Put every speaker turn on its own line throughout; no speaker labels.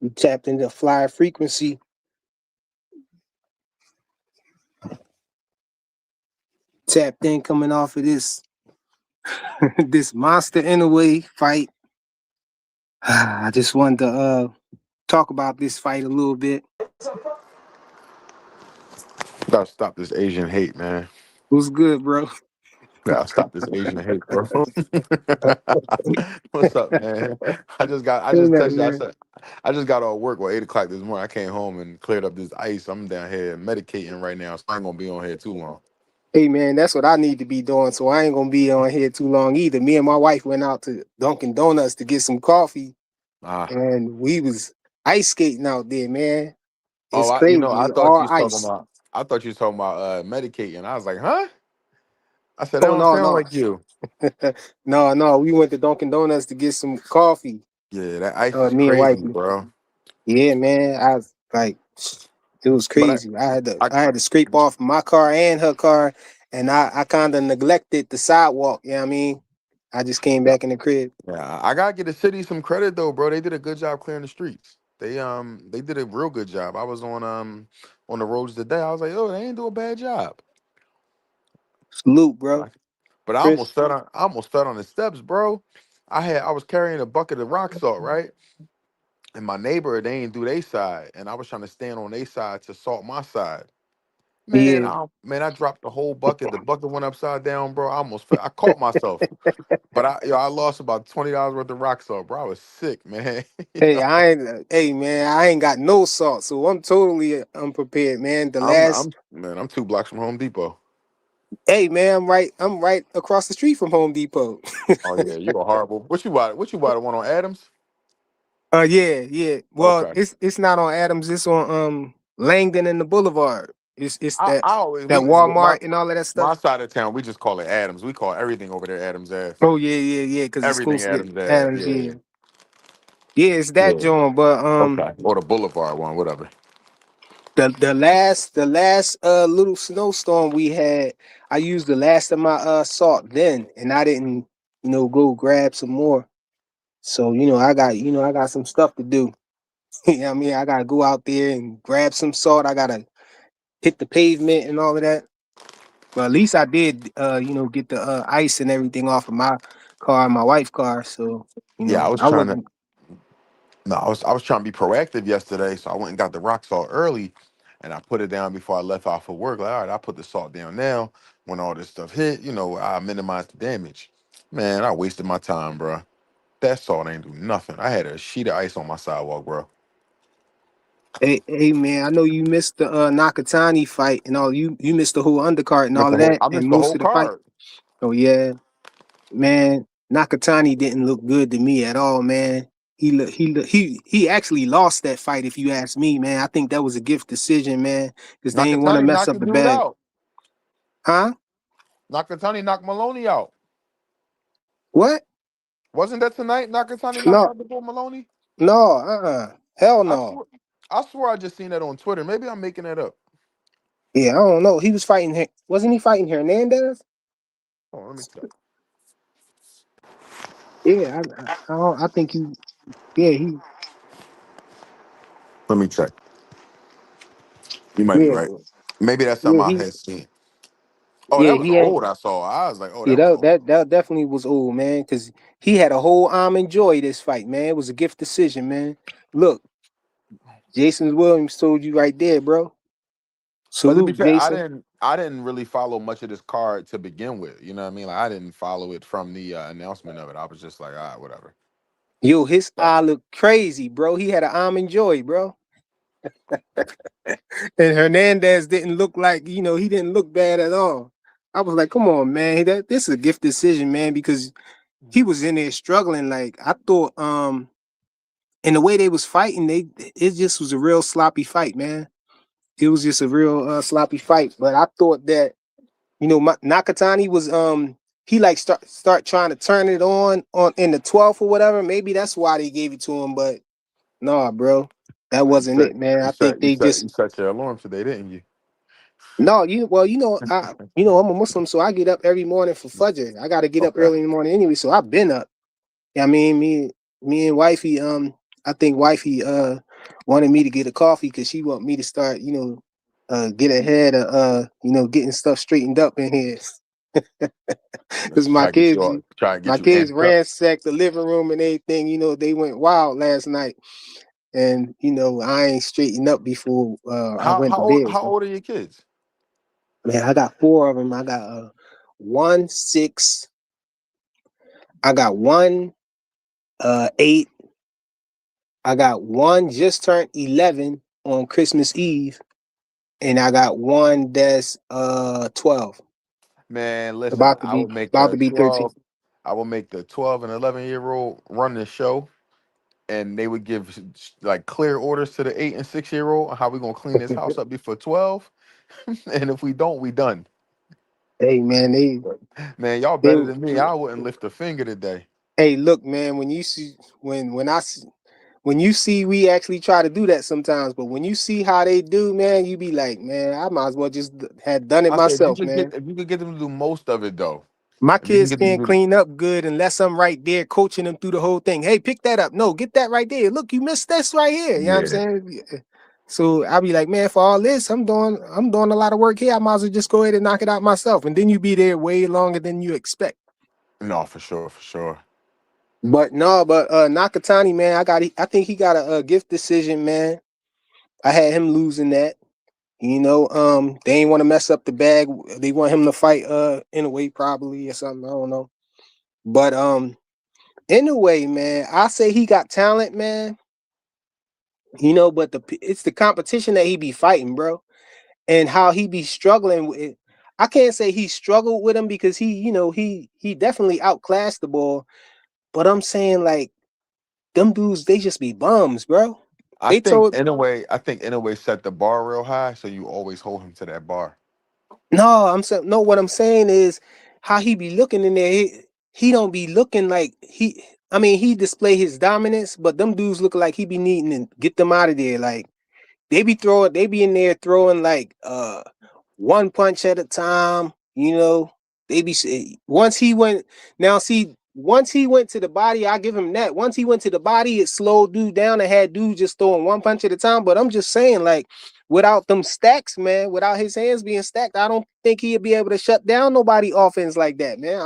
We tapped into flyer frequency. Tapped in coming off of this this monster Inoue fight. I just wanted to talk about this fight a little bit.
Gotta stop this Asian hate, man.
What's good, bro?
Gotta stop this Asian hate, bro. What's up, man? I
Ain't
just
nothing,
texted you.
man.
I just got off work at 8 o'clock this morning. I came home and cleared up this ice. I'm down here medicating right now, so I ain't gonna be on here too long.
Hey man, that's what I need to be doing. So I ain't gonna be on here too long either. Me and my wife went out to Dunkin' Donuts to get some coffee,
Ah.
and we was ice skating out there, man.
Oh,
It's
I
crazy,
thought
all
you was talking
ice.
about. I thought you was talking about medicating. I was like, huh? I said that
Oh
don't
no,
sound
no,
like you.
no. We went to Dunkin' Donuts to get some coffee.
Yeah, that ice is
Me and
crazy,
wifey.
bro.
Yeah, man. I was like, it was
But
crazy. I had to
I,
I had to scrape off my car and her car, and I kind of neglected the sidewalk. You know what I mean? I just came
I
back in the crib.
Yeah, I gotta get the city some credit though, bro. They did a good job clearing the streets. They did a real good job. I was on the roads today. I was like, oh, they ain't do a bad job.
Salute, bro.
Like, but
Chris.
I almost fell on the steps, bro. I was carrying a bucket of rock salt, right? And my neighbor, they ain't do their side, and I was trying to stand on their side to salt my side.
Yeah.
I dropped the whole bucket. The bucket went upside down, bro. I almost fell. I caught myself. But I lost about $20 worth of rock salt, bro. I was sick, man.
Hey, hey man, I ain't got no salt, so I'm totally unprepared, man.
I'm 2 blocks from Home Depot.
Hey man, I'm right across the street from Home Depot.
Oh yeah, you a horrible. What you bought? What you bought? The one on Adams?
Yeah. Well,
Okay.
it's not on Adams, it's on Langdon and the Boulevard. It's that
I always
that
we
Walmart and all of that
my
stuff.
side of town. We just call it Adams. We call everything over there Adams Ave.
Oh yeah, because it's
Everything
close to
Adams Ave.
Adams,
Yeah.
yeah. Yeah, it's that
Yeah.
joint, but
Okay. Or the Boulevard one, whatever.
the last little snowstorm we had, I used the last of my salt then, and I didn't, go grab some more. So, I got some stuff to do. You know what I mean? I gotta go out there and grab some salt. I gotta hit the pavement and all of that. But at least I did get the ice and everything off of my car, my wife's car. So,
Yeah, I was
I
trying to.
wasn't.
No, I was trying to be proactive yesterday, so I went and got the rock salt early, and I put it down before I left out for work. Like, all right, I put the salt down now. When all this stuff hit, I minimized the damage. Man, I wasted my time, bro. That salt ain't do nothing. I had a sheet of ice on my sidewalk, bro.
Hey man, I know you missed the Nakatani fight and all. You missed the whole undercard and all of that,
I
and
missed the
most
whole
of the fight.
card.
Oh yeah, man, Nakatani didn't look good to me at all, man. He actually lost that fight. If you ask me, man, I think that was a gift decision, man, because they didn't want to
Nakatani
mess
knocked
up
the
the
dude
bag,
out.
huh?
Nakatani knocked Maloney out.
What?
Wasn't that tonight? Nakatani knocked
No,
out the boy Maloney.
no, hell
I
no.
swear, I swear, I just seen that on Twitter. Maybe I'm making that up.
Yeah, I don't know. He was fighting. Wasn't he fighting Hernandez?
Oh, let me check.
Yeah, I think he. Yeah,
Let me check. You might be
yeah,
right. Maybe that's something
yeah.
I
He,
had seen. Oh,
yeah,
that was
he had.
old. I saw. I was like, oh,
Yeah,
that was old.
that definitely was old, man, because he had a whole enjoy this fight, man. It was a gift decision, man. Look, Jason Williams told you right there, bro.
But to be
Salute,
fair,
Jason.
I didn't really follow much of this card to begin with. You know what I mean? Like I didn't follow it from the announcement of it. I was just like, all right, whatever.
Yo, his
So
eye looked crazy, bro. He had an joy, bro. And Hernandez didn't look like, he didn't look bad at all. I was like, come on, man. This is a gift decision, man, because he was in there struggling. Like, I thought, and the way they was fighting, it just was a real sloppy fight, man. It was just a real sloppy fight. But I thought that Nakatani was he like start trying to turn it on in the 12th or whatever. Maybe that's why they gave it to him. But nah, bro, that
you
wasn't
set
it, man. I think they just
you set your alarm today, didn't you?
no. I'm a Muslim, so I get up every morning for Fajr. I got to get up
Okay.
early in the morning anyway, so I've been up. Yeah, I mean me and wifey I think wifey wanted me to get a coffee because she want me to start, get ahead of getting stuff straightened up in here.
Let's
Because
try and
my
get you
kids
amped up.
ransacked the living room and everything. They went wild last night, and I ain't straightened up before I
How
went
how
to
old
bed.
how old are your kids?
Man, I got four of them. I got 1, 6. I got 1, 8. I got one just turned 11 on Christmas Eve, and I got one that's 12,
Man, listen,
about to be 13.
I will make the 12 and 11-year-old run the show, and they would give like clear orders to the 8 and 6-year-old on how we gonna clean this house up before 12. And if we don't, we done.
Hey man,
Man, y'all
they
better than me. I wouldn't lift a finger today.
hey, look, man, when you see when you see we actually try to do that sometimes, but when you see how they do, man, you be like, man, I might as well just had done it
I said
myself, man.
if you could get them to do most of it though.
My
If you can
kids
get them
can't
to do
clean up good unless I'm right there coaching them through the whole thing. Hey, pick that up. No, get that right there. Look, you missed this right here. You know what I'm
yeah.
saying? So I'll be like, man, for all this, I'm doing a lot of work here. I might as well just go ahead and knock it out myself. And then you be there way longer than you expect.
No, for sure, for sure.
But no, Nakatani, man, I think he got a gift decision, man. I had him losing that. They ain't want to mess up the bag. They want him to fight Inoue probably or something. I don't know. But anyway, man, I say he got talent, man. But it's the competition that he be fighting, bro, and how he be struggling with it. I can't say he struggled with him because he definitely outclassed the ball. But I'm saying like them dudes, they just be bums, bro. They told
I think in a way set the bar real high, so you always hold him to that bar.
no, I'm saying no. What I'm saying is how he be looking in there. He don't be looking like he. I mean, he display his dominance, but them dudes look like he be needing to get them out of there. Like they be in there throwing like one punch at a time, They be once he went now see once he went to the body, I give him that. Once he went to the body, it slowed dude down and had dude just throwing one punch at a time. But I'm just saying, like, without them stacks, man, without his hands being stacked, I don't think he'd be able to shut down nobody offense like that, man.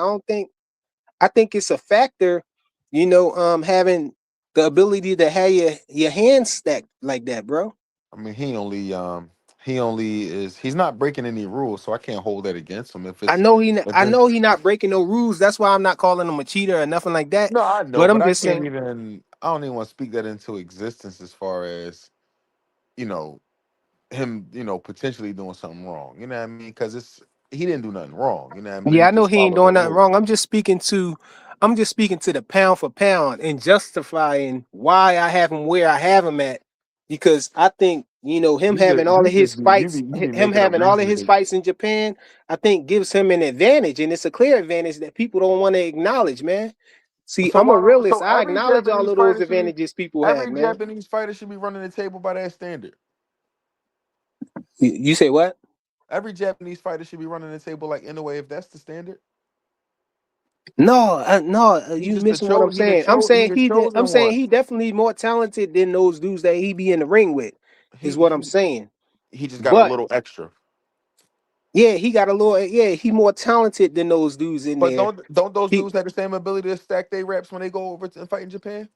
I think it's a factor, having the ability to have your hands stacked like that, bro.
I mean, he's not breaking any rules, so I can't hold that against him. If
I know
it's
he not breaking no rules. That's why I'm not calling him a cheater or nothing like that.
No, I know,
But
but
I'm just saying,
I don't even want to speak that into existence as far as, you know, him, potentially doing something wrong. You know what I mean? Because he didn't do nothing wrong. You know what I mean?
yeah,
He
I know
just
he ain't
followed the
doing nothing
rules.
wrong. I'm just speaking to the pound for pound and justifying why I have him where I have him at. Because I think, him having all of his fights,
You be
him
making up
having all of
reasons.
his fights in Japan, I think gives him an advantage. And it's a clear advantage that people don't want to acknowledge, man. See,
So
I'm a
why don't
realist.
so
I acknowledge all of those advantages people have,
every
man.
Japanese fighter should be running the table by that standard.
You say what?
Every Japanese fighter should be running the table like in a way if that's the standard.
No, no,
He
you
just the
missing what I'm saying.
he the
I'm
chosen
saying
one.
he definitely more talented than those dudes that he be in the ring with, is
He
what I'm
he
saying.
he just got a
But
little extra.
yeah, he more talented than those dudes in
But
there.
don't those
He
dudes have the same ability to stack their reps when they go over and fight in Japan?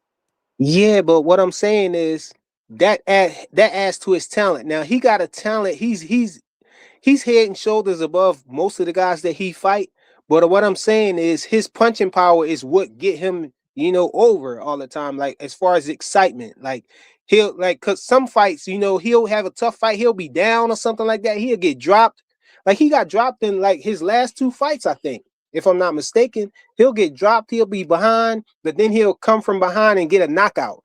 Yeah, but what I'm saying is that adds to his talent. Now he got a talent. He's head and shoulders above most of the guys that he fight. But what I'm saying is his punching power is what get him, over all the time. Like as far as excitement, like he'll like cause some fights, he'll have a tough fight, he'll be down or something like that. He'll get dropped. Like he got dropped in like his last two fights, I think. If I'm not mistaken, he'll get dropped, he'll be behind, but then he'll come from behind and get a knockout.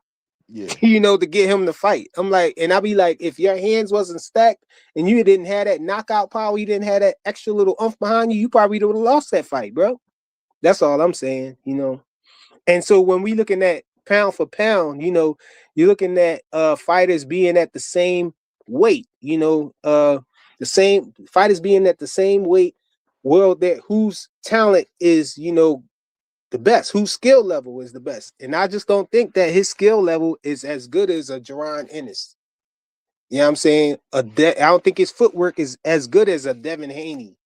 Yeah.
To get him to fight. I'm like, and I'll be like, if your hands wasn't stacked and you didn't have that knockout power, you didn't have that extra little oomph behind you, you probably would have lost that fight, bro. That's all I'm saying. And so when we looking at pound for pound, you're looking at fighters being at the same weight, the same fighters being at the same weight world that whose talent is, The best. Whose skill level is the best? And I just don't think that his skill level is as good as a Jerron Ennis. You know what I'm saying? I don't think his footwork is as good as a Devin Haney.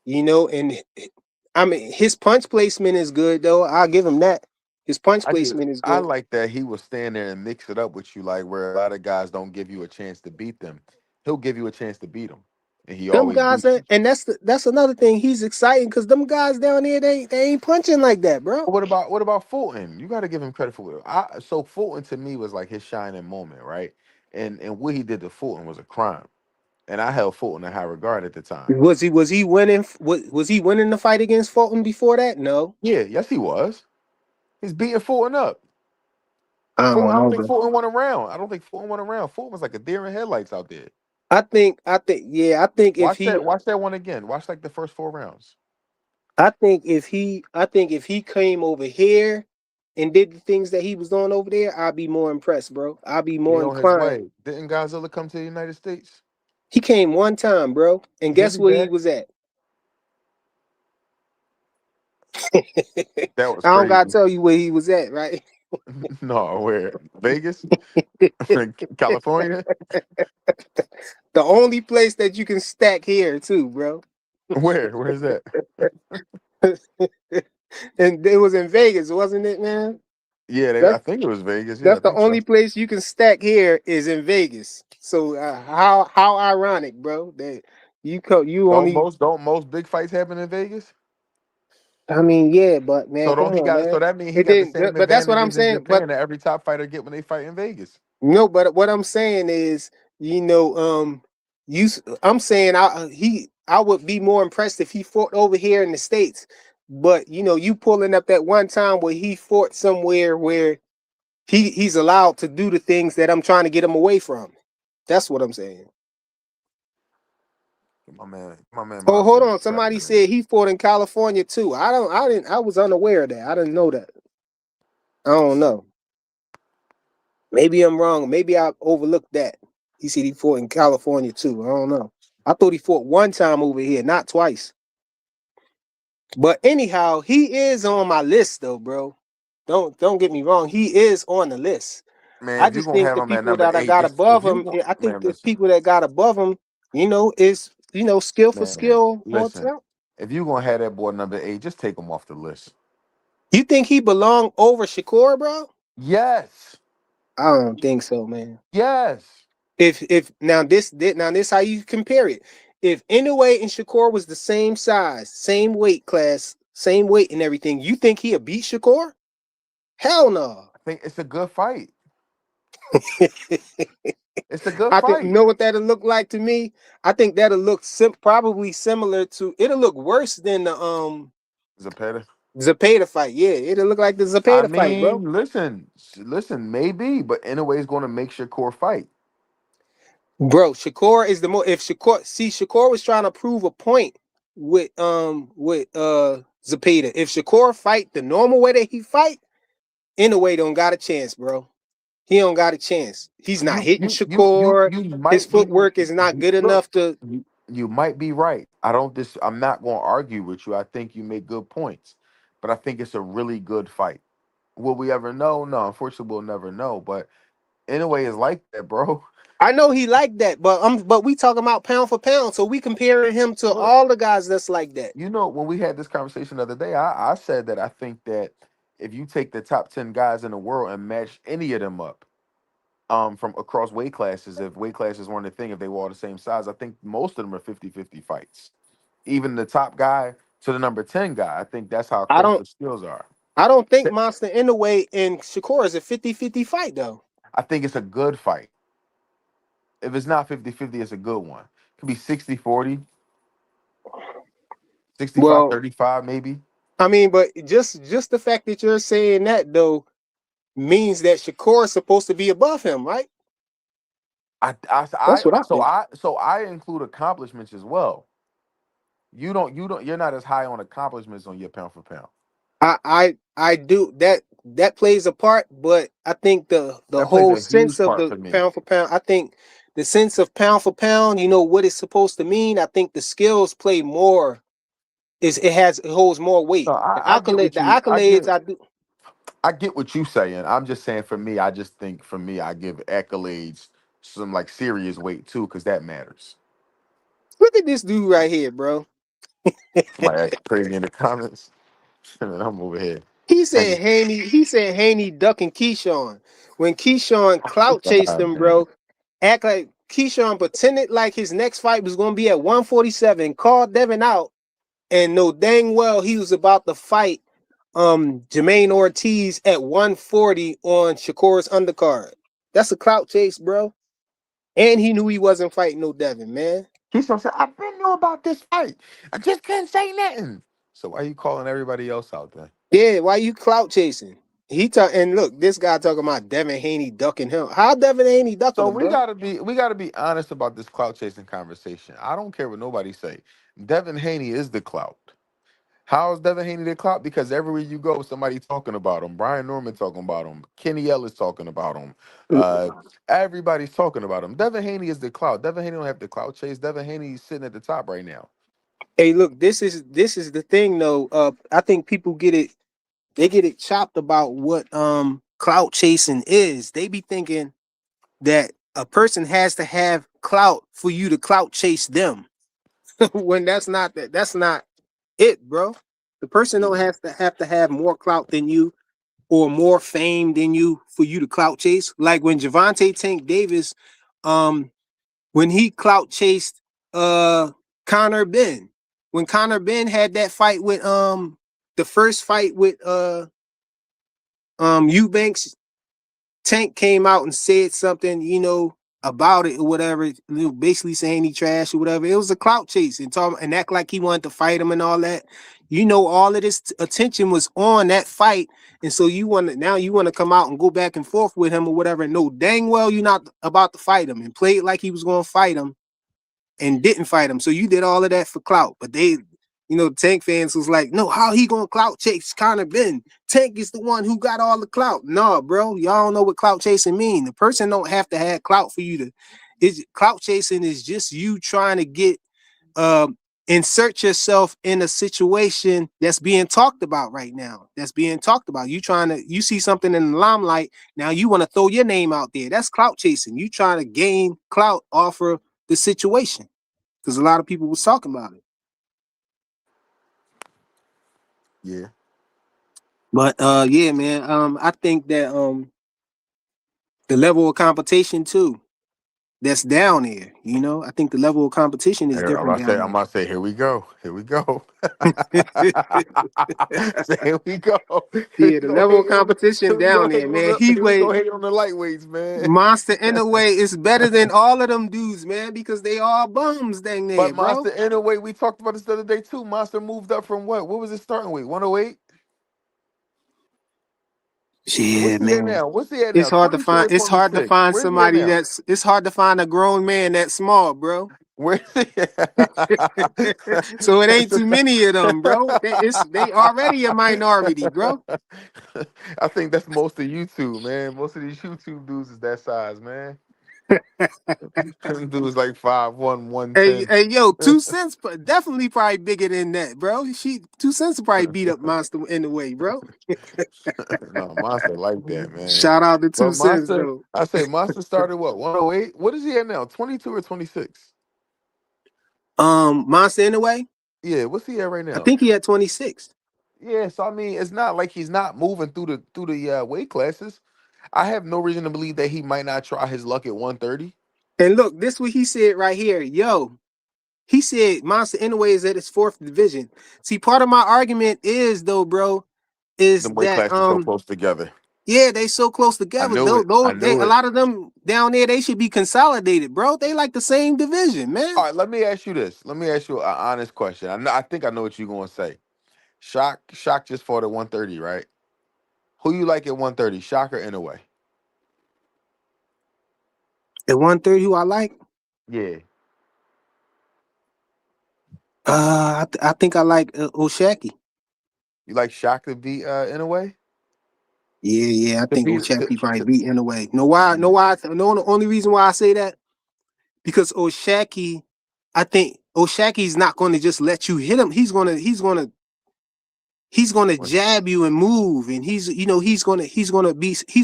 You know, and I mean his punch placement is good though. I'll give him that. His punch placement is
I
good.
like that he will stand there and mix it up with you, like where a lot of guys don't give you a chance to beat them. He'll give you a chance to beat them, and he
Them
always
guys,
beats you.
and that's another thing. He's exciting because them guys down there, they ain't punching like that, bro.
What about Fulton? You got to give him credit for it. So Fulton to me was like his shining moment, right? And what he did to Fulton was a crime, and I held Fulton in high regard at the time.
Was he winning? Was he winning the fight against Fulton before that? No,
Yeah, yes, he was. He's beating Fulton up.
I
Fulton,
don't
I don't
know,
think
bro.
Fulton won a round. I don't think Fulton won a round. Fulton was like a deer in headlights out there.
Yeah, I think if
Watch
he,
that. Watch that one again. Watch like the first 4 rounds.
I think if he came over here and did the things that he was doing over there, I'd be more impressed, bro. I'd be
He
more
on his
inclined.
way. Didn't Godzilla come to the United States?
He came one time, bro, and
He'll
guess
be
where he
back.
was at? I
That was
don't gotta
crazy.
tell you where he was at, right?
No, where? Vegas? California?
The only place that you can stack here, too, bro.
Where? Where's that?
And it was in Vegas, wasn't it, man?
Yeah, I
That's
think it was Vegas. Yeah, I
that's the
think so.
only place you can stack here is in Vegas. So how ironic, bro, that you only.
Don't most big fights happen in Vegas?
I mean, yeah, but man,
So
come
don't he
on,
got
man.
so that means he
It
got the
didn't.
same
But that's what I'm
advantages in
saying. But
Japan that every top fighter get when they fight in Vegas.
no, but what I'm saying is, you know, I'm saying I would be more impressed if he fought over here in the States. But you know, you pulling up that one time where he fought somewhere where he's allowed to do the things that I'm trying to get him away from. That's what I'm saying.
My man
Oh,
Monster
hold
is
on. Somebody
credit, man.
said he fought in California too. I was unaware of that. I didn't know that. I don't know. Maybe I'm wrong. Maybe I overlooked that. He said he fought in California too. I don't know. I thought he fought one time over here, not twice. But anyhow, he is on my list though, bro. Don't get me wrong. He is on the list.
Man,
I
if you're
just
gonna
think
have
the
him at
people
number
that I
eight,
got
it's
above
if you
him,
going
I think
man,
the
listen,
people that got above him, is skill for
man,
skill more
listen.
talent.
If you gonna have that boy number eight, just take him off the list.
You think he belong over Shakur, bro?
Yes.
I don't think so, man.
Yes.
If now this how you compare it. If Inoue and Shakur was the same size, same weight class, same weight and everything, you think he'll beat Shakur? Hell no.
I think it's a good fight. It's a good
I think you
fight.
know what that'll look like to me. I think that'll look probably similar to. It'll look worse than the
Zapata.
Zapata fight. Yeah, it'll look like the
I
Zapata fight, bro.
mean, listen, maybe, but anyway, it's gonna make Shakur fight.
Bro, Shakur is the more. If Shakur was trying to prove a point with Zapata. If Shakur fight the normal way that he fight, Inoue don't got a chance, bro. He don't got a chance. He's not hitting Shakur.
You
His
might be
footwork is not good
look.
enough to.
You might be right. I'm not going to argue with you. I think you make good points, but I think it's a really good fight. Will we ever know? No, unfortunately, we'll never know. But anyway, it's like that, bro.
I know he like that, but we talking about pound for pound, so we comparing him to
Look,
all the guys that's like that.
when we had this conversation the other day, I said that I think that if you take the top 10 guys in the world and match any of them up, from across weight classes, if weight classes weren't a thing, if they were all the same size, I think most of them are 50-50 fights. Even the top guy to the number 10 guy, I think that's how
I
close
don't
the skills are.
I don't think Monster Inoue and Shakur is a 50-50 fight though.
I think it's a good fight. If it's not 50-50, it's a good one. It could be 60-40, sixty-five
Well,
35, maybe.
I mean, but just the fact that you're saying that though means that Shakur is supposed to be above him, right? That's what I think.
So I include accomplishments as well. You're not as high on accomplishments on your pound for pound.
I do that plays a part, but I think the
That plays
whole
a
sense
huge
of
part
the
for me.
pound for pound, I think the sense of pound for pound, what it's supposed to mean. I think the skills play more it holds more weight.
No,
The
I get
accolade,
what
the
you
accolades I do.
I get what you saying. I'm just saying for me, I just think for me, I give accolades some like serious weight too, because that matters.
Look at this dude right here, bro.
Somebody acting crazy in the comments, and I'm over here.
He said
Hanging.
Haney. He said Haney ducking Keyshawn. When Keyshawn clout chased
God,
him,
man.
bro, act like Keyshawn pretended like his next fight was gonna be at 147. Called Devin out, and know dang well he was about to fight Jermaine Ortiz at 140 on Shakur's undercard. That's a clout chase, bro. And he knew he wasn't fighting no Devin, man.
He's so sad. I've been knew about this fight. I just couldn't say nothing. So why you calling everybody else out there?
Yeah, why you clout chasing? And look, this guy talking about Devin Haney ducking him. How Devin Haney ducking
So
him, bro?
we gotta be honest about this clout chasing conversation. I don't care what nobody say. Devin Haney is the clout. How is Devin Haney the clout? Because everywhere you go, somebody talking about him. Brian Norman talking about him. Kenny Ellis talking about him. Uh, Everybody's talking about him. Devin Haney is the clout. Devin Haney don't have the clout chase. Devin Haney's sitting at the top right now.
Hey, look, this is the thing though. I think people get it chopped about what clout chasing is. They be thinking that a person has to have clout for you to clout chase them. When that's not it, bro. The person don't have to have more clout than you or more fame than you for you to clout chase. Like when Javante Tank Davis, um, when he clout chased Connor Ben. When Connor Ben had that fight with the first fight with Eubanks, Tank came out and said something, about it or whatever, basically saying he trash or whatever. It was a clout chase and act like he wanted to fight him and all that. All of this attention was on that fight, and so you want to come out and go back and forth with him or whatever. And know dang well you're not about to fight him, and play it like he was going to fight him, and didn't fight him. So you did all of that for clout. But Tank fans was like, no, how he gonna clout chase Conor Ben? Tank is the one who got all the clout. No, bro, y'all don't know what clout chasing mean. The person don't have to have clout for you to. Clout chasing is just you trying to get insert yourself in a situation that's being talked about right now. That's being talked about. You see something in the limelight. Now you want to throw your name out there. That's clout chasing. You trying to gain clout off of the situation because a lot of people was talking about it.
Yeah.
But yeah, man. I think that the level of competition too that's down there. I think the level of competition is
Here,
different down
I'm about to say, here we go. Here we go.
there.
Say, here we go. Here
Yeah,
we
the
go
level of
hate on the
competition
here we go
down
hate
there,
on
man.
the here we go hate on the lightweights, man.
Monster Inoue is better than all of them dudes, man, because they all bums dang
But
there, bro.
Monster in a way, we talked about this the other day too. Monster moved up from what? What was it starting with? 108? What's
Yeah,
he at
man.
now? What's he at
It's
now?
hard to
22
find.
or 26? Where's he at
Somebody
now?
that's. It's hard to find a grown man that small, bro.
Where's he
So it ain't too many of them, bro. They already a minority, bro.
I think that's most of YouTube, man. Most of these YouTube dudes is that size, man. Them dudes like 5'1",
Hey,
110.
hey, yo, 2 cents definitely probably bigger than that, bro. 2 cents will probably beat up Monster in the way, bro.
No, Monster like that, man.
Shout out to
But
2 cents
Monster,
though.
I say Monster started what, 108? What is he at now? 22 or 26?
Monster in the way.
Yeah, what's he at right
I
now?
think he had 26.
Yeah, so I mean, it's not like he's not moving through the weight classes. I have no reason to believe that he might not try his luck at 130.
And look, this what he said right here. Yo, he said Monster Inoue is at his fourth division. See, part of my argument is though, bro, is
The weight
that
classes so close together.
yeah, they so close
I
together.
knew
Though,
it. I
they
knew
a
it.
lot of them down there, they should be consolidated, bro. They like the same division, man.
All right, let me ask you this. Let me ask you an honest question. I think I know what you're gonna say. Shock just fought at 130, right? Who you like at 130, Shock or Inoue?
At 130, who I like,
Yeah.
I think I like Oshaki.
You like Shock to beat Inoue?
Yeah, I
To
think
beat
Oshaki probably
to,
beat Inoue. Know why? Know why? No, the only reason why I say that because Oshaki, I think Oshaki's not going to just let you hit him. He's gonna
When-
jab you and move, and he's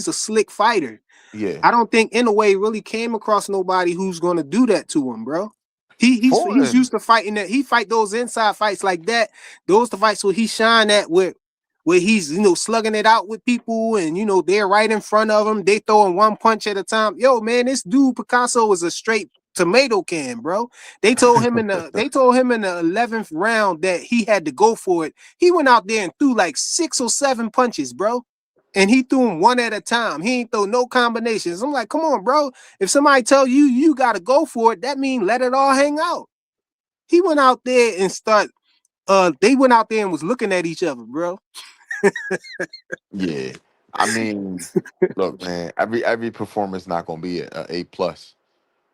a slick fighter.
Yeah,
I don't think Inoue really came across nobody who's gonna do that to him, bro. He's
foreign.
used to fighting that. He fight those inside fights like that. Those the fights where he shine at with where he's slugging it out with people, and they're right in front of him. They throwing one punch at a time. Yo, man, this dude Picasso is a straight tomato can, bro. They told him in the 11th round that he had to go for it. He went out there and threw like 6 or 7 punches, bro. And he threw them one at a time. He ain't throw no combinations. I'm like, come on, bro. If somebody tell you you gotta go for it, that means let it all hang out. He went out there and they went out there and was looking at each other, bro.
Yeah, I mean, look, man. Every performance not gonna be a A plus.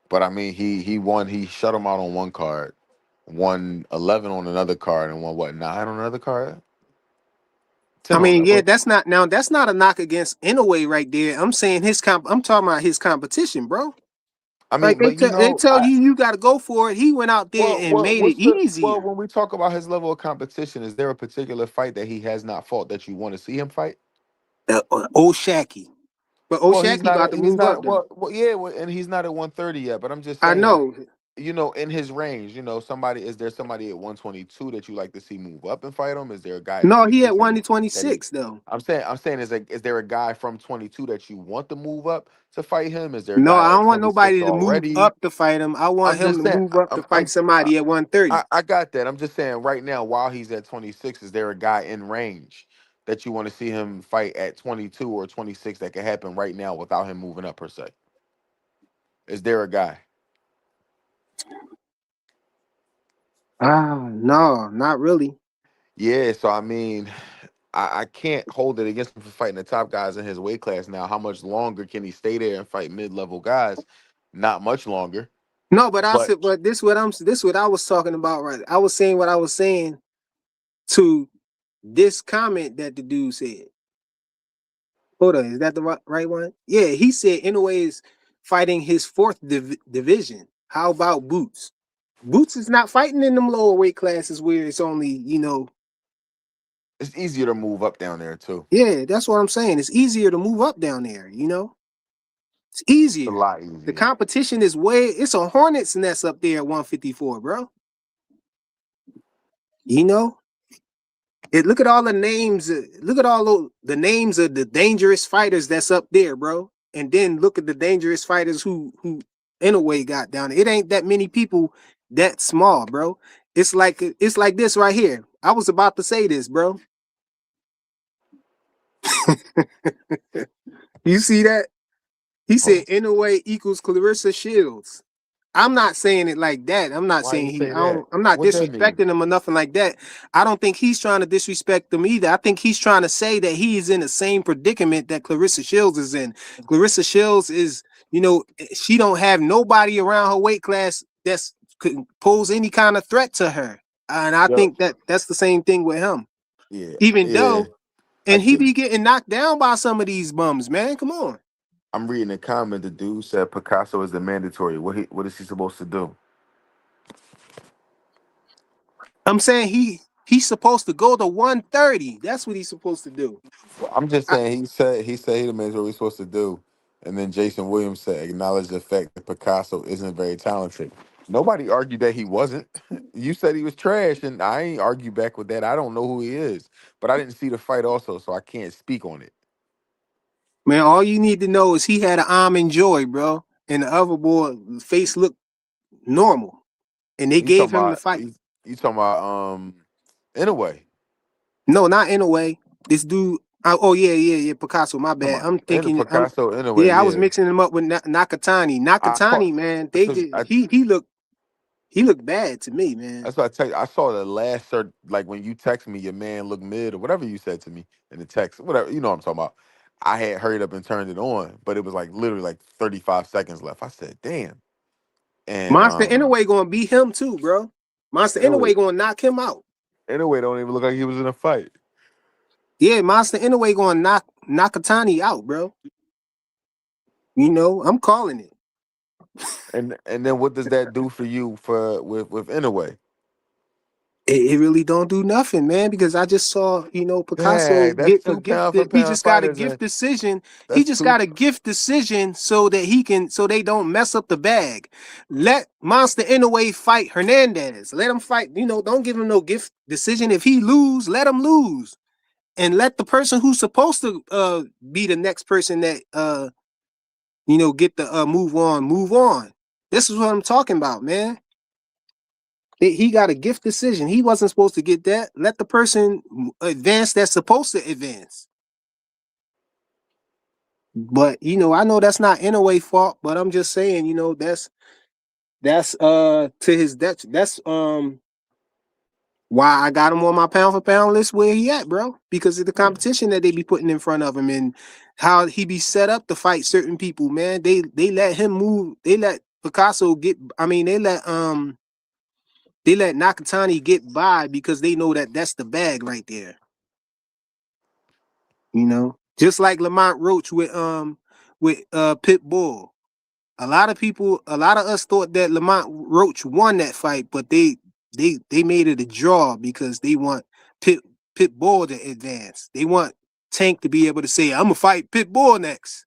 But I mean, he won. He shut him out on one card, won 11 on another card, and won what 9 on another card,
I
10 on
mean,
that.
yeah, that's not a knock against Inoue right there. I'm talking about his competition, bro.
I
Like
mean,
they
but
tell they tell you you got to go for it. He went out there and made it
what's the well?
easier.
When we talk about his level of competition, is there a particular fight that he has not fought that you want to see him fight?
Old Shacky, but
Well,
Oshaki about to
he's
move up
not
though.
yeah, and he's not at 130 yet. But I'm just
I
saying,
know.
in his range, somebody is there somebody at 122 that you like to see move up and fight him? Is there a guy at
No, he at
26
1 to
that he?
26 though.
I'm saying is there a guy from 22 that you want to move up to fight him? Is there a
No,
guy
I
at
don't want
26
nobody to move
already?
up to fight him. I want
I'm
him
just
to
saying.
move up to fight somebody at 130.
I got that. I'm just saying right now, while he's at 26, is there a guy in range that you want to see him fight at 22 or 26 that can happen right now without him moving up per se? Is there a guy?
No, not really.
Yeah, so I mean, I can't hold it against him for fighting the top guys in his weight class now. How much longer can he stay there and fight mid-level guys? Not much longer.
No, but
But
this what I was talking about, right? I was saying what I was saying to this comment that the dude said. Hold on, is that the right one? Yeah, he said Inoue is fighting his fourth division. How about Boots? Boots is not fighting in them lower weight classes where it's only,
it's easier to move up down there too.
yeah, that's what I'm saying. It's easier to move up down there. It's
It's a
easier.
lot
The
easier.
competition it's a hornet's nest up there at 154, bro. You know? Look at all the names. Look at all the names of the dangerous fighters that's up there, bro. And then look at the dangerous fighters who in a way got down. It ain't that many people that small, bro. It's like this right here. I was about to say this, bro. You see that? He
Hold
said
on.
Inoue equals Clarissa Shields. I'm not saying it like that. I'm not
Why
saying
you
he.
say that?
I'm not
What that mean?
disrespecting him or nothing like that. I don't think he's trying to disrespect them either. I think he's trying to say that he is in the same predicament that Clarissa Shields is in. Clarissa Shields is, she don't have nobody around her weight class that's could pose any kind of threat to her. And I
Yep.
think that's the same thing with him.
Yeah,
Even
yeah.
though,
I
and he
get.
be getting knocked down by some of these bums, man. Come on.
I'm reading a comment. The dude said Picasso is the mandatory. What is he supposed to do?
I'm saying he's supposed to go to 130. That's what he's supposed to do.
Well, I'm just
I,
saying he the man what we're supposed to do. And then Jason Williams said acknowledge the fact that Picasso isn't very talented. Nobody argued that he wasn't. You said he was trash, and I ain't argue back with that. I don't know who he is, but I didn't see the fight also, so I can't speak on it.
man, all you need to know is he had an arm and joy, bro. And the other boy face looked normal. And they
You
gave
talking
him the
about
fight.
you talking about in a way.
No, not in a way. This dude, oh yeah, Picasso, my
Come
bad.
on,
I'm
in
thinking
Picasso in a way,
yeah, I was
yeah.
mixing him up with Nakatani.
I caught.
Nakatani, man, they
So
did he looked bad to me, man.
that's what I tell you. I saw the last cert, like when you text me, your man looked mid or whatever you said to me in the text, whatever you know what I'm talking about. I had hurried up and turned it on, but it was like literally like 35 seconds left. I said, "Damn!" And
Monster Inoue gonna beat him too, bro. Monster
anyway,
Inoue gonna knock him out.
anyway, don't even look like he was in a fight.
Yeah, Monster Inoue gonna knock Nakatani out, bro. I'm calling it.
And then what does that do for you for with Inoue?
It really don't do nothing, man, because I just saw, Picasso
Dang, that's
get a
two
gift.
pound for
He
pound
just got a
fighters,
gift
and
decision. He
that's
just
two.
got a gift decision so that so they don't mess up the bag. Let Monster Inoue fight Hernandez. Let him fight, don't give him no gift decision. If he lose, let him lose. And let the person who's supposed to be the next person that get the move on, move on. This is what I'm talking about, man. He got a gift decision. He wasn't supposed to get that. Let the person advance that's supposed to advance. But I know that's not in a way fault. But I'm just saying, that's to his that's why I got him on my pound for pound list where he at, bro. Because of the
Yeah,
competition that they be putting in front of him and how he be set up to fight certain people, man. They let him move. They let Picasso get. I mean, they let Nakatani get by because they know that that's the bag right there. Just like Lamont Roach with Pitbull. A lot of us thought that Lamont Roach won that fight, but they made it a draw because they want Pit Pitbull to advance. They want Tank to be able to say, "I'm gonna fight Pitbull next."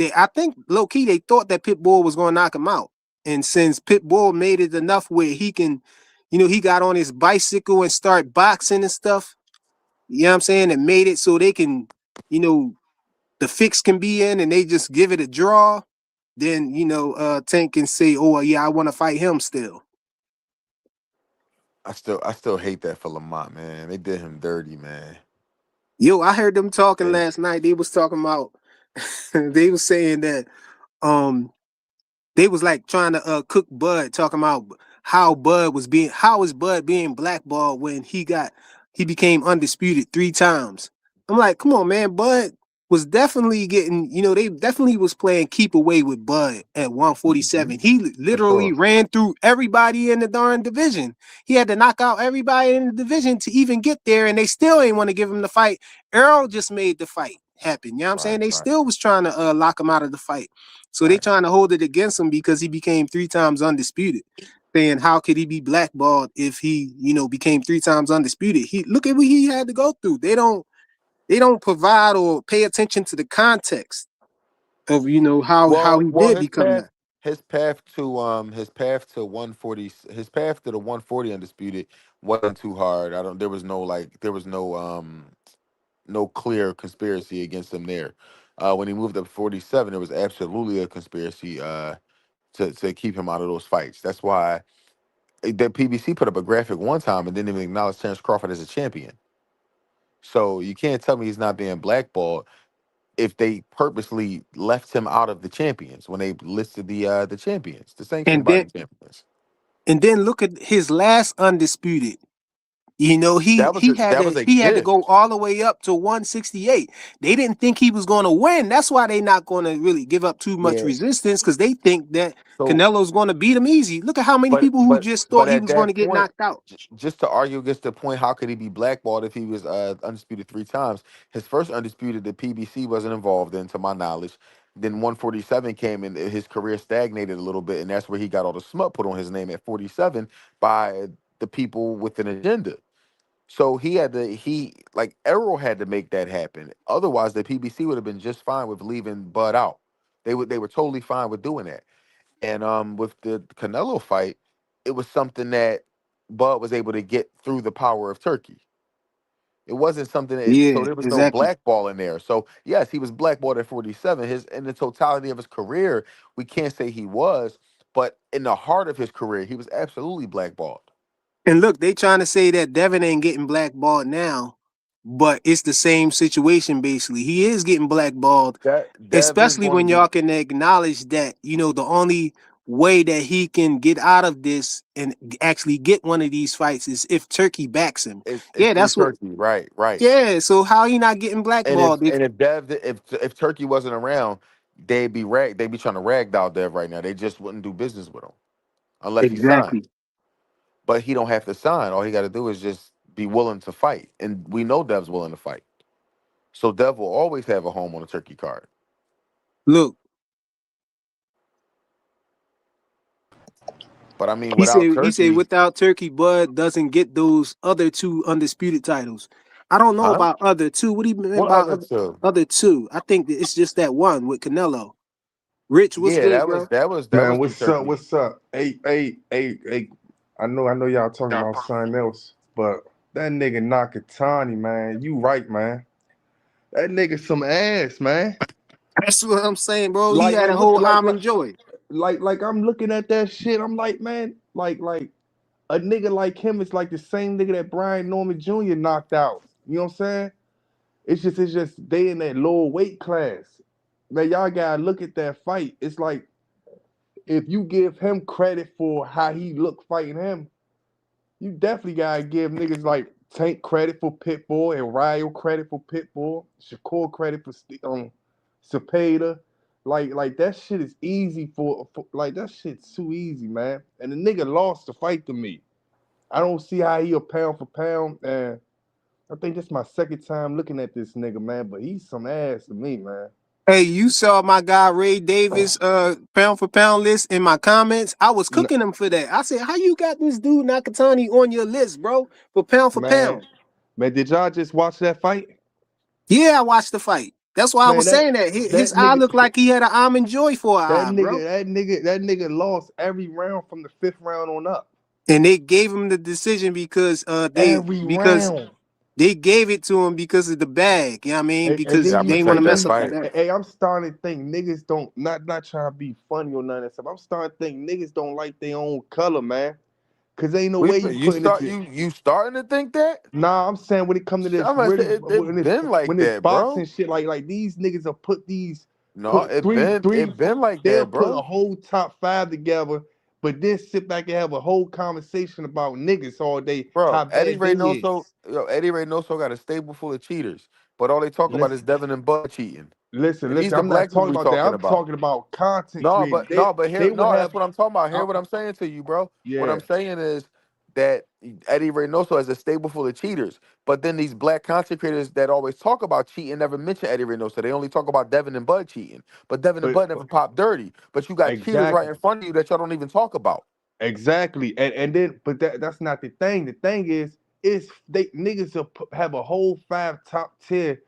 I think low key they thought that Pitbull was gonna knock him out, and since Pitbull made it enough where he can, he got on his bicycle and start boxing and stuff. You know what I'm saying? And made it so they can, you know, the fix can be in and they just give it a draw, then Tank can say, "Oh yeah, I want to fight him still."
I still hate that for Lamont, man. They did him dirty, man.
Yo, I heard them talking
They,
last night. They was talking about they was saying that um they was like trying to cook Bud, talking about how is Bud being blackballed when he became undisputed 3 times. I'm like, come on, man. Bud was definitely getting, they definitely was playing keep away with Bud at
Mhm.
147. He
For
literally
sure.
ran through everybody in the darn division. He had to knock out everybody in the division to even get there, and they still ain't want to give him the fight. Earl just made the fight happen. You know what I'm
Right,
saying? They
right,
still was trying to lock him out of the fight. So they
right.
trying to hold it against him because he became 3 times undisputed. Saying how could he be blackballed if he, became 3 times undisputed? He look at what he had to go through. They don't provide or pay attention to the context of how
Well,
he
well,
did become that.
his path to 140, his path to the 140 undisputed wasn't too hard. I don't. There was no clear conspiracy against him there. When he moved up 47, there was absolutely a conspiracy to keep him out of those fights. That's why the PBC put up a graphic one time and didn't even acknowledge Terrence Crawford as a champion. So you can't tell me he's not being blackballed if they purposely left him out of the champions when they listed the champions, the sanctioned
And then
body champions.
and then look at his last undisputed. He he had
That
to
was a
he had to go
gift.
all the way up to 168. They didn't think he was going to win. That's why they not going to really give up too much
Yeah.
resistance because they think that
So
Canelo's going to beat him easy. Look at how many
but
people who
but
just thought
but
he
at
was going
that
to get
point,
knocked out.
just to argue against the point, how could he be blackballed if he was undisputed 3 times? His first undisputed, the PBC wasn't involved in, to my knowledge. Then 147 came and his career stagnated a little bit, and that's where he got all the smut put on his name at 47 by the people with an agenda. So he like Errol had to make that happen. Otherwise, the PBC would have been just fine with leaving Bud out. They were totally fine with doing that. And with the Canelo fight, it was something that Bud was able to get through the power of Turkey. It wasn't something so
Yeah,
there was no
exactly.
blackball in there. So yes, he was blackballed at 47. His in the totality of his career, we can't say he was, but in the heart of his career, he was absolutely blackballed.
And look, they trying to say that Devin ain't getting blackballed now, but it's the same situation basically. He is getting blackballed,
That Dev is
especially
going to
when y'all
be
can acknowledge that the only way that he can get out of this and actually get one of these fights is if Turkey backs him.
it's
Yeah,
through
that's what.
Turkey, right, right.
Yeah, so how he not getting
And if
blackballed if
and if Dev if Turkey wasn't around, they'd be trying to ragdoll Dev right now. They just wouldn't do business with him unless he signed.
exactly?
But he don't have to sign. All he got to do is just be willing to fight, and we know Dev's willing to fight. So Dev will always have a home on a Turkey card.
Look,
But I mean,
He
without
said
Turkey,
without Turkey, Bud doesn't get those other two undisputed titles. I don't know
huh?
about other two. What do you mean
What
by
other two?
other two? I think that it's just that one with Canelo. Rich, what's
Yeah,
good,
that was
bro?
that was that
Man,
was through
what's up?
Turkey.
What's up? Hey. I know y'all talking about something else, but that nigga Nakatani, man, you right, man. That nigga some ass, man.
That's what I'm saying, bro. He
Like,
had
like,
a
what,
whole almond joy.
like, I'm looking at that shit. I'm like, man, like a nigga like him is like the same nigga that Brian Norman Jr. knocked out. You know what I'm saying? It's just they in that lower weight class. Man, y'all gotta look at that fight. It's like if you give him credit for how he looked fighting him, you definitely gotta give niggas like Tank credit for Pitbull and Ryo credit for Pitbull, Shakur credit for Cepeda. Like that shit is easy for like that shit's too easy, man. And the nigga lost the fight to me. I don't see how he a pound for pound, and I think this is my second time looking at this nigga, man. But he's some ass to me, man.
Hey, you saw my guy Ray Davis pound for pound list in my comments. I was cooking him for that. I said, "How you got this dude Nakatani on your list, bro? For
Man,
pound."
man, did y'all just watch that fight?
Yeah, I watched the fight. That's why I
Man,
was saying that his
that
eye
nigga
looked like he had an almond joy for an
that
eye,
nigga
bro.
that nigga that nigga lost every round from the fifth round on up.
And they gave him the decision because
Every round.
they gave it to him because of the bag. You know what I mean?
And
Because
You
then
gotta
you
they want to
protect
and
that
mess
then
up the
fight.
bag.
hey, I'm starting to think niggas don't not trying to be funny or none of that stuff. I'm starting to think niggas don't like their own color, man. Cause ain't no way you
You
putting it.
start you starting to think that?
Nah, I'm saying when it come to this
I'm gonna say
really
it been like
when it's
that,
boxing
bro.
shit like these niggas will put these
No,
put three
it been like
they'll
that,
put a
bro.
whole top five together, but then sit back and have a whole conversation about niggas all day how
Bro,
bad they is.
Eddie Reynoso got a stable full of cheaters, but all they talk about is
Listen,
Devin and Bud cheating. And these
listen.
the
I'm not
black people
talking
we
about that.
talking
I'm
about.
talking about content
No,
creating.
but no, but
They
here,
will
no, that's
have.
what I'm talking about. Hear
I'm,
what I'm saying to you, bro. What
yeah,
I'm saying is that Eddie Reynoso has a stable full of cheaters, but then these black content creators that always talk about cheating never mention Eddie Reynoso. They only talk about Devin and Bud cheating, but Devin and
but
Bud never pop dirty. But you got cheaters right
exactly.
in front of you that y'all don't even talk about.
Exactly, and then but that's not the thing. The thing is they niggas will have a whole five top tier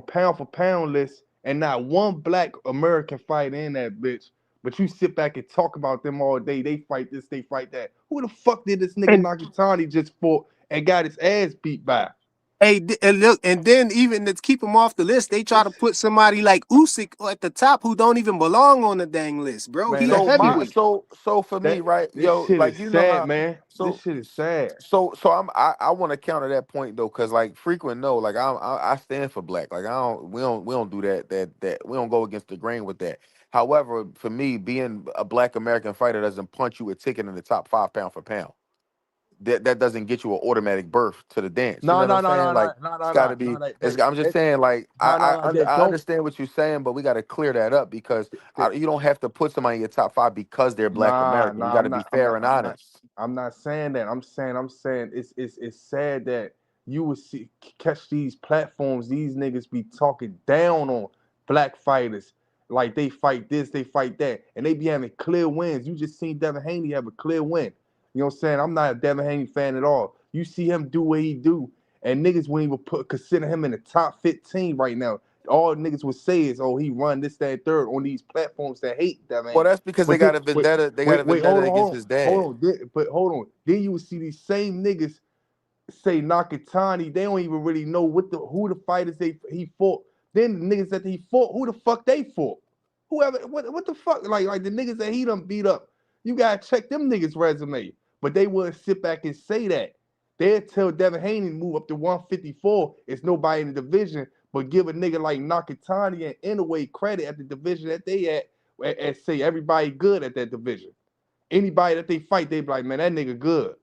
pound for pound list, and not one black American fight in that bitch. But you sit back and talk about them all day. They fight this, they fight that. Who the fuck did this nigga
And
Nakatani just fought and got his ass beat by?
hey, and look, and then even to keep him off the list, they try to
It's
put somebody like Usyk at the top who don't even belong on the dang list, bro.
man,
He a
that shit
heavyweight.
So for me,
that
right,
this
yo,
shit
like
is
you know
sad,
how
man. This
so
shit is sad.
I want to counter that point though, cause like frequent no, like I stand for black, like I don't we don't do that we don't go against the grain with that. However, for me, being a black American fighter doesn't punch you a ticket in the top five pound for pound. That doesn't get you an automatic berth to the dance. You
No,
know what I'm
no, no,
saying?
no,
Like
no, no,
it's
no,
got
no,
to
no.
be. I'm just saying like
No, no, no. That
I
don't.
understand what you're saying, but we got to clear that up because
That,
you don't have to put somebody in your top five because they're black
Nah,
American. You
nah,
got to be fair and honest.
I'm not saying that. I'm saying it's sad that you would see catch these platforms. These niggas be talking down on black fighters, like they fight this, they fight that, and they be having clear wins. You just seen Devin Haney have a clear win. You know what I'm saying? I'm not a Devin Haney fan at all. You see him do what he do, and niggas wouldn't even consider him in the top 15 right now. All niggas would say is, "Oh, he run this, that, and third on these platforms that hate Devin
Well,
Haney."
that's because they
But then,
got a vendetta. They got a
wait,
vendetta against his
hold
dad.
on. But hold on. Then you would see these same niggas say Nakatani. They don't even really know who the fighters he fought. Then the niggas that he fought, who the fuck they fought? Whoever, what the fuck? Like the niggas that he done beat up. You gotta check them niggas' resume. But they wouldn't sit back and say that. They'd tell Devin Haney to move up to 154. It's nobody in the division, but give a nigga like Nakatani and Inoue credit at the division that they at, and say everybody good at that division. Anybody that they fight, they be like, man, that nigga good.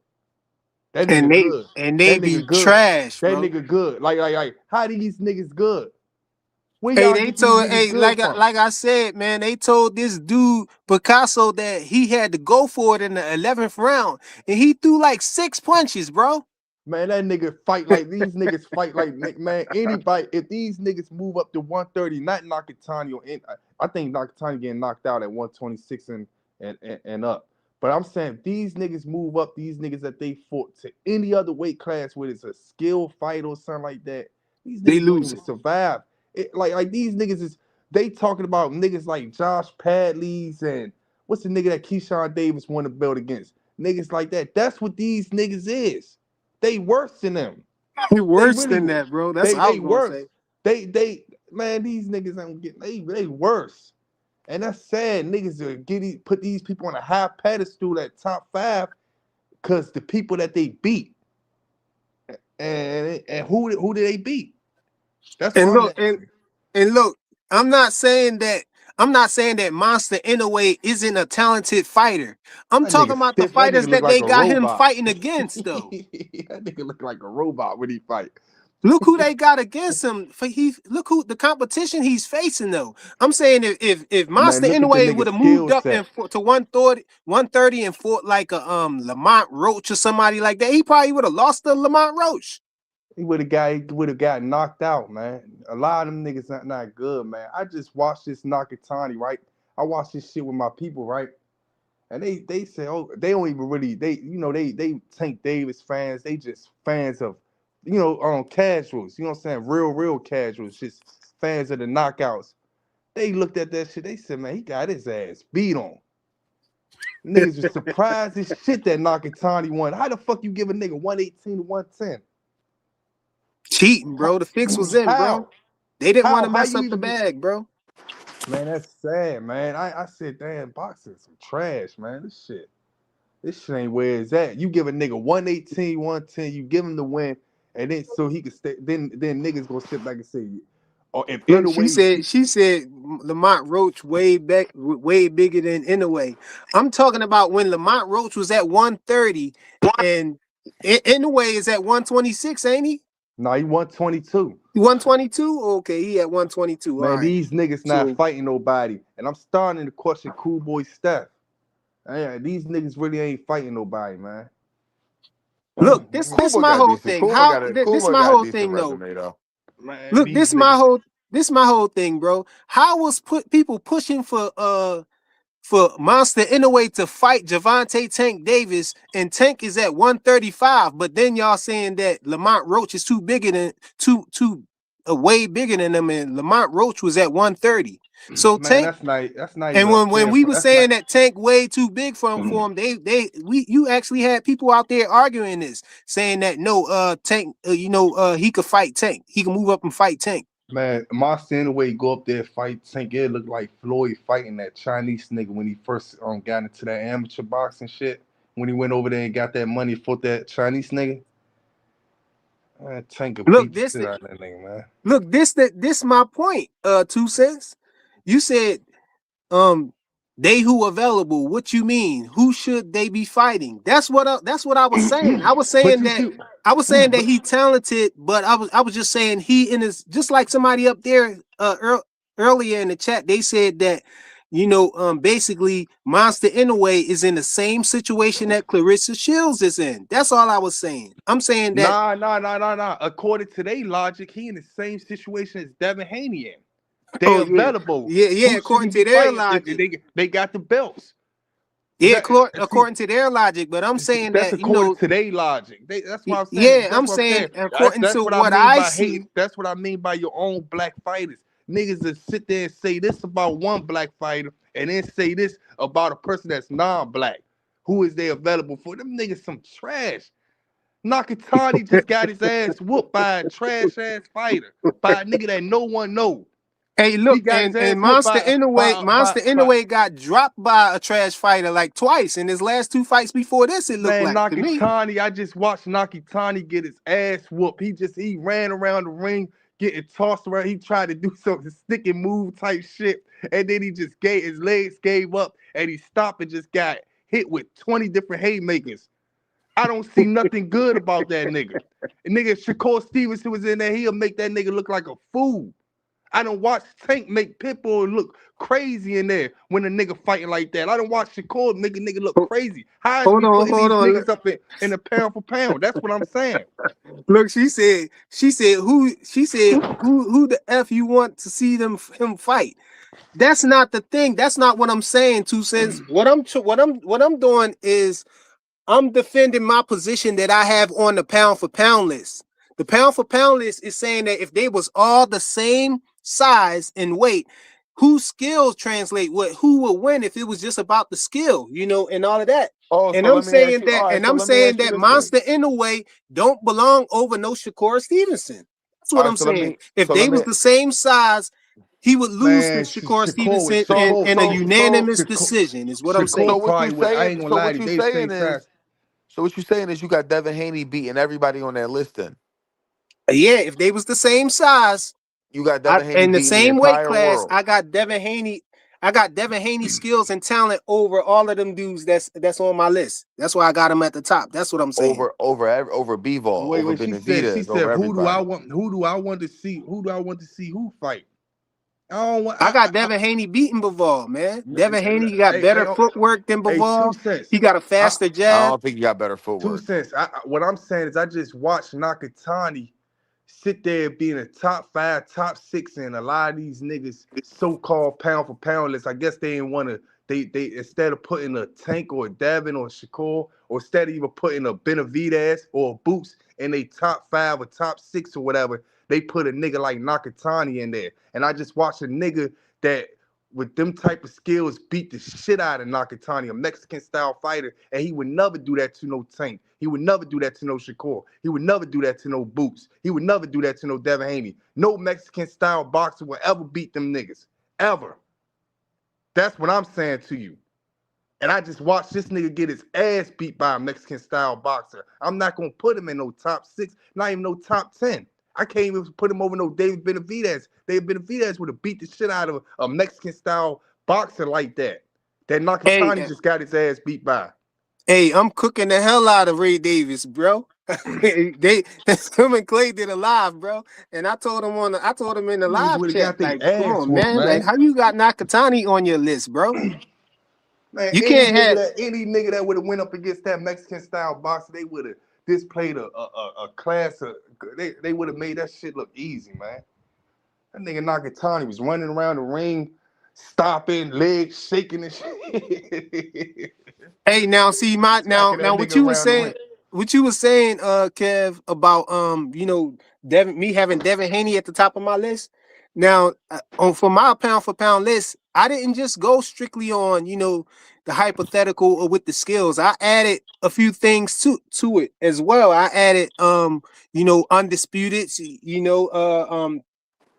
That
And
nigga
they
good.
and they
That nigga
be
good.
trash,
That
bro.
nigga good. Like, how these niggas good? Where
Hey,
y'all
they
get these
told
niggas good from?
like I said, man, they told this dude Picasso that he had to go for it in the 11th round, and he threw like 6 punches, bro.
Man, that nigga fight like these niggas fight like man. Anybody, if these niggas move up to 130, not Nakatani or I think Nakatani getting knocked out at 126 and up. But I'm saying these niggas move up, these niggas that they fought to any other weight class where it's a skill fight or something like that, these
They
niggas don't even
losing.
survive. Like these niggas is they talking about niggas like Josh Padley's and what's the nigga that Keyshawn Davis won the belt against? Niggas like that. That's what these niggas is. They worse than them. They
Worse
really
than that, bro. That's what I
they
was gonna
worse.
say.
They man, these niggas ain't get they worse. And that's sad. Niggas are put these people on a high pedestal at top five because the people that they beat. And who did they beat? That's what
And
I'm
look,
asking.
and look, I'm not saying that Monster Inoue isn't a talented fighter. I'm
That nigga
talking about the
stiff. That nigga
fighters
look
that
like
they
a
got him
robot.
fighting against, though.
That nigga look like a robot when he fight.
Look who they got against him. Look who the competition he's facing, though. I'm saying if
Man,
Monster
look at the
Inoue
nigga
would have moved
skill
up and
set.
fought to 130 and fought like a Lamont Roach or somebody like that, he probably would have lost to Lamont Roach.
He would have got knocked out, man. A lot of them niggas not good, man. I just watched this Nakatani, right? I watched this shit with my people, right? And they say, oh, they don't even really they Tank Davis fans. They just fans of casuals. You know what I'm saying? Real casuals. Just fans of the knockouts. They looked at that shit. They said, man, he got his ass beat on. Niggas was surprised as shit that Nakatani won. How the fuck you give a nigga 118 to 110?
Cheating, bro. The fix was in, bro.
How?
They didn't want to
How
mess
you
up the
even get?
bag, bro.
Man, that's sad, man. I said, damn, boxing some trash, man. This shit ain't where it's at. You give a nigga 118, 110, you give him the win, and then so he can stay. Then niggas gonna sit back and say, or if
Look,
Inoue beat,
she said Lamont Roach way bigger than Inoue. I'm talking about when Lamont Roach was at 130 and Inoue is at 126, ain't he?
nah, he 122.
122? Okay, he at 122. All
Man,
right.
these niggas not
So
fighting nobody, and I'm starting to question Cool Boy Steph. These niggas really ain't fighting nobody, man.
look, this
Kuba
my
got
whole
decent.
thing. How this
Kuba
my
got a
whole
decent
thing though.
resume though.
Man,
Look,
these niggas.
this my whole thing, bro. How was people pushing for Monster Inoue to fight Javante Tank Davis, and Tank is at 135, but then y'all saying that Lamont Roach is way bigger than them, and Lamont Roach was at 130. So
Man,
Tank,
that's not
and
even a
when
fair.
we were
That's not.
saying that Tank way too big for him, you actually had people out there arguing this, saying that no, Tank, he could fight Tank, he can move up and fight Tank.
Man, Monster Inoue go up there fight Tank. It looked like Floyd fighting that Chinese nigga when he first got into that amateur boxing shit. When he went over there and got that money for that Chinese nigga. Man, Tank could
Look,
beat the shit out of that nigga, man.
look, this my point. 2 cents. You said they who available. What you mean? Who should they be fighting? That's what I was saying. I was
But
saying
you
that
see,
he talented, but I was just saying he in his, just like somebody up there earlier in the chat. They said that basically Monster Inoue is in the same situation that Clarissa Shields is in. That's all I was saying. I'm saying that.
nah. According to their logic, he in the same situation as Devin Haney in. They
Oh yeah,
available.
yeah.
Who should he
According to
be
their
fighting?
logic.
They got the belts.
Yeah,
That, see,
according to their logic, but I'm saying
that's
that,
according to their logic. That's why I'm saying.
yeah,
That's
I'm
what I'm saying.
saying
That's
according
that's
to
what I
what
mean
I
by hating.
see.
That's what I mean by your own black fighters. Niggas that sit there and say this about one black fighter, and then say this about a person that's non-black. Who is they available for? Them niggas some trash. Nakatani just got his ass whooped by a trash ass fighter, by a nigga that no one know.
Hey,
He
look,
got his
and
ass whooped by
Monster Inoue got dropped by a trash fighter like twice in his last 2 fights before this, it looked
Man,
like to me.
Nakatani, I just watched Nakatani get his ass whooped. He ran around the ring, getting tossed around. He tried to do some stick and move type shit, and then he just his legs gave up, and he stopped and just got hit with 20 different haymakers. I don't see nothing good about that nigga. And nigga, Shakur Stevenson was in there, he'll make that nigga look like a fool. I don't watch Tank make Pitbull look crazy in there when a nigga fighting like that. I don't watch Shakur make a nigga look crazy. How is
Hold
we
on,
putting
hold
these
on.
niggas up in a pound for pound? That's what I'm saying.
Look, she said who the F you want to see him fight? that's not the thing. That's not what I'm saying. 2 cents. What I'm doing is I'm defending my position that I have on the pound for pound list. The pound for pound list is saying that if they was all the same size and weight, whose skills translate what, who would win if it was just about the skill, and all of that.
Oh,
And
so
I'm
let me ask
saying
you. All
that,
right,
and
so
I'm
let me
saying
ask you
that
this then.
Monster Inoue don't belong over no Shakur Stevenson. That's
All
what
right,
I'm
so let
saying.
me.
If
So
they
let
was
me.
the same size, he would lose to
Man,
Shakur
Shakur was
Stevenson
So
in a
so so
unanimous decision, is what I'm
so
Shakur
saying.
what
probably
you
would. I
saying?
ain't gonna
So
lie
what
to you.
you
They the same
saying
size.
is. So what you saying is you got Devin Haney beating everybody on that list. Then
Yeah, if they was the same size,
you got Devin Haney
in the
beating the
same weight
entire
class,
world
I got Devin Haney. I got Devin Haney skills and talent over all of them dudes that's on my list. That's why I got him at the top. That's what I'm saying.
over Bivol, over
Wait. She
Benavidez,
said,
over everybody.
who do I want to see? Who do I want to see who fight? I don't want.
I got Devin Haney beating Bivol, man. Devin Haney got
Hey,
better footwork than
hey, two
Bivol.
cents.
He got a
I,
faster
I
jab.
don't think you got better
Two
footwork.
cents. What I'm saying is, I just watched Nakatani sit there being a top 5, top 6, and a lot of these niggas so-called pound for pound list. I guess they didn't want to. They instead of putting a Tank or a Devin or a Shakur, or instead of even putting a Benavidez or a Boots in they top 5 or top 6 or whatever, they put a nigga like Nakatani in there. And I just watched a nigga that with them type of skills beat the shit out of Nakatani, a Mexican style fighter, and he would never do that to no Tank. He would never do that to no Shakur. He would never do that to no Boots. He would never do that to no Devin Haney. No Mexican style boxer will ever beat them niggas. Ever. That's what I'm saying to you. And I just watched this nigga get his ass beat by a Mexican style boxer. I'm not gonna put him in no top 6, not even no top 10. I can't even put him over no David Benavidez. David Benavidez would have beat the shit out of a Mexican style boxer like that. That
Hey,
Nakatani just got his ass beat by.
hey, I'm cooking the hell out of Ray Davis, bro. They him and Clay did a live, bro. And I told him in the
Niggas
live
would have
chat,
got their
like, come
ass
on,
whooped,
man. Like,
man.
how you got Nakatani on your list, bro?
Man,
You can't have
any nigga that would have went up against that Mexican style boxer, they would have displayed a class of they would have made that shit look easy, man. That nigga Nakatani was running around the ring, stopping, legs shaking and shit.
Hey, now see my
Smacking
now
that
what
nigga
you was
around the
saying,
ring.
Kev, about me having Devin Haney at the top of my list. Now, for my pound for pound list, I didn't just go strictly on the hypothetical or with the skills. I added a few things to it as well. I added undisputed,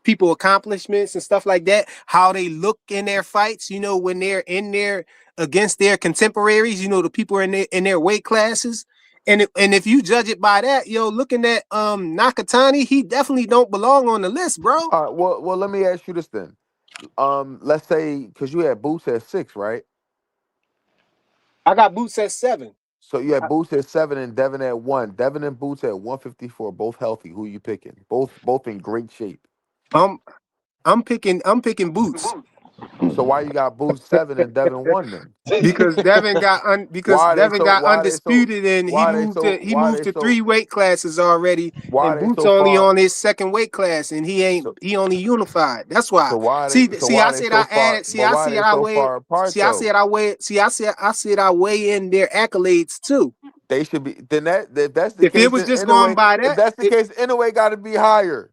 people accomplishments and stuff like that, how they look in their fights, when they're in there against their contemporaries, the people in their weight classes. And if you judge it by that, looking at Nakatani, he definitely don't belong on the list, bro.
All right. Well, let me ask you this then. Let's say because you had Boots at 6, right?
I got Boots at 7.
So you had Boots at 7 and Devin at 1. Devin and Boots at 154, both healthy. Who you picking? Both in great shape.
I'm I'm picking Boots.
So why you got Boots 7 and Devin 1 then?
Because
Why are they
Devin
so
got
why are they so
undisputed and he
why are they
moved
so
to he
why are
moved
they
to
so
3 weight classes already,
why are
and
they
Boots
so
only
far
on his second weight class, and
so
he only unified. That's why.
so why are they so
See,
why
I
are they
said
so
I
far
added. See,
but
I
why are
said
they
I
so
weigh.
far apart
See, I said
though?
I weigh. See, I said I weigh in their accolades too.
They should be then that if that's the
If it
case
was
then
just going
anyway
by
if
that,
that's the case anyway gotta be higher.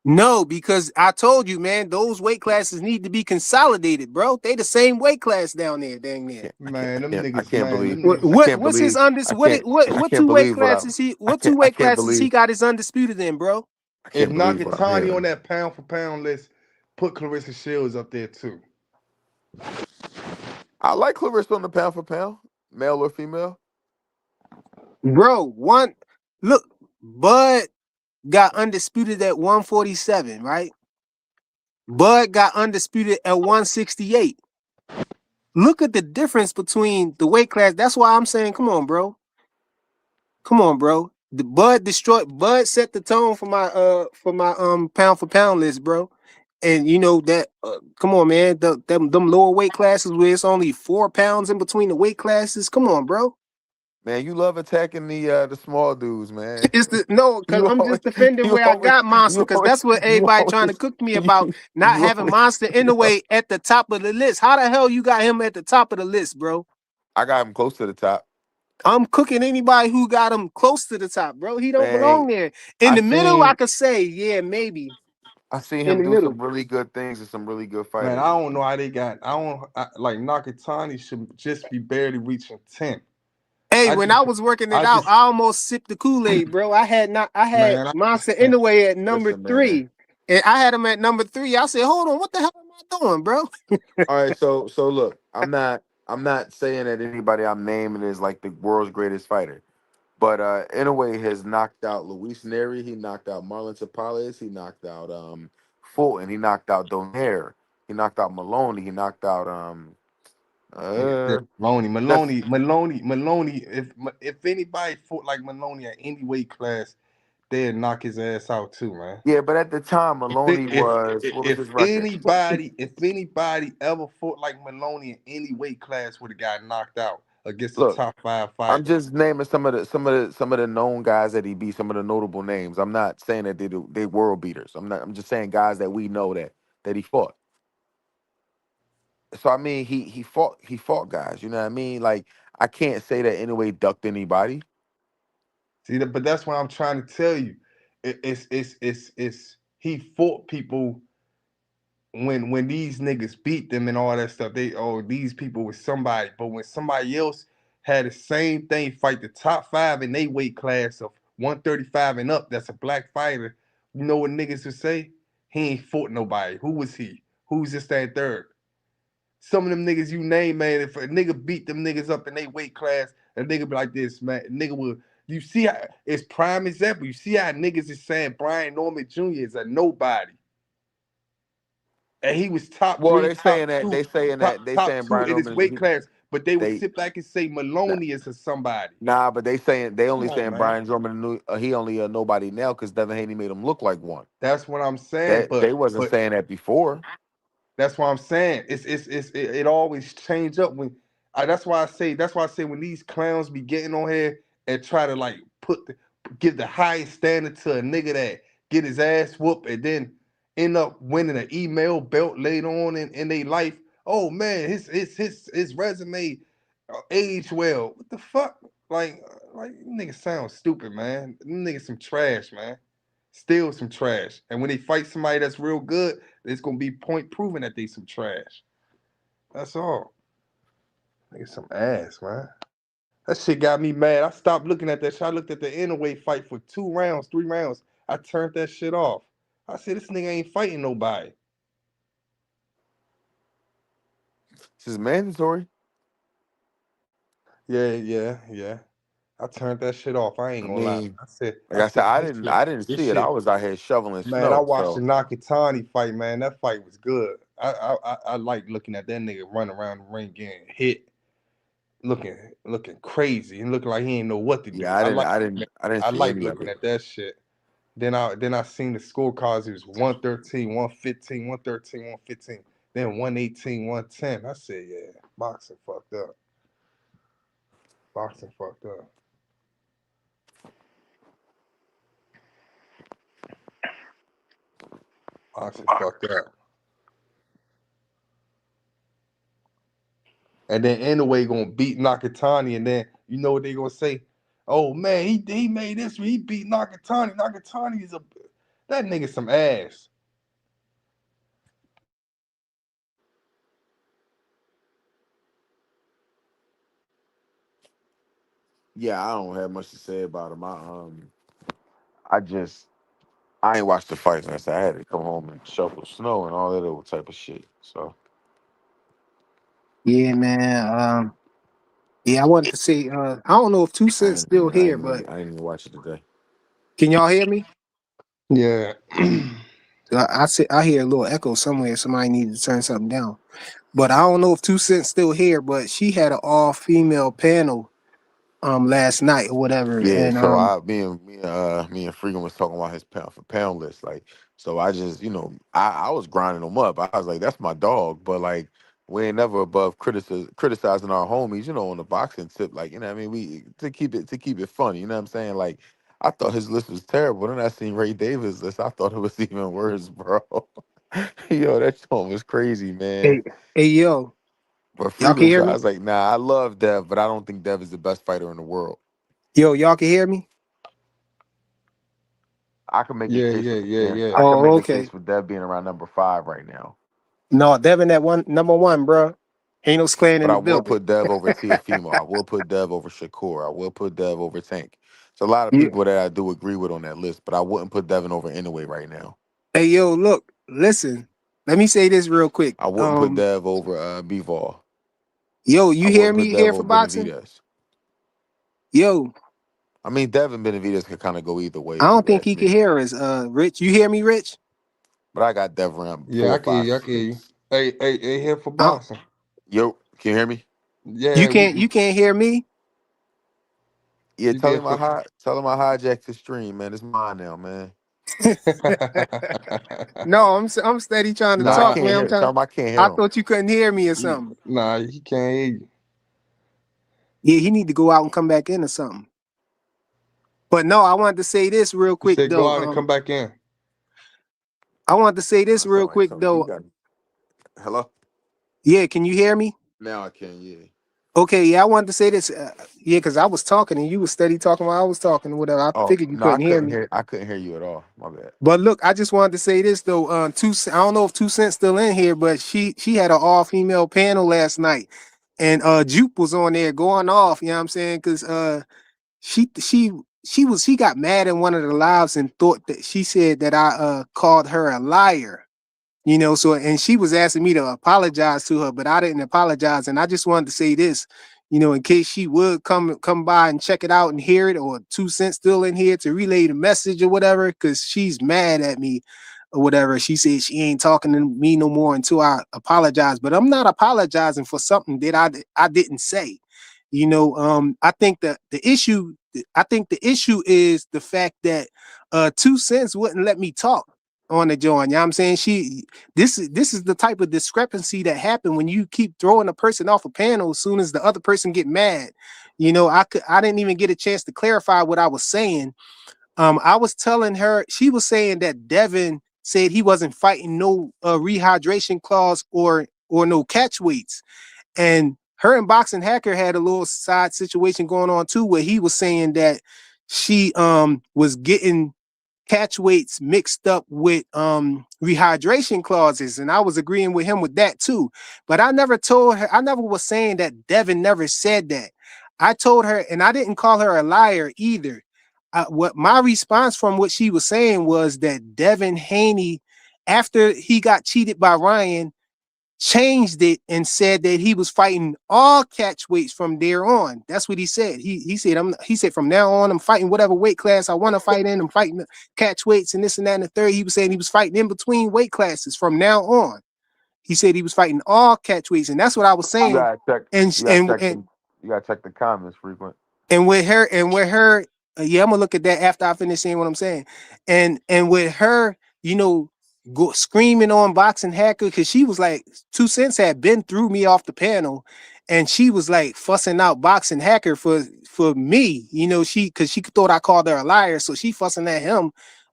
no, because I told you, man, those weight classes need to be consolidated, bro. They the same weight class down there, dang near.
Man,
I can't believe
What,
them
I
what
can't
what's his
believe
undis?
I
What
can't
it what
I
what
can't
two weight
believe what
classes he?
I
What two
can't I
weight
can't
classes he
believe
got his undisputed in, bro?
I
if
can't believe what I'm
Nakatani on
hearing.
that pound for pound list, put Clarissa Shields up there too.
I like Clarissa on the pound for pound, male or female.
Bro, look, Bud got undisputed at 147, right? Bud got undisputed at 168. Look at the difference between the weight class. That's why I'm saying, come on, bro. Come on, bro. The Bud set the tone for my pound for pound list, bro. And you know that come on, man. Them lower weight classes where it's only 4 pounds in between the weight classes. Come on, bro.
Man, you love attacking the small dudes, man.
It's the no, because
You
I'm
always,
just defending
you
where I
always,
got Monster,
you
because
always,
that's what
you
everybody trying to
always,
cook me about
you,
not
you
having
always,
Monster in
you
the
know,
way at the top of the list. How the hell you got him at the top of the list, bro?
I got him close to the top,
I'm cooking anybody who got him close to the top, bro. He don't
man.
belong there. In
I
the middle, I
seen,
could say, yeah, maybe
I seen
in
him
the
do some
middle.
really good things and some really good
Man,
fighters.
I don't know how they got. I don't like Nakatani should just be barely reaching 10.
Hey,
I
when
just,
I was working it
I
out,
just,
I almost sipped the Kool-Aid, bro. I had
man, I
Monster
just
in
think
the way at number
Listen, man.
3. And I had him at number 3. I said, hold on, what the hell am I doing, bro?
All right, so look, I'm not saying that anybody I'm naming is like the world's greatest fighter. But Inoue has knocked out Luis Neri. He knocked out Marlon Tapales. He knocked out Fulton. He knocked out Donaire. He knocked out Maloney. He knocked out
nigga said
uh
Maloney,
that's
Maloney. If anybody fought like Maloney at any weight class, they'd knock his ass out too, man.
yeah, but at the time Maloney was, what was his record?
If anybody ever fought like Maloney in any weight class, would have got knocked out against the
Look,
top 5
I'm
fighters.
just naming some of the known guys that he beat, some of the notable names. I'm not saying that they world beaters. I'm just saying guys that we know that he fought. So I mean, he fought guys. You know what I mean? Like I can't say that anyway ducked anybody.
See, but that's what I'm trying to tell you. It's he fought people when these niggas beat them and all that stuff. They these people was somebody, but when somebody else had the same thing fight the top 5 in they weight class of 135 and up, that's a black fighter. You know what niggas would say? He ain't fought nobody. Who was he? Who's this that third? Some of them niggas you name, man, if a nigga beat them niggas up in they weight class, a nigga be like this, man. A nigga will. You see how it's prime example. You see how niggas is saying Brian Norman Jr. is a nobody, and he was top
Well,
three,
they saying that they saying that they
top
saying
two
Brian
in his
Norman.
weight class. But they would
They
sit back and say
nah,
Maloney is a somebody.
but they saying they
Come
only
on,
saying
man.
Brian Drummond he only a nobody now because Devin Haney made him look like one.
That's what I'm saying.
That they wasn't
But
saying that before.
that's what I'm saying. It always change up when. That's why I say when these clowns be getting on here and try to like give the highest standard to a nigga that get his ass whooped and then end up winning an email belt later on in their life. Oh man, his resume age well. What the fuck? Like niggas sound stupid, man. Them niggas some trash, man. Still some trash. And when they fight somebody that's real good, it's gonna be point proven that they some trash. That's all. Niggas some ass, man. That shit got me mad. I stopped looking at that shit. I looked at the Inoue fight for 2 rounds, 3 rounds. I turned that shit off. I said, this nigga ain't fighting nobody.
This is mandatory.
Yeah. I turned that shit off. I ain't
I
gonna lie.
mean,
I
like I said,
said,
I
this
didn't
shit,
I didn't
this
see it. I
shit,
was out here shoveling
man. I
snow.
watched the
So
Nakatani fight, man. That fight was good. I like looking at that nigga run around the ring getting hit, looking crazy and looking like he ain't know what to
yeah,
do.
I didn't
I
see
like
any of
looking
it.
at that shit. Then I seen the scorecards. It was 113, 115, 113, 115. Then 118, 110. I said, yeah, boxing fucked up. Boxing fucked up. Boxing fucked up. And then anyway gonna beat Nakatani, and then you know what they gonna say? Oh man, he made this. He beat Nakatani. Nakatani is that nigga some ass.
Yeah, I don't have much to say about him. I just I ain't watched the fights. I said I had to come home and shovel snow and all that other type of shit. So
Yeah, man. Yeah, I wanted to say, I don't know if Two Cents still here, but
I didn't even watch it today.
can y'all hear me?
Yeah.
I hear a little echo somewhere. Somebody needed to turn something down. But I don't know if Two Cents still here, but she had an all female panel last night or whatever.
Yeah,
And
so me and Freegan was talking about his pound for pound list. Like, so I just I was grinding him up. I was like, that's my dog. But like we ain't never above criticizing our homies, on the boxing tip. Like, you know what I mean? We to keep it funny, you know what I'm saying? Like, I thought his list was terrible. Then I seen Ray Davis' list. I thought it was even worse, bro. Yo, that joint was crazy, man.
Hey, hey, yo,
But
y'all can
freedom
hear
fight, I
me?
was like, nah, I love Dev, but I don't think Dev is the best fighter in the world.
Yo, y'all can hear me?
I can make a
Yeah,
case
yeah,
for
yeah,
being
yeah.
I can
Oh,
make the case
okay.
for Dev being around number 5 right now.
No, Devin at one number one, bro. Ain't no clan
But
in
I
the
will
building.
put Dev over Tiafimo. I will put Dev over Shakur. I will put Dev over Tank. It's a lot of
Yeah.
people that I do agree with on that list, but I wouldn't put Devin over Inoue right now.
Hey, yo, look, listen. Let me say this real quick.
I wouldn't put Dev over Bivol.
Yo,
I
you hear
wouldn't put
me
Dev
here for
over
boxing?
Benavidez.
Yo,
I mean, Dev and Benavidez could kind of go either way
I
if
don't
you
think
ask
he can
me.
hear us. Rich, you hear me, Rich?
But I got Dev around
Yeah,
4,
I can hear
5,
you. I can hear you.
6.
Hey, here for
I don't-
boxing.
Yo, can you hear me?
Yeah,
you can't hear me?
Yeah,
you get for.
tell him I hijacked the stream, man. It's mine now, man.
No, I'm steady trying to
Nah, I
Nah,
talk,
can't
man. I'm
hear. Tell
trying.
him I can't hear
I
him.
thought you couldn't hear me or something.
nah, he can't hear you.
Yeah, he need to go out and come back in or something. But no, I wanted to say this real
He
quick
said go
though.
out and come back in.
I wanted to say
Nah,
this
it sound
real
like
quick
something he
though.
got. Hello?
Yeah, can you hear me?
Now I can, yeah.
Okay, yeah, I wanted to say this. Yeah, because I was talking and you was steady talking while I was talking or whatever. I
Oh,
figured you
no, I
couldn't hear
couldn't
me.
hear. I couldn't hear you at all. My bad.
But look, I just wanted to say this though. I don't know if 2 Cents still in here, but she had an all female panel last night, and Jupe was on there going off. You know what I'm saying? Because she she she got mad in one of the lives and thought that she said that I called her a liar. So and she was asking me to apologize to her, but I didn't apologize. And I just wanted to say this, in case she would come by and check it out and hear it, or 2 Cents still in here to relay the message or whatever, because she's mad at me or whatever. She said she ain't talking to me no more until I apologize. But I'm not apologizing for something that I didn't say. I think that the issue is the fact that 2 Cents wouldn't let me talk on the joint. You know what I'm saying? This is the type of discrepancy that happen when you keep throwing a person off a panel as soon as the other person get mad. I didn't even get a chance to clarify what I was saying. I was telling her, she was saying that Devin said he wasn't fighting no rehydration clause or no catch weights. And her and Boxing Hacker had a little side situation going on too, where he was saying that she was getting catch weights mixed up with rehydration clauses, and I was agreeing with him with that too. But I never was saying that Devin never said that. I told her, and I didn't call her a liar either. What my response from what she was saying was that Devin Haney, after he got cheated by Ryan, changed it and said that he was fighting all catch weights from there on. That's what he said. He said from now on I'm fighting whatever weight class I want to fight in. I'm fighting catch weights and this and that and the third. He was saying he was fighting in between weight classes from now on. He said he was fighting all catch weights, and that's what I was
You
saying.
gotta check.
And
You gotta
and
check
and
the. You gotta check the comments frequent.
and with her, yeah, I'm gonna look at that after I finish saying what I'm saying. And with her, go screaming on Boxing Hacker, because she was like, 2 Cents had been threw me off the panel, and she was like fussing out Boxing Hacker for me. She because she thought I called her a liar, so she fussing at him,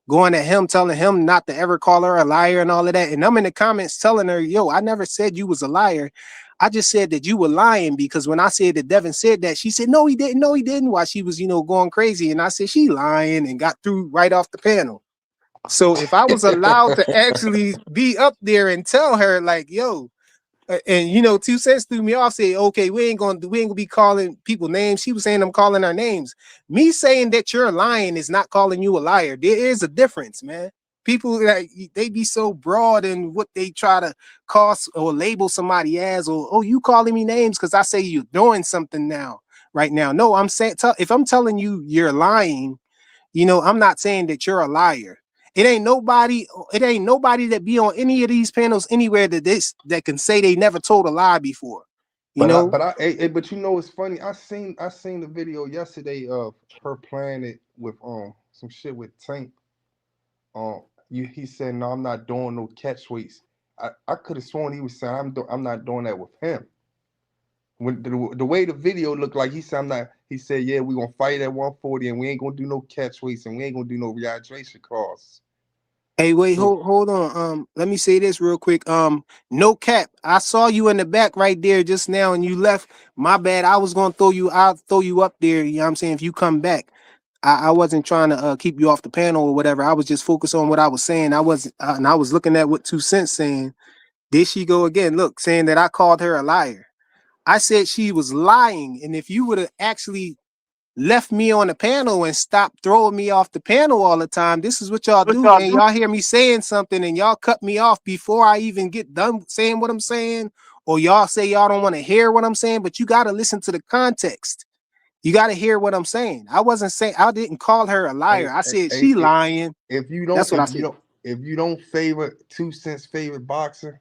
going at him, telling him not to ever call her a liar and all of that. And I'm in the comments telling her, yo, I never said you was a liar. I just said that you were lying, because when I said that Devin said that, she said, no, he didn't. No, he didn't. While she was, going crazy. And I said, she lying, and got through right off the panel. So if I was allowed to actually be up there and tell her, like, yo, and 2 Cents threw me off, say, okay, we ain't gonna be calling people names. She was saying I'm calling our names. Me saying that you're lying is not calling you a liar. There is a difference, man. People, like, they be so broad in what they try to cost or label somebody as, or, oh, you calling me names because I say you're doing something now, right now. No, I'm saying, if I'm telling you you're lying, I'm not saying that you're a liar. It ain't nobody that be on any of these panels anywhere that can say they never told a lie before. You know?
But it's funny. I seen the video yesterday of her playing it with some shit with Tank. Um, he said, no, I'm not doing no catch weights. I could have sworn he was saying I'm not doing that with him. When the way the video looked like, he said I'm not. He said, yeah, we gonna fight at 140 and we ain't gonna do no catch weights and we ain't gonna do no rehydration course.
Hey, wait,
So
hold on. Let me say this real quick. No cap. I saw you in the back right there just now, and you left. My bad. I was gonna throw you. I'll throw you up there. You know what I'm saying? If you come back, I wasn't trying to keep you off the panel or whatever. I was just focused on what I was saying. I wasn't, and I was looking at what 2 Cents saying. There she go again. Look, saying that I called her a liar. I said she was lying, and if you would have actually left me on the panel and stopped throwing me off the panel all the time. This is what y'all do, man. Y'all hear me saying something and y'all cut me off before I even get done saying what I'm saying, or y'all say y'all don't want to hear what I'm saying, but you got to listen to the context. You got to hear what I'm saying. I wasn't saying, I didn't call her a liar. I said she lying.
if you
That's
don't
what I said.
if you don't favor 2 Cents favorite boxer,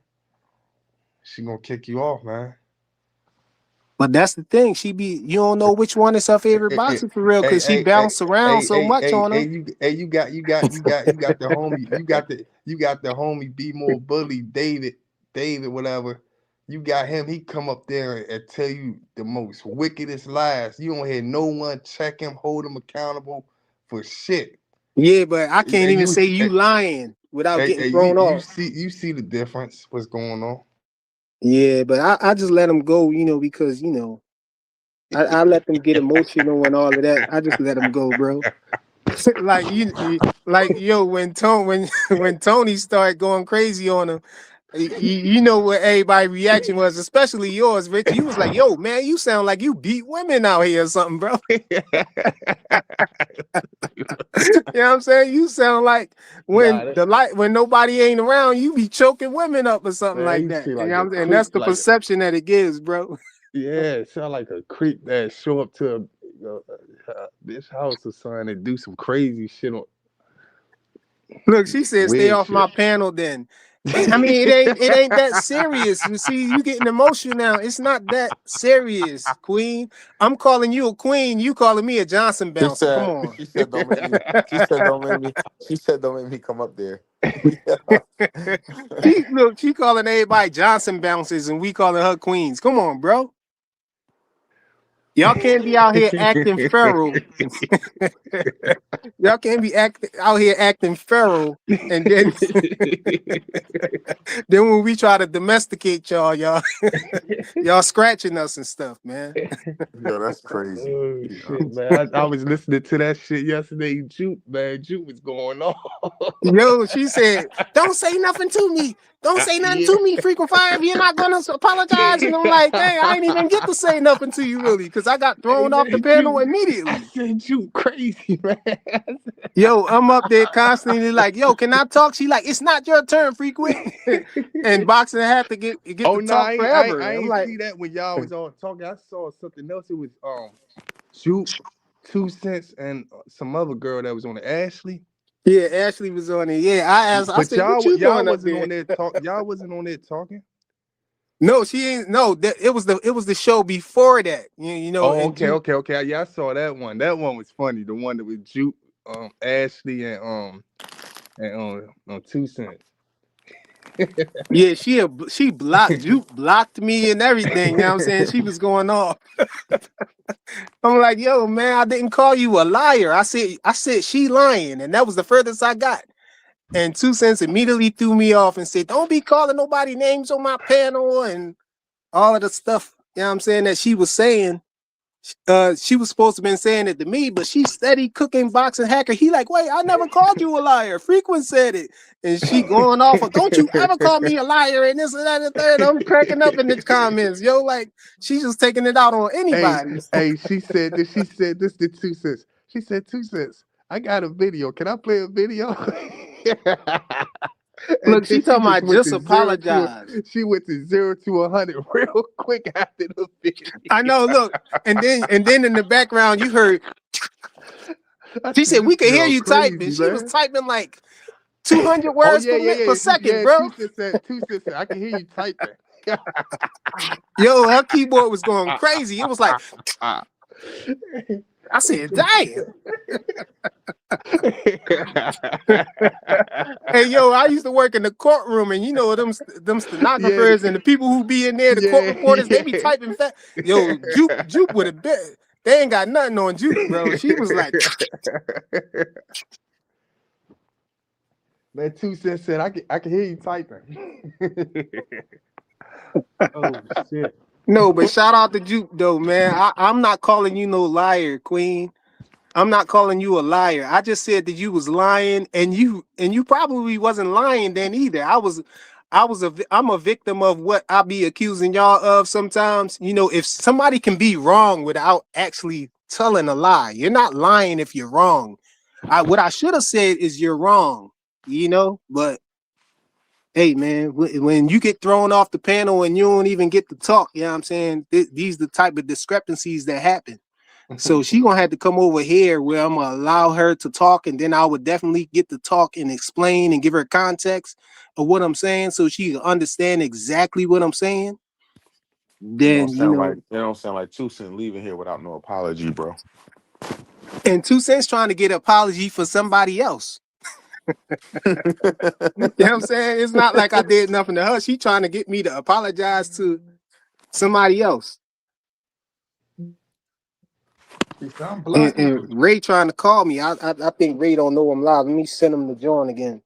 she gonna kick you off, man.
But that's the thing. You don't know which one is her favorite boxer for real, because she bounced around so much on her.
You got the homie, you got the homie Be More Bully, David, whatever. You got him, he come up there and tell you the most wickedest lies. You don't hear no one check him, hold him accountable for shit.
Yeah, but I can't even say you lying without getting thrown off.
You see the difference, what's going on.
Yeah, but I just let them go, because I let them get emotional and all of that. I just let them go, bro. Like like yo, when Tony started going crazy on him, you know what everybody's reaction was, especially yours, Rich. You was like, "Yo, man, you sound like you beat women out here or something, bro." You know what I'm saying? You sound like when nobody ain't around, you be choking women up or something like that. You know what I'm saying? And that's the perception that it gives, bro.
Yeah, it sound like a creep that show up to this house or something and do some crazy shit on.
Look, she said, "Stay off my panel." Then, I mean, it ain't that serious. You see, you getting emotional now. It's not that serious, Queen. I'm calling you a queen. You calling me a Johnson bouncer. Come on.
She said, don't make me. She said, don't make me. She said, don't make me come up there.
She calling everybody Johnson bouncers, and we calling her queens. Come on, bro. Y'all can't be out here acting feral. Y'all can't be out here acting feral, and then then when we try to domesticate y'all scratching us and stuff, man.
Yo, that's crazy.
Oh shit, man! I was listening to that shit yesterday. Juke was going on.
Yo, she said, "Don't say nothing to me. Don't say nothing to me, Frequent Fire, if you're not gonna apologize." And I'm like, "Dang, I ain't even get to say nothing to you, really, because I got thrown off the panel immediately."
I said, "Juke crazy, man."
Yo, I'm up there constantly like, "Yo, can I talk?" She like, "It's not your turn, Frequent." And boxing had to get to talk forever.
I ain't
like,
see that when y'all was all talking. I saw something else. It was Juke, 2 Cents, and some other girl that was on it, Ashley.
Yeah, Ashley was on it. Yeah, I asked. I said, "What you
y'all
doing up
wasn't
there?"
on there talk. Y'all wasn't on there talking.
No, she ain't. No, it was the show before that. You know.
Oh, okay. Yeah, I saw that one. That one was funny. The one that was Juke, Ashley, and 2 Cents.
Yeah, she blocked me and everything. You know what I'm saying? She was going off. I'm like, "Yo, man, I didn't call you a liar. I said she lying, and that was the furthest I got." And 2 Cents immediately threw me off and said, "Don't be calling nobody names on my panel," and all of the stuff. You know what I'm saying, that she was saying. She was supposed to have been saying it to me, but she steady cooking boxing hacker. He like, "Wait, I never called you a liar. Frequent said it." And she going off of, "Don't you ever call me a liar," and this and that and the third. I'm cracking up in the comments. Yo, like, she's just taking it out on anybody.
Hey, she said this to 2 Cents. She said, 2 Cents, I got a video. Can I play a video?
Look, she
She
talking about
went
just
to 0
apologize.
she went to 0 to 100 real quick after the video.
I know. Look, and then in the background you heard. She said, "We can hear you
crazy,
typing." She was
man.
typing like 200
Oh
words
yeah.
per second, bro.
2 Cents said, I can hear you typing.
Yo, her keyboard was going crazy. It was like, I said, "Damn." Hey, yo, I used to work in the courtroom, and you know them
Yeah,
stenographers and the people who be in there, the court
yeah,
reporters, they be typing fast. Yo, Jupe would have been. They ain't got nothing on Jupe, bro. She was like,
Man, 2 Cents said I can hear you typing. Oh shit.
no, but shout out to Jupe though, man. I'm not calling you no liar, Queen. I'm not calling you a liar. I just said that you was lying, and you probably wasn't lying then either. I'm a victim of what I be accusing y'all of sometimes. You know, if somebody can be wrong without actually telling a lie, you're not lying if you're wrong. What I should have said is you're wrong, you know, but hey man, when you get thrown off the panel and you don't even get to talk, you know what I'm saying? These the type of discrepancies that happen. So she gonna have to come over here where I'm gonna allow her to talk, and then I would definitely get to talk and explain and give her context of what I'm saying, so she can understand exactly what I'm saying. Then you know,
It don't sound like 2 Cent leaving here without no apology, bro.
and 2 Cents trying to get an apology for somebody else. You know what I'm saying? It's not like I did nothing to her. She trying to get me to apologize to somebody else.
I'm
And,
blocking
and
you.
Ray trying to call me. I think Ray don't know I'm live. Let me send him to join again.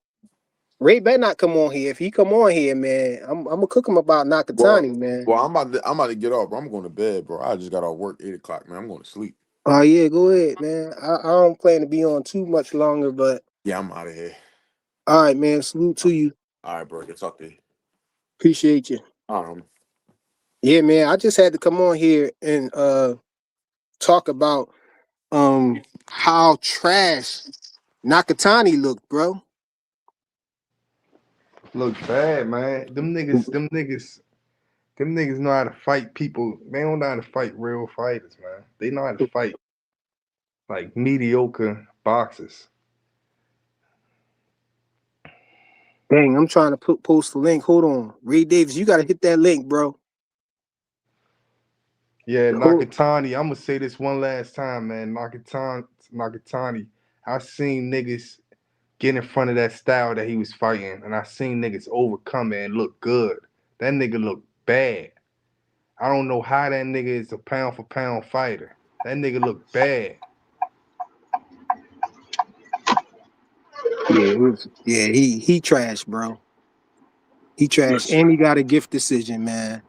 Ray better not come on here. If he come on here, man, I'm gonna cook him about
Well,
Nakatani, man.
I'm about to get off, bro. I'm going to bed, bro. I just got off work 8 o'clock, man. I'm going to sleep.
Oh yeah, go ahead, man. I don't plan to be on too much longer, but
Yeah, I'm out of here.
all right, man. Salute to you.
All right, bro. Get talk to you.
Appreciate you.
All right, homie.
Yeah, man. I just had to come on here and talk about how trash Nakatani looked, bro.
Look bad, man. Them niggas know how to fight people. They don't know how to fight real fighters, man. They know how to fight like mediocre boxers.
Dang, I'm trying to post the link. Hold on. Ray Davis, you gotta hit that link, bro.
Yeah,
Hold
Nakatani. I'm gonna say this one last time, man. Nakatani. I seen niggas get in front of that style that he was fighting, and I seen niggas overcome it and look good. That nigga look bad. I don't know how that nigga is a pound for pound fighter. That nigga look bad.
yeah, he trash, bro. He trash.
Listen,
And he got a gift decision, man.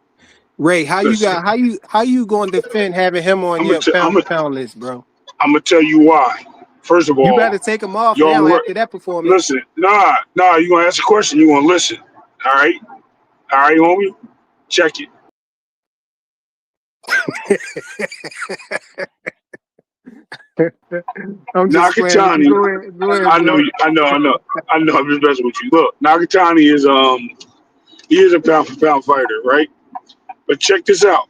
Ray,
listen.
how you going to defend having him on
I'm gonna
your
t- I'm
pound for
gonna
pound list, bro?
I'm gonna tell you why. First of
You
all,
better take him off
y'all
now
re-
after that performance.
listen. Nah. You gonna ask a question? You gonna listen? All right, homie. Check it.
I'm just playing with you.
Nakatani.
Go ahead,
I know
bro.
you. I know. I'm just messing with you. Look, Nakatani is he is a pound for pound fighter, right? But check this out.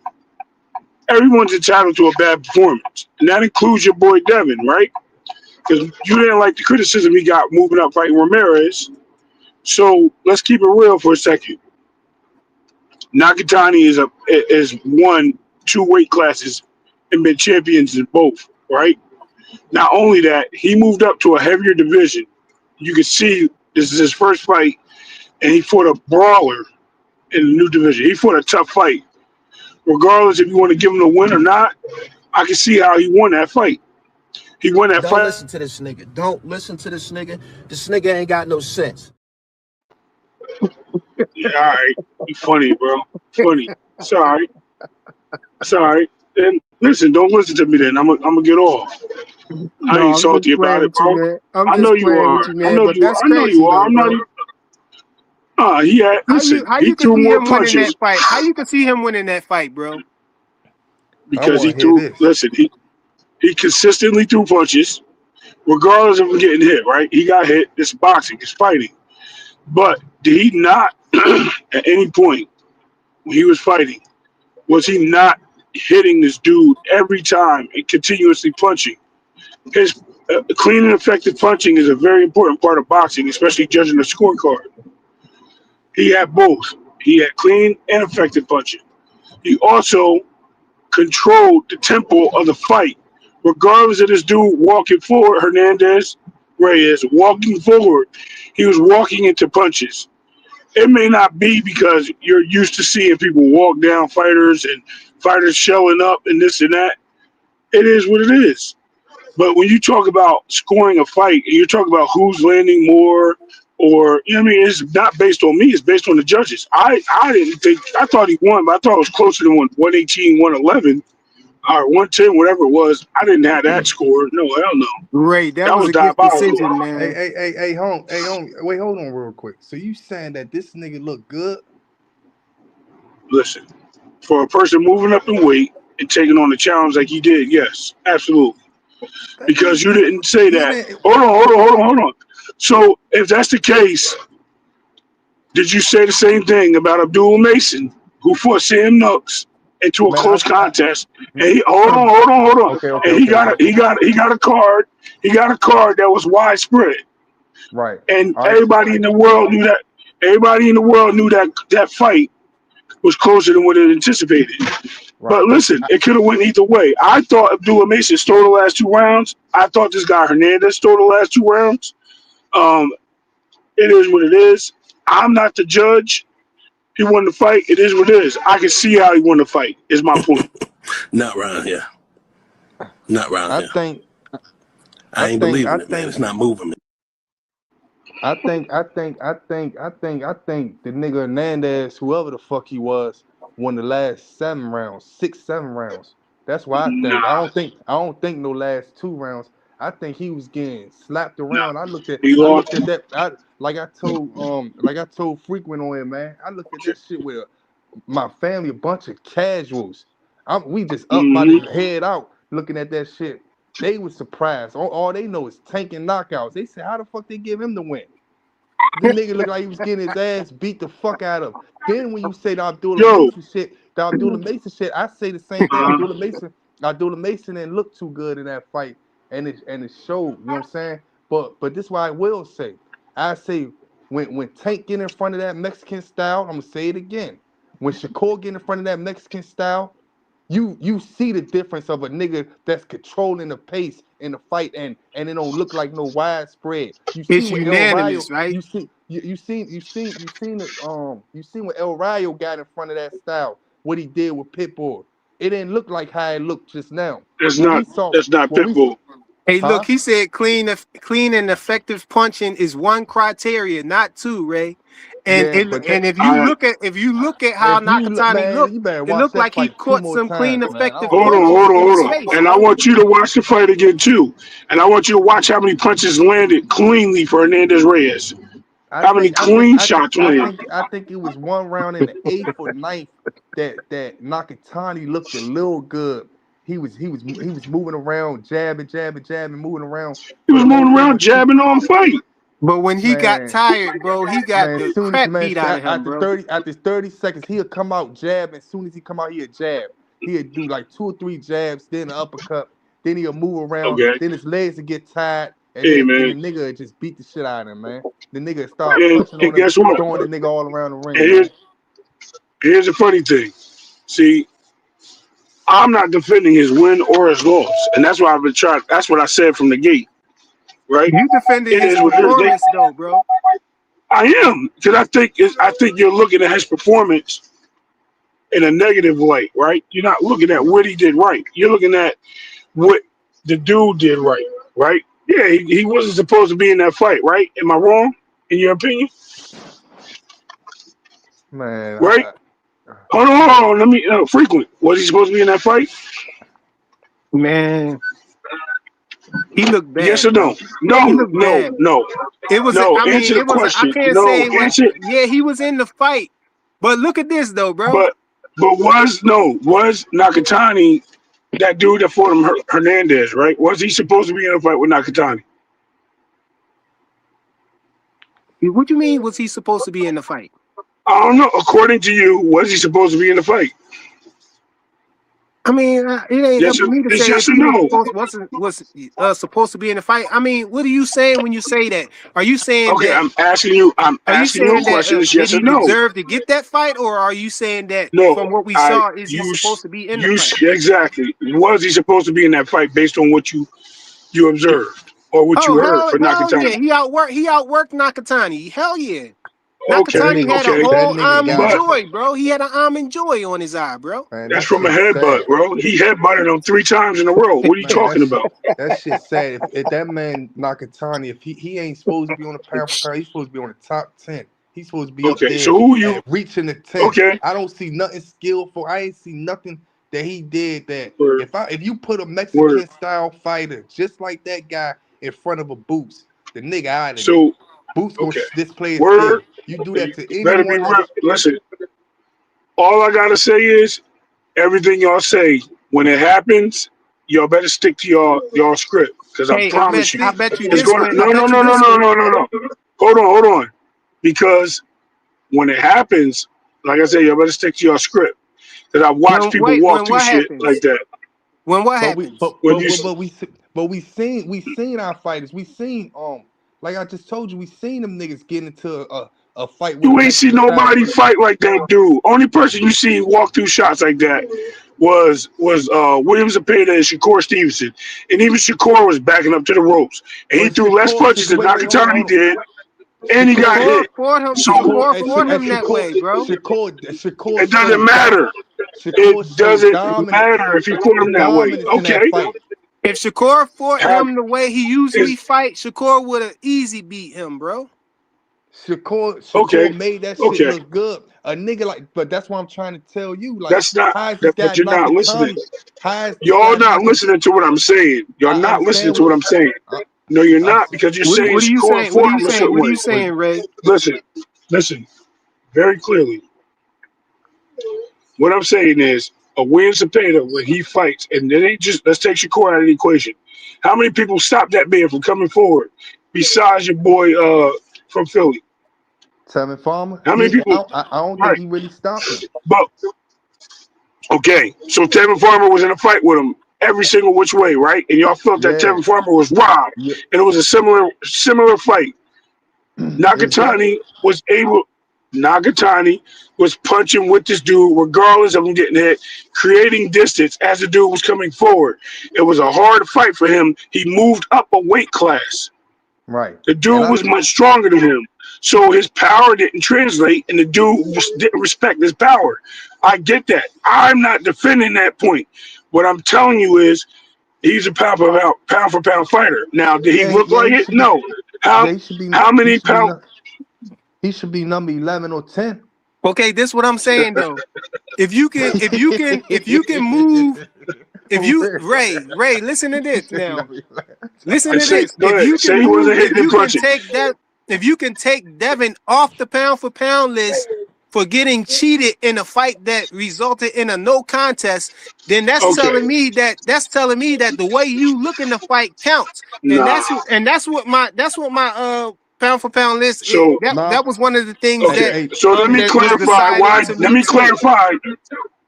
Everyone's entitled to a bad performance, and that includes your boy Devin, right? Because you didn't like the criticism he got moving up fighting Ramirez. So let's keep it real for a second. Nakatani is won two weight classes and been champions in both, right? Not only that, he moved up to a heavier division. You can see this is his first fight, and he fought a brawler in the new division. He fought a tough fight. Regardless if you want to give him the win or not, I can see how he won that fight. He won that
Don't
fight.
listen to this nigga. Don't listen to this nigga. This nigga ain't got no sense.
Yeah, all right. You funny, bro. Funny. It's all right. It's all right. And listen, don't listen to me then. I'm gonna get off. I
No,
ain't
I'm just
salty
playing
about it,
with you,
bro.
man. I'm
I know
just
you
playing
are.
with you, man. But that's
I know
crazy
you are.
though,
I'm not
bro.
even. He had. Listen.
How
He
you could
threw
see
more
him winning
punches
that fight? How you could see him winning that fight, bro?
I
because he
want to hear
threw.
this.
Listen. He consistently threw punches, regardless of him getting hit. Right. He got hit. It's boxing. It's fighting. But did he not, at any point when he was fighting, was he not hitting this dude every time and continuously punching? His clean and effective punching is a very important part of boxing, especially judging the scorecard. He had both. He had clean and effective punching. He also controlled the tempo of the fight. Regardless of this dude walking forward, Hernandez, Reyes walking forward, he was walking into punches. It may not be because you're used to seeing people walk down fighters and fighters showing up and this and that. It is what it is. But when you talk about scoring a fight, and you're talking about who's landing more, or you know what I mean, it's not based on me. It's based on the judges. I didn't think I thought he won, but I thought it was closer to 118, 111, or 110, whatever it was. I didn't have that score. No, hell no.
Ray, that
That
was
was
a gift
diabolical.
decision,
Hey,
man.
home. Wait, hold on real quick. So you saying that this nigga look good?
Listen, for a person moving up in weight and taking on the challenge like he did, yes, absolutely.
That
Because
nigga,
you didn't say
he
that.
didn't.
Hold on. So if that's the case, did you say the same thing about Abdul Mason, who fought Sam Nooks into a
Man,
close contest? And he, hold on. And
okay.
he got a card. He got a card that was widespread,
Right.
and
All right.
everybody in the world knew that. Everybody in the world knew that that fight was closer than what it anticipated.
Right.
But listen, it could have went either way. I thought Abdul Mason stole the last 2 rounds. I thought this guy Hernandez stole the last 2 rounds. Um, it is what it is. I'm not the judge. He won the fight. It is what it is. I can see how he won the fight. Is my point.
Not around here. Not around
I
here.
think. I
I ain't
think. I
believing it, man.
think.
It's not moving me.
I think the nigga Hernandez, whoever the fuck he was, won the last 7 rounds, 6, 7 rounds. That's why I think. I
Nah,
don't think. I don't think no last 2 rounds. I think he was getting slapped
nah.
around. I looked at.
He
I
lost.
looked at that. Like I told Frequent on it, man. I looked at that shit with my family, a bunch of casuals. We just up by
Mm-hmm.
the head out looking at that shit. They was surprised. All they know is tanking knockouts. They said, how the fuck they give him the win? The nigga looked like he was getting his ass beat the fuck out of. Then when you say
Yo,
the Abdullah Mason shit, I say the same thing.
uh,
Abdullah Mason didn't look too good in that fight, and it showed. You know what I'm saying? But this is why I will say, I say when Tank get in front of that Mexican style, I'm gonna say it again. When Shakur get in front of that Mexican style, you see the difference of a nigga that's controlling the pace in the fight, and it don't look like no widespread. You see
It's
what El Rayo,
unanimous, right?
you seen what El Rayo got in front of that style, what he did with Pitbull. It didn't look like how it looked just now.
that's
When we
not
saw
that's not
when we
Pitbull.
Hey, look,
huh?
he said clean and effective punching is one criteria, not two, Ray. And
Yeah,
and,
but that
and
I
if you look at how
if you
Nakatani
man,
looked,
you better
it
watch
looked
that
like he
fight two
caught
more
some clean,
times, man. I
effective
don't know
hold on,
what the
punches
hold on,
in
fuck
his
hold
you
on.
face,
talking
And I
about.
bro.
want you to watch the fight again too. And I want you to watch how many punches landed cleanly for Hernandez Reyes.
I
How many
think I think
clean
I think
shots
I
landed.
think I think it was one round in the eighth or ninth that Nakatani looked a little good. He was moving around, jabbing, moving around,
He was
doing
moving
everything.
around
But see,
jabbing on fight.
But when he got
man,
tired, bro, he got
man,
the
soon as
crap beat out of him,
after
bro.
30 seconds, he'll come out jab. As soon as he come out, he'll jab. He'll do like 2 or 3 jabs, then an uppercut, then he'll move around,
Okay.
then his legs will get tired, and
Hey
then the
man.
nigga would just beat the shit out of him, man. The nigga start punching
And
on him,
guess what?
throwing the nigga all around the
And
ring, man.
here's the funny thing. See, I'm not defending his win or his loss. And that's why I've been trying that's what I said from the gate, right?
You defended
It
his
is what it is.
performance though, bro.
I am. Because I think you're looking at his performance in a negative light, right? You're not looking at what he did right. You're looking at what the dude did right, right? Yeah, he wasn't supposed to be in that fight, right? Am I wrong in your opinion?
Man,
Right?
I
Hold
man,
on. Let me frequent. Was he supposed to be in that fight?
Man, he looked
Yes
bad,
or no?
bro. He
No,
looked
no,
bad.
no,
It was,
no.
I mean,
Answer the
it was, I
question.
can't
No,
say it was,
answer.
yeah, he was in the fight. But look at this though, bro.
But was Nakatani that dude that fought him Hernandez, right? Was he supposed to be in a fight with Nakatani?
What you mean was he supposed to be in the fight?
I don't know. According to you, was he supposed to be in the fight?
I mean, it ain't up
Yes,
to me to
it's
say if
yes or
he was
no.
supposed to be in the fight. I mean, what are you saying when you say that? Are you saying
Okay,
that
I'm asking you. I'm
Are you
asking you a
saying that
question. It's
did
yes or
he
no.
deserve to get that fight, or are you saying that
No,
from what we
I
saw, is he
you
supposed to be in the
you
fight?
exactly. Was he supposed to be in that fight based on what you observed or what
Oh
you heard for
hell yeah,
Nakatani?
he outworked Nakatani. Hell yeah.
That
Okay,
Nakatani
nigga,
had a
okay,
that
whole
nigga
almond
got
but
joy, bro. He had an almond joy on his eye, bro.
man.
that's
That
from a
shit
headbutt,
sad.
bro. He headbutted him 3 times in a row. What are you
Man,
talking about?
that shit sad. If that man Nakatani, if he ain't supposed to be on the pound for pound, he's supposed to be on the top 10. He's supposed to be up
Okay,
there
so who you?
and reaching the 10.
Okay,
I don't see nothing skillful. I ain't see nothing that he did that
word,
if you put a
word.
Mexican style fighter just like that guy in front of a Boots, the nigga out of there.
So
Boots gonna
okay,
display his
word.
skill. You do that
You
to
better be
anyone
real.
else.
Listen, all I gotta say is everything y'all say when it happens, y'all better stick to y'all script because I
Hey,
promise you,
I bet you
it's
this
gonna.
one. I
No, no,
bet you
no, no,
this
no,
one.
no, no, no. Hold on, because when it happens, like I said, y'all better stick to your script because I watch people walk
When
through
what
shit like
happens?
that.
When what
But we
happens?
but
When
but
you
but, but we seen our fighters. We seen like I just told you, we seen them niggas get into a fight with a
you ain't see
Mexican style.
nobody fight like that dude. Only person you see walk through shots like that was Williams Zepeda and Shakur Stevenson, and even Shakur was backing up to the ropes, and he
But
threw less punches than
wait, hold on,
Nakatani
hold on.
did, and he got
Shakur,
Shakur
hit.
fought him.
So
Shakur fought him that way, bro.
Shakur
it doesn't
showed
matter.
Shakur
It
showed
doesn't matter if you put him that way.
dominance in that
Okay,
fight.
If Shakur fought
have
him the way he usually
is
fight, Shakur would have easy beat him, bro.
okay,
Shakur made that shit
okay.
look good. A nigga like, but that's what I'm trying to tell you. Like,
That's not
how is this
that,
guy
but you're not listening.
Nakatani? How is this
Y'all
guy
not
Nakatani?
listening to what I'm saying. You're
I
not listening
understand
to
what
what I'm saying.
I,
No, you're
I'm.
not because you're saying
What are you
Shakur
saying? What are
fought
you
him a
saying?
certain
What are
way.
you saying, Ray?
Listen, listen, very clearly. What I'm saying is a William Cepeda when he fights, and it ain't just let's take Shakur out of the equation. How many people stop that man from coming forward besides your boy from Philly?
Tevin Farmer.
How many people?
I don't think
Right,
he really stopped him.
but okay, so Tevin Farmer was in a fight with him every single which way, right? And y'all felt that
Yeah,
Tevin Farmer was robbed,
yeah.
and it was a similar fight.
Is that
Nakatani was able. Nagatani was punching with this dude, regardless of him getting hit, creating distance as the dude was coming forward. It was a hard fight for him. He moved up a weight class.
right?
The
And
dude was much stronger than him. So his power didn't translate, and the dude just didn't respect his power. I get that. I'm not defending that point. What I'm telling you is he's a pound for pound fighter. Now, did he look
yeah,
like
he
it?
should be.
No. How
Yeah, he should be.
how
He
many
should be.
pounds?
He should be number 11 or 10.
Okay, this what I'm saying though. If you can move, if
For
you
real.
Ray, listen to
He
this
should be
now.
number 11.
Listen to
Say,
this.
go
If
ahead.
you can
Say he wasn't
move, if
hitting and
you can
punching.
take that, if you can take Devin off the pound for pound list for getting cheated in a fight that resulted in a no contest, then
Okay.
that's telling me that the way you look in the fight counts. And
Nah.
that's what my pound for pound list
So
Nah.
that was one of the things
Hey,
okay.
that
hey,
So let me
hey,
was
clarify
deciding
why.
to
Let
me
me
too.
clarify.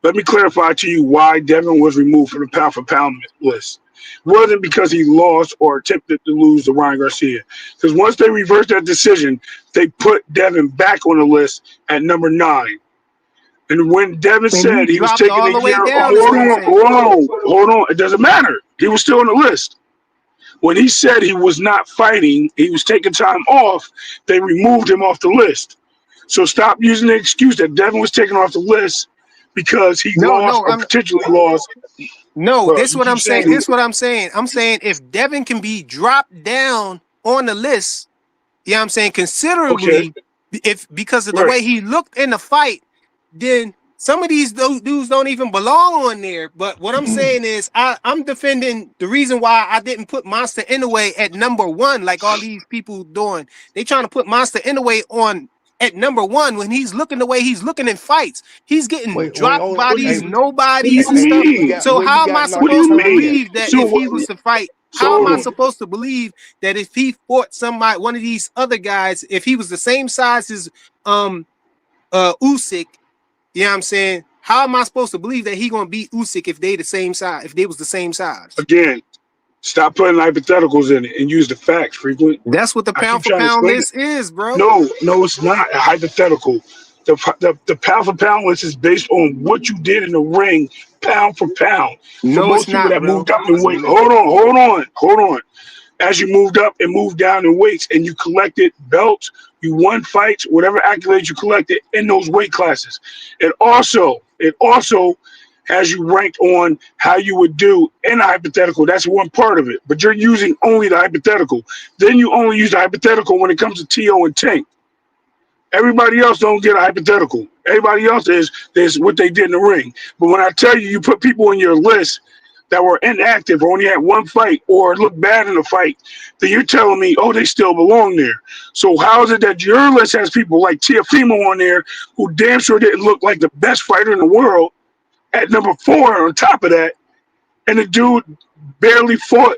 Let me clarify to you why Devin was removed from the pound for pound list. It wasn't because he lost or attempted to lose to Ryan Garcia. Because once they reversed that decision, they put Devin back on the list at number 9. And when Devin
And he
said he was
dropped
taking
all
a
the way
year,
down, is
hold
what he's
on,
saying.
hold on. It doesn't matter. He was still on the list. When he said he was not fighting, he was taking time off, they removed him off the list. So stop using the excuse that Devin was taken off the list because he
No,
lost
no,
or
I'm
potentially lost.
no,
Bro,
this
you
what
keep
I'm
saying
saying. This what I'm saying. I'm saying if Devin can be dropped down on the list, you know what I'm saying,
okay,
considerably, if because of the
right.
way he looked in the fight, then some of these dudes don't even belong on there. But what I'm saying is I'm defending the reason why I didn't put Monster Inoue at number 1 like all these people doing. They trying to put Monster Inoue on at number 1 when he's looking the way he's looking in fights. He's getting
wait,
dropped
hold on.
by
What do
these
you
Hey,
what do
nobodies
you
and
hey,
stuff.
mean?
So
where you
how am
got
I
What do you
supposed to
Nakatani
mean?
at?
believe that
So
if he was to fight,
so
how am
hold
I
on.
supposed to believe that if he fought somebody, one of these other guys, if he was the same size as Usyk, you know what I'm saying? How am I supposed to believe that he gonna beat Usyk if they the same size, if they was the same size?
Again, stop putting hypotheticals in it and use the facts frequent.
That's what the
I keep
pound for
trying to
pound
explain it.
list is, bro.
No, it's not a hypothetical. The pound for pound list is based on what you did in the ring, pound for pound. For
No, it's
most people
not,
that
bro.
moved up in weight,
No,
hold on. as you moved up and moved down in weights, and you collected belts, you won fights, whatever accolades you collected in those weight classes. It also has you ranked on how you would do in a hypothetical. That's one part of it, but you're using only the hypothetical. Then you only use the hypothetical when it comes to TO and Tank. Everybody else don't get a hypothetical. Everybody else is what they did in the ring. But when I tell you, you put people in your list that were inactive or only had one fight or looked bad in a fight, then you're telling me, oh, they still belong there. So how is it that your list has people like Tiafimo on there who damn sure didn't look like the best fighter in the world at number 4 on top of that, and the dude barely fought?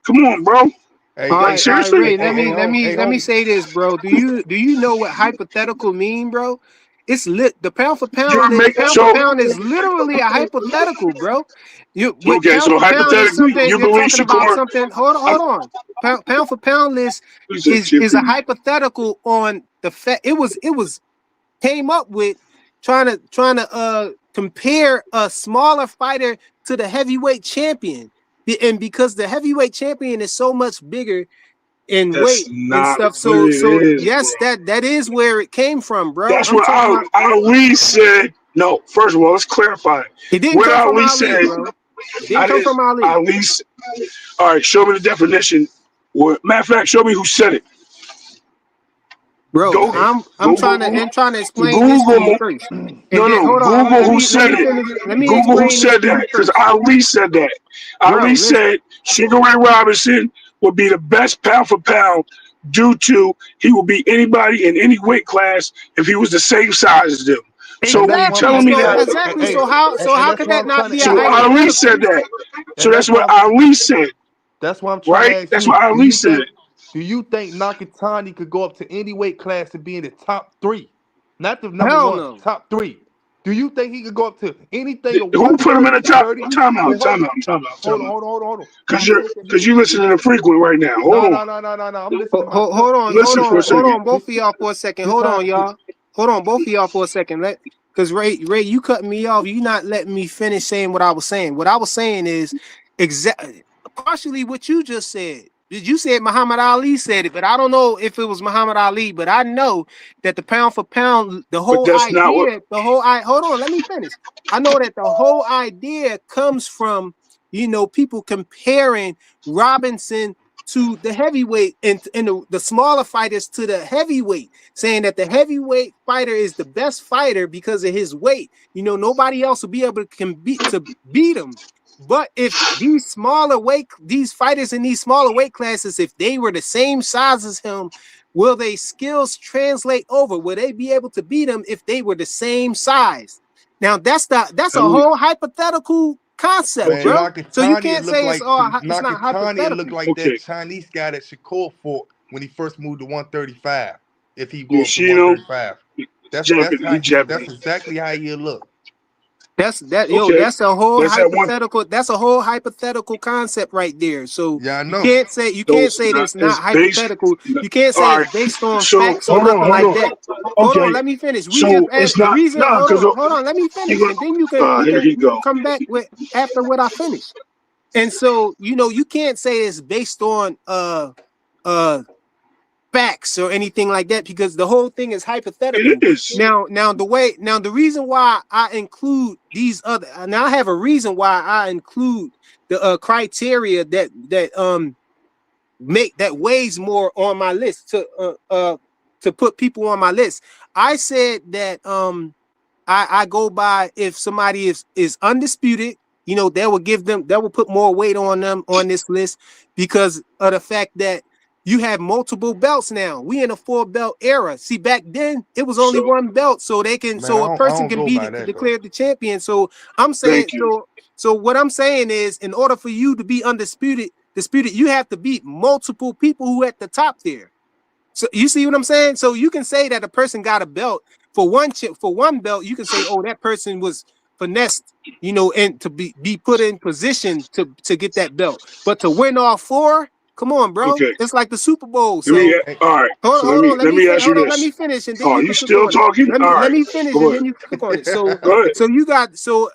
Come on, bro.
Hey,
All
Like
right,
hey,
all right,
seriously?
Ray.
hey, hey, hey,
Let me
homie.
say this, bro. Do you know what hypothetical mean, bro? It's lit. The pound for
You're
pound. The
making
pound for
so
pound is literally a hypothetical, bro. You with
okay.
pound
So
for pound is
hypothetically,
something
you
you're
believe
talking about.
Shakur?
Something. Hold on,
I'm,
hold on. Pound for pound list
he said
is a
Tiafimo.
hypothetical on the fact it was came up with trying to compare a smaller fighter to the heavyweight champion. And because the heavyweight champion is so much bigger in
That's
weight and
not
stuff.
what
So
it
so
is, bro.
yes, that is where it came from, bro.
That's
I'm
what
talking about
Ali said. No, first of all, let's clarify it.
it didn't
What
come from
Ali
Ali,
said,
bro. It didn't
I
come
did.
from Ali.
Ali, all right, show me the definition. Matter of fact, show me who said it.
Bro,
Go,
Hey,
I'm
Google,
trying to explain this to you
Google.
first. And
No,
then
no,
hold on,
Google
let
who
me let
said
me
it.
finish. Let me
Google who
explain this
said
to you
that, because
first.
Ali said that.
Bro,
Ali
listen.
said Sugar Ray Robinson would be the best pound for pound due to he will beat anybody in any weight class if he was the same size as them. So
and
when
that's
you
why I'm
Exactly.
telling
trying to
me
So
tell
that,
you.
exactly.
Hey,
So
and
how
that's
could
why
that
I'm
not
trying to
be a
so
tell you.
Ali
hypothetical?
said that. So
And
that's
that's why
what Ali said,
I'm trying to
right?
ask
That's what
you.
Ali said.
Do you think Nakatani could go up to any weight class and be in the top 3? Not the number
Hell
1,
no.
top 3. Do you think he could go up to anything of
Who put him in
130,
the top?
30?
Time
Wait,
out,
hold
time
on.
out, time out,
Hold
time
on,
out.
hold on, hold on, hold on.
Cause
I'm
you're
thinking
cause
here.
you listening to Frequent right now. Hold
No,
on.
no, no, no, no, no. I'm listening to myself.
Hold on,
Listen for a
hold
second.
on, both of y'all for a second.
This
Hold
how
on, y'all. Hold on, both of y'all for a second. Because Ray, you cutting me off. You not letting me finish saying what I was saying. What I was saying is exactly partially what you just said. You said Muhammad Ali said it, but I don't know if it was Muhammad Ali. But I know that the pound for pound, the
But
whole
that's not what
idea, hold on, let me finish. I know that the whole idea comes from people comparing Robinson to the heavyweight and the smaller fighters to the heavyweight, saying that the heavyweight fighter is the best fighter because of his weight. Nobody else will be able to beat him. But if these fighters in these smaller weight classes, if they were the same size as him, will their skills translate over? Will they be able to beat him if they were the same size? Now that's a
Ali.
whole hypothetical concept,
Man,
Okay,
bro. So you
Nakatani, it
can't
looked
say
like
it's not
Nakatani, it looked
hypothetical.
like that
okay.
Chinese guy that Shakur fought when he first moved to 135. If he go up to
Yoshino,
135,
He
that's
Japanese.
exactly how he look.
Okay.
That's a whole
That's that one.
hypothetical. That's a whole hypothetical concept right there. So
Yeah, I
you
know.
can't say
Those not
it's not
as based.
hypothetical. You can't say
All
it's
right.
based on
So
facts or nothing
hold
like
on.
that. Hold on,
Okay.
let me finish. We just
So it's
the
not
reason.
nah, cause
Hold on, let me
you
finish,
go.
and then you can
Here he
we can
go.
come back with after what I finish. And so you can't say it's based on uh facts or anything like that because the whole thing is
It
hypothetical.
is.
The reason why I include these other, and I have a reason why I include the criteria that make that weighs more on my list to put people on my list. I said that I go by if somebody is undisputed, that will put more weight on them on this list because of the fact that you have multiple belts now. We in a 4-belt era. See, back then it was only
So
one belt, so
Man,
a
I
person
don't
can
go
be
by that though.
declared the champion. So I'm saying
thank you.
so what I'm saying is in order for you to be disputed, you have to beat multiple people who at the top there. So you see what I'm saying? So you can say that a person got a belt for one belt. You can say, oh, that person was finessed, and to be put in position to get that belt. But to win all four, Come on, bro.
Okay.
It's like the Super Bowl.
Let
So
me. All right. So
hold on.
let me ask you
Let me
this.
finish, and then
Oh,
you
you
can cook
still
on it.
talking? All
Let
right.
me finish,
Go
and
ahead.
then you cook on it. So
Go ahead.
you got so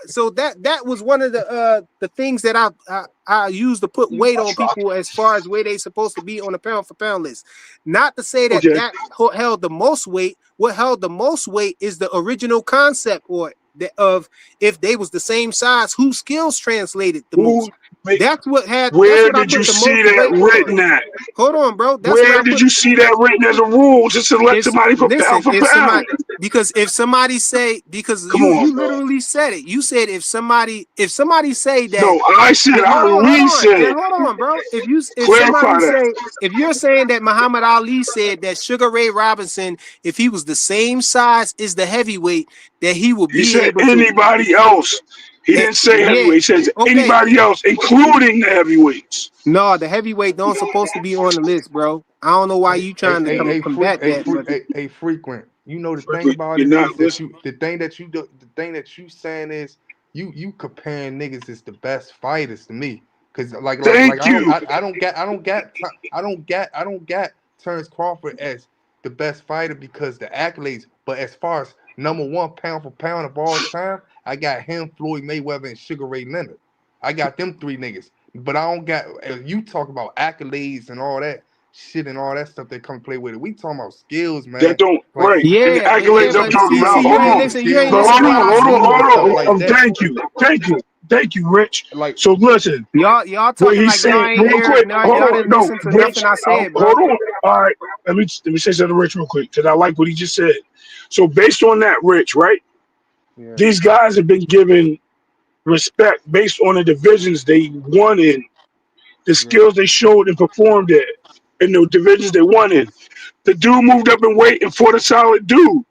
that was one of the things that I used to put weight on people as far as where they supposed to be on the pound for pound list. Not to say that
Okay.
held the most weight. What held the most weight is the original concept or of if they was the same size, whose skills translated the
Who
most.
make?
That's
Where
what I
did you
put the
see
most
that
weight on.
written at?
Hold on, bro. That's what
Where
I
did
put.
you see that written as a rule to select
It's
somebody
listen,
for
if
pound?
somebody because if somebody say because
Come
you
on, bro.
literally said it. You said if somebody say that
No, I said
hold
Ali
on.
said
Then
it.
hold on, bro. If somebody
Clarify that.
say if you're saying that Muhammad Ali said that Sugar Ray Robinson, if he was the same size as the heavyweight, that he would
He
be
said
able to
anybody else. He didn't say
yeah.
heavyweight. He says
Okay.
anybody else, including the heavyweights.
No, the heavyweight don't supposed to be on the list, bro. I don't know why you trying to combat that, but
A frequent. You know the thing about
You're
it
not
is that
listening.
the thing that you saying is you comparing niggas is the best fighters to me. Cause
Thank you.
I don't get Terrence Crawford as the best fighter because the accolades. But as far as number one pound for pound of all time, I got him, Floyd Mayweather, and Sugar Ray Leonard. I got them three niggas. But I don't got you talk about accolades and all that shit and all that stuff that come play with it. We talking about skills,
That
man.
don't
Like
right. And the
yeah,
accolades I'm
but
talking about.
see,
skills,
you
Hold
ain't
on.
listen, you ain't
But
skills,
listen
hold
to what
on,
I
hold on,
said.
and
hold
stuff
on.
like that.
Thank you, Rich.
Like
So listen,
Y'all
what
talking
he's
like y'all
saying
ain't
real
hear,
quick. Hold
y'all
on,
didn't
no,
listen to
Rich.
nothing I said,
Hold
bro.
on. All right, let me say something to Rich real quick because I like what he just said. So based on that, Rich, right?
yeah,
These guys have been given respect based on the divisions they won in, the
yeah,
skills they showed and performed at, in the divisions they won in. The dude moved up in weight and fought a solid dude.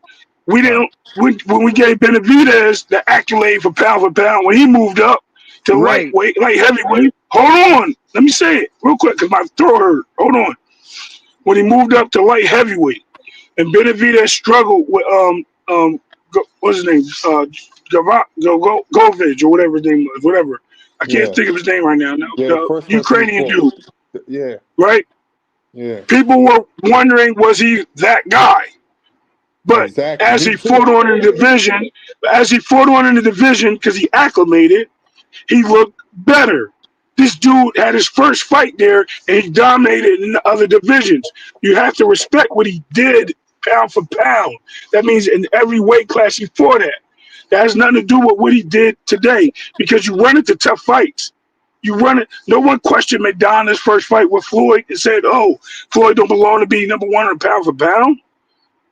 We
right,
didn't when we gave Benavidez the accolade for pound when he moved up to
Right.
light heavyweight. Hold on, let me say it real quick because my throat hurt. Hold on. When he moved up to light heavyweight, and Benavidez struggled with what's his name? Govich or whatever his name was. Whatever. I can't
yeah,
think of his name right now. No,
yeah. The
the
first person he
Ukrainian
fought,
dude,
yeah,
right?
yeah,
People were wondering was he that guy? But
exactly.
as
Me
he
too.
fought on in the division, because he acclimated, he looked better. This dude had his first fight there, and he dominated in the other divisions. You have to respect what he did pound for pound. That means in every weight class he fought at. That has nothing to do with what he did today because you run into tough fights. You run it. No one questioned McDonald's first fight with Floyd and said, "Oh, Floyd don't belong to be number one on pound for pound."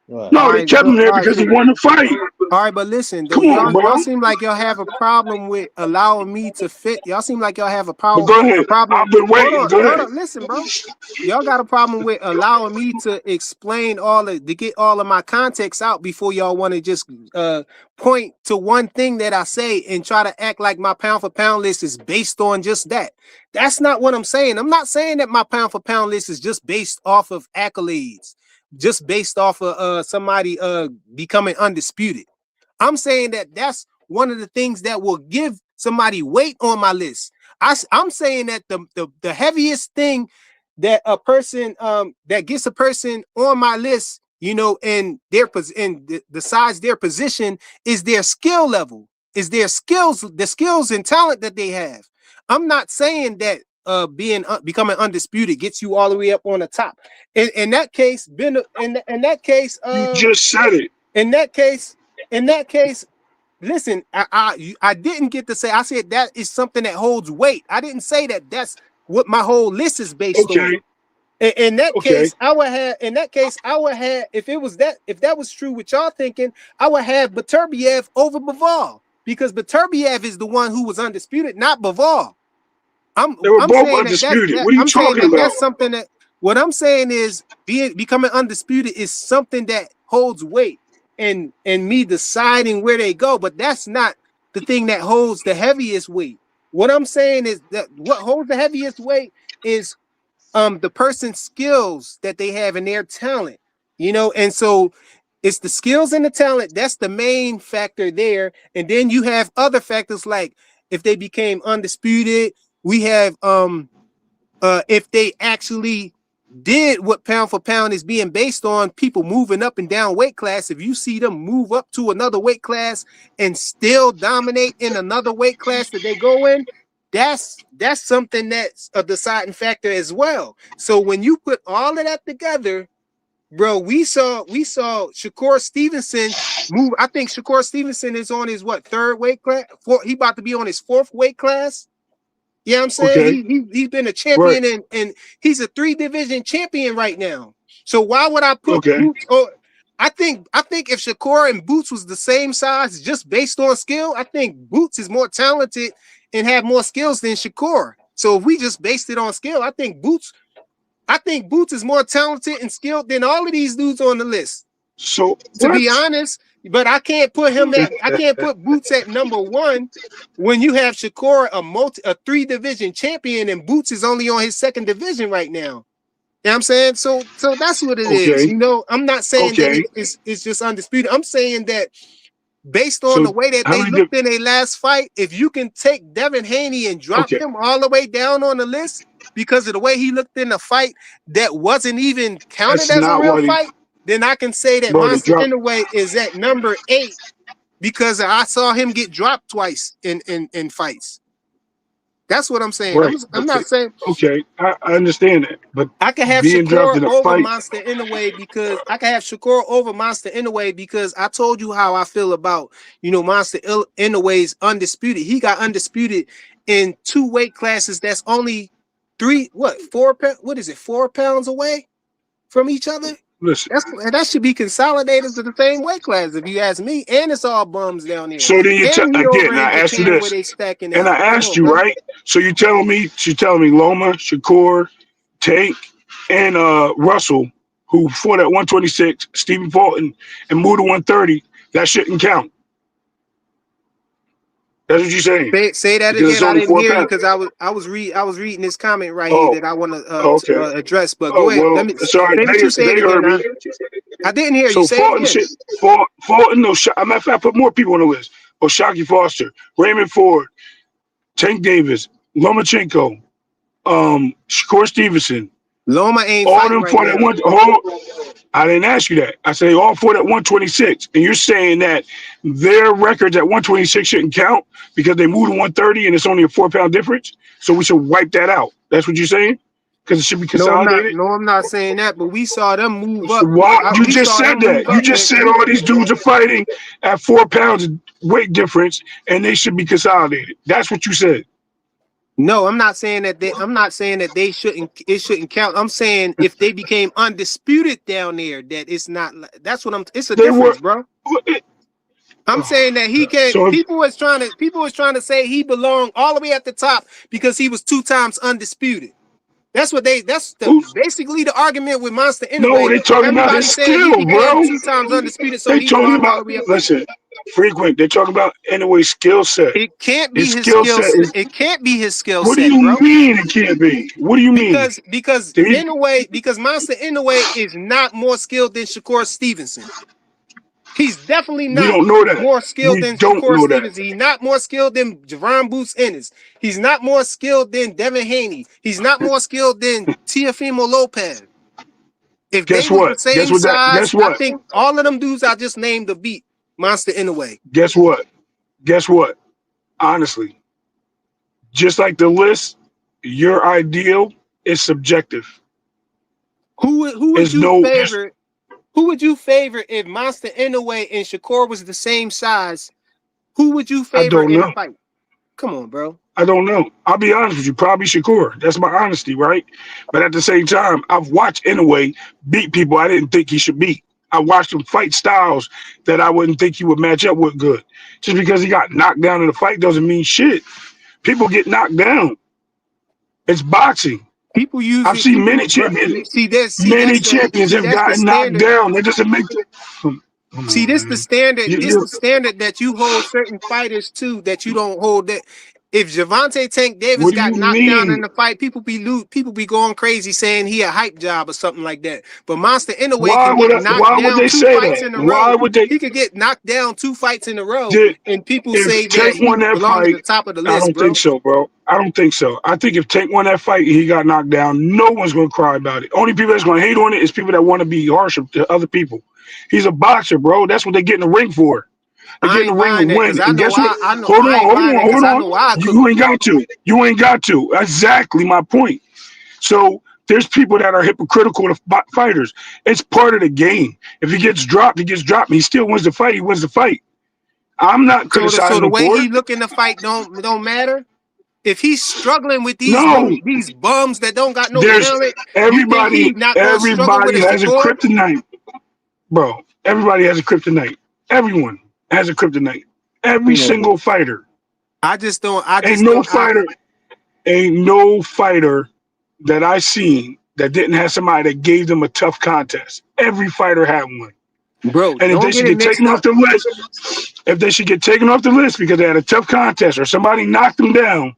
Right.
All
No, they
right,
kept him there
all right,
because he
so
won the fight.
all right, but listen though,
Come on,
y'all
bro.
seem like y'all have a problem with allowing me to fit. Y'all seem like y'all have a
But
problem.
go
A
ahead.
problem.
I've been waiting. Go
Hold
ahead.
on. Listen, bro. Y'all got a problem with allowing me to explain to get all of my context out before y'all want to just point to one thing that I say and try to act like my pound for pound list is based on just that. That's not what I'm saying. I'm not saying that my pound for pound list is just based off of accolades, just based off of somebody becoming undisputed. I'm saying that that's one of the things that will give somebody weight on my list. I'm saying that the heaviest thing that a person that gets a person on my list, you know, in the size their position is their skill level, is their skills, the skills and talent that they have. I'm not saying that becoming undisputed gets you all the way up on the top. In that case, in that case,
You just said it.
in that case, in that case, listen, I didn't get to say. I said that is something that holds weight. I didn't say that that's what my whole list is based on.
Okay.
In that
Okay.
case, I would have. In that case, I would have. If it was that, if that was true, what y'all thinking, I would have Beterbiev over Bivol because Beterbiev is the one who was undisputed, not Bivol.
They were
I'm
both
saying that
undisputed. What are you
I'm saying
talking
that
about?
that's something that what I'm saying is becoming undisputed is something that holds weight and me deciding where they go, but that's not the thing that holds the heaviest weight. What I'm saying is that what holds the heaviest weight is the person's skills that they have and their talent, you know, and so it's the skills and the talent that's the main factor there, and then you have other factors like if they became undisputed, we have if they actually did what pound for pound is being based on, people moving up and down weight class. If you see them move up to another weight class and still dominate in another weight class that they go in, that's something that's a deciding factor as well. So when you put all of that together, bro, we saw Shakur Stevenson move. I think Shakur Stevenson is on his third weight class. He about to be on his fourth weight class. You know what I'm saying?
Okay.
He's been a
Right.
champion and he's a 3-division champion right now. So why would I put
Okay.
Boots? Or I think if Shakur and Boots was the same size, just based on skill, I think Boots is more talented and have more skills than Shakur. So if we just based it on skill, I think Boots is more talented and skilled than all of these dudes on the list.
So
To
what?
be honest, but I can't put Boots at number one when you have Shakur a 3-division champion and Boots is only on his 2nd division right now. You know what I'm saying? So that's what it is.
Okay.
You know, I'm not saying
Okay.
that it's just undisputed. I'm saying that based on
So
the way that
how
they
many
looked in their last fight, if you can take Devin Haney and drop
Okay.
him all the way down on the list because of the way he looked in the fight that wasn't even counted
That's
as a
not
real
what he.
fight, then I can say that
Bro, they
Monster
dropped.
Inoue is at number 8 because I saw him get dropped twice in fights. That's what I'm saying.
Right.
I'm
Okay.
not saying
Okay. I understand that, but
I can have
being dropped
Shakur
in a
over
fight.
Monster Inoue because I told you how I feel about, Monster Inoue's undisputed. He got undisputed in 2 weight classes that's only 4 pounds away from each other.
Listen.
That should be consolidated to the same weight class, if you ask me. And it's all bums down there.
So then you
And he over
again.
in
I asked you
Japan where
this,
they stacking
and I
out. Come
asked
on,
you
bro.
right. So you telling me Loma, Shakur, Tank, and Russell, who fought at 126, Stephen Fulton, and moved to 130, that shouldn't count. That's what you're saying.
Say that
Because it's
again. I
only
didn't
4
hear you
pounds.
because I was reading this comment right here
Oh,
that I want
okay.
to address. But go
Oh
ahead.
well,
Let me
sorry.
say what you
They
said again.
heard me.
I didn't hear you.
So
Say it
Fulton
again.
shit. Fulton, no. Matter of fact, I put more people on the list. Oshaki Foster, Raymond Ford, Tank Davis, Lomachenko, Shakur Stevenson.
Loma ain't
All
fighting
them
right
fought at
now.
one. I didn't ask you that. I said they all fought at 126, and you're saying that their records at 126 shouldn't count because they moved to 130 and it's only a 4 pound difference. So we should wipe that out. That's what you're saying? Because it should be
No, I'm not.
consolidated.
No, I'm not saying that. But we saw them move
So
up.
why you
We
just
saw
said
them move
that? You
up,
just
and
said all these dudes are fighting at 4 pounds weight difference, and they should be consolidated. That's what you said.
no, I'm not saying that they shouldn't. It shouldn't count. I'm saying if they became undisputed down there, that it's not. That's what I'm. It's a
They were.
difference, bro. I'm saying that he can.
So
People was trying to say he belonged all the way at the top because he was 2 times undisputed. That's
who's
basically the argument with Monster
no?
Anyway.
They talking about
Everybody
his
saying he
skill,
became
bro.
2 times undisputed, so
They
he
talking
belonged all
about
the way up there.
listen, frequent. They're talking about anyway skill set.
It can't be
His
his
skill
skill.
set is.
It can't be his skill
What do
set,
you
bro.
mean it can't be? What do you mean?
Because
Did he,
because Monster Inoue is not more skilled than Shakur Stevenson. He's definitely
we
not
don't know that.
more skilled
We
than
don't
Shakur
know that.
Stevenson. He's not more skilled than Javon Boots Ennis. He's not more skilled than Devin Haney. He's not more skilled than Teofimo Lopez. If they
Guess
was the
what?
same size,
Guess
I
what?
think all of them dudes I just named the beat Monster Inoue.
Guess what? Guess what? Honestly, just like the list, your ideal is subjective.
Who would
There's
you
no.
favor? Who would you favor if Monster Inoue and Shakur was the same size? Who would you
I
favor
don't
in a
know.
fight? Come on, bro.
I don't know. I'll be honest with you. Probably Shakur. That's my honesty, right? But at the same time, I've watched Inoue beat people I didn't think he should beat. I watched him fight styles that I wouldn't think he would match up with good. Just because he got knocked down in the fight doesn't mean shit. People get knocked down. It's boxing.
People use
I've
it.
seen many
You
champions.
see this.
Many champions have
That's the
gotten knocked
standard.
down. That doesn't make it. Come
See,
on,
this the
man.
standard. This
You,
the standard that you hold certain fighters to that you don't hold that. if Javante Tank Davis
What do
got
you
knocked down in
mean?
the fight, people be going crazy saying he a hype job or something like that. But Monster Inoue can get knocked
Why would
down
they
two
say
fights
that?
in a
Why
row.
would they?
He could get knocked down 2 fights in a row,
Did
and people say
if
that
Tank
he
won that
belongs at
fight?
the top of the
I
list,
don't think
bro.
so, bro. I don't think so. I think if Tank won that fight and he got knocked down, no one's gonna cry about it. Only people that's gonna hate on it is people that want to be harsh to other people. He's a boxer, bro. That's what they get in the ring for. They get
I
in the
ain't
ring to
buying that
win.
because I
And
know
guess what?
I know
Hold
I
on,
ain't
hold
buying
on,
that because
hold
I
on.
know I cook
You
him.
ain't got to. You ain't got to. Exactly my point. So there's people that are hypocritical to fighters. It's part of the game. If he gets dropped, he gets dropped. He still wins the fight. He wins the fight. I'm not
So
criticizing
the
him
way
for
he
it.
look in the fight don't matter. If he's struggling with
No,
these bums that don't got no
there's
talent, you think
everybody.
he not gonna struggle with
Everybody
a
has a
Shakur?
kryptonite, bro. Everybody has a kryptonite. Everyone has a kryptonite. Every
Come on,
single
bro.
fighter.
I just don't. I
Ain't
just
no
don't.
fighter. Ain't no fighter that I seen that didn't have somebody that gave them a tough contest. Every fighter had one.
Bro,
And if they
don't
should
get it
get
mixed
taken off
up.
the list, if they should get taken off the list because they had a tough contest or somebody knocked them down,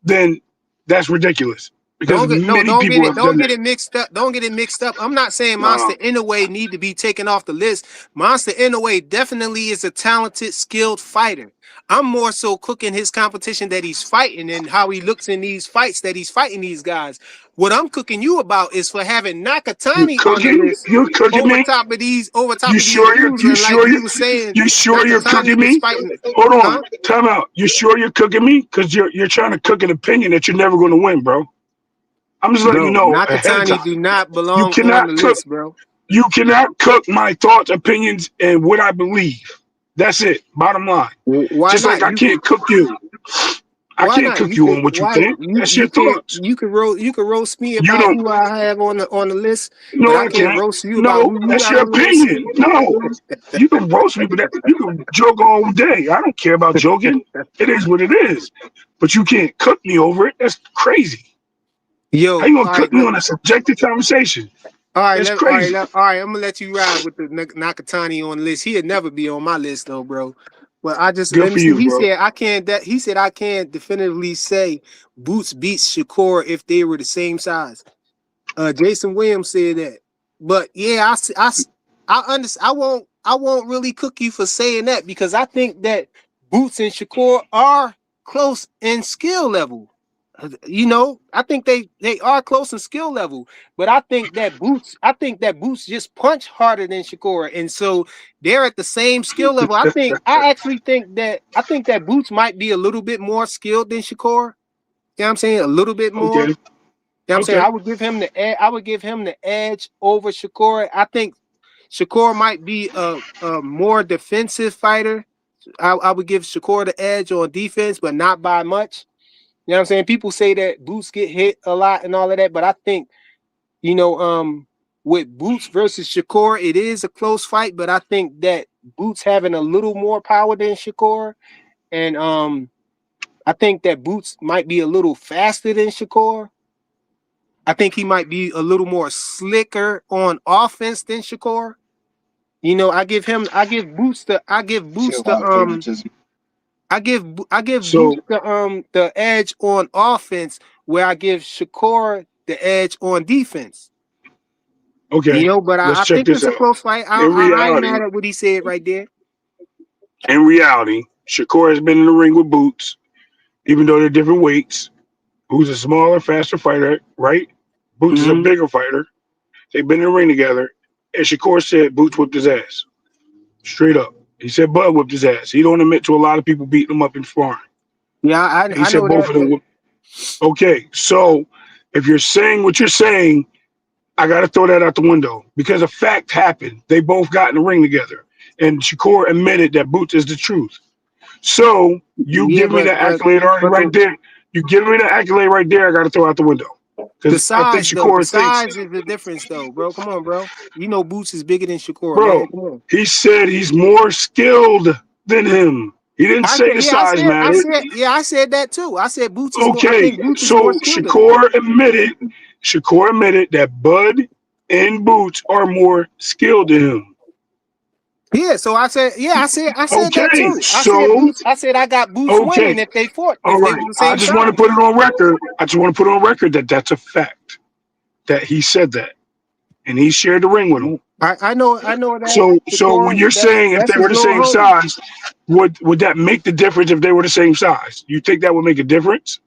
then that's ridiculous. Because many people have
Don't
done
get
that.
it mixed up. Don't get it mixed up. I'm not saying Monster
No,
Inoue need to be taken off the list. Monster Inoue definitely is a talented, skilled fighter. I'm more so cooking his competition that he's fighting and how he looks in these fights that he's fighting these guys. What I'm cooking you about is for having
you
Nakatani on the
cooking?
list
You're cooking me?
over top of these dudes,
You
and like
sure
you were saying,
you sure you're
Nakatani
cooking
is
me?
fighting,
Hold on,
huh?
time out. You sure you're cooking me? Because you're trying to cook an opinion that you're never going to win, bro. I'm just letting you
Bro,
know ahead of
Nakatani
time.
do not
You
belong on the
cannot cook.
list, bro.
You cannot cook my thoughts, opinions, and what I believe. That's it. Bottom line.
Why
Just like
not?
I can't cook you. I
Why
can't
not?
cook
You
you
could
on what you
why
think. That's your
you can't
thoughts.
you could roast me
You
about
don't.
who I have on the list, but
No,
I
I
can't
can't.
roast you about
No,
who you
that's
got
your
on the list.
opinion. No, you can roast me, but you can joke all day. I don't care about joking. It is what it is. But you can't cook me over it. That's crazy. How
Yo,
you gonna cook me on a subjective conversation? That's crazy.
all right. I'm gonna let you ride with the Nakatani on the list. He'd never be on my list though, bro. But I just
Good
let me
for
see.
you, bro.
He said I can't definitively say Boots beats Shakur if they were the same size. Jason Williams said that. But yeah, I understand. I won't really cook you for saying that because I think that Boots and Shakur are close in skill level. You know, I think they are close in skill level, but I think that Boots just punch harder than Shakur, and so they're at the same skill level. I think that Boots might be a little bit more skilled than Shakur. You know what I'm saying? A little bit more.
Okay.
You know what I'm saying?
Okay.
I would give him the edge over Shakur. I think Shakur might be a more defensive fighter. I would give Shakur the edge on defense, but not by much. You know what I'm saying? People say that Boots get hit a lot and all of that, but I think, you know, with Boots versus Shakur, it is a close fight, but I think that Boots having a little more power than Shakur, and I think that Boots might be a little faster than Shakur. I think he might be a little more slicker on offense than Shakur. You know, I give Boots
So
the edge on offense where I give Shakur the edge on defense. You
okay.
know, but
Let's
I
check
think
this
it's a
out.
close fight.
In
I ain't
reality,
mad at what he said right there.
Shakur has been in the ring with Boots, even though they're different weights. Who's a smaller, faster fighter, right? Boots is a
Mm-hmm.
bigger fighter. They've been in the ring together. And Shakur said Boots whipped his ass. Straight up. He said Bud whipped his ass. He don't admit to a lot of people beating him up in sparring.
Yeah,
He
I
said
know
both of them
that.
whooped. Okay, so if you're saying what you're saying, I got to throw that out the window because a fact happened. They both got in the ring together. And Shakur admitted that Boots is the truth. So you
Yeah,
give me the accolade already
but
right there. You give me the accolade right there. I got to throw out the window because I think
the
Shakur thinks,
size is the difference though, bro. Come on, bro. You know Boots is bigger than Shakur,
bro,
man. Come on.
he said he's more skilled than him. He didn't say the size mattered.
I said that too. I said Boots is more. I
Okay,
think Boots is more
so
skilled than him.
Shakur admitted that Bud and Boots are more skilled than him.
Yeah, so I said that
Okay,
too. I said
so
Boots. I said I got Boots
okay,
winning if they fought,
all
if they
right.
were the
I
same
just want to
size.
put it on record. I just want to put on record that that's a fact that he said that, and he shared the ring with him.
I know that
So when
Shakur,
you're saying if
that's
they
his
were the
little
same
homie.
size, would that make the difference if they were the same size? You think that would make a difference?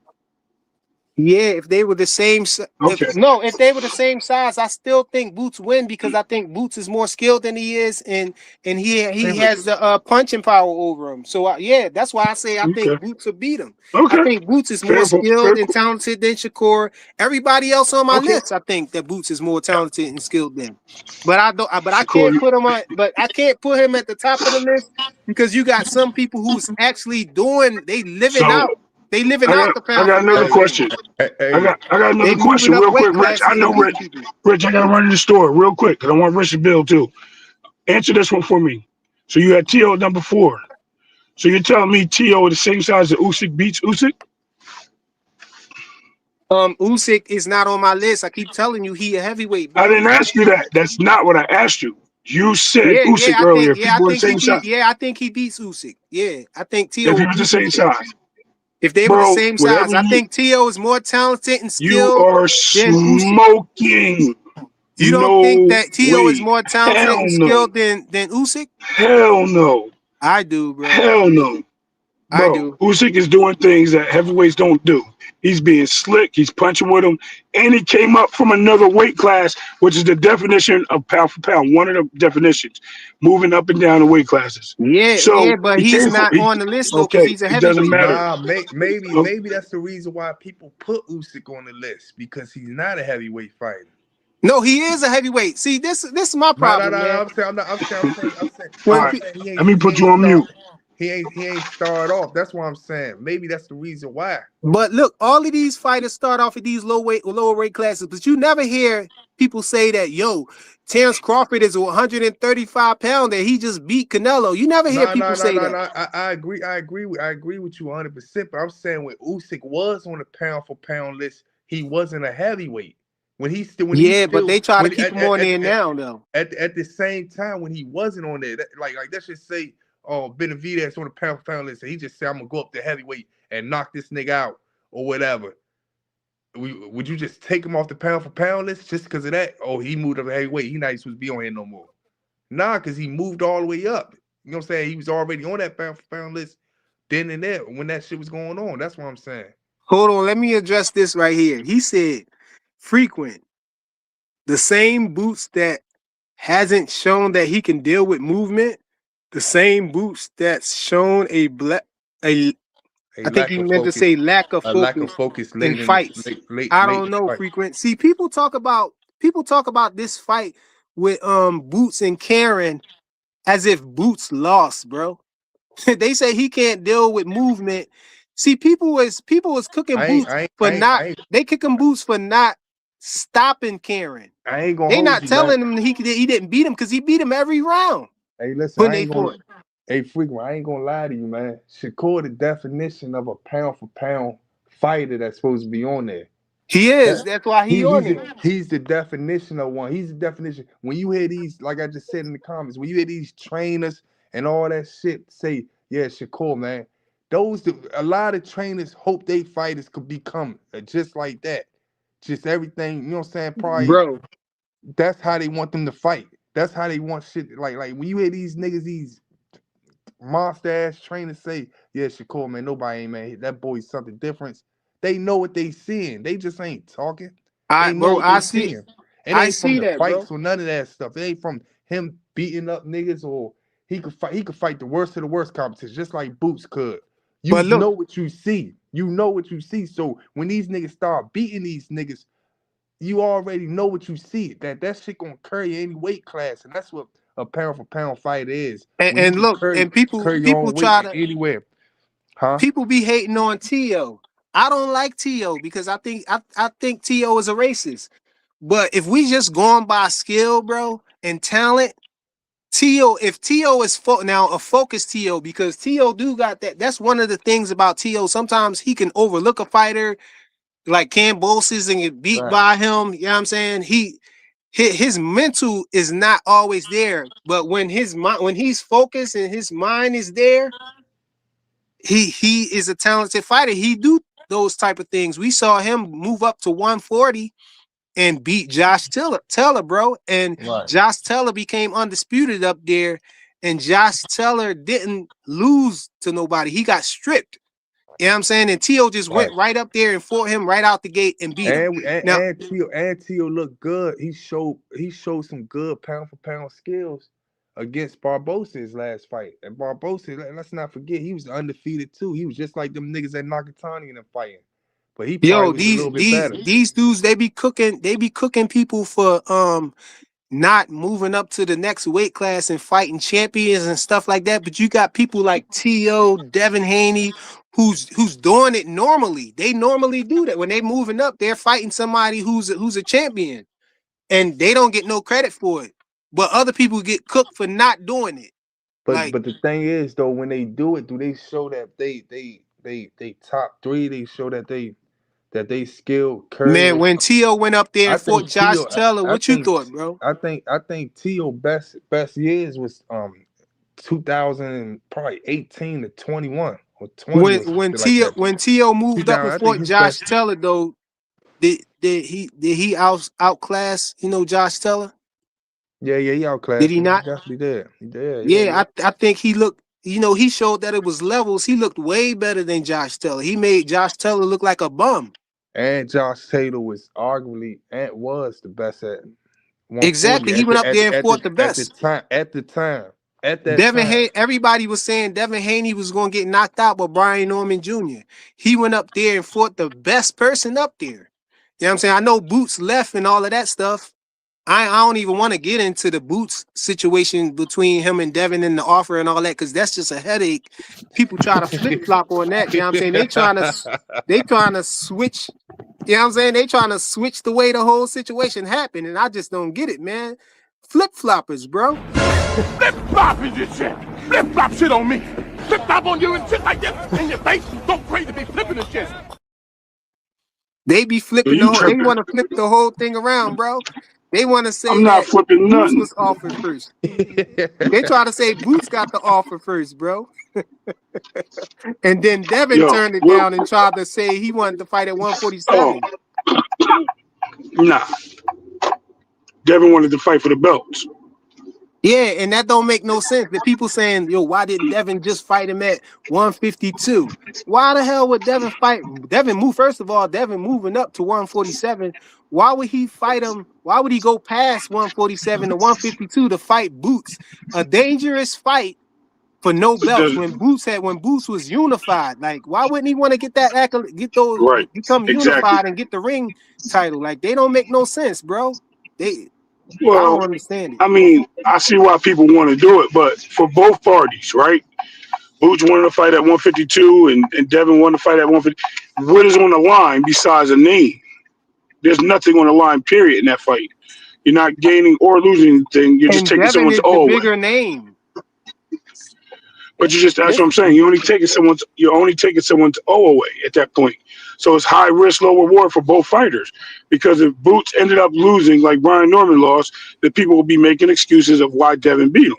Yeah, if they were the same,
Okay,
if they were the same size, I still think Boots win because I think Boots is more skilled than he is, and he has the punching power over him. So yeah, that's why I say I
okay,
think Boots will beat him. I
okay.
think Boots is more
Fair, fair.
skilled and talented than Shakur. Everybody else on my
Okay,
list, I think that Boots is more talented and skilled than. But I don't. But I
Shakur.
can't put him on. But I can't put him at the top of the list because you got some people who's actually doing.
So
They living
I
out
got
the
I
pound
got
for
another
pound
Hey,
thing.
question.
hey,
I got
They
another
moving
question,
up
real
weight
quick, Rich. I
classes
know
and beating
Rich.
people.
Rich, I gotta run in the store real quick because I want Rich to build too. Answer this one for me. So you had T.O. number 4. So you're telling me T.O. the same size as Usyk beats Usyk?
Usyk is not on my list. I keep telling you he a heavyweight,
I
bro.
didn't ask you that. That's not what I asked you. You said Usyk earlier. If people were the same size,
I think he beats Usyk. Yeah, I think
if
Tio
he
will
was the
beat
same
Usyk.
size,
If they were the
bro,
same
whatever
size, I think Tio is more talented and
you
skilled
are
than Usyk.
smoking.
You don't think
No
that Tio is
way.
more talented
Hell
and
no.
skilled than Usyk?
Hell no.
I do, bro.
Hell no.
I
Bro,
do.
Usyk is doing things that heavyweights don't do. He's being slick. He's punching with him, and he came up from another weight class, which is the definition of pound for pound. One of the definitions, moving up and down the weight classes.
Yeah,
So
but
he
he's
came from.
not on the list though because
Okay,
he's a
it doesn't
heavyweight,
matter.
bro.
nah, maybe
Um,
maybe that's the reason why people put Usyk on the list because he's not a heavyweight fighter.
No, he is a heavyweight. See, this is my
No.
problem, man.
I'm saying, I'm not.
all
When
I'm
right,
saying
let me
he
put
ain't
you on
start.
mute.
He ain't start off. That's what I'm saying. Maybe that's the reason why.
But look, all of these fighters start off at these lower weight classes, but you never hear people say that, yo, Terrence Crawford is a 135 pounder. He just beat Canelo. You never hear people say that.
I agree. I agree with you 100%. But I'm saying when Usyk was on the pound for pound list, he wasn't a heavyweight.
Yeah, but they try to
When
keep him on there now, though.
at the same time when he wasn't on there, like let's just say, oh, Benavidez on the pound for pound list, and he just said I'm gonna go up to heavyweight and knock this nigga out or whatever. Would you just take him off the pound for pound list just because of that? Oh, he moved up to heavyweight. He not even supposed to be on here no more. Nah, because he moved all the way up. You know what I'm saying? He was already on that pound for pound list then and there when that shit was going on. That's what I'm saying.
Hold on, let me address this right here. He said, frequent, the same boots that hasn't shown that he can deal with movement, the same boots that's shown a
A
I think
lack
he
of
meant to
focus,
say lack of
a lack
focus
of focus
in
late in this
fights. I
late
don't
in the
know,
fight.
frequent. See, people talk about this fight with Boots and Karen as if Boots lost, bro. They say he can't deal with movement. See, people was cooking Boots for not they kicking Boots for not stopping Karen.
I ain't gonna
They
hold
not
you, man.
telling him he didn't beat him because he beat him every round
Hey, listen,
when
I
they
ain't gonna.
fought.
Hey, frequent, I ain't gonna lie to you, man. Shakur, the definition of a pound for pound fighter that's supposed to be on there.
He
That
is. That's why he on there.
he's the definition of one. He's the definition. When you hear these, like I just said in the comments, when you hear these trainers and all that shit say, yeah, Shakur, man, a lot of trainers hope they fighters could become just like that. Just everything, you know what I'm saying? Probably
Bro,
that's how they want them to fight. That's how they want shit. Like when you hear these niggas, these monster ass trainers say, yeah, Shakur, man, nobody ain't man. That boy's something different. They know what they seeing. They just ain't talking. They know what they seeing. It
I
ain't from
see
the
that, bro.
fights or none of that stuff. It ain't from him beating up niggas or he could fight the worst of the worst competition, just like Boots could. You
But look,
know what you see. You know what you see. So when these niggas start beating these niggas, you already know what you see. That shit gonna carry any weight class, and that's what a pound for pound fight is. When you
and
can
look, and
carry your
people
own weight
try to
anywhere, huh?
people be hating on T.O. I don't like T.O. because I think T.O. is a racist. But if we just going by skill, bro, and talent, if T.O. is now a focused T.O. because T.O. do got that. That's one of the things about T.O. Sometimes he can overlook a fighter like Cam Boses and get beat
Right.
by him. You know what I'm saying? his mental is not always there, but when he's focused and his mind is there, he is a talented fighter. He do those type of things. We saw him move up to 140 and beat Josh Taylor, bro. And
Right.
Josh Taylor became undisputed up there, and Josh Taylor didn't lose to nobody. He got stripped. You know what I'm saying? And Tio just went right up there and fought him right out the gate and beat him. Now,
And Tio looked good. He showed some good pound for pound skills against Barbosa his last fight. And Barbosa, let's not forget, he was undefeated too. He was just like them niggas at Nakatani in them fighting. But he probably
yo,
was a little bit better.
these dudes, they be cooking people for not moving up to the next weight class and fighting champions and stuff like that. But you got people like Tio, Devin Haney, who's doing it normally. They normally do that. When they moving up, they're fighting somebody who's a champion, and they don't get no credit for it. But other people get cooked for not doing it.
But
Like,
the thing is though, when they do it, do they show that they top three? They show that they skilled
man,
courage.
when Tio went up there
I
and fought
think
Josh
Tio.
Taylor,
I
what you
think
thought, bro?
I think Tio best years was 2000 and probably 18 to 21 or 20 or
When
something like that.
When Tio moved up
2000,
and
I think
fought
his
Josh
best.
Taylor, though, did he outclass Josh Taylor?
Yeah, he
Did
outclassed
he
him. He
not?
definitely did. He did.
Yeah, I think he looked. He showed that it was levels. He looked way better than Josh Taylor. He made Josh Taylor look like a bum.
And Josh Taylor was arguably and was the best at
Exactly.
140
He went up there and fought the
at the
best.
time at that time.
Everybody was saying Devin Haney was going to get knocked out by Brian Norman Jr. He went up there and fought the best person up there. You know what I'm saying? I know Boots left and all of that stuff. I don't even want to get into the Boots situation between him and Devin and the offer and all that, because that's just a headache. People try to flip flop on that. You know what I'm saying? They trying to switch. You know what I'm saying? They trying to switch the way the whole situation happened, and I just don't get it, man. Flip floppers, bro.
Flip flop is your shit. Flip flop shit on me. Flip flop on you and shit like this in your face. Don't crazy be flipping the shit.
They be flipping
You
they
tripping.
want to flip the whole thing around, bro. They want to say
I'm not
that
flipping
Boots
nothing.
was offered first. They try to say Boots got the offer first, bro. And then Devin
Yo,
turned it
well,
down and tried to say he wanted to fight at 147.
nah. Devin wanted to fight for the belts.
Yeah, and that don't make no sense. The people saying, yo, why didn't Devin just fight him at 152? Why the hell would Devin fight? First of all, Devin moving up to 147. Why would he fight him? Why would he go past 147 to 152 to fight Boots? A dangerous fight for no belts when Boots was unified. Like, why wouldn't he want to get
Right.
become
Exactly.
unified and get the ring title? Like, they don't make no sense, bro. I
Well,
don't understand it.
I mean, I see why people want to do it, but for both parties, right? Boots wanted to fight at 152 and Devin wanted to fight at 150. What is on the line besides a name? There's nothing on the line, period, in that fight. You're not gaining or losing anything. You're just
And
taking
Devin
someone's
is the
all away.
bigger name.
But that's what I'm saying. You're only taking someone's O away at that point. So it's high risk, low reward for both fighters. Because if Boots ended up losing like Brian Norman lost, then people will be making excuses of why Devin beat him.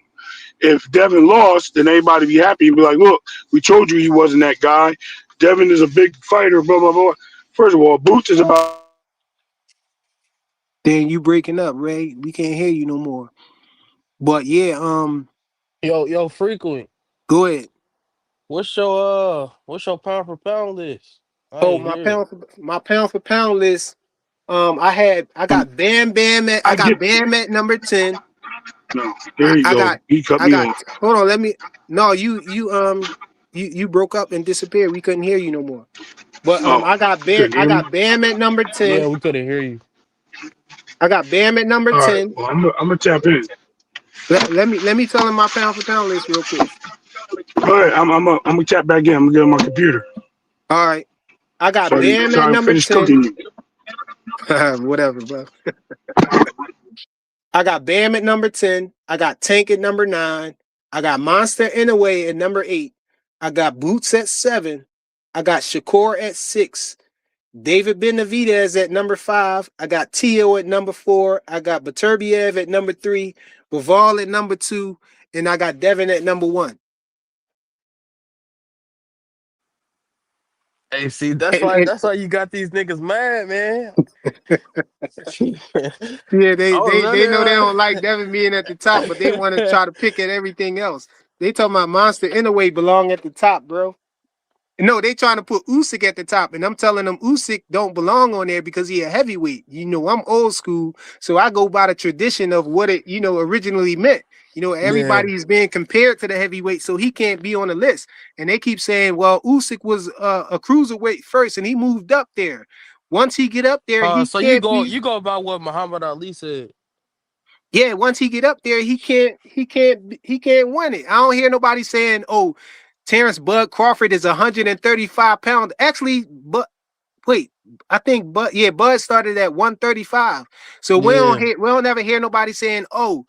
If Devin lost, then everybody be happy and be like, look, we told you he wasn't that guy. Devin is a big fighter, blah, blah, blah. First of all, Boots is about
Then you breaking up, Ray. We can't hear you no more. But yeah,
Yo, frequent.
go ahead.
What's your pound for pound list? I
Oh,
ain't hear it.
my pound for pound list. I got
I get
Bam at number 10.
no. There you
I
go.
got
He cut
I
me
got
off.
hold on, no, you broke up and disappeared. We couldn't hear you no more. But
Oh, couldn't
I
hear me.
got Bam at number
Yeah,
10.
we couldn't hear you.
I got Bam at number
All right.
10.
Well, I'm gonna tap in.
Let me tell him my pound for pound list real quick.
All right. I'm gonna tap back in. I'm gonna get on my computer
All right. I got
so
Bam
so
at
I can
number
finish
10.
cooking you.
Whatever, bro. I got Bam at number 10. I got Tank at number 9. I got Monster Inoue at number 8. I got Boots at 7. I got Shakur at 6. David Benavidez at number 5. I got Tio at number 4. I got Beterbiev at number 3. Bivol at number 2. And I got Devin at number 1.
Hey, see,
And
that's why you got these niggas mad, man.
yeah,
I was
they know they
under.
don't like Devin being at the top, but they want to try to pick at everything else. They talking about Monster Inoue belong at the top, bro. No, they trying to put Usyk at the top, and I'm telling them Usyk don't belong on there because he a heavyweight. You know, I'm old school, so I go by the tradition of what it, originally meant.
Yeah.
Everybody is being compared to the heavyweight, so he can't be on the list. And they keep saying, well, Usyk was a cruiserweight first, and he moved up there. Once he get up there, he
So
can't be.
you go about what Muhammad Ali said.
Yeah, once he get up there, he can't win it. I don't hear nobody saying, "Oh, Terrence Bud Crawford is 135 pounds." Actually, but wait, I think Bud started at 135. So
Yeah.
we don't ever hear nobody saying, "Oh,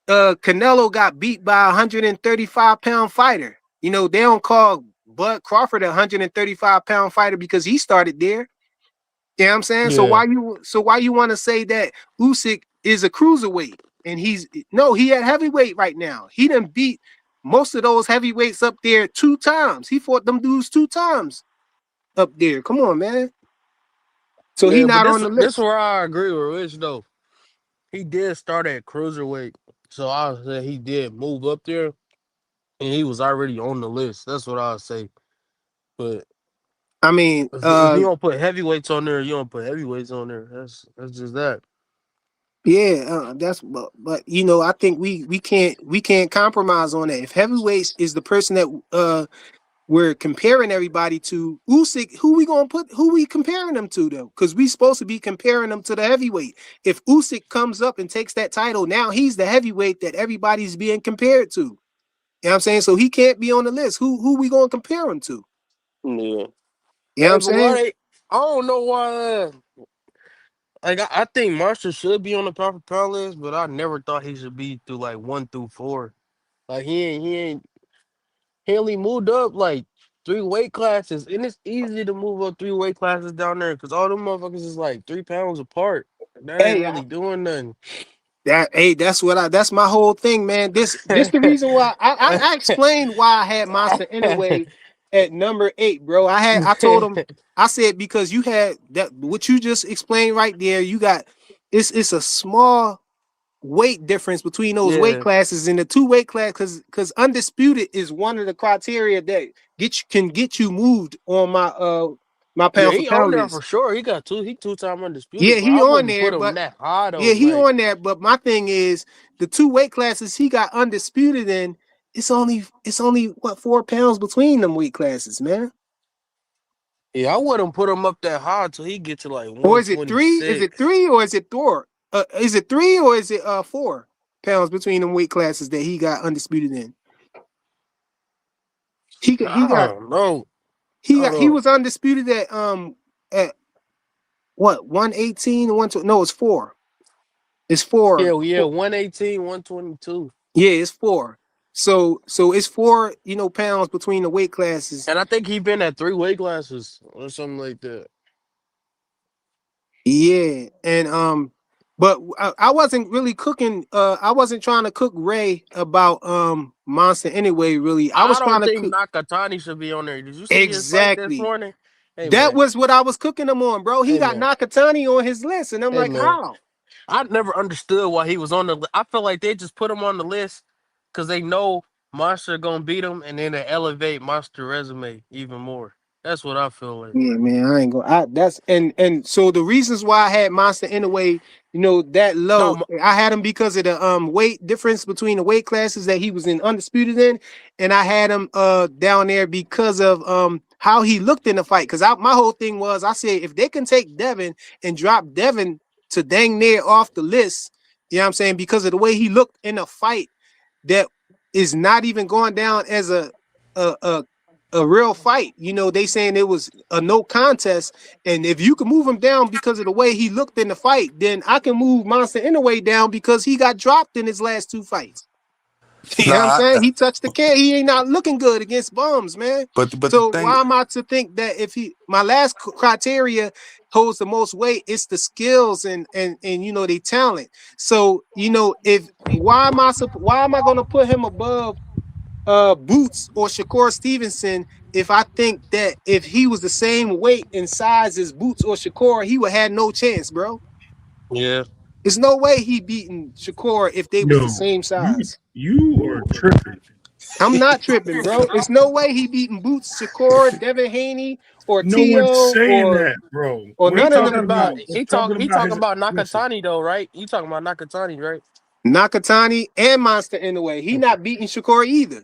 Canelo got beat by a 135-pound fighter." They don't call Bud Crawford a 135-pound fighter because he started there. You know what I'm saying? So
Yeah.
why you want to say that Usyk is a cruiserweight and he at heavyweight right now. He done beat most of those heavyweights up there 2 times. He fought them dudes 2 times up there. Come on, man. So he
Yeah, but
not on the
this
list.
where I agree with Rich though. He did start at cruiserweight, so I would say he did move up there, and he was already on the list. That's what I would say. But
I mean,
if you don't put heavyweights on there, you don't put heavyweights on there. That's just that.
yeah, that's but I think we can't compromise on that. If heavyweights is the person that we're comparing everybody to, Usyk, who we comparing them to though? Because we supposed to be comparing them to the heavyweight. If Usyk comes up and takes that title, now he's the heavyweight that everybody's being compared to. You know what I'm saying? So he can't be on the list. Who we gonna compare him to?
Yeah.
You know what
Hey,
I'm
but why
saying?
they? I don't know why. Like I think Monster should be on the proper pound list, but I never thought he should be through like 1 through 4. Like he only moved up like 3 weight classes, and it's easy to move up 3 weight classes down there because all them motherfuckers is like 3 pounds apart. That ain't
Hey,
really doing nothing.
that's my whole thing, man. This the reason why I explained why I had Monster Anyway at number 8, bro. I told him, I said, because you had that what you just explained right there. You got it's a small weight difference between those weight
Yeah,
classes and the 2 weight class, because undisputed is one of the criteria that can get you moved on my
yeah,
pound for
he on
pound
there for
list.
sure. He 2 time undisputed,
Yeah,
but
he
I
on
wouldn't
there,
put him
but
that high though.
yeah, he
Like,
on there. But my thing is the 2 weight classes he got undisputed in. It's only what 4 pounds between them weight classes, man.
yeah, I wouldn't put him up that high till he get to like
Or
one
is it
twenty
3? Is it
six.
3 or is it 4? Is it 3 or is it 4 pounds between them weight classes that he got undisputed in? He got he
I
got
don't know.
he
Hold
got he
on.
was undisputed at what 118 and 120. No, it's 4. It's 4.
Yeah, yeah, 118, 122.
Yeah, it's 4. So it's 4 pounds between the weight classes.
And I think he been at 3 weight classes or something like that.
Yeah, and but I wasn't really cooking. I wasn't trying to cook Ray about Monster anyway. Really, I
I
was trying
don't
to
think
cook
Nakatani should be on there. Did you see his fight this
exactly.
morning? Hey
That
man,
was what I was cooking him on, bro. He
hey
got
man,
Nakatani on his list, and I'm
hey
like,
man.
how?
I never understood why he was on the. I feel like they just put him on the list because they know Monster gonna beat him, and then they elevate Monster resume even more. That's what I feel like.
Yeah, man, I ain't going. That's and so the reasons why I had Monster anyway, that
No,
low, I had him because of the weight difference between the weight classes that he was in undisputed in, and I had him down there because of how he looked in the fight. Because my whole thing was, I said if they can take Devin and drop Devin to dang near off the list, you know what I'm saying, because of the way he looked in a fight that is not even going down as a a, a real fight. They saying it was a no contest, and if you can move him down because of the way he looked in the fight, then I can move Monster Inoue down because he got dropped in his last 2 fights. You know what I'm
Nah,
saying? He touched the can. He ain't not looking good against bums, man.
but the
So
thing,
why am I to think that if my last criteria holds the most weight, it's the skills and you know the talent. So you know if why am I gonna put him above Boots or Shakur Stevenson if I think that if he was the same weight and size as Boots or Shakur, he would have no chance, bro.
Yeah.
There's no way he beating Shakur if they was the
Yo,
same
you
size.
you are tripping.
I'm not tripping, bro. It's no way he beating Boots, Shakur, Devin Haney, or
No one's
Tio,
saying that, bro.
or
We're
He
none of
talking
them
talking
about
about
dudes.
we're talking
he
about
talking
his
about
listen.
Nakatani though, right? You talking about Nakatani, right?
Nakatani and Monster Inoue. He
Okay.
not beating Shakur either.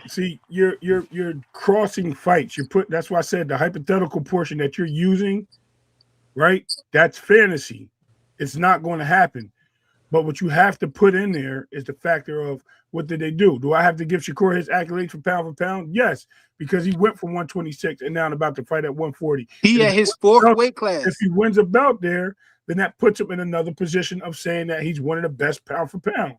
See, you're crossing fights. That's why I said the hypothetical portion that you're using, right? That's fantasy. It's not going to happen. But what you have to put in there is the factor of what did they do? Do I have to give Shakur his accolades for pound? Yes, because he went from 126 and now about to fight at 140.
He
And
at his fourth weight
if
class.
he wins a bout there, then that puts him in another position of saying that he's one of the best pound for pound.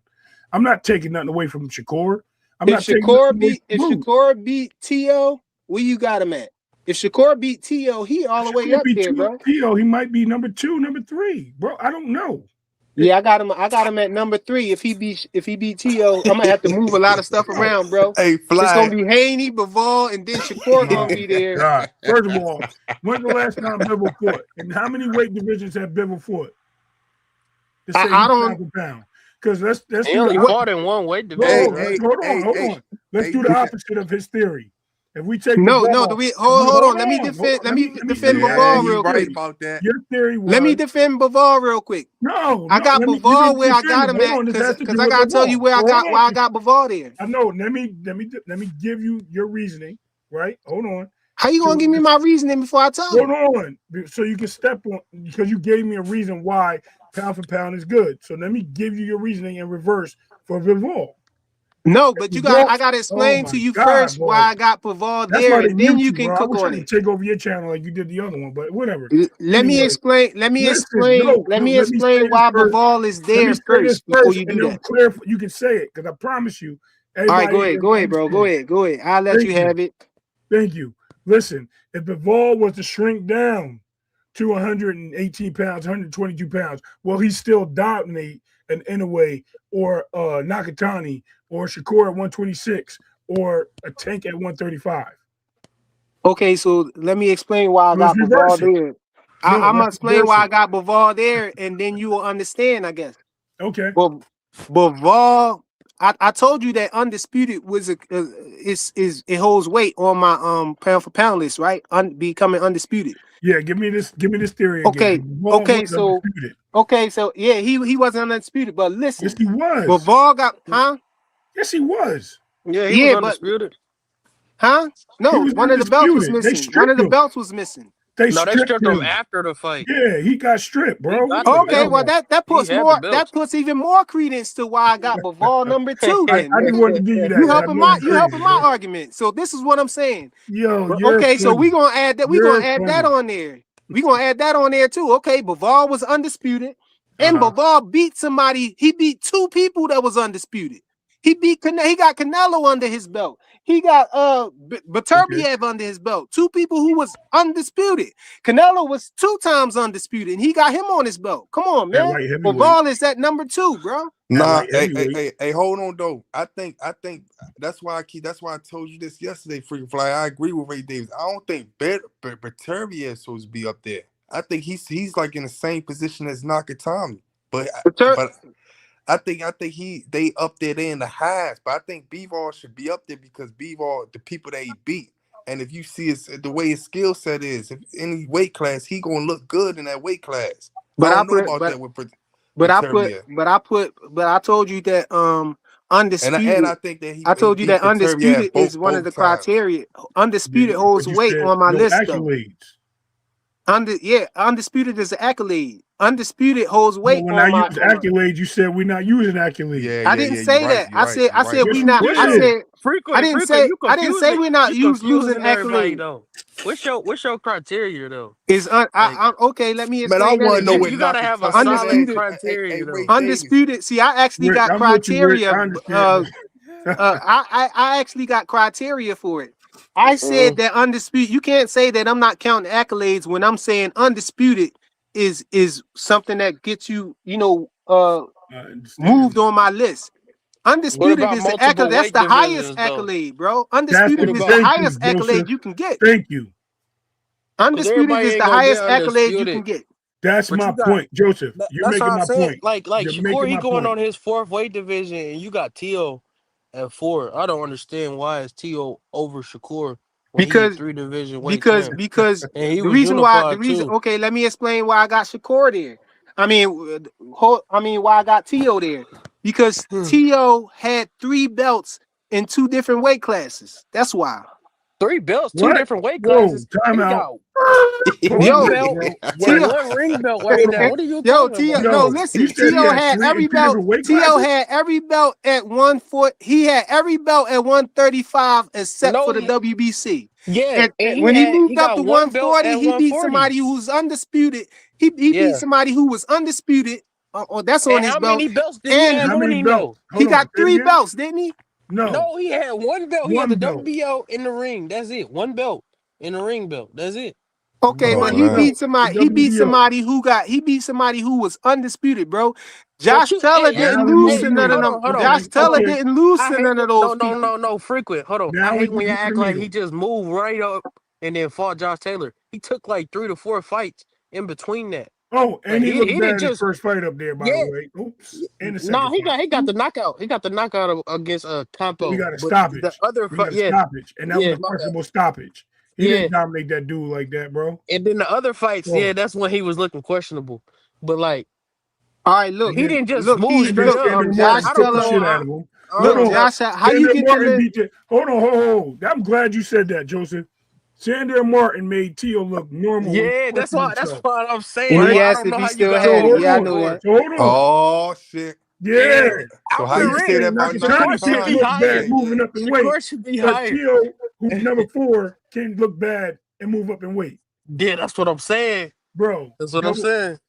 I'm not taking nothing away from Shakur. I'm not taking nothing away
If
from Boots.
Shakur beat Tio, where you got him at? If Shakur beat Tio, he all
If
the way
Shakur
up
beat
there, bro.
Tio, he might be number 2, number 3, bro. I don't know.
Yeah, I got him at number 3. If he beat Tio, I'm gonna have to move a lot of stuff around, bro.
hey,
It's
Fly.
gonna be Haney, Bivol, and then Shakur gonna
Oh
be
my
there.
God. First of all, when's the last time Bivol fought? And how many weight divisions have Bivol fought? To say
I
he's
don't
pound for pound. Because let's
He
do the
only
what
fought in one weight
Hey,
division,
hold,
right?
hey,
hold on,
hey,
hold
hey,
on. Let's
hey,
do the opposite of his theory. If we take
no
Bivol,
do we
if we
hold on.
hold on,
Let me
let me
defend
finish
yeah,
Bivol
he
real
right
quick.
about that.
your theory
Let me
was
defend Bivol real quick.
no,
I got
let me you
Bivol
need to
where I
defend
got
him.
him
Hold
at
on, this has to
because
do
I
with
gotta tell you
Bivol.
where
Hold
I
on.
got Bivol there.
I know. Let me give you your reasoning, right? Hold on.
How you gonna
To
give me my reasoning before I tell
hold
you?
on, so you can step on because you gave me a reason why pound for pound is good. So let me give you your reasoning in reverse for Vivol.
No, but I gotta
Oh
explain
my
to you
God,
first why
bro.
I got Bivol
That's
there,
why they
and then
mute
you
you,
can
bro. I
cook
wish I
on
could
it.
take over your channel like you did the other one, but whatever.
Let me
Anyway,
explain.
listen, no,
Let me
let me
explain
say this
why
first.
Bivol is
Let me
there
say this
first before
first,
you
and
do
it'll
that.
clear. You can say it because I promise you,
All right,
everybody
go
ain't
ahead,
gonna
bro.
understand.
Go ahead. I'll let you
Thank you.
have it.
Thank you. Listen, if Bivol was to shrink down to 118 pounds, 122 pounds, will he still dominate an Inoue or Nakatani or Shakur at 126 or a Tank at 135?
Okay, so let me explain why I
Let's
got Bivol
reverse it.
there.
No,
I'm gonna
let's
explain
reverse
why I
it.
got Bivol there, and then you will understand, I guess.
Okay.
But Bivol, I told you that undisputed was is it holds weight on my pound for pound list, right? Becoming undisputed.
Yeah, give me this theory again.
Okay,
Bivol
okay,
was
so
undisputed.
yeah, he wasn't undisputed, but
Yes,
listen,
he was.
Bivol got huh?
Yes, he was.
Yeah, he was
Yeah, but
undisputed.
huh?
He
No,
was
one of the belts was
undisputed. They
missing. One of
stripped
the
him.
belts was missing.
They
No, they
stripped
stripped him
him.
after the fight.
Yeah, he got stripped,
He
bro. What
got the
the
Okay, well
belts.
hell?
He had the belts.
that puts even more credence to why I got Bivol number 2 then,
I didn't
nigga.
want to give you that. I know
You
you're crazy,
helping my
bro.
argument. So this is what I'm saying.
Yo, you're
Okay, so
funny.
we gonna
You're
add that
funny.
on there. We gonna add that on there too. Okay, Bivol was undisputed, and
Uh-huh.
Bivol beat somebody. He beat 2 people that was undisputed. He got Canelo under his belt. He got
Okay.
Beterbiev under his belt. 2 people who was undisputed. Canelo was 2 times undisputed, and he got him on his belt. Come on,
At
man.
light heavyweight.
Bivol is at number 2, bro.
At
Nah,
light heavyweight.
hold on though. I think that's why I told you this yesterday, Freaking Fly. I agree with Ray Davis. I don't think Beterbiev is supposed to be up there. I think he's like in the same position as Nakatani. But
Beter-
but I think they up there, they in the highs. But I think Bivol should be up there because Bivol, the people that he beat. And if you see the way his skill set is, if any weight class, he gonna look good in that weight class. I
but I
don't know
put
about
but
that with Beterbiev.
but I told you that
And I
undisputed.
think that
I
he
told you
beat
that
Beterbiev
undisputed is one of the
both times.
criteria. Undisputed holds
But you
weight
said
on my
no
list though.
accolades.
Undisputed is an accolade. Undisputed holds
Well,
weight
when I
on my.
use accolades, you said we're not using accolades.
Yeah,
I
yeah,
didn't
yeah. You're
say
right.
that.
You're right. You're
I
right.
said
Yes,
we
you
not. I
did.
said
Frequent,
I didn't say we're not
you
using
confusing everybody
accolades.
though. What's your criteria though?
Is
Like
okay? Let me
Man, I
explain that
want to know
again.
what
you gotta have a
Nakatani at.
solid
Undisputed,
criteria
Ray
though.
Davis.
undisputed. See, I actually
Rick,
got
I'm with you, Rick.
criteria.
I understand.
I actually got criteria for it. I said that undisputed. You can't say that I'm not counting accolades when I'm saying undisputed is something that gets you,
I understand.
moved on my list.
What
Undisputed
about
is the
multiple
accolade. That's
weight
the highest
divisions though?
accolade, bro.
That's
What
Undisputed
the
is the
about?
thank you,
highest accolade
Joseph.
you can get.
Thank you.
Because
Undisputed
everybody
is
ain't
the
gonna get
highest accolade you can
undisputed.
get.
That's
But
my
you got
point, Joseph. You're
that's what
making
I'm
my
saying.
point.
Like
You're
Shakur,
making
he
my
going
point.
on his 4th weight division, and you got Tio at 4. I don't understand why is Tio over Shakur when he
Because
3 division weight
because
champ,
because
and he
the
was
reason
unified too.
okay, let me explain why I got Shakur there. I mean why I got Tio there. Because
Hmm.
Tio had 3 belts in 2 different weight classes. That's why.
3 belts, 2
What?
different weight
Whoa,
classes.
time
He
out.
got
Hold
one
on,
Yo,
wait,
belt
bro.
and
Wait.
Tio,
one ring belt right
Hold
now.
on.
What are you
yo,
talking
Tio,
about?
no,
No, he
listen.
said he
Tio
had
had
three
every
in two
belt.
different weight
Tio
classes.
had every belt at 140. He had every belt at 135 except
No,
for the WBC.
yeah,
And
and
when he
he
moved up
got
to
one belt
140,
at
he beat
140.
somebody who's undisputed. He beat
Yeah.
somebody who was undisputed. That's on
And
his
how
belt.
many belts did he
And
have
How
on
many
him
belts?
though?
he
Hold on.
got
Say it
3
again.
belts, didn't he?
No,
No, he had one belt. He had
one
the
belt.
WBO in the ring. That's it. One belt in the ring belt. That's it.
Okay, but
Oh,
One
he
wow.
beat
belt. The
somebody.
WBO.
He beat somebody who was undisputed, bro.
But
Josh
you,
Taylor
hey,
Now
didn't
we
lose
hey,
to
moving
none of
on.
them.
hold on,
Okay.
Josh
hold
Taylor
on.
Okay.
didn't lose
I
to
hate
none of
when
those people.
frequent. Hold on. I
Now we
hate when
can
you
get to
act
the
like
needle.
he just moved right up and then fought Josh Taylor. He took like 3 to 4 fights in between that.
Oh, and
Like
he
he
looked
didn't
bad his
just
first fight up there, by the
yeah.
way. Oops. And the
No,
second fight.
he got the
Oops.
knockout. He got the knockout against
We
Campo.
got a
But the
stoppage.
other
We got a
yeah,
stoppage. And that was
yeah,
a
my bad.
questionable stoppage. He
Yeah.
didn't dominate that dude like that, bro.
And then the other fights, yeah,
Oh.
that's when he was looking questionable. But like
All right,
And
he
then
didn't just move
and then
straight up.
Sandor
Josh
Martin
I
took
don't
the
Taylor.
know.
shit out of him.
I
Hold
don't
on.
know.
Josh, how you
Sandor
get to
Martin
the?
beat the hold on. I'm glad you said that, Joseph. Sandor Martin made Tio look normal when he
Yeah,
questioned
that's
himself.
what I'm
And
saying,
he
bro.
Right?
I
asked
don't
if
know
he
how you
still
could
So
have
had
him
it.
hold
Yeah, I
at
on.
know that.
four.
So hold on.
Oh, shit.
Yeah.
And
So
out
how
the
you say
Yeah.
ring,
that about
Nakatani
Shakur should
can't
be
look
Nakatani?
bad
higher.
moving up in weight.
Shakur should be
But
higher.
Tio, who's number 4, can look bad and move up in weight.
Yeah, that's what I'm saying.
Bro,
That's what I'm saying.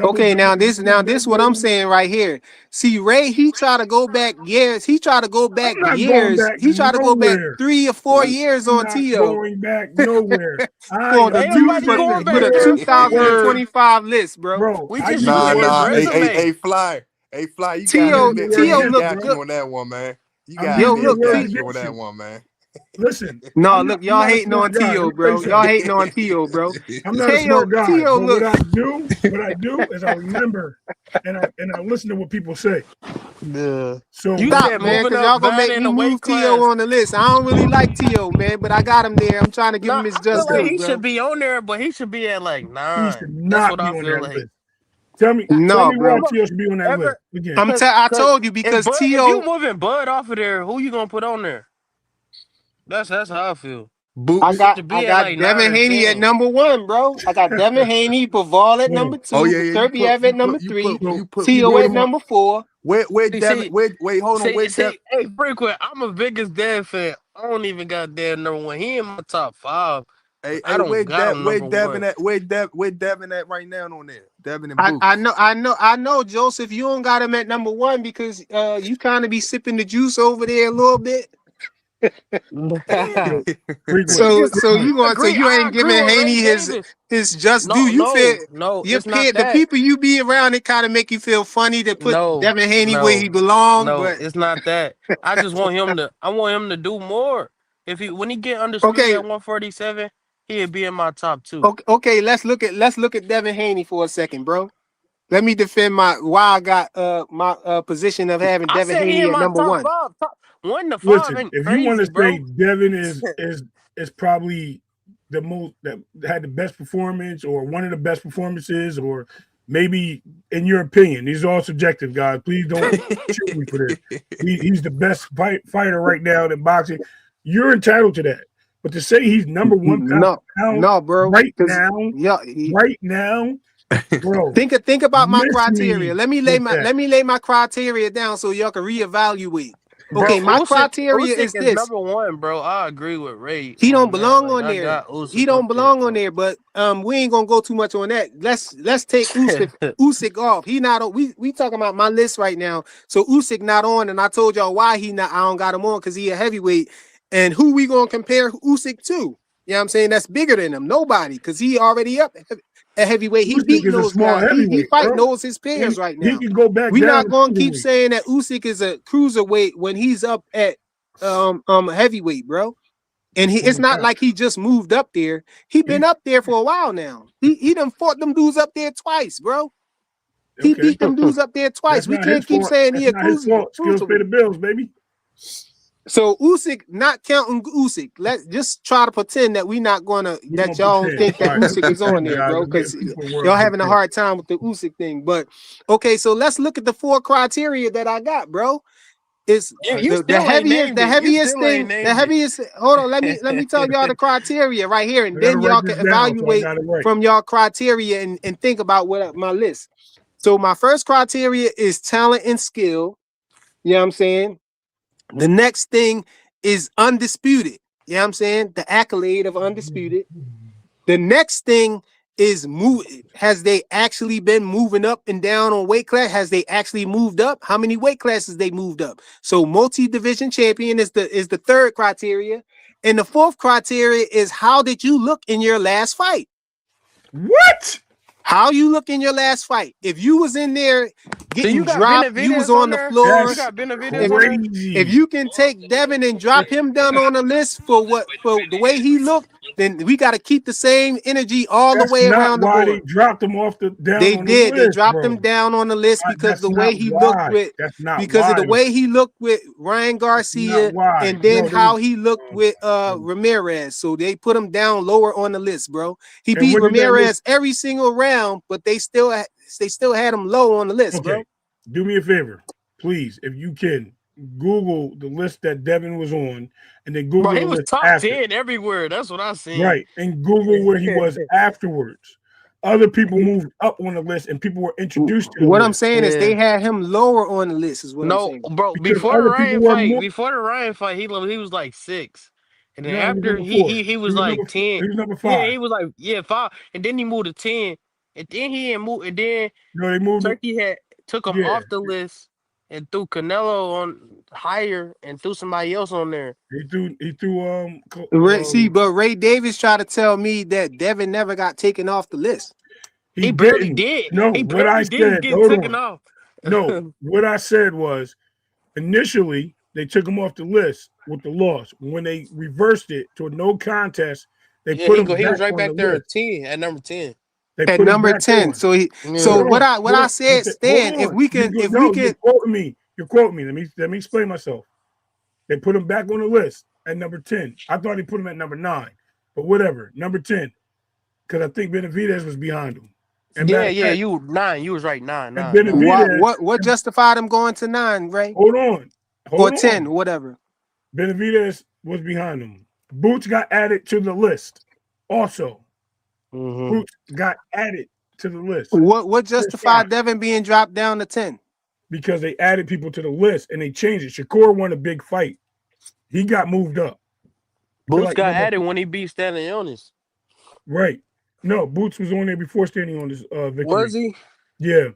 Okay,
double
now this what I'm
baby.
saying right here. See, Ray, he tried to go back years. He tried to go
I'm
back
not going
years.
back
He tried to go back
nowhere.
3 or 4 years
I'm
on
not
Tio
going back nowhere. I
for the
Ain't
two
nobody
for,
using
going
for
back
the
your
3 or 4 years.
word,
2025 list, bro.
bro.
We
I
just
use
using
Nah,
your
his
word
nah.
against you.
resume.
Hey, Fly,
I use
Tio
your word
Tio
he
against
look
you,
got
bro.
you on that one, man.
I'm
yo
using your
He
look
word
got
T.
you on
against
that
you.
one, man.
Listen,
No,
I'm
look,
I'm
y'all
not a
hating on
smart guy. Let
Tio,
me tell you
bro. Y'all
something.
hating on Tio, bro.
I'm not a smart guy,
Tio
but
look.
what I do is I remember and I listen to what people say.
Yeah. You
So
Stop,
said
man,
moving
because
up,
y'all gonna
bad
make
in
me
the
move
weight
Tio
class.
on the list. I don't really like Tio, man, but I got him there. I'm trying to give
Nah,
him his
I feel
just
like
okay,
due,
he should
bro.
be on there, but he should be at like
he should
9. That's
not
what
be
I
on
feel
that
like.
list. Tell me
No,
why
bro.
Look,
Tio should be on that list
ever
again.
I
cause
told you
if
because
Bud, if you
Tio.
moving Bud off of there, who you gonna put on there? That's how I feel.
I
Boots.
He
got
should
I
be at
got
like 9
Devin
or
Haney at
10.
number 1, bro. I got Devin Haney, Paval at
So
number
Oh
2,
yeah, yeah.
Beterbiev at number 3,
so you
Tio
go to
at
my
number 4.
where
See,
Devin?
see,
Wait, hold on. Where Devin?
hey, frequent. I'm a biggest Dev fan. I don't even got Dev number 1. He in my top 5, but I don't got him
Where
number
Devin
1.
at? Where Devin at right now on there? Devin and
I
Boots.
know I know Joseph, you don't got him at number 1 because you kind of be sipping the juice over there a little bit.
yo, frequent,
So
frequent.
you
I
ain't
agree
giving
with Ray
Haney
Davis.
his just due.
No,
You feel
no, no,
your
it's not
peer, the
that.
people you be around, it kind of make you feel funny to put
No,
Devin Haney where he
no,
belong,
no,
but
it's not that. I want him to do more. If he when he get undisputed
okay,
at 147, he'll be in my top 2.
okay, okay. Let's look at Devin Haney for a second, bro. Let me defend why I got my position of having
I
Devin
said he
Haney
in
at
my
number
top
1.
5. Top 1 to 5
Listen,
ain't
if you want
crazy,
to say
bro.
Devin is probably the most that had the best performance or one of the best performances, or maybe in your opinion, these are all subjective, guys. Please don't shoot me for this. He's the best fighter right now in boxing. You're entitled to that, but to say he's number 1 pound
No,
for pound
no, bro. Because yeah,
right now, bro.
Think about my
Miss
criteria.
me
Let me
with that.
lay my criteria down so y'all can reevaluate.
Bro,
Okay, my criteria
Usyk
is
is
this.
number one, bro. I agree with Ray
He don't
on that.
belong
Like,
on
I
there.
got
He
Usyk
don't
up there,
belong on
bro.
there. But we ain't gonna go too much on that. Let's take Usyk off. He not on. We talking about my list right now. So Usyk not on, and I told y'all why he not. I don't got him on because he a heavyweight. And who we gonna compare Usyk to? You know what I'm saying? That's bigger than him. Nobody, because he already up at heavyweight. He
Usyk
beating
is a
those
small
guys. He
heavyweight,
fighting
bro.
those his peers right
He
now.
can go back
We
down
not
to
gonna keep
cruiserweight.
saying that Usyk is a cruiserweight when he's up at heavyweight, bro. And it's not like he just moved up there. He been up there for a while now. He done fought them dudes up there twice, bro. He
Okay,
beat them dudes up there twice.
that's
We
not his
can't keep
fault.
saying
That's
he a
not his fault. Skills pay
cruiserweight.
the bills, baby.
So Usyk, not counting Usyk. Let's just try to pretend that
We're
that
gonna
y'all don't
pretend.
think
All
that
right, let's
Usyk is on
pretend,
there,
guys.
bro.
Let's
Because
give people a
y'all
world
having a
pretend.
hard time with the Usyk thing. But okay, so let's look at the 4 criteria that I got, bro. It's
You
the
still ain't
heaviest,
named
the
it. You
heaviest
still ain't
thing, the
named
heaviest. Hold on, let me tell y'all the criteria right here,
I
and
gotta
then
write
y'all
this
can
down so I
evaluate
got it right.
from y'all criteria and think about what my list. So my first criteria is talent and skill. You know what I'm saying? The next thing is undisputed. You know what I'm saying? The accolade of undisputed. The next thing is has they actually been moving up and down on weight class? Has they actually moved up? How many weight classes they moved up? So multi-division champion is the third criteria. And the fourth criteria is how did you look in your last fight?
What?
How you look in your last fight? If you was in there
Do you
getting
got
dropped, you was
Benavidez on
on the
there? You
floor.
That's
got Benavidez
If
on there?
if
crazy.
you can take Devin and drop him down on the list for the way he looked, then we got to keep the same energy all the
That's
way
not
around the
why they
board.
dropped him off the down
They
on the
did. They
list,
dropped
bro.
him down on the list
That's not why. That's not
because of
why.
the way he looked with Ryan
That's not
Garcia
why.
and then
No,
how he looked
um,
with Ramirez. So they put him down lower on the list, bro. He
and
beat
what did that list?
Ramirez every single round, but they still had him low on the list,
Okay,
bro.
do me a favor, please, if you can. Google the list that Devin was on, and then
Bro,
Google
he
the
was
list
top
after.
10 everywhere. That's what I seen.
Right, and Google where he was afterwards. Other people moved up on the list, and people were introduced to the
What I'm
list
saying is they
Yeah.
had him lower on the list, is what I'm
No,
saying.
bro,
because other people were more.
before the Ryan fight, he was like 6. And then
No, he was
after
number 4.
he
He
was
was
like
number.
10.
He was number
Yeah,
5.
he was like, yeah, 5. And then he moved to 10. And then he didn't move, and then
No, they moved him.
Turkey had took him
Yeah,
off the list and threw Canelo on higher and threw somebody else on there.
he threw
But Ray Davis tried to tell me that Devin never got taken off the list.
he
He barely
didn't.
did.
No,
He
what I
barely didn't
said.
get
Hold
taken
on.
off.
No, what I said was initially they took him off the list with the loss. When they reversed it to a no contest, they
Yeah,
put him
he
back
was right
on the
back there
list.
at 10, at number 10.
They
At
put him
number
back
10.
on.
So
Hold
Yeah.
what
on,
I said,
hold
Stan,
on.
if we
No, you're
can
quoting me. You're quoting me. Let me explain myself. They put him back on the list at number 10. I thought he put him at number 9, but whatever. Number 10, because I think Benavidez was behind him. And
Yeah,
matter of
yeah,
fact,
you 9. You was right, 9,
and
9, 9.
Benavidez,
what justified him going to 9, Ray?
hold on,
Or
hold
10,
on.
whatever.
Benavidez was behind him. Boots got added to the list. Also,
Mm-hmm.
Boots got added to the list.
What
First time,
justified Devin being dropped down to 10?
because they added people to the list and they changed it. Shakur won a big fight. He got moved up to
Boots
like
got
number
added when he beat Stanley.
right. No, Boots was on there before standing on this
Was
victory.
he?
Yeah,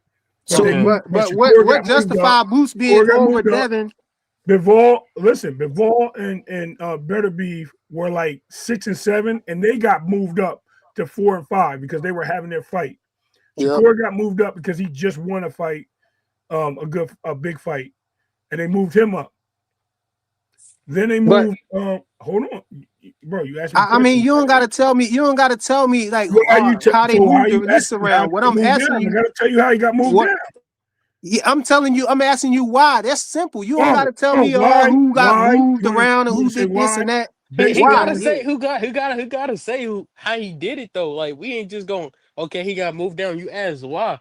but they
Okay.
moved. But
But
Shakur
what
got moved up.
justified Boots being
Shakur got
over
moved up.
Devin?
Bivol and Better Beef were like 6 and 7, and they got moved up to 4 and 5 because they were having their fight.
Yep.
Shakur got moved up because he just won a fight, a big fight, and they moved him up. Then they
But
moved. Hold on, bro. You asked me a
I mean,
question.
you don't gotta tell me. You don't gotta tell me like how they
So how
moved the
you
list
ask me how
around. What
he
I'm
moved
asking
down? I
you,
got to tell you how he got moved
what
down.
yeah, I'm telling you, I'm asking you why. That's simple. You don't
Oh,
gotta tell me
why?
who got
Why?
moved
You
around and
want
who
to say
did this
why?
and that.
Based
He
Why?
gotta
on
say who gotta say how he did it though. Like we ain't just going, okay, he got moved down. You ask why.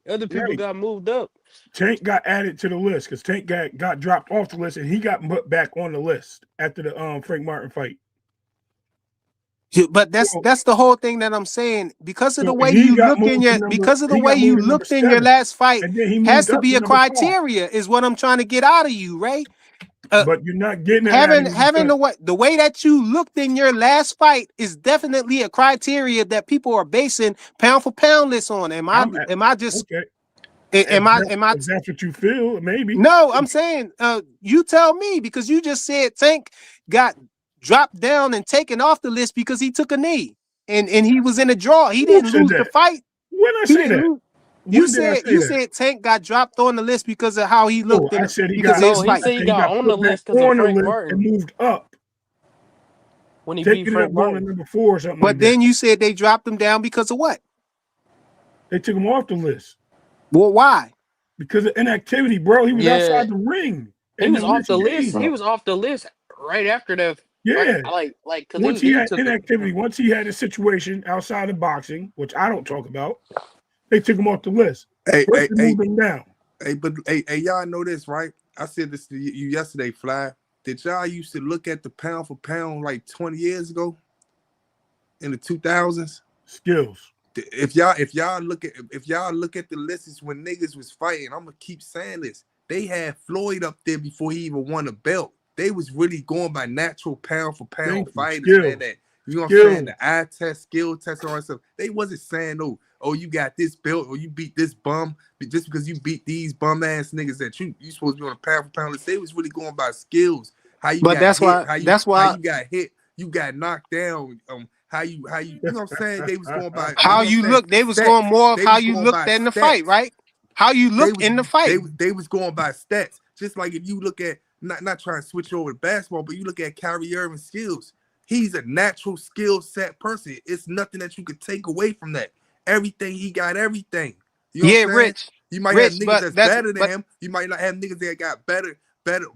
Other people
right.
got moved up.
Tank got added to the list because Tank got dropped off the list and he got put back on the list after the Frank Martin fight.
But that's the whole thing that I'm saying. Because of the
So
way
he
you
got
looked in
moved to
your,
number.
because of the
He
way
got
you
moved to number
looked in your
7,
last fight,
and then he
has
moved
to
up
be
to
a
number 5.
criteria. Is what I'm trying to get out of you, Ray.
But you're not getting it out of me
Having
because
the way that you looked in your last fight is definitely a criteria that people are basing pound for pound lists on. Am I
I'm
just
okay.
am I
If that's what you feel, maybe.
no, I'm saying you tell me, because you just said Tank got dropped down and taken off the list because he took a knee and he was in a draw. He
Who
didn't
said
lose the
that?
fight.
When I
He
say
didn't
that?
lose.
When did I say
You
that?
said Tank got dropped on the list because of how he
No,
looked in
I said he
because
got.
of his
No, he
fight.
I
said he
said he
got
got
on the
put back
list because of
on the
Frank
list and
Martin
moved up,
when he beat
taking it
Frank
up, going to
Martin.
number 4 or something like
But
that.
then you said they dropped him down because of what?
They took him off the list
Well, why?
because of inactivity, bro. He was
Yeah,
outside the ring
he
in
was
the
off
list
the
he
list.
gave.
He was off the list right after that fight.
Yeah.
Like, cause
Once he
he
had
took
inactivity, once he had a situation outside of boxing, which I don't talk about, they took him off the list.
Hey,
First,
hey,
they
hey,
moved him down.
but y'all know this, right? I said this to you yesterday, Fly. Did y'all used to look at the pound for pound like 20 years ago in the 2000s?
Skills.
If y'all look at the lists when niggas was fighting, I'm gonna keep saying this. They had Floyd up there before he even won a belt. They was really going by natural pound for pound
Thank you.
fighters, man.
Skills.
That, you know what I'm saying?
Skills.
The eye test, skill test, and all that stuff. They wasn't saying, oh, you got this belt or you beat this bum just because you beat these bum ass niggas that you supposed to be on a pound for pound list. They was really going by skills. How you
But
got hit,
that's
how
why
you got hit, you got knocked down. How you know what I'm saying? They was going by, you
how
know what I'm
you
saying?
look. They was
Stats.
going more of
They
how
was
you
going by
looked in the fight,
stats.
right? How you
They
look
was
in the fight.
they was going by stats. Just like if you look at not trying to switch over to basketball, but you look at Kyrie Irving's skills. He's a natural skill set person. It's nothing that you could take away from that. Everything he got, everything. You know what
Yeah,
I'm saying? You might have niggas
but
that's
that's
better than him. You might not have niggas that got better,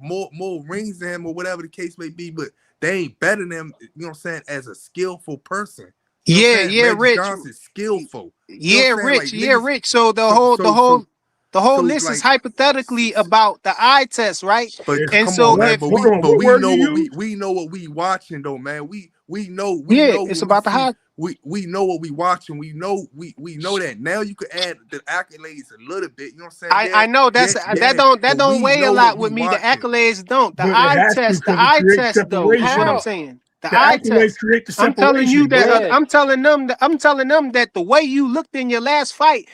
more rings than him or whatever the case may be, but they ain't better than him, you know what I'm saying, as a skillful person. You know what I'm saying?
yeah,
Reggie
Rich.
Johnson's skillful. You know what
Yeah,
I'm saying? Like
Rich. Yeah,
niggas,
Rich. So the whole
so
list is
like
hypothetically about the eye test, right?
but
It's
And
come on,
so
what?
man.
if
Hold on. What
We
word
know
you
what
use?
we know what we watching though, man. We know
yeah, it's
when we
about the
see
high.
we know what we watching. We know that. Now you could add the accolades a little bit. You know what I'm saying?
I know
Yeah.
that
But
don't
we
weigh a
know what
lot
we
with me. The
watching.
accolades don't.
But it has to
The
because it
eye
creates
test though is what I'm
How?
separation.
saying. The
The
eye
accolades
test.
create the
I'm telling you
separation,
that
bro.
Yeah,
I'm telling them that the way you looked in your last fight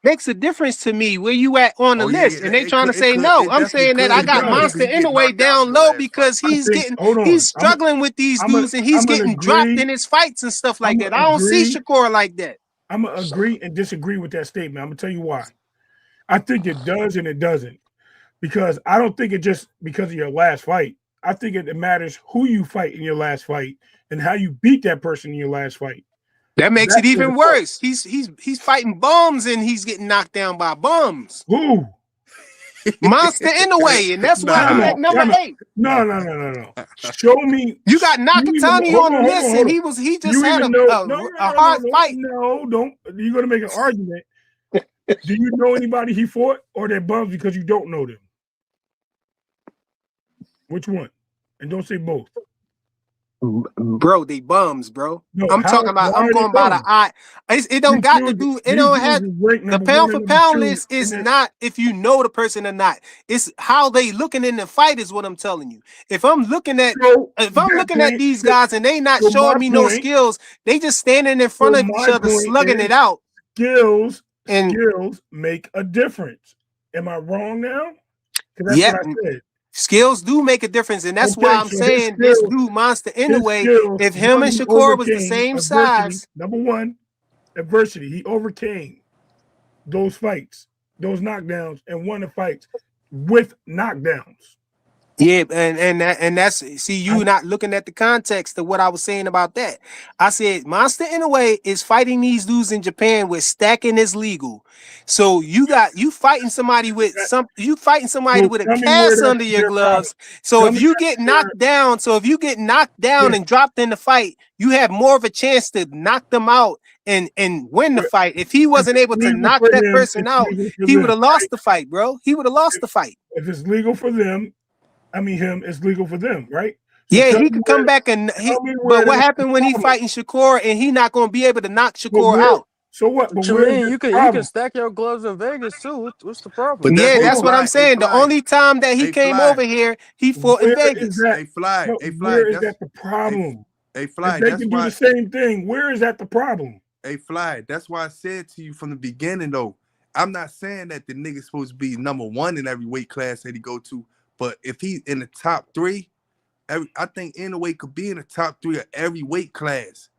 makes a difference to me where you at on the
Oh yeah,
list. And they trying to say no.
it
I'm
definitely
saying that
could
I
It
be
got
different
does.
because
Monster
he get
Inoue
knocked out
down
in the
low
last fight.
because
I think. Hold
he's
on.
struggling with these dudes and he's
I'm gonna
getting dropped
agree.
in his fights and stuff like
I'm
that.
gonna
I don't see
agree.
Shakur like that.
I'm gonna agree and disagree with that statement. I'm gonna tell you why. I think it does and it doesn't because I don't think it just because of your last fight. I think it matters who you fight in your last fight and how you beat that person in your last fight.
That makes it
That's what
even
it,
worse. He's fighting bums and he's getting knocked down by bums.
who?
Monster Inoue, and that's why
Time
I'm
Nah.
at
out.
number
Time out.
8.
No. Show me.
You got Nakatani
Hold
on the
on.
list, and
Hold on.
he
Do
just
you
had
even know?
a hard fight.
No, don't. You're gonna make an argument. Do you know anybody he fought, or they're bums because you don't know them? Which one? And don't say both.
Bro, they bums, bro.
No,
I'm talking about.
why
I'm
are they
going by the
bums?
eye. It don't got to do. It
These
don't
dudes
have
is ranked
the
number
pound
1
for
and number
pound
2
list
in
is
the
not if you know the person or not. It's how they looking in the fight is what I'm telling you. If I'm looking at
that point.
these guys and they not
So my
showing me no
point.
skills, they just standing in front of each other slugging it
Is
out.
skills
And
make a difference. Am I wrong now? Because that's
yeah,
what I said.
skills do make a difference, and that's why
Okay,
I'm
so his
saying this
skills,
dude Monster
his
Inoue.
skills,
If him
one,
and
he
Shakur was the
overcame
same
adversity.
size,
Number 1, adversity. He overcame those fights, those knockdowns, and won the fights with knockdowns.
yeah, and that's see you not looking at the context of what I was saying about that. I said Monster Inoue is fighting these dudes in Japan where stacking is legal. So you fighting somebody with
So
a
tell me where
cast
that's
under your
their problem.
gloves. So
Tell
if
me
you
that's
get
their
knocked down,
yeah.
and dropped in the fight, you have more of a chance to knock them out and win the fight. If he
If
wasn't
it's
able to
legal
knock
for
that
him,
person
it's
out,
legal for
he would
them,
have
right?
lost the fight, bro. He would have lost the fight.
If it's legal for them, it's legal for them, right? So
Yeah,
tell
he
me
could come
where.
back and
Tell me where
but what
that's the
happened when he
problem.
fighting Shakur and he not gonna be able to knock
But
Shakur
where?
out?
So what? But
What you
where is
mean?
the
You can
problem?
stack your gloves in Vegas too. What's the problem?
But
Yeah,
that's
Hold
that's
on.
what I'm
a
saying. The
fly,
only time that he
a
came
fly,
over here, he fought in
Where is
Vegas.
that?
a fly,
But
a fly.
where is
That's
that the
a
problem?
a
If
fly.
they
That's
can do the
why
same thing, where is that the problem?
a fly. That's why I said to you from the beginning though. I'm not saying that the nigga's supposed to be number one in every weight class that he go to, but if he's in the top three, I think Inoue could be in the top three of every weight class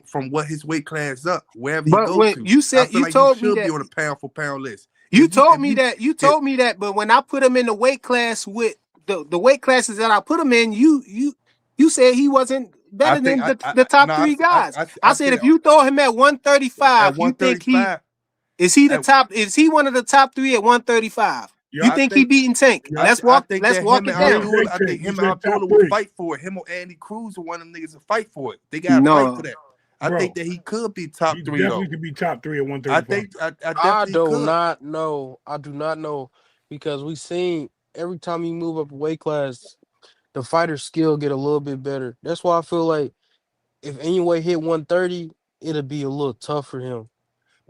from what his weight class up wherever he
But
go
when
to.
you
I
said
feel
you
like he
told me
should be
that
on a pound for pound list.
you
If
told me
you
that you
if,
told me that, but when I put him in the weight class with the weight classes that I put him in, you said he wasn't
I
better
think
than the top
no,
three guys. I
I
said
said
if you throw him at
at
135, you think he
135.
is he the
At,
top? Is he one of the top three at 135? You
Yup,
I
think he
think
beating Tank?
yup.
I think
Let's
that
walk
him
it
and
He ain't
down.
say
Abdullah, I
Tank.
think
He
him and
said top
Abdullah will
three.
fight for it. Him or Andy Cruz or one of them niggas will fight for it. They gotta fight for
No,
that. I think
Bro,
that he could be
he
top three
definitely
though.
could be top three at 135.
I
I
definitely
do
could.
not know. I do not know because we seen every time you move up a weight class, the fighter's skill get a little bit better. That's why I feel like if anyway hit 130, it'll be a little tough for him,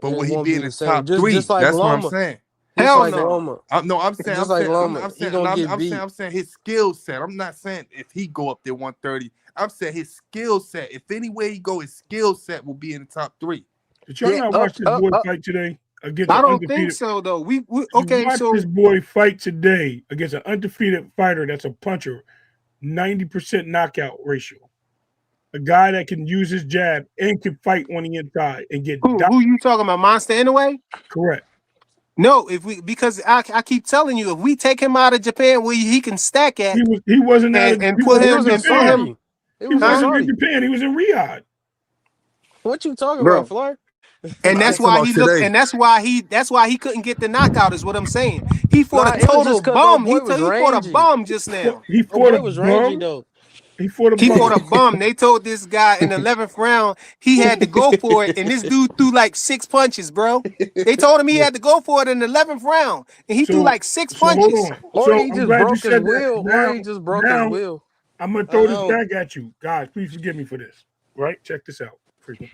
But
and it
will he
won't
be
be
in the
the same.
top
Just
three?
like
That's what I'm
Loma,
saying.
just
hell
like
no.
Loma,
No,
just like Loma,
I'm
he
saying,
gonna
no,
get beat.
I'm saying his skill set. I'm not saying if he go up there 130. I'm saying his skill set. If any way he go, his skill set will be in the top three.
Did y'all
Yeah,
not
up,
watch this
up,
boy
up.
fight today against
I
an
don't think
undefeated?
so though.
If you
Okay,
watch this
so
boy fight today against an undefeated fighter that's a puncher, 90% knockout ratio. A guy that can use his jab and can fight on the inside and get
who you talking about? Monster Inoue?
correct.
No, if we because I keep telling you, if we take him out of Japan where he can stack at
He wasn't out of
and
he
put
He
wasn't
him
was
in
in
and put
Japan.
him,
Saudi. He
He
was in
huh,
wasn't in
Saudi.
Japan. He was in Riyadh.
What you talking about,
bro?
Fly?
And
I'm
that's
talking
why
about
he looked,
today.
and that's why he couldn't get the knockout. Is what I'm saying. He fought a
Nah, it was
total
just cause old
bum.
boy was
He fought a
rangy.
bum just now.
He
Old
fought a
boy was rangy
bum.
though.
He fought a
He fought a
bum.
bum. They told this guy in the 11th round he had to go for it, and this dude threw like 6 punches, bro. They told him he had to go for it in the 11th round, and he threw
So
like six
so hold
punches.
on.
Or
So
he
I'm
just
glad you
broke his
said that.
will. Or he just broke his
Now
will.
I'm gonna
I
throw this
don't.
back at you. Guys, please forgive me for this. Right? Check this out. Frequent.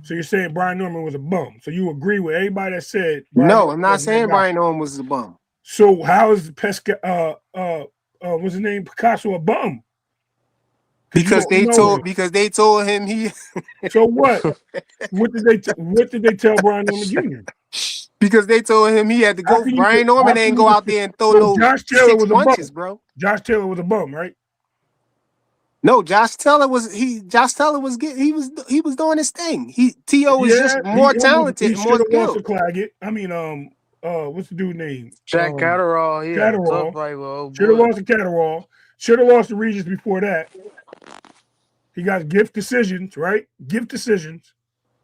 So you're saying Brian Norman was a bum. So you agree with everybody that said Brian
No,
Norman
I'm not
wasn't that
saying
guy.
Brian Owen was a bum
So how is what's his name? Picasso a bum? You
because
don't know him.
they told him he
So what? What did they tell Brian Norman Jr.?
because they told him he had to
How
go.
can you
Brian
how
Norman
can
ain't
you
go out there and throw
so
no
Josh Taylor
six
was a
punches,
bum.
bro.
Josh Taylor was a bum, right?
No, Josh Taylor was getting he was doing his thing. T.O. is just
Yeah,
more talented
he
and more
should have lost to
skilled.
Claggett. I mean, what's the dude name?
Jack Catterall, he had a tough
Catterall.
fight with old
Should have
boy.
lost to Catterall. Should have lost to Regis before that. He got gift decisions, right? Gift decisions,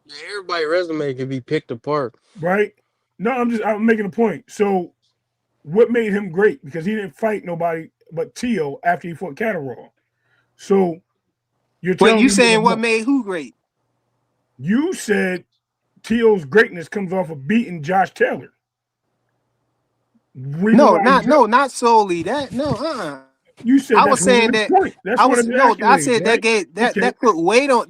Yeah, everybody resume can be picked apart.
right? No, I'm making a point. So what made him great? Because he didn't fight nobody but Tio after he fought Catterall. So you're
Wait,
telling
you
me
saying what made who great?
you said Tio's greatness comes off of beating Josh Taylor. Reason
No,
why he
not solely that. No,
You said
I was
that's one of
saying
his
that
points. That's one of his
I
accolades,
said that
right?
gave
Okay,
that put weight on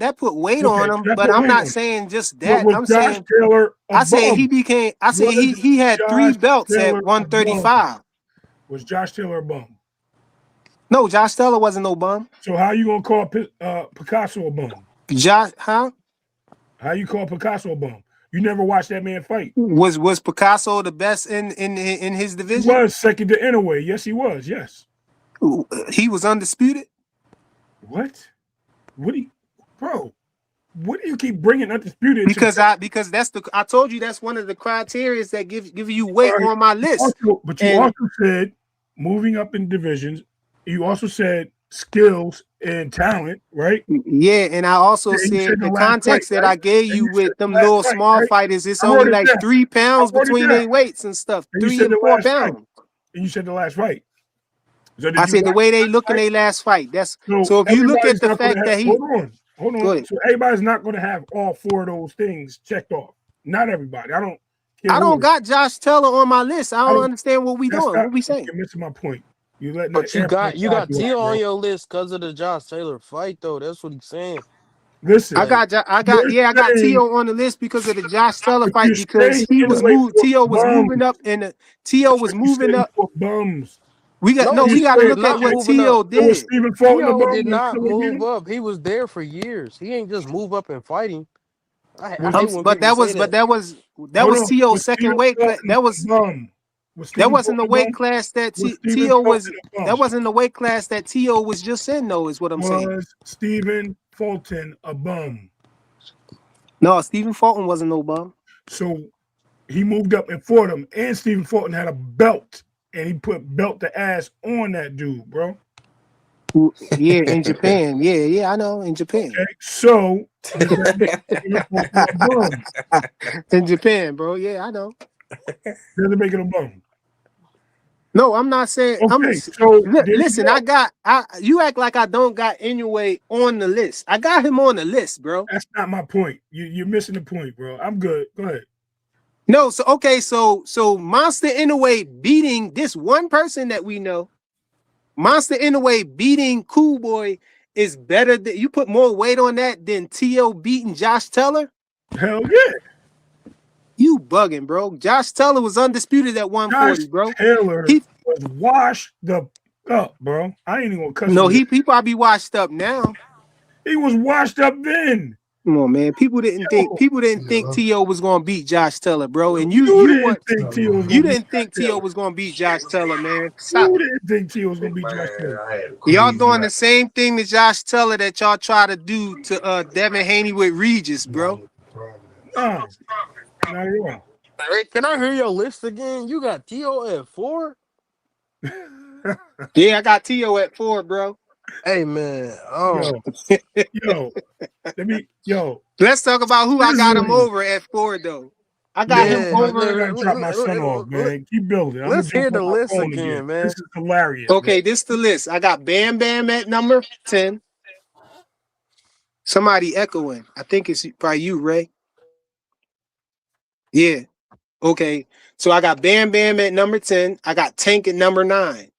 okay.
him,
That's
but
what
I'm
weight
not
on.
saying just
But
that.
was
I'm
Josh
saying
Taylor a bum?
I said
Was
he had 3
Josh
belts
Taylor
at
a bum?
135.
Was Josh Taylor a bum?
No, Josh Taylor wasn't no bum.
So how you gonna call Picasso a bum?
Josh, huh?
How you call Picasso a bum? You never watched that man fight.
Was Picasso the best in his
He
division?
was second to Inoue. Yes, he was. Yes.
He was undisputed.
What? What do you, bro? What do you keep bringing undisputed into?
Because I told you that's one of the criteria that give you
All
weight
right.
on my list.
But you
And
also said moving up in divisions. You also said skills and talent, right?
yeah, and I also
And you said
said
the
the
last fight,
context that
right?
I gave
And
you
you said
with
the
them
last
little
fight,
small
right?
fighters, it's
I wrote
only
it
like
down.
3
I
pounds
wrote it
between
down.
their weights and stuff.
And you
3
said
and
the
4
last fight.
pounds.
And you said the last fight. So
I
did you
said the
watch
way
the
they
last
look in
fight?
their last fight.
So
So if you look at
everybody's
the
not going to
fact
have.
that
Hold
go
on.
ahead.
So everybody's not going to have all 4 of those things checked off. Not everybody. I don't care
I
who
don't
it is.
got Josh Taylor on my list. I
I
don't
don't.
understand what we
That's
doing.
not.
What we saying?
You're missing my point. You letting
But
that airplane
you
fly
got
too high,
Tio
bro.
on your list because of the Josh Taylor fight, though. That's what he's saying.
Listen,
Like,
you're
I got
saying,
T.O. on the list because of the Josh Taylor
but you're
fight because
saying
he was
Inoue
moved.
for
T.O. was
bums.
moving up, and T.O.
So
was
you
moving
saying
up.
for bums.
no,
You
We got to
Tio
said
was
look at
not
what
moving up.
T.O.
it was
did.
Stephen Fulton a
Tio
bum
did
when
not
Inoue beat
move
him.
up. He was there for years. He ain't just move up and fighting. I
Was
hate when
But
people say that.
that
hold
was
on?
T.O.'s
Was Stephen
second weight class.
Fulton a bum? Was
That
Stephen
wasn't
Fulton
the
a bum?
weight class that
Was Stephen
T.O. was.
Fulton a
That
bum?
wasn't the weight class that T.O. was just in. Though is what I'm saying.
Was Stephen Fulton a bum?
No, Stephen Fulton wasn't no bum.
So he moved up and fought him, and Stephen Fulton had a belt, and he put belt to ass on that dude, bro.
Yeah, in Japan. Yeah, I know in Japan.
Okay, so does that make Stephen Fulton a bum?
In Japan, bro. Yeah, I know.
Does it make it a bum?
No, I'm not saying.
Okay, so there you
Listen.
go.
You act like I don't got Inoue on the list. I got him on the list, bro.
That's not my point. You're missing the point, bro. I'm good. Go ahead.
No, so okay, so Monster Inoue beating this one person that we know. Monster Inoue beating Cool Boy is better than you put more weight on that than T.O. beating Josh Teller.
Hell yeah.
You bugging, bro. Josh Teller was undisputed at
Josh
140, bro.
Taylor
He
was washed the up, bro. I ain't even gonna cuss
no,
on it.
he probably washed up now.
He was washed up then.
Come on, man. People didn't think
Yo,
T.O. was gonna beat Josh Teller, bro. And
you didn't think T.O. was
you
gonna beat
didn't think
Josh
T.O.
Taylor.
was gonna beat Josh Teller, man. Stop
You
it.
didn't think T.O. was gonna beat Josh Taylor.
Y'all doing the same thing to Josh Teller that y'all try to do to Devin Haney with Regis, bro.
Nah, not at all.
Hey, can I hear your list again? You got Tio at 4?
Yeah, I got T.O. at 4, bro.
Hey, man.
yo, yo,
Let's talk about who I got him
literally,
over at 4, though. I got him
Yeah.
I
over.
gotta drop my son off, man. Keep building. I'm gonna
Let's
jump
hear
on
the
my
list
phone again.
again, man.
This is hilarious, man.
Okay, this is the list. I got Bam Bam at number 10. Somebody echoing. I think it's probably you, Ray. Yeah. Okay. So I got Bam Bam at number 10. I got Tank at number 9.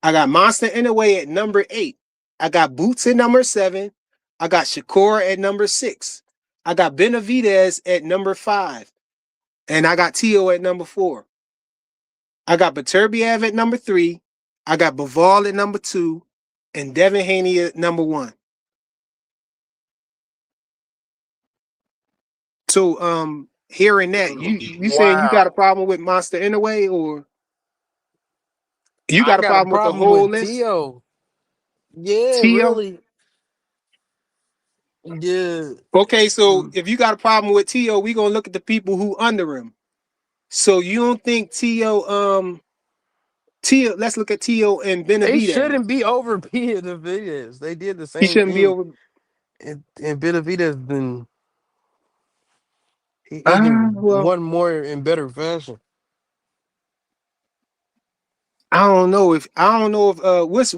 I got Monster Inoue at number 8. I got Boots at number 7. I got Shakur at number 6. I got Benavidez at number 5. And I got Tio at number 4. I got Beterbiev at number 3. I got Baval at number 2. And Devin Haney at number 1. So hearing that, you saying you got a
Wow.
problem with Monster Inoue, or you
I
got a
got a
problem with the
problem
whole
with
list?
Tio. Yeah,
Tio?
really. Yeah.
Okay, so
Mm.
if you got a problem with Tio, we gonna look at the people who under him. So you don't think Tio, let's look at Tio and
They
Benavidez.
shouldn't be over Benavidez. They did the
He
same
shouldn't be
thing.
over.
And Benavidez been he can
Well,
one more in better fashion.
I don't know if what's
They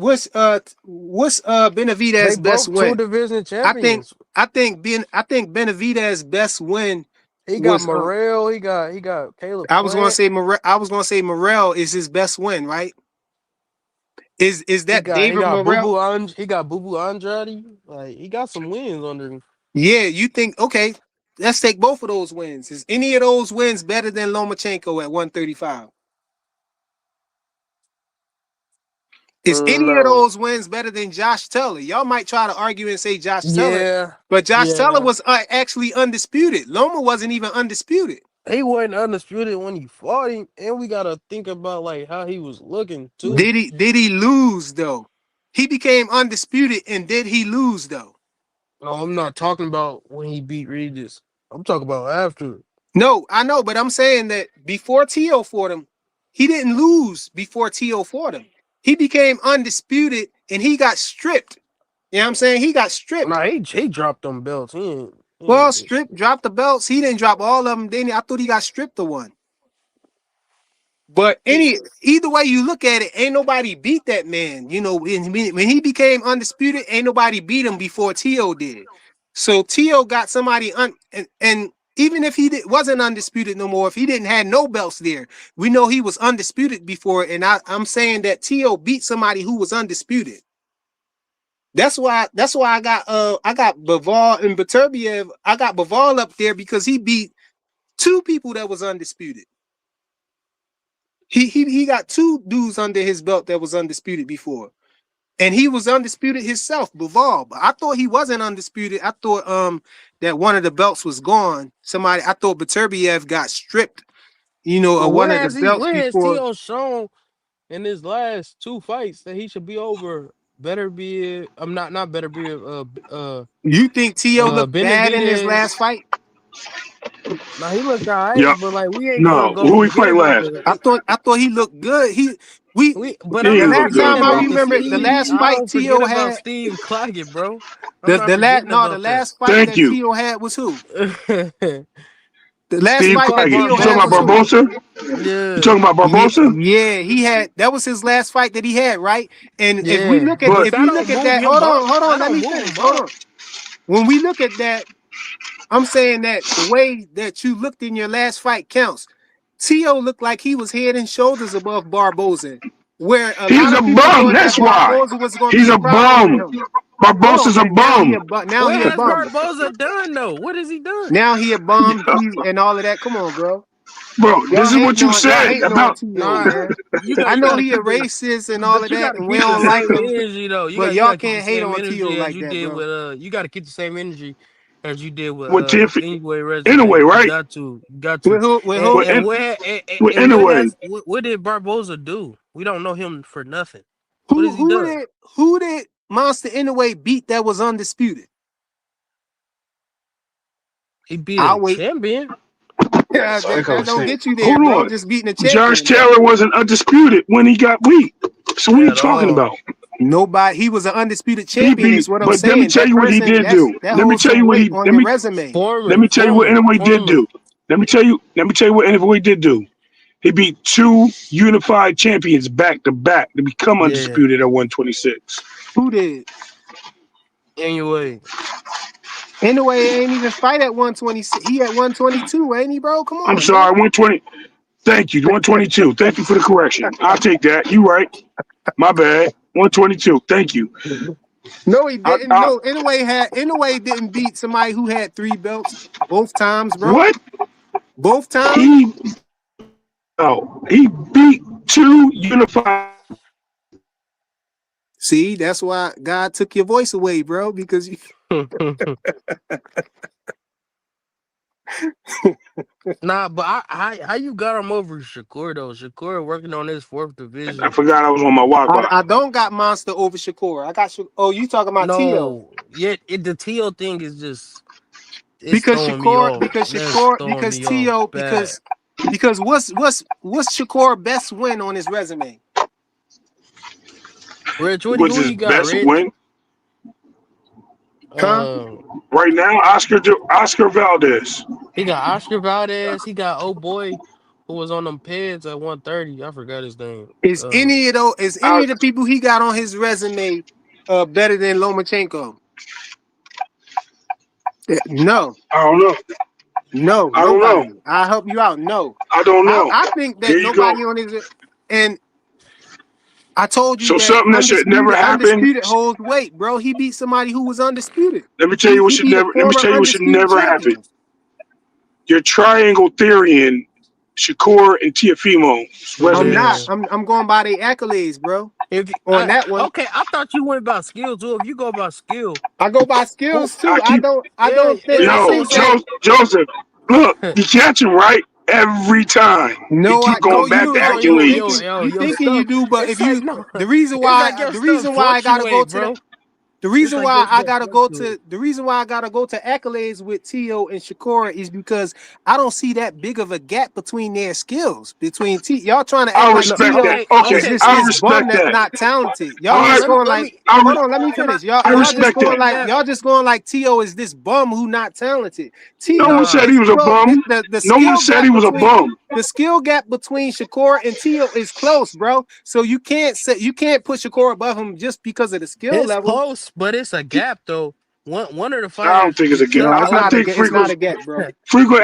Benavidez best
both two
win.
division
I think
champions.
I think Benavidez best win
He got
was
Morrell. He got Caleb
I was gonna
Plant.
say Morrell is his best win, right? Is
He
that
got he
David
got Boo
Morrell?
Boo he got Boo Boo Andrade. Like he got some wins under him.
Yeah, you think okay? Let's take both of those wins. Is any of those wins better than Lomachenko at 135? Is any of
No.
those wins better than Josh Teller? Y'all might try to argue and say Josh Teller,
Yeah.
but Josh Teller
Yeah.
was actually undisputed. Loma wasn't even undisputed.
He wasn't undisputed when he fought him, and we gotta think about like how he was looking too.
Did he lose though? He became undisputed, and did he lose though?
No, I'm not talking about when he beat Regis. I'm talking about after.
No, I know, but I'm saying that before Tio fought him, he didn't lose before Tio fought him. He became undisputed, and he got stripped. You know what I'm saying? He got stripped.
Nah, he dropped them belts. He
Well,
ain't get
stripped,
stripped.
dropped the belts. He didn't drop all of them. Then I thought he got stripped of one. But either way you look at it, ain't nobody beat that man. You know, when he became undisputed, ain't nobody beat him before Tio did. So Tio got somebody and wasn't undisputed no more, if he didn't have no belts there, we know he was undisputed before. And I'm saying that T.O. beat somebody who was undisputed. That's why I got Bivol and Beterbiev. I got Bivol up there because he beat two people that was undisputed. He got two dudes under his belt that was undisputed before. And he was undisputed himself, Bivol. But I thought he wasn't undisputed. I thought that one of the belts was gone. I thought Beterbiev got stripped, of one of the belts
What has
before.
T.O. shown in his last two fights that he should be over? I'm not better be
You think T.O. looked bad in his
Benavidez.
last fight?
Now he looked all right,
Yep.
but like we ain't
No,
gonna go
who we
forget
fight
about
last?
I thought he looked good.
But
He
I'm
The
ain't
not
look
last
good,
time
forgetting
I
bro.
about
remember, the last
I
fight
don't forget
T.O.
about
had,
Steve Claggett, bro. I'm
the
not forgetting about
the last
that.
fight
Thank
that
you.
T.O. had was who?
He
The last
Steve
fight that
fought
Claggett.
T.O.
You talking
had
about
was
Barboza.
who?
Barbosa? You
Yeah,
talking about
Yeah,
Barbosa?
that was his last fight that he had, right? And
yeah. But
But
if
that
you
don't
look at
move
that,
him
hold
up.
on,
That
let
don't
me
move
finish.
him
Hold
up.
on. When we look at that, I'm saying that the way that you looked in your last fight counts. T.O. looked like he was head and shoulders above Barboza, where a
he's
lot
a
of people
bum.
thought that
That's why.
Barboza was going to
He's
be a
a
problem for
bum.
him. Hold on,
Barbosa's a
man. Now
bum.
What
he a
has
bum.
Barboza done though? What has he done?
Now he a bum. And all of that. Come on, bro.
Bro, this is what you
Y'all
said
hating on
about.
T.O.,
Nah,
man.
you
I know
gotta
he a
keep it,
racist and all
but
of
you
that,
gotta
and we
keep the
don't like
same
him.
energy though.
But
You
y'all
gotta keep the
can't hate
same
on T.O.
energy as
like
you
that,
did
bro.
with you gotta keep the same energy as you did
With
with
Tiffy,
Inoue resume.
anyway,
You
right?
got to. You got
With
to.
who? With
And
who?
With,
and
in,
what
with
and
anyway.
what did Barboza do? We don't know him for nothing. What
Who
has he
who
done?
did who did Monster Inoue beat that was undisputed?
He beat
I'll
a
wait.
champion.
Yeah,
Like I
that
was
don't
saying.
get you there,
Hold
bro.
on.
Just beating a
Josh
champion, bro.
Taylor wasn't undisputed when he got beat. So what are you
At
talking
all.
about?
Nobody. He was an undisputed
He
champion.
beat,
Is what I'm
but let me
saying.
tell
That
you what he
person
did do.
that
Let me
holds
tell
some
you what
weight
he
on your resume.
let me tell you what Inoue did do. Let me tell you what Inoue did do. He beat two unified champions back to back to become
Yeah.
undisputed at 126.
Who did?
Anyway,
Anyway, ain't even fight at 126. He at 122, ain't he, bro? Come
I'm
on, man.
sorry, 120. Thank you, 122. Thank you for the correction. I'll take that. You right. My bad. 122. Thank you.
No, he
I,
didn't.
I,
No, Anyway didn't beat somebody who had 3 belts both times, bro.
what?
Both times.
He he beat two unified.
See, that's why God took your voice away, bro, because you
nah, but how you got him over Shakur though? Shakur working on his fourth
I
division.
forgot I was on my Wi-Fi.
I don't got Monster over Shakur. I got oh, you talking about Tio.
No, yet the Teal thing is just it's throwing me off. That's throwing
Because
me off
Tio,
bad.
because what's Shakur best win on his resume?
Rich,
What's
who
his
you got,
best
Rich?
win
Huh?
Uh,
right now? Oscar Valdez.
he got Oscar Valdez. He got oh boy, who was on them pads at 130. I forgot his name.
Is any of those
I,
the people he got on his resume better than Lomachenko? No.
I don't know.
No,
I don't know.
nobody. I'll help you out. No.
I don't know.
I think that
Here you go.
nobody on his and I told you
So
that
something that should never happen.
undisputed holds weight, bro. He beat somebody who was undisputed.
Let me tell you what
He
should
beat a
never. Let me
former
tell you what should
undisputed
never happen.
champion.
Your triangle theory in Shakur and Tiafimo's
I'm not.
Yeah.
resumes.
I'm going by the accolades, bro.
If
On that one,
okay, I thought you went about skill too. If you go about skill,
I go by
who?
skills too.
I keep
Yeah,
I
yo
think that
Joseph. Look, you catch him right every time. He
no,
keep
no,
going back to accolades.
you
your
thinking you
stuff.
do, but
It's
if
like
you
no, it's like your
the
stuff
reason why I gotta go
fluctuate,
to the
bro. It's like your stuff fluctuate.
the reason why I gotta go to accolades with Tio and Shakura is because I don't see that big of a gap between their skills. Between y'all trying to act
I
like
No,
respect that.
Tio
okay,
Okay,
is
okay.
I
this bum
respect
that's
that.
not talented. Y'all
All
No,
right,
just going
let
like,
me.
hold on, let me
Can
finish.
I
Y'all just
respect
going
that.
like
piggyback?
Tio is this bum who not talented.
No one
Tio
said
Nah.
he
is
was a bum.
the
No one
skill
said
gap
he was a
between
bum.
Shakur and Tio is close, bro. So you can't put Shakur above him just because of the skill
It's
level.
close, but it's a gap though. one of the
I don't
fighters
think it's a
just
get.
took
No,
the
it's
I
not
other.
a
think
get. It's not a
Frequent
get, bro.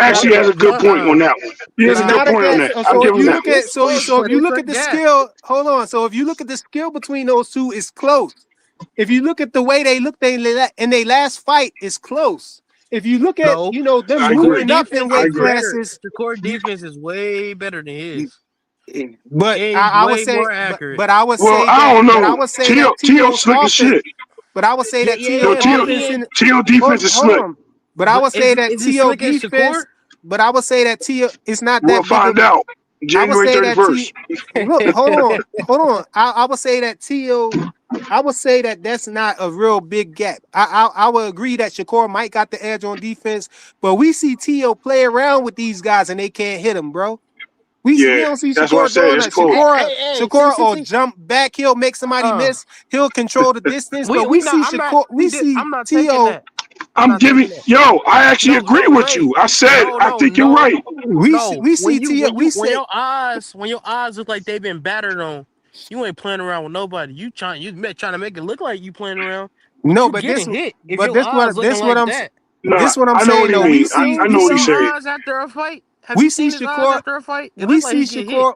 Not a
actually has a
get.
good point on that one. He has
It's
a
Nah.
good
not a
point on
get.
that.
So,
I'll
so
give
if
him
you
that.
look at
It's close,
so if
but
you
it's
look
a
at the
gap.
skill, hold on. So if you look at the skill between those two, it's close. If you look at the way they look, in their last fight, it's close. If you look at
No,
them
I
Shakur
agree.
moving up in
defense
I
weight
is
agree.
better.
classes,
Shakur
you,
defense is way better than his,
but
and he's
I would
way
say,
more accurate.
but I would
Well,
say
I
that,
don't
but I
know.
would say
Tio
that
Tio
To's
slick as
offense,
shit.
but I would say
Yeah,
that
yeah,
No,
To's
yeah.
defense
Offense,
in
Tio
hold,
defense is
hold
slick.
on, but I
but
would say that
is he
Tio
slick as Shakur?
defense, but I would say that Tio is not
We'll
that big of.
find out
I would
January
say that
31st.
look, hold on. I would say that I would say that that's not a real big gap. I would agree that Shakur might got the edge on defense, but we see Tio play around with these guys and they can't hit him, bro. We
Yeah,
don't see
that's what I
Shakur
say.
doing
It's
that.
close.
Hey, see,
Shakur
see,
will
see.
jump back. He'll make somebody
Uh,
miss. He'll control the distance. But
we
we
not.
see
I'm not.
Shakur. We see
I'm not taking
Tio.
that. I'm not taking that.
I actually
No,
agree
no,
with
Ray.
you. I said,
No,
I
no,
think you're
no,
right.
no.
We see Tio. We
When
say
your eyes look like they've been battered on, you ain't playing around with nobody. Trying to make it look like you playing around, but
no,
you getting hit if
but
your eyes looking like that.
No,
this what I'm
I know what
saying
he
though.
means. I
You
know
see
what he's
his
saying.
eyes after a fight? Have
We
you
see
seen his eyes
Shakur.
after a fight? It
We
looked like
see
he get hit.
Shakur.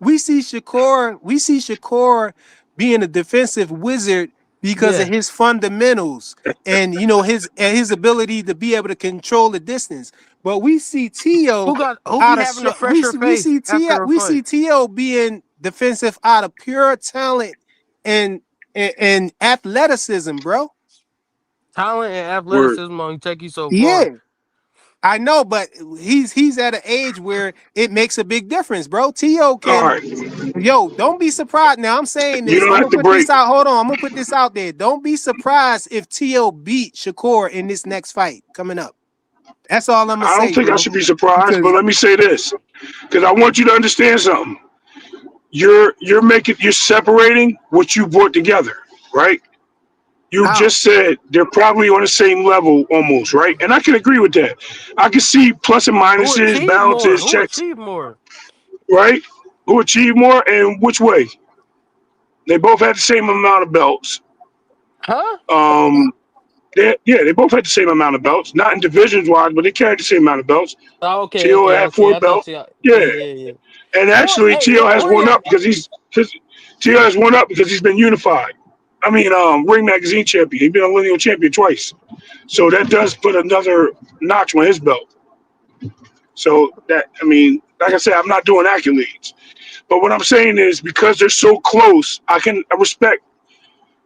We see Shakur being a defensive wizard because of
Yeah.
his fundamentals and his ability to be able to control the distance. But we see Tio
Who be
out of
having a fresher face after a
we see
fight?
Tio being defensive out of pure talent and and athleticism, bro.
Talent and
Word.
athleticism only take you so
Yeah.
far.
I know, but he's at an age where it makes a big difference, bro. Tio
All
can.
right.
Yo, don't be surprised. Now I'm saying
You
this.
don't
I'm
have
gonna
to
put this
break.
out. Hold on. I'm gonna put this out there. Don't be surprised if T.O. beat Shakur in this next fight coming up. That's all I'm gonna
I don't
say,
think I
bro.
should be surprised, but
Because
let me say this because I want you to understand something. You're separating what you brought together, right? You
how?
just said they're probably on the same level almost, right? And I can agree with that. I can see plus and
Who
minuses,
achieved more?
balances,
Who
checks,
achieved more?
right? Who achieve more and which way? They both had the same amount of belts.
Huh?
Um, they both had the same amount of belts, not in divisions wise, but they carried the same amount of belts.
Oh, okay,
Tio
okay,
had
okay.
four
I thought
belts.
you.
Yeah,
Yeah, yeah, yeah.
and actually Tio has
One of
one
y'all.
up because Tio has one up because he's been unified. I mean, Ring Magazine champion. He's been a lineal champion twice. So that does put another notch on his belt. So that, I mean, like I said, I'm not doing accolades, but what I'm saying is because they're so close, I respect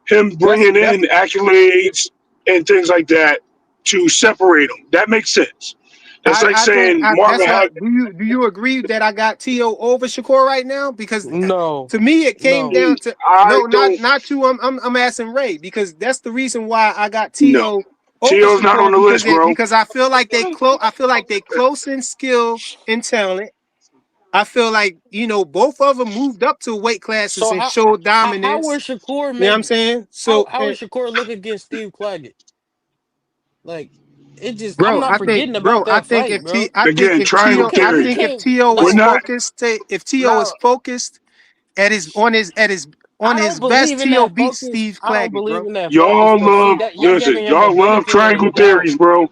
him bringing
That's
in accolades and things like that to separate them. That makes sense. That's like
I think
saying Marvin
that's why.
had
Do you agree that I got T.O. over Shakur right now? Because
No,
to me it came
no.
down to
I
no,
don't
not you. I'm asking Ray because that's the reason why I got
know.
T.O. over
Tio's not on
Shakur
the list, bro.
because I feel like they close. I feel like they close in skill and talent. I feel like both of them moved up to weight classes
So
and showed
how would
dominance.
Shakur
You know what
make?
I'm saying?
How would Shakur look against Steve Claggett? Like it just. I'm not forgetting about
I
that
think
fight, bro.
Again,
You
triangle
can't. You
theory.
can't.
We're
Is
No,
not.
focused, if T.O. is
no.
focused on
I
his
don't
best,
believe in
T.O.
that
beats
focus.
Steve
I don't
Claggett,
believe
bro.
in that focus
Y'all
because see
love.
that y'all
Listen,
giving him a
y'all love
benefit of the
triangle
doubt.
theories, bro.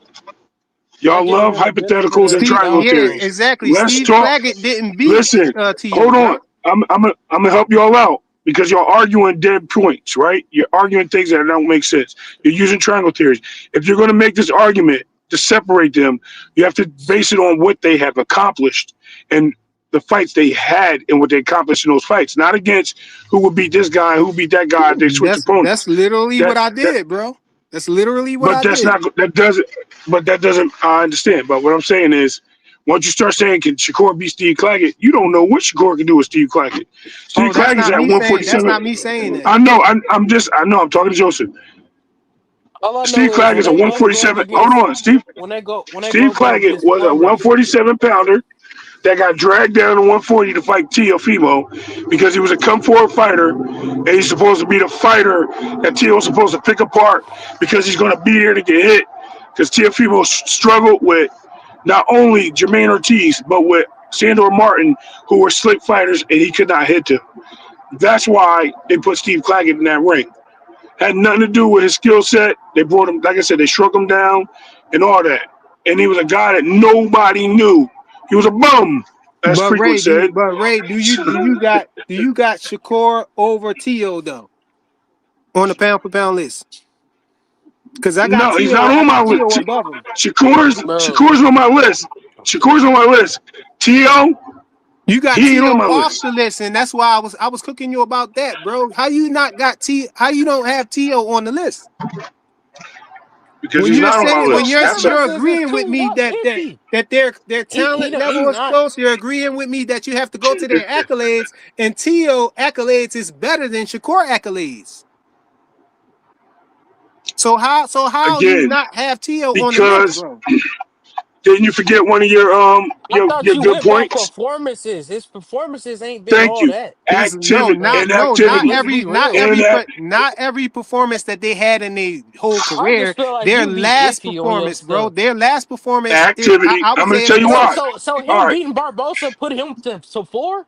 Y'all
Y'all
giving
love
him the benefit
hypotheticals
of
and
the
Steve,
triangle
doubt,
yeah,
though.
theories.
exactly.
Let's
Steve
talk.
Claggett didn't beat
Listen,
T.O.,
hold on.
bro.
I'm gonna help y'all out because y'all arguing dead points, right? You're arguing things that don't make sense. You're using triangle theories. If you're gonna make this argument to separate them, you have to base it on what they have accomplished and the fights they had and what they accomplished in those fights, not against who would beat this guy, who beat that guy. They switch
That's
opponents.
literally what
That
I
that
did, bro. That's literally what
but
I
that's
did.
not that doesn't but that doesn't I understand. But what I'm saying is once you start saying can Shakur beat Steve Claggett, you don't know what Shakur can do with Steve Claggett. Steve
Oh, that's
Claggett's
not
at
me saying. That's
147.
not me saying that.
I know. I know. I'm talking to Joseph.
All I know
Steve
is when
Claggett's at
they both go up
147. Hold
against
on, Steve.
when they
Steve
both go up
Claggett
against
was a
plumbers.
147 pounder that got dragged down to 140 to fight Teofimo because he was a come forward fighter and he's supposed to be the fighter that Teo's supposed to pick apart because he's going to be there to get hit because Teofimo struggled with not only Jermaine Ortiz but with Sandor Martin who were slick fighters and he could not hit them. That's why they put Steve Claggett in that ring. Had nothing to do with his skill set. They brought him, like I said, they shrunk him down and all that. And he was a guy that nobody knew. He was a bum, as
But
Frequent
Ray,
said.
do you got Shakur over T.O. though on the pound for pound list? Because I got
No, he's not on my
T.O.
list.
above him.
Bro,
Shakur's on my list. Shakur's on my list. T.O.,
You got
he ain't on
T.O.
my
off
list
the list, and that's why I was cooking you about that, bro. How you not got How you don't have T.O. on the list?
because he's not on my
When
list. That's a
you're
Performances is
agreeing with
too
me
what iffy.
that their
He
talent level is
not.
close, you're agreeing with me that you have to go to their accolades, and T.O. accolades is better than Shakur accolades. So how you
again
not have T.O. on the list,
because
bro?
didn't you forget one of
I thought
your
you
good
went by
points?
performances. His performances ain't been
Thank
all
you.
that.
This
Activity,
Like,
not
inactivity,
let's be real.
not every performance that they had in their whole
I
career.
just feel like
Their
you be
last
iffy on your
performance, bro.
stuff.
Their last performance is
activity.
I would
I'm going
say
to
it's
tell you
better.
why.
So
All
him
right,
beating Barbosa put him to four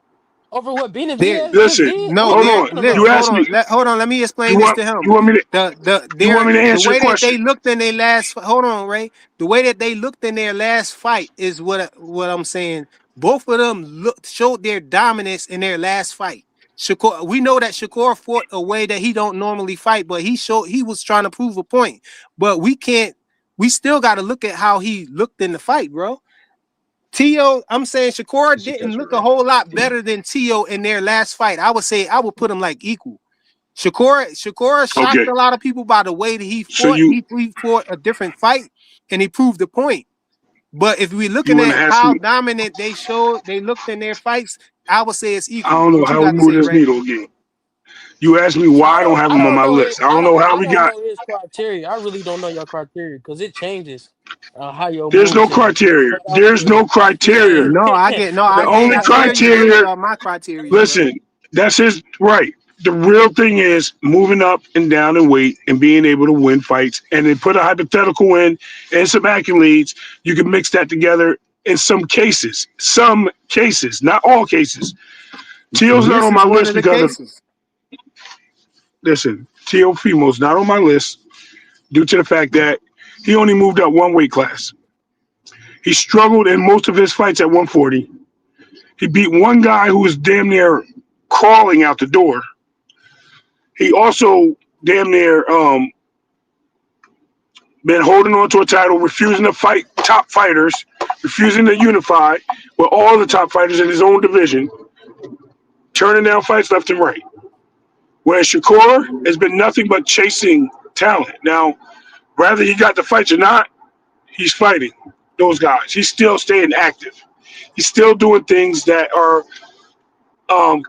over what
There,
Benavidez just
listen.
did. What
no,
are we
Hold
there.
on.
talking
You
about?
Hold
asked me.
on. Hold on. Let me
You
explain this
want
to
you
him.
want me to you want me to
The
answer the
way that they
question?
looked in their last. Hold on, Ray. The way that they looked in their last fight is what I'm saying. Both of them showed their dominance in their last fight. Shakur, we know that Shakur fought a way that he don't normally fight, but he was trying to prove a point. But we can't. We still got to look at how he looked in the fight, bro. T.O., I'm saying Shakur didn't look a whole lot better than T.O. in their last fight. I would say I would put him like equal. Shakur shocked
Okay.
a lot of people by the way that he
So
fought. He fought a different fight and he proved the point. But if we're
you
looking
want to
at
ask
how
me?
dominant they looked in their fights, I would say it's
I
equal.
don't know
What you
how we
got to
move
say,
this
Ray?
needle again. You asked me why I don't have
I
him on
don't
my
know it.
list. I don't know how
I
we
don't
got.
know his criteria. I really don't know your criteria because it changes how your
There's no
moves are.
criteria.
But
There's no
yeah,
criteria. The only
I hear you, bro. You
criteria.
are my criteria, bro.
Listen, that's his right. The real thing is moving up and down in weight and being able to win fights, and then put a hypothetical in and some accolades. You can mix that together in some cases. Some cases, not all cases. Teal's not
This
on
is
my
one
list
of the
because of
cases.
listen. Teal Femo's not on my list due to the fact that he only moved up one weight class. He struggled in most of his fights at 140. He beat one guy who was damn near crawling out the door. He also damn near been holding on to a title, refusing to fight top fighters, refusing to unify with all the top fighters in his own division, turning down fights left and right. Whereas Shakur has been nothing but chasing talent. Now, whether he got the fights or not, he's fighting those guys. He's still staying active. He's still doing things that are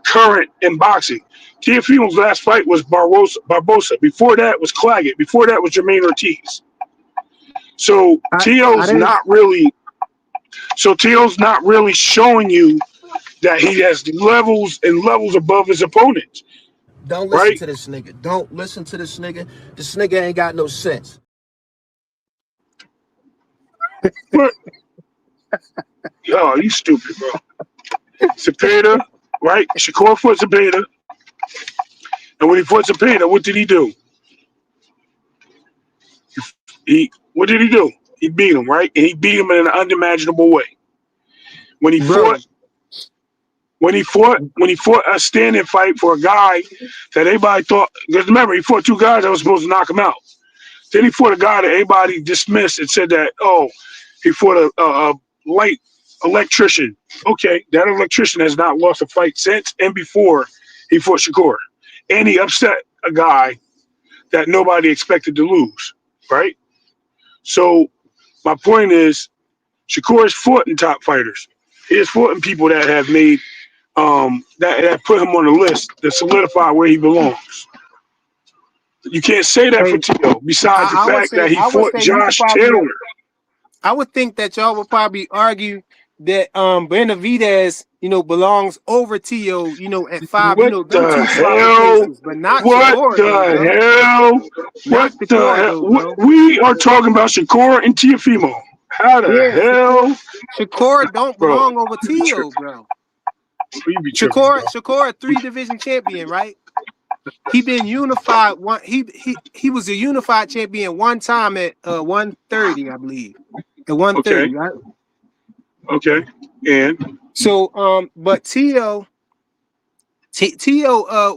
current in boxing. Teofimo's last fight was Barbosa. Before that was Claggett. Before that was Jermaine Ortiz. So
I
Tio's
didn't.
not really. So Tio's not really showing you that he has levels and levels above his opponents,
Don't listen
right?
to this nigga. Don't listen to this nigga. This nigga ain't got no sense.
But oh, you stupid, bro. Cepeda, right? Shakur fought Cepeda, and when he fought Cepeda, what did he do? He what did he do? He beat him, right? And he beat him in an unimaginable way. When he
Bro,
fought when he fought a standing fight for a guy that everybody thought, because remember he fought two guys that were supposed to knock him out. Then he fought a guy that everybody dismissed and said that, oh, he fought a light electrician. Okay, that electrician has not lost a fight since and before he fought Shakur. And he upset a guy that nobody expected to lose, right? So my point is Shakur has fought in top fighters. He has fought in people that have made that put him on the list to solidify where he belongs. You can't say that for
hey,
Tito. Besides the fact that he
I would
fought
say you could
Josh
probably.
Taylor.
I would think that y'all would probably argue that Benavidez, belongs over Tio, at 5.
What
Them
the
two sloppy
hell?
places, but not
What
Shakur though,
the
bro.
hell?
Not
What the
Shakur
hell?
though, bro.
We are talking about Shakur and Tiafimo. How the
Yeah,
hell,
Shakur don't
bro?
belong over
You be
Tio,
tripping.
bro.
You be tripping, bro.
Shakur, a 3 division champion, right? He been unified one. He was a unified champion one time at 130, I believe. At
Okay.
130, right?
Okay. And
So but Tio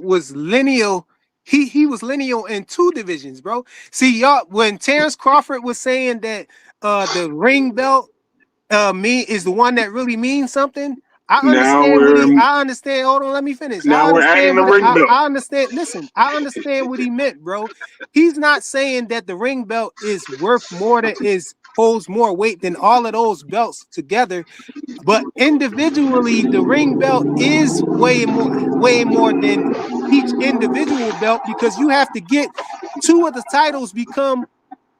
was lineal. He was lineal in 2 divisions, bro. See, y'all, when Terrence Crawford was saying that the ring belt is the one that really means something.
now
I understand. Hold on, let me finish.
we're adding the ring belt.
I understand. Listen, I understand what he meant, bro. He's not saying that the ring belt is worth more holds more weight than all of those belts together. But individually, the ring belt is way more than each individual belt, because you have to get 2 of the titles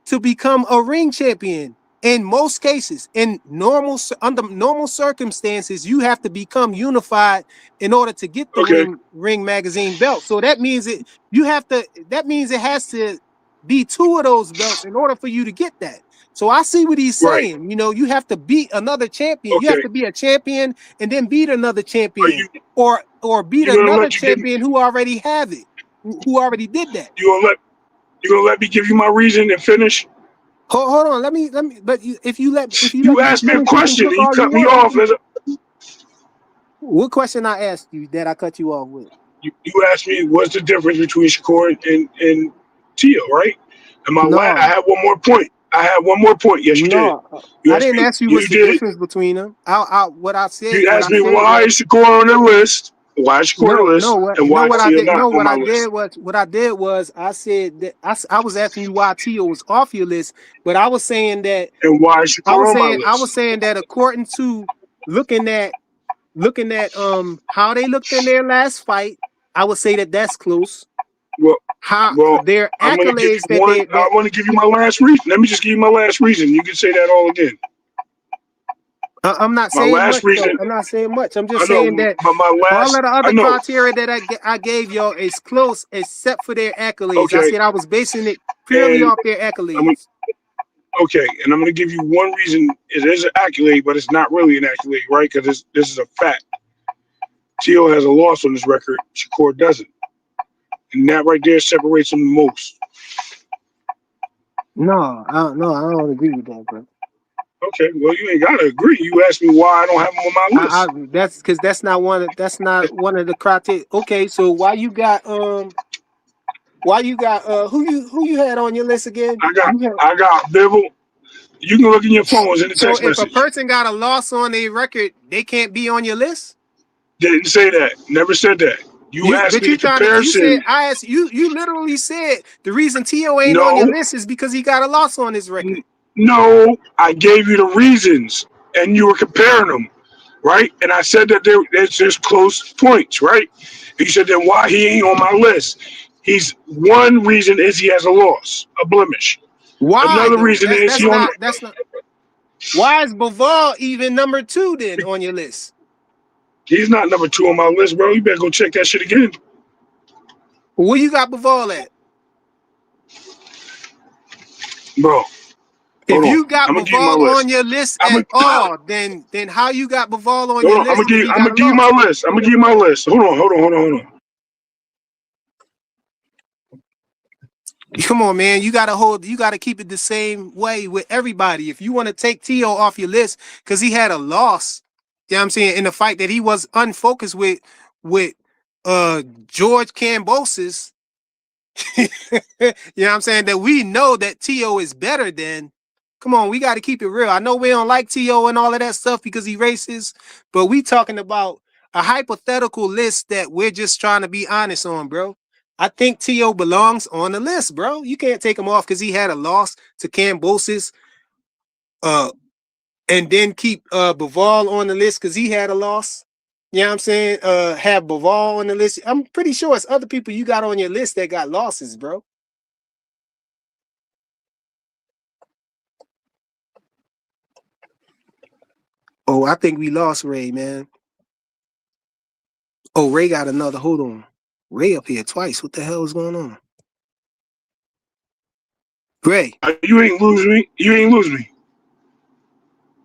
to become a ring champion. In most cases, under normal circumstances, you have to become unified in order to get the
Okay.
ring magazine belt. So that means that means it has to be 2 of those belts in order for you to get that. So I see what he's
Right.
saying. You know, you have to beat another champion. You have
Okay.
to be a champion and then beat another
Are
champion, or beat
you gonna
another
let you give me
champion who already have it, who already did that.
you gonna let me give you my reason and finish?
Hold on. Let me. But if you let
You
me
asked me a
finish, you can
question
talk
and you
all you
cut me
want.
off
What question I asked you that I cut you off with?
you asked me what's the difference between Shakur and Tio, right? And I
No,
had one more point. I had one more point. Yes, you did.
no.
You
I
asked
didn't
me.
ask you
You
what's the
did.
difference between them.
You
What
asked
I
me
said
why
was
is Shakur on the list? Why is Shakur on the list? And why is
what I
Tio
did.
not
No,
on
what
my
I did
list?
was I said that I was asking you why Tio was off your list, but I was saying that
And why is Shakur on my list?
according to looking at how they looked in their last fight, I would say that that's close.
Well,
How
well,
their
I'm gonna give
accolades
you one. I want to give you my last reason. Let me just give you my last reason. You can say that all again.
I'm not
My
saying
last
much
reason.
though. I'm not saying much. I'm just
I know,
saying that
but my
all of
last.
the
I
other
know.
criteria that I gave y'all is close except for their accolades. I
Okay,
said I was basing it purely
and
off their
I'm
accolades.
okay, and I'm gonna give you one reason. It is an accolade, but it's not really an accolade, right? Because this is a fact. Tio has a loss on his record. Shakur doesn't, and that right there separates them the most.
No, I don't agree with that, bro.
Okay, well you ain't gotta agree. You asked me why I don't have him on my
I
list.
that's because that's not one of the criteria. Okay, so why you got who you had on your list again?
I got
You had
I got Bibble. You can look in your phones in the
So
text
if a
message.
person got a loss on their record, they can't be on your list?
Didn't say that. Never said that. You asked
But
me the
you trying to you said
comparison.
I asked you literally said the reason Tio ain't on your
No,
list is because he got a loss on his record.
no. I gave you the reasons, and you were comparing them, right? And I said that there's just close points, right? You said then why he ain't on my list? He's one reason is he has a loss, a blemish.
Why
Another
though?
reason is he on.
That's not why is Baval even number 2 then on your list?
He's not number 2 on my list, bro. You better go check that shit again,
Where you got Baval at?
bro.
If
Hold on.
you got
I'm gonna give you my
Baval on
list.
your list
I'm
at
gonna
all, then how you got Baval on
hold
your
on.
list if he
I'm
got
gonna
a
give you my
loss?
list. I'm gonna give you my list. Hold on.
Come on, man. You gotta keep it the same way with everybody. If you want to take Tio off your list because he had a loss, you know what I'm saying, in the fight that he was unfocused with George Cambosis, you know what I'm saying, that we know that Tio is better than. Come on, we gotta keep it real. I know we don't like Tio and all of that stuff because he racist, but we talking about a hypothetical list that we're just trying to be honest on, bro. I think T.O. belongs on the list, bro. You can't take him off because he had a loss to Cambosis, uh, and then keep Baval on the list because he had a loss. You know what I'm saying? Have Baval on the list. I'm pretty sure it's other people you got on your list that got losses, bro. Oh, I think we lost Ray, man. Oh, Ray got another. Hold on. Ray up here twice. What the hell is going on? Ray.
You ain't lose me. You ain't lose me.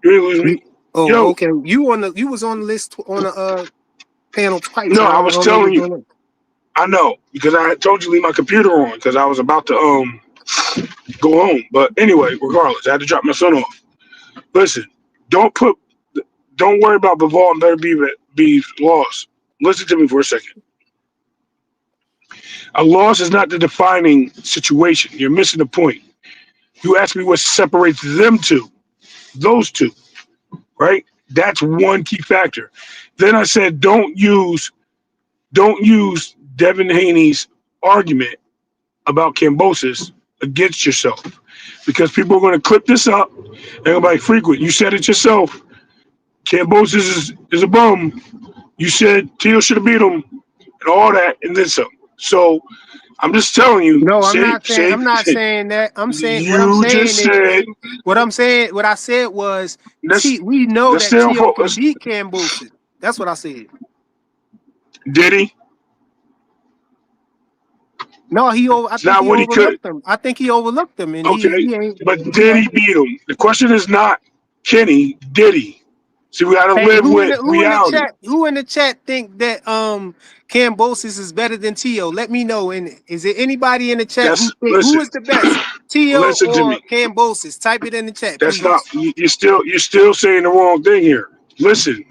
You ain't lose
You,
me.
oh,
Yo,
okay. You was on the list on the panel twice,
no,
man.
I
I
was
don't know
telling
what's
you.
going on.
I know because I had told you to leave my computer on because I was about to go home. But anyway, regardless, I had to drop my son off. Listen, don't put, don't worry about Bivol and better be lost. Listen to me for a second. A loss is not the defining situation. You're missing the point. You asked me what separates them two, those two, right? That's one key factor. Then I said, don't use Devin Haney's argument about Cambosis against yourself because people are going to clip this up and they're going to be like, frequent. You said it yourself. Cambosis is a bum. You said Teal should have beat him and all that and then some. So I'm just telling you,
No, I'm
save,
not saying.
save.
I'm not saying that. I'm saying what I'm
You
saying
just
is
said,
what I'm saying. What I said was
let's
We know
let's
that
stay on
Tio can
focus.
beat Cambosis. That's what I said.
Did he?
No, I
It's
think
not
he
what he could.
overlooked them. I think he overlooked them, and
Okay,
he ain't.
but
You
did
know.
he beat him? The question is not Kenny. Did he? See, we got to
Hey,
live with
who in the
reality.
chat? Who in the chat think that Cambosis is better than Tio? Let me know. And is there anybody in the chat who
That's
think who
listen.
is the best, Tio
Listen to me.
or Cambosis? Type it in the chat,
That's not.
please.
You're still saying the wrong thing here. Listen,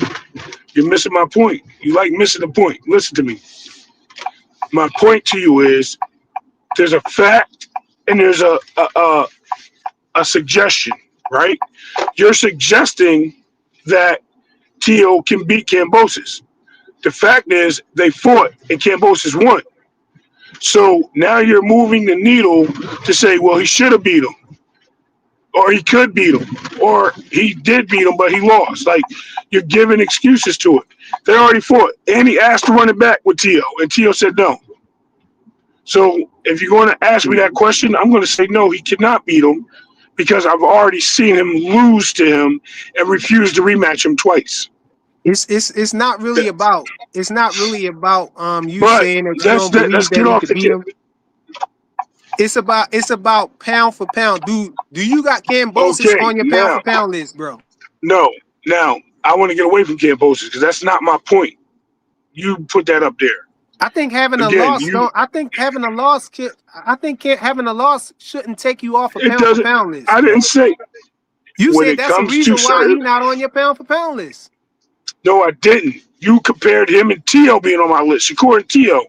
you're missing my point. You like missing the point. Listen to me. My point to you is there's a fact and there's a suggestion, right? You're suggesting that Tio can beat Cambosis. The fact is they fought and Cambosis won. So now you're moving the needle to say, well, he should have beat him, or he could beat him, or he did beat him, but he lost. Like you're giving excuses to it. They already fought, and he asked to run it back with Tio, and Tio said no. So if you're going to ask me that question, I'm going to say no, he cannot beat him because I've already seen him lose to him and refuse to rematch him twice.
It's not really about you
But
saying that you
let's
don't believe
let's
that
get
he
off
could
the.
beat him. It's about pound for pound. Do you got Cambosis
Okay,
on your pound
now,
for pound list, bro?
no, now I want to get away from Cambosis because that's not my point. You put that up there
I think having a
again.
loss don't. I think having a loss. I think having a loss shouldn't take you off a
It
pound for
doesn't.
pound list,
I didn't
bro.
say
You
when
said
it
that's the
comes to
reason why
certain.
he not on your pound for pound list.
No, I didn't. You compared him and Tio being on my list, Shakur and Tio,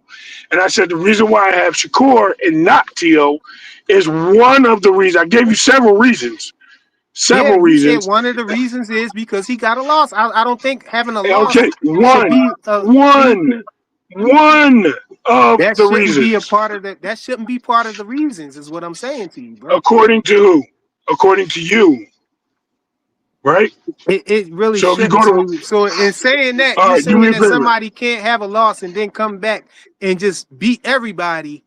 and I said the reason why I have Shakur and not Tio is one of the reasons. I gave you several reasons.
Yeah,
Several
you said
reasons.
one of the reasons is because he got a loss. I don't think having a loss
Okay,
should
one,
be
one,
anything.
one of
That
the
shouldn't be a
reasons.
part of that. That shouldn't be part of the reasons, is what I'm saying to you, bro.
According to who? According to you, right?
It really
So if you
shouldn't.
go to,
So in saying that,
all
you
right, do me
saying
a
that
favor.
somebody can't have a loss and then come back and just beat everybody,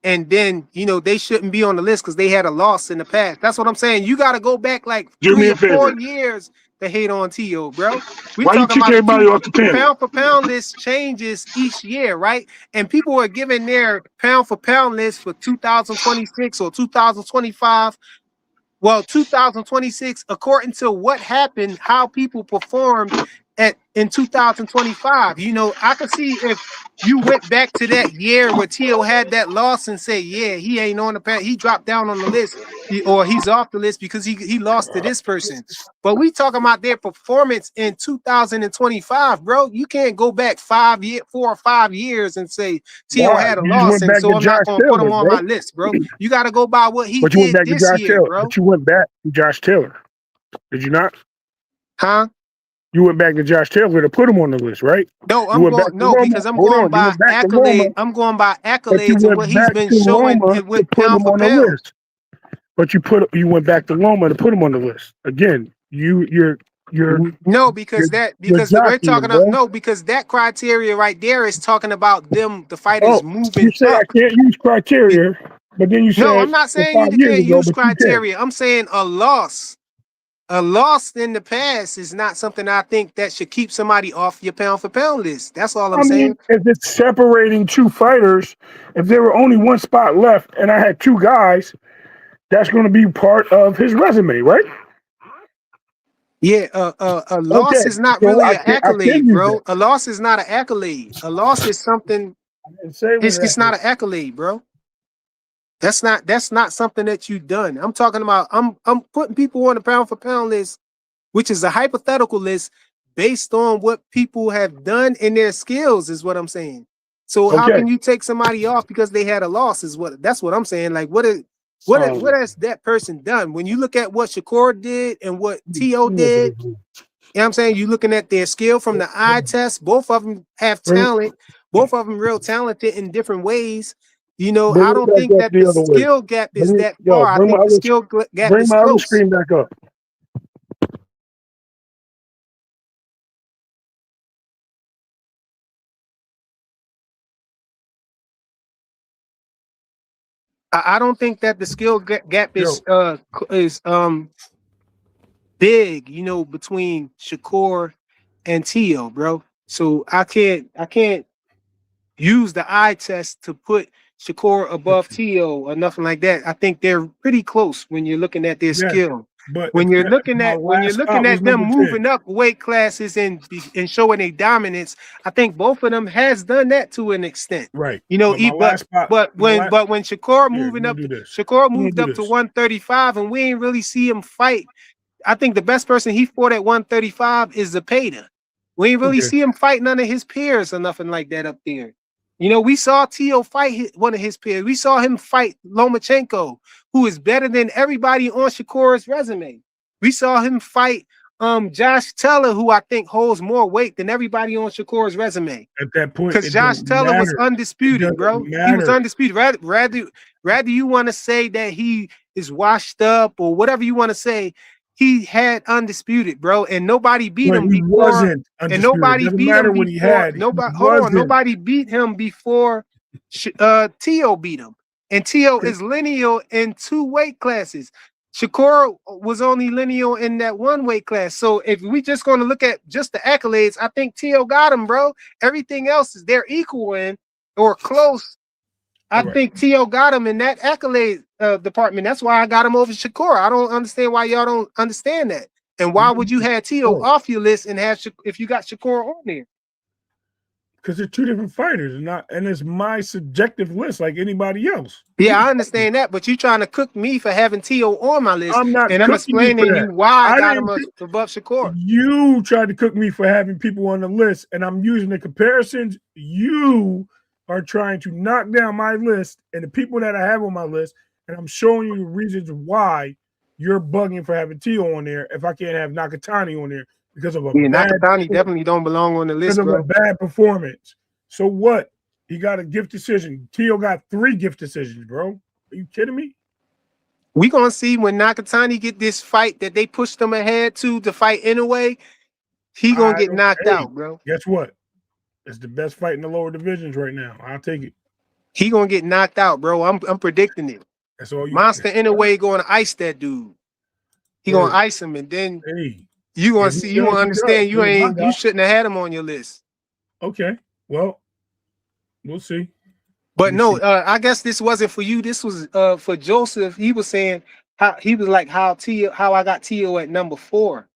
and then they shouldn't be on the list because they had a loss in the past. That's what I'm saying. You got to go back like
Do me
3
a
or 4
favor.
years to hate on T.O., bro. We
Why you
talking
kick
about
everybody off the
the
panel?
pound for pound list changes each year, right? And people are giving their pound for pound list for 2026 or 2025. Well, 2026, according to what happened, how people performed in 2025. I could see if you went back to that year where Tio had that loss and say, yeah, he ain't on the path, he dropped down on the list, or he's off the list because he lost to this person. But we talking about their performance in 2025, bro. You can't go back 4 or 5 years and say Tio
Why?
had a
You just
loss,
went
and
back to
so I'm not
Josh
gonna put
Taylor,
him on
bro.
my list, bro. You got to go by what he
But you went
did
back to
this
Josh
year,
Taylor.
bro.
But you went back to Josh Taylor. Did you not?
Huh?
You went back to Josh Taylor to put him on the list, right?
No,
You
I'm
went back
going
to
no
Roma.
because I'm
Hold
going
on. You
by
went back to Roma,
accolade. I'm going by
but you
accolades and what
went
he's
back
been
to
showing
Roma to
with
put
pound
him
for
on the
pound.
list. But you went back to Roma to put him on the list. Again, you're
No, because
you're
we're
jockeying,
talking about
bro.
no, because that criteria right there is talking about the fighters
Oh, you
moving
say I
up.
can't use criteria, but then you
No, I'm
said
not
for
saying
5
you
years
can't
ago,
use
but you can.
criteria. I'm saying a loss. A loss in the past is not something I think that should keep somebody off your pound for pound list. That's all I'm
I mean,
saying.
if it's separating two fighters, if there were only one spot left and I had two guys, that's going to be part of his resume, right?
Yeah, a loss
Okay,
is not
so
really
I
an
can
accolade,
use that.
bro. A loss is not an accolade. A loss is something.
I didn't say when
It's
that
not
was.
an accolade, bro. That's not something that you've done. I'm talking about I'm putting people on the pound for pound list, which is a hypothetical list based on what people have done in their skills, is what I'm saying. So how
Okay.
can you take somebody off because they had a loss? That's what I'm saying. Like what
Son.
has that person done? When you look at what Shakur did and what
Let
T.O.
me open
did,
this room.
you know what I'm saying? You looking at their skill from the eye test. Both of them have
Bring,
talent. Both of them real talented in different ways. You know,
bring
I
it
don't
back
think
up
that
the
the
other way.
skill gap is
Bring it,
that
yo,
far. I think the skill gap
bring
is
my other
close.
screen back up.
I don't think that the skill gap
Yo,
is big, you know, between Shakur and Tio, bro. So I can't use the eye test to put Shakur above Tio or nothing like that. I think they're pretty close when you're looking at their
yes,
skill.
but
When you're
if
looking
my
at when you're
last
looking
spot was
at them
number 10.
moving up weight classes and showing a dominance, I think both of them has done that to an extent.
Right.
You know,
But my last spot, my last
but when Shakur
here, we're
moving
gonna
up,
do this.
Shakur
We're gonna
moved
do
up to
this.
135, and we ain't really see him fight. I think the best person he fought at 135 is Zepeda. We ain't really
Okay.
see him fight none of his peers or nothing like that up there. You know, we saw Tio fight one of his peers. We saw him fight Lomachenko, who is better than everybody on Shakur's resume. We saw him fight Josh Teller, who I think holds more weight than everybody on Shakur's resume.
At that point,
Because
it
Josh
don't
Teller was
matter. It
undisputed,
doesn't
bro. He was
matter.
undisputed. Rather you want to say that he is washed up or whatever you want to say, he had undisputed, bro, and nobody beat
But
him
he
before.
wasn't
And
undisputed.
nobody
Doesn't
beat him
matter what he
before.
had. He
Nobody, hold on,
wasn't.
nobody beat him before Tio beat him. And Tio
Okay.
is lineal in 2 weight classes. Shakur was only lineal in that 1 weight class. So if we just going to look at just the accolades, I think Tio got him, bro. Everything else is they're equal in or close. I
All right.
think Tio got him in that accolade department. That's why I got him over Shakur. I don't understand why y'all don't understand that. And why would you have Tio off your list and have if you got Shakur on there?
Because they're 2 different fighters, and it's my subjective list like anybody else.
Yeah, I understand that, but you trying to cook me for having Tio on my list,
I'm not
and I'm
cooking you for
explaining
that.
you why I
I
got him
didn't cook.
above Shakur.
You tried to cook me for having people on the list, and I'm using the comparisons. You are trying to knock down my list and the people that I have on my list, and I'm showing you the reasons why you're bugging for having Tio on there if I can't have Nakatani on there because of a
Yeah,
bad
Nakatani definitely don't belong on the
because
list,
of a
bro.
bad performance. So what? He got a gift decision. Tio got 3 gift decisions, bro. Are you kidding me?
We gonna see when Nakatani get this fight that they pushed him ahead to fight Inoue, he gonna
I
get
don't.
knocked
Hey,
out, bro.
guess what? It's the best fight in the lower divisions right now. I'll take it.
He gonna get knocked out, bro. I'm predicting it.
That's all you.
Monster Inoue going to ice that dude. He gonna
Word.
ice him, and then
Hey,
you gonna
if he
see, you
does,
gonna
he does.
understand
But if I
you
got,
shouldn't have had him on your list.
okay, well, we'll see.
But
We'll
no,
see.
I guess this wasn't for you. This was for Joseph. He was saying how he was like how I got Tio at number 4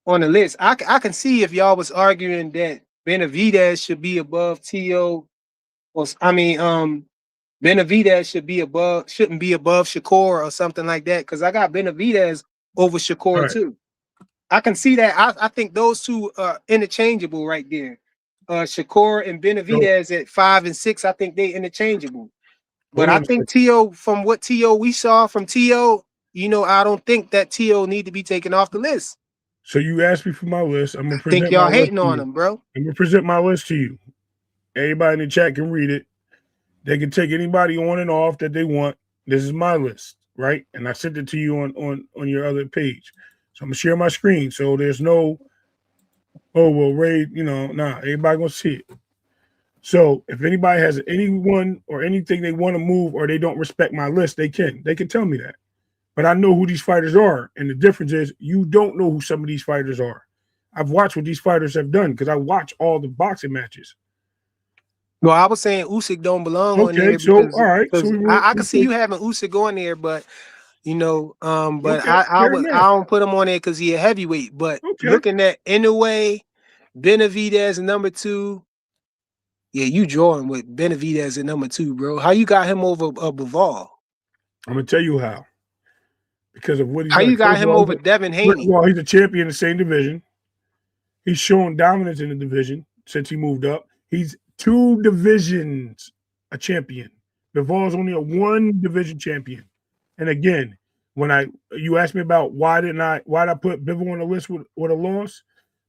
on the list. I can see if y'all was arguing that Benavidez should be above Tio, or Benavidez shouldn't be above Shakur or something like that. Because I got Benavidez over
All
Shakur
right.
too. I can see that. I think those two are interchangeable right there. Shakur and
So
Benavidez at 5 and 6. I think they interchangeable. But
hold
I
on a
think
second.
Tio, from what Tio we saw from Tio, you know, I don't think that Tio need to be taken off the list.
So you asked me for my list. I'm gonna
I think
present my
y'all
list
hating
to
on
you.
him, bro.
I'm gonna present my list to you. Everybody in the chat can read it. They can take anybody on and off that they want. This is my list, right? And I sent it to you on your other page. So I'm gonna share my screen. So there's no, oh well, Ray, nah, everybody gonna see it. So if anybody has anyone or anything they want to move or they don't respect my list, they can. They can tell me that. But I know who these fighters are. And the difference is you don't know who some of these fighters are. I've watched what these fighters have done because I watch all the boxing matches.
Well, I was saying Usyk don't belong on
Okay,
there
so all right. So
because I can see you having Usyk on there, but you know, but
okay, fair
I
enough.
don't put him on there because he a heavyweight. But
Okay.
looking at Inoue, Benavidez number 2, Yeah, you drawing with Benavidez at number 2, bro. How you got him over Bivol?
I'm gonna tell you how. Because of what he's
How
done.
you got him over Devin
First of
Haney?
all, he's a champion in the same division. He's shown dominance in the division since he moved up. He's 2 divisions a champion. Bivol's only a 1 division champion. And again, when you asked me about why did I put Bivol on the list with a loss,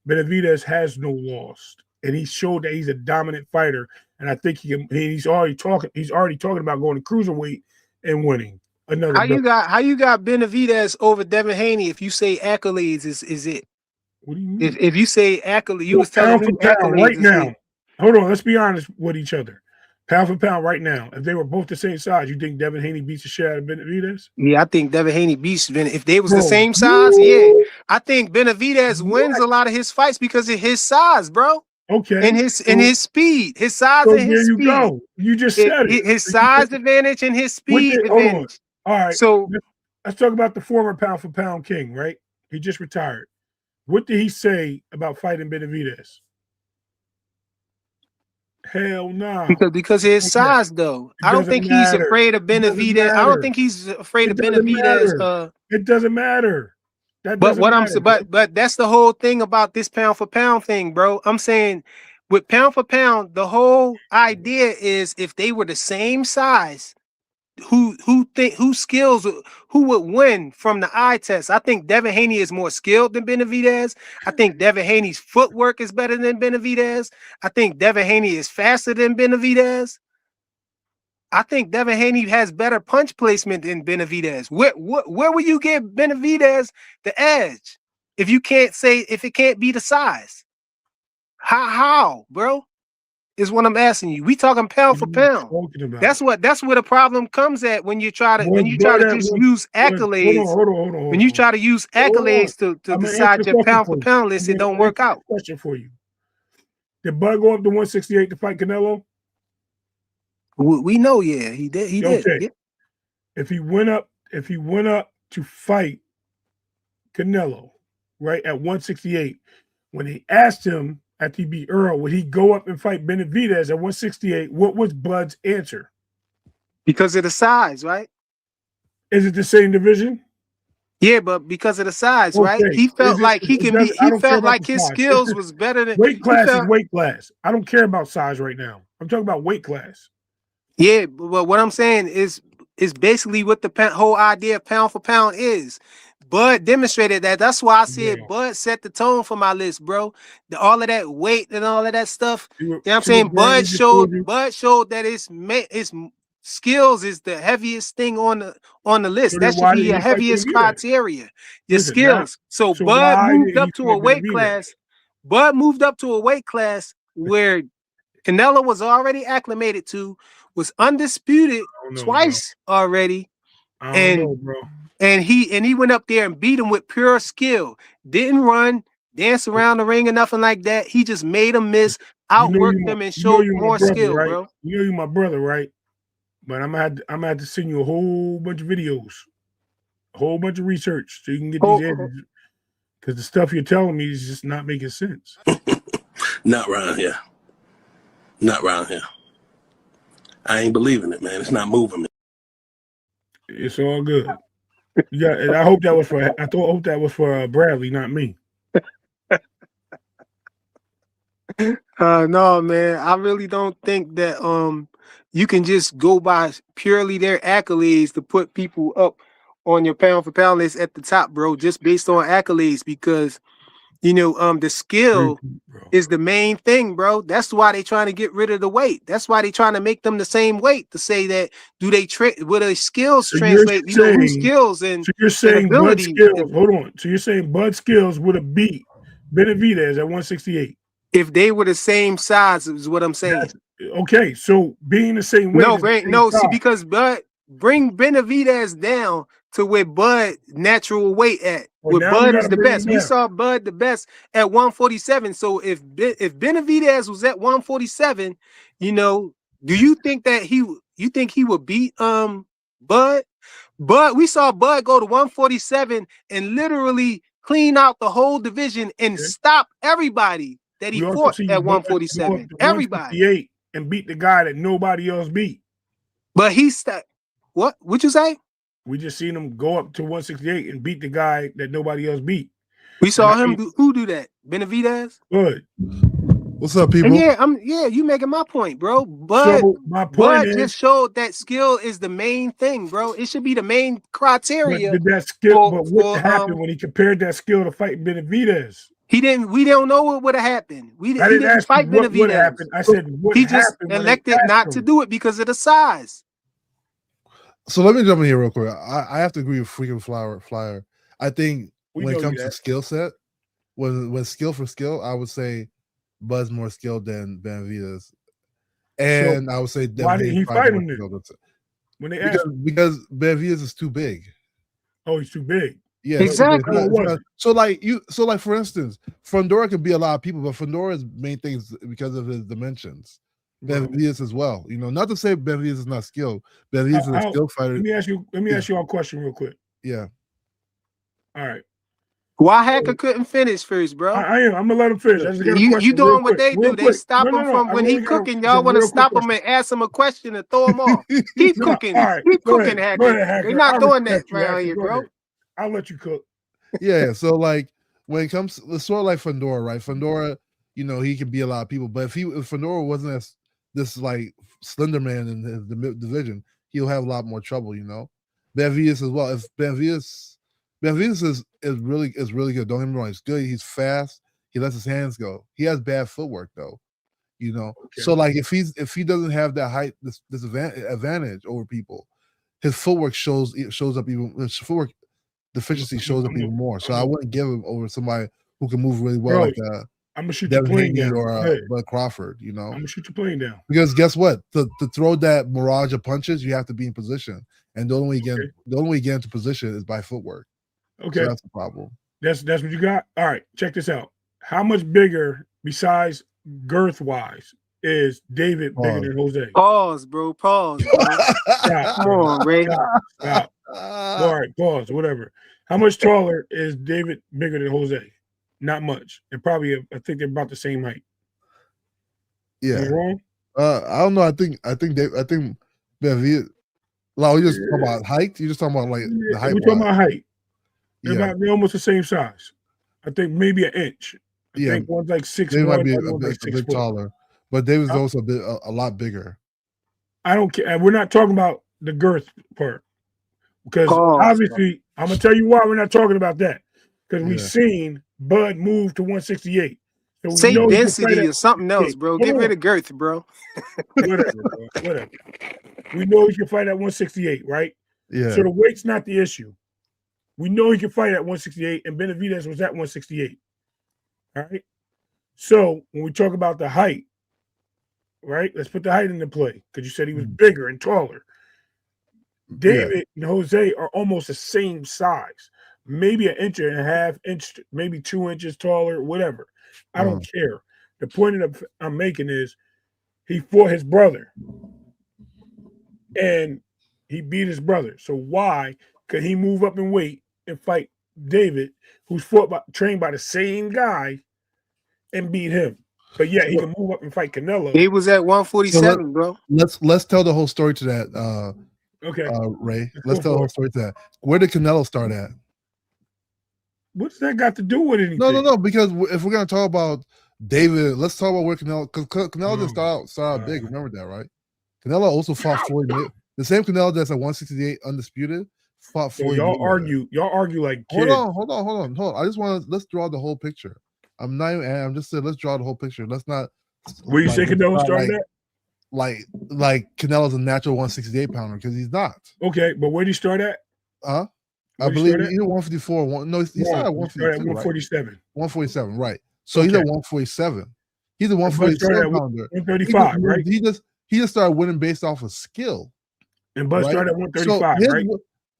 Benavidez has no loss, and he showed that he's a dominant fighter. And I think he's already talking about going to cruiserweight and winning another
How
belt.
you got Benavidez over Devin Haney? If you say accolades, is it?
What do you mean?
If you say accolades, you was telling
Pound
me
for pound
accolades
right
is
now.
it?
Hold on, let's be honest with each other. Pound for pound right now. If they were both the same size, you think Devin Haney beats the shit out of Benavidez?
Yeah, I think Devin Haney beats If they was the
Bro,
same size, yeah. I think Benavidez wins a lot of his fights because of his size, bro.
Okay.
And his speed. His size
So
and his
there you
speed.
go. You just said it.
His size advantage and his speed
Hold on.
advantage.
All right.
So
let's talk about the former pound for pound king, right? He just retired. What did he say about fighting Benavidez? Hell no.
Because of his size, though. I don't think he's afraid of Benavidez. I don't think he's afraid of Benavidez.
It doesn't matter.
But that's the whole thing about this pound for pound thing, bro. I'm saying with pound for pound, the whole idea is if they were the same size, who would win from the eye test? I think Devin Haney is more skilled than Benavidez. I think Devin Haney's footwork is better than Benavidez. I think Devin Haney is faster than Benavidez. I think Devin Haney has better punch placement than Benavidez. Where will you give Benavidez the edge if it can't be the size? How, bro? Is what I'm asking you. We talking pound for pound. That's where the problem comes at when you try to just use accolades.
Hold on.
When you try to use accolades to decide your pound for pound list, it don't work out.
Question for you: did Bud go up to 168 to fight Canelo?
We know, yeah, he did. He did.
Okay.
Yeah.
If he went up to fight Canelo, right at 168, when he asked him after he beat Earl, would he go up and fight Benavidez at 168? What was Bud's answer?
Because of the size, right?
Is it the same division?
Yeah, but because of the size, right? He felt like he can be. He felt like his skills was better than
weight class. Is weight class. I don't care about size right now. I'm talking about weight class.
Yeah, but what I'm saying is basically what the whole idea of pound for pound is. Bud demonstrated that. That's why I said Bud set the tone for my list, bro. All of that weight and all of that stuff. You know what I'm saying? Bud showed that his skills is the heaviest thing on the list. That should be your heaviest criteria. Your skills. So Bud moved up to a weight class. Bud moved up to a weight class where Canelo was already acclimated to, was undisputed twice already. And he went up there and beat him with pure skill. Didn't run, dance around the ring or nothing like that. He just made him miss, outworked him, and showed more skill,
right?
bro.
You know you're my brother, right? But I'm gonna have to send you a whole bunch of videos, a whole bunch of research so you can get these answers. Because the stuff you're telling me is just not making sense.
Not around here. Not around here. I ain't believing it, man. It's not moving me.
It's all good. Yeah, I hope that was for Bradley, not me.
No, man. I really don't think that you can just go by purely their accolades to put people up on your pound for pound list at the top, bro, just based on accolades, because the skill is the main thing, bro. That's why they trying to get rid of the weight. That's why they trying to make them the same weight, to say that will their skills translate? Whose skills and
so you're saying
ability.
Bud skills. Hold on. So you're saying Bud skills would have beat Benavidez at 168
if they were the same size, is what I'm saying.
Okay, so being the same weight.
See, because bring Benavidez down to where Bud natural weight at. Where Bud is the best. We saw Bud the best at 147. So if Benavidez was at 147, do you think that he would beat Bud? But we saw Bud go to 147 and literally clean out the whole division and stop everybody that he fought at 147. Everybody.
and beat the guy that nobody else beat.
But he what? What you say?
We just seen him go up to 168 and beat the guy that nobody else beat.
We saw him who do that? Benavidez?
Good.
What's up, people?
And you making my point, bro.
So my point is,
just showed that skill is the main thing, bro. It should be the main criteria.
But did that skill? But what happened when he compared that skill to fighting Benavidez?
We don't know what would have happened. He didn't fight Benavidez. What happened?
I said what
he just elected not to do it because of the size.
So let me jump in here real quick. I have to agree with freaking Flyer. I think when it comes to skill set, when skill for skill, I would say Bud's more skilled than Benavidez. And I would say
why did he fight him then? When they asked
because Benavidez is too big.
Oh, he's too big.
Yeah,
exactly.
So for instance, Fundora could be a lot of people, but Fundora's main thing is because of his dimensions. Benavidez as well. You know, not to say Benavidez is not skilled. Benavidez is a skilled fighter.
Let me ask you a question real quick.
Yeah.
All right.
Why Hacker couldn't finish first, bro?
I'm gonna let him finish.
You doing what they do? They stop him from when he cooking. Y'all want to stop him and ask him a question and throw him off. Keep cooking. Keep cooking, Hacker. They're not doing that around here, bro.
I'll let you cook.
Yeah. So like when it comes, it's sort of like Fundora, right? Fundora, you know, he can be a lot of people, but if Fundora wasn't as this like slender man in the division, he'll have a lot more trouble, you know. Benavidez as well. If Benavidez is really good. Don't get me wrong, he's good. He's fast. He lets his hands go. He has bad footwork though, you know. Okay. So like if he doesn't have that height, this advantage over people, his footwork shows up even. His footwork deficiency shows up even more. So I wouldn't give him over somebody who can move really well, like
I'm gonna shoot your plane down
or Bud Crawford. You know,
I'm gonna shoot your plane down
because guess what? To throw that barrage of punches, you have to be in position, and the only way you get into position is by footwork.
Okay,
so that's the problem.
That's what you got. All right, check this out. How much bigger, besides girth wise, is David bigger than Jose?
Pause, bro. Pause. Bro.
Stop. Come on, Ray. Stop. All right, pause. Whatever. How much taller is David bigger than Jose? Not much. And probably, I think they're about the same height.
Yeah.
Am I wrong?
I don't know. I think Benavidez. Like, we just talking about height. You just talking about like the height.
We're talking about height. They're almost the same size. I think maybe an inch. I think one's like 6'1".
They might be a bit taller, but David's also a lot bigger.
I don't care. We're not talking about the girth part because obviously I'm gonna tell you why we're not talking about that because we've seen Bud move to 168. So
say density or something else, bro. Get rid of girth, bro.
Whatever, bro. Whatever. We know he can fight at 168, right?
Yeah.
So the weight's not the issue. We know he can fight at 168, and Benavidez was at 168. All right. So when we talk about the height, right? Let's put the height into play because you said he was bigger and taller. David and Jose are almost the same size, maybe an inch and a half, maybe 2 inches taller, whatever. I don't care. The point that I'm making is he fought his brother, and he beat his brother. So why could he move up in weight and fight David, who's trained by the same guy, and beat him? But yeah, he can move up and fight Canelo.
He was at 147, bro.
Let's tell the whole story to that.
Okay,
Ray. Let's tell the whole story to that. Where did Canelo start at?
What's that got to do with anything?
No. Because if we're gonna talk about David, let's talk about where Canelo. Because Canelo didn't start out big. Remember that, right? Canelo also fought 40. The same Canelo that's at 168 undisputed fought 40.
So y'all argue like kids.
Hold on. I just want to let's draw the whole picture. I'm just saying let's draw the whole picture. Let's not.
Where you say Canelo started at?
Like Canelo's a natural 168 pounder because he's not.
Okay, but where did he start at?
I believe he's 154. No, he started at
147.
Right? 147, right? So he's at 147. He's a 147 pounder.
135, right?
He just started winning based off of skill.
And Bud started at 135, right?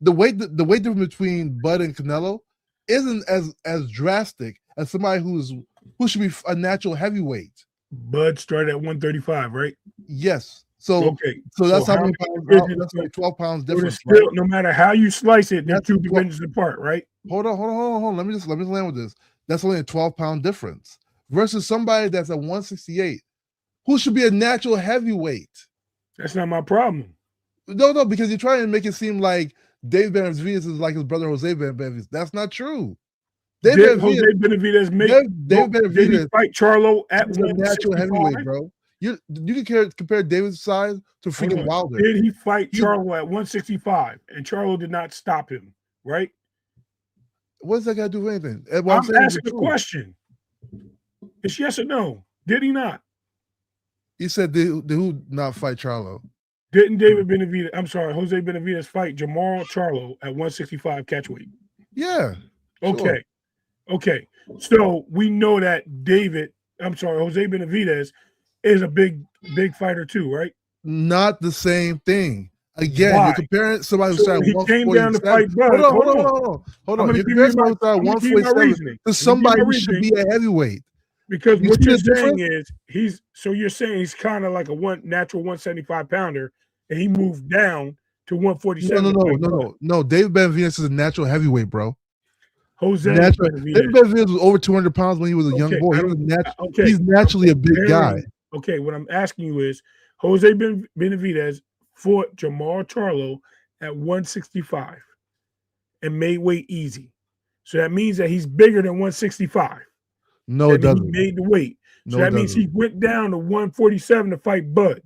The weight difference between Bud and Canelo isn't as drastic as somebody who should be a natural heavyweight.
Bud started at 135, right?
Yes. So that's how many pounds. That's like 12 pounds difference.
Still, right? No matter how you slice it, they're two divisions apart, right?
Hold on. Let me just land with this. That's only a 12-pound difference versus somebody that's at 168. who should be a natural heavyweight.
That's not my problem.
No, because you're trying to make it seem like Dave Benavidez is like his brother Jose Benavidez. That's not true.
Did Jose Benavidez make? Did he fight Charlo at
a natural heavyweight, bro? You can compare David's size to freaking Wilder.
Did he fight Charlo at 165 and Charlo did not stop him? Right?
What does that got to do with anything?
I'm asking the question. It's yes or no. Did he not?
He said, "Did who not fight Charlo?"
Didn't Jose Benavidez fight Jamar Charlo at 165 catchweight?
Yeah.
Okay. Sure. Okay. So we know that Jose Benavidez is a big fighter too, right?
Not the same thing. Again, you're comparing somebody who started 147.
Came down to fight Bud.
Hold on. You're comparing somebody who started 147 to somebody who should be a heavyweight.
Because what you're saying is you're saying he's kind of like a natural 175 pounder, and he moved down to 147.
No. David Benavidez is a natural heavyweight, bro.
David
Benavidez was over 200 pounds when he was a young boy. He's naturally a big guy.
Okay, what I'm asking you is, Jose Benavidez fought Jamar Charlo at 165 and made weight easy. So that means that he's bigger than 165.
No, it doesn't.
He made the weight. So that means he went down to 147 to fight Bud.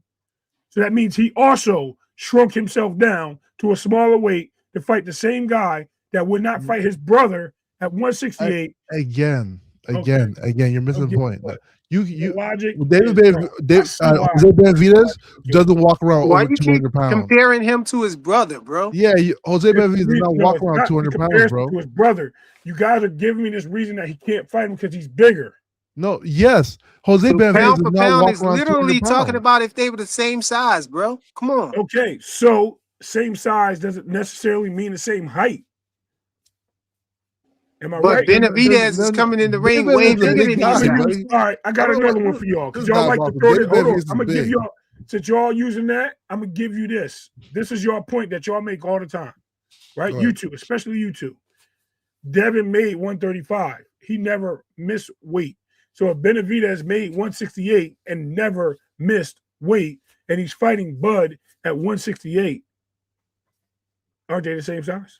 So that means he also shrunk himself down to a smaller weight to fight the same guy that would not fight his brother at 168.
Again, you're missing the point.
Logic.
Jose Benavidez doesn't walk around over 200 pounds.
Comparing him to his brother, bro.
Yeah, Jose Benavidez does not walk around 200 pounds, bro.
To his brother. You guys are giving me this reason that he can't fight him because he's bigger.
No, yes. Jose Benavidez does not walk around
literally talking about if they were the same size, bro. Come on.
Okay, so same size doesn't necessarily mean the same height. Am I right?
But Benavidez is coming in the ring way bigger than these guys.
All right, I got another one for y'all because y'all like to throw it. Hold on, I'm gonna give y'all. Since y'all using that, I'm gonna give you this. This is your point that y'all make all the time, right? You two, especially you two. Devin made 135. He never missed weight. So if Benavidez made 168 and never missed weight, and he's fighting Bud at 168, aren't they the same size?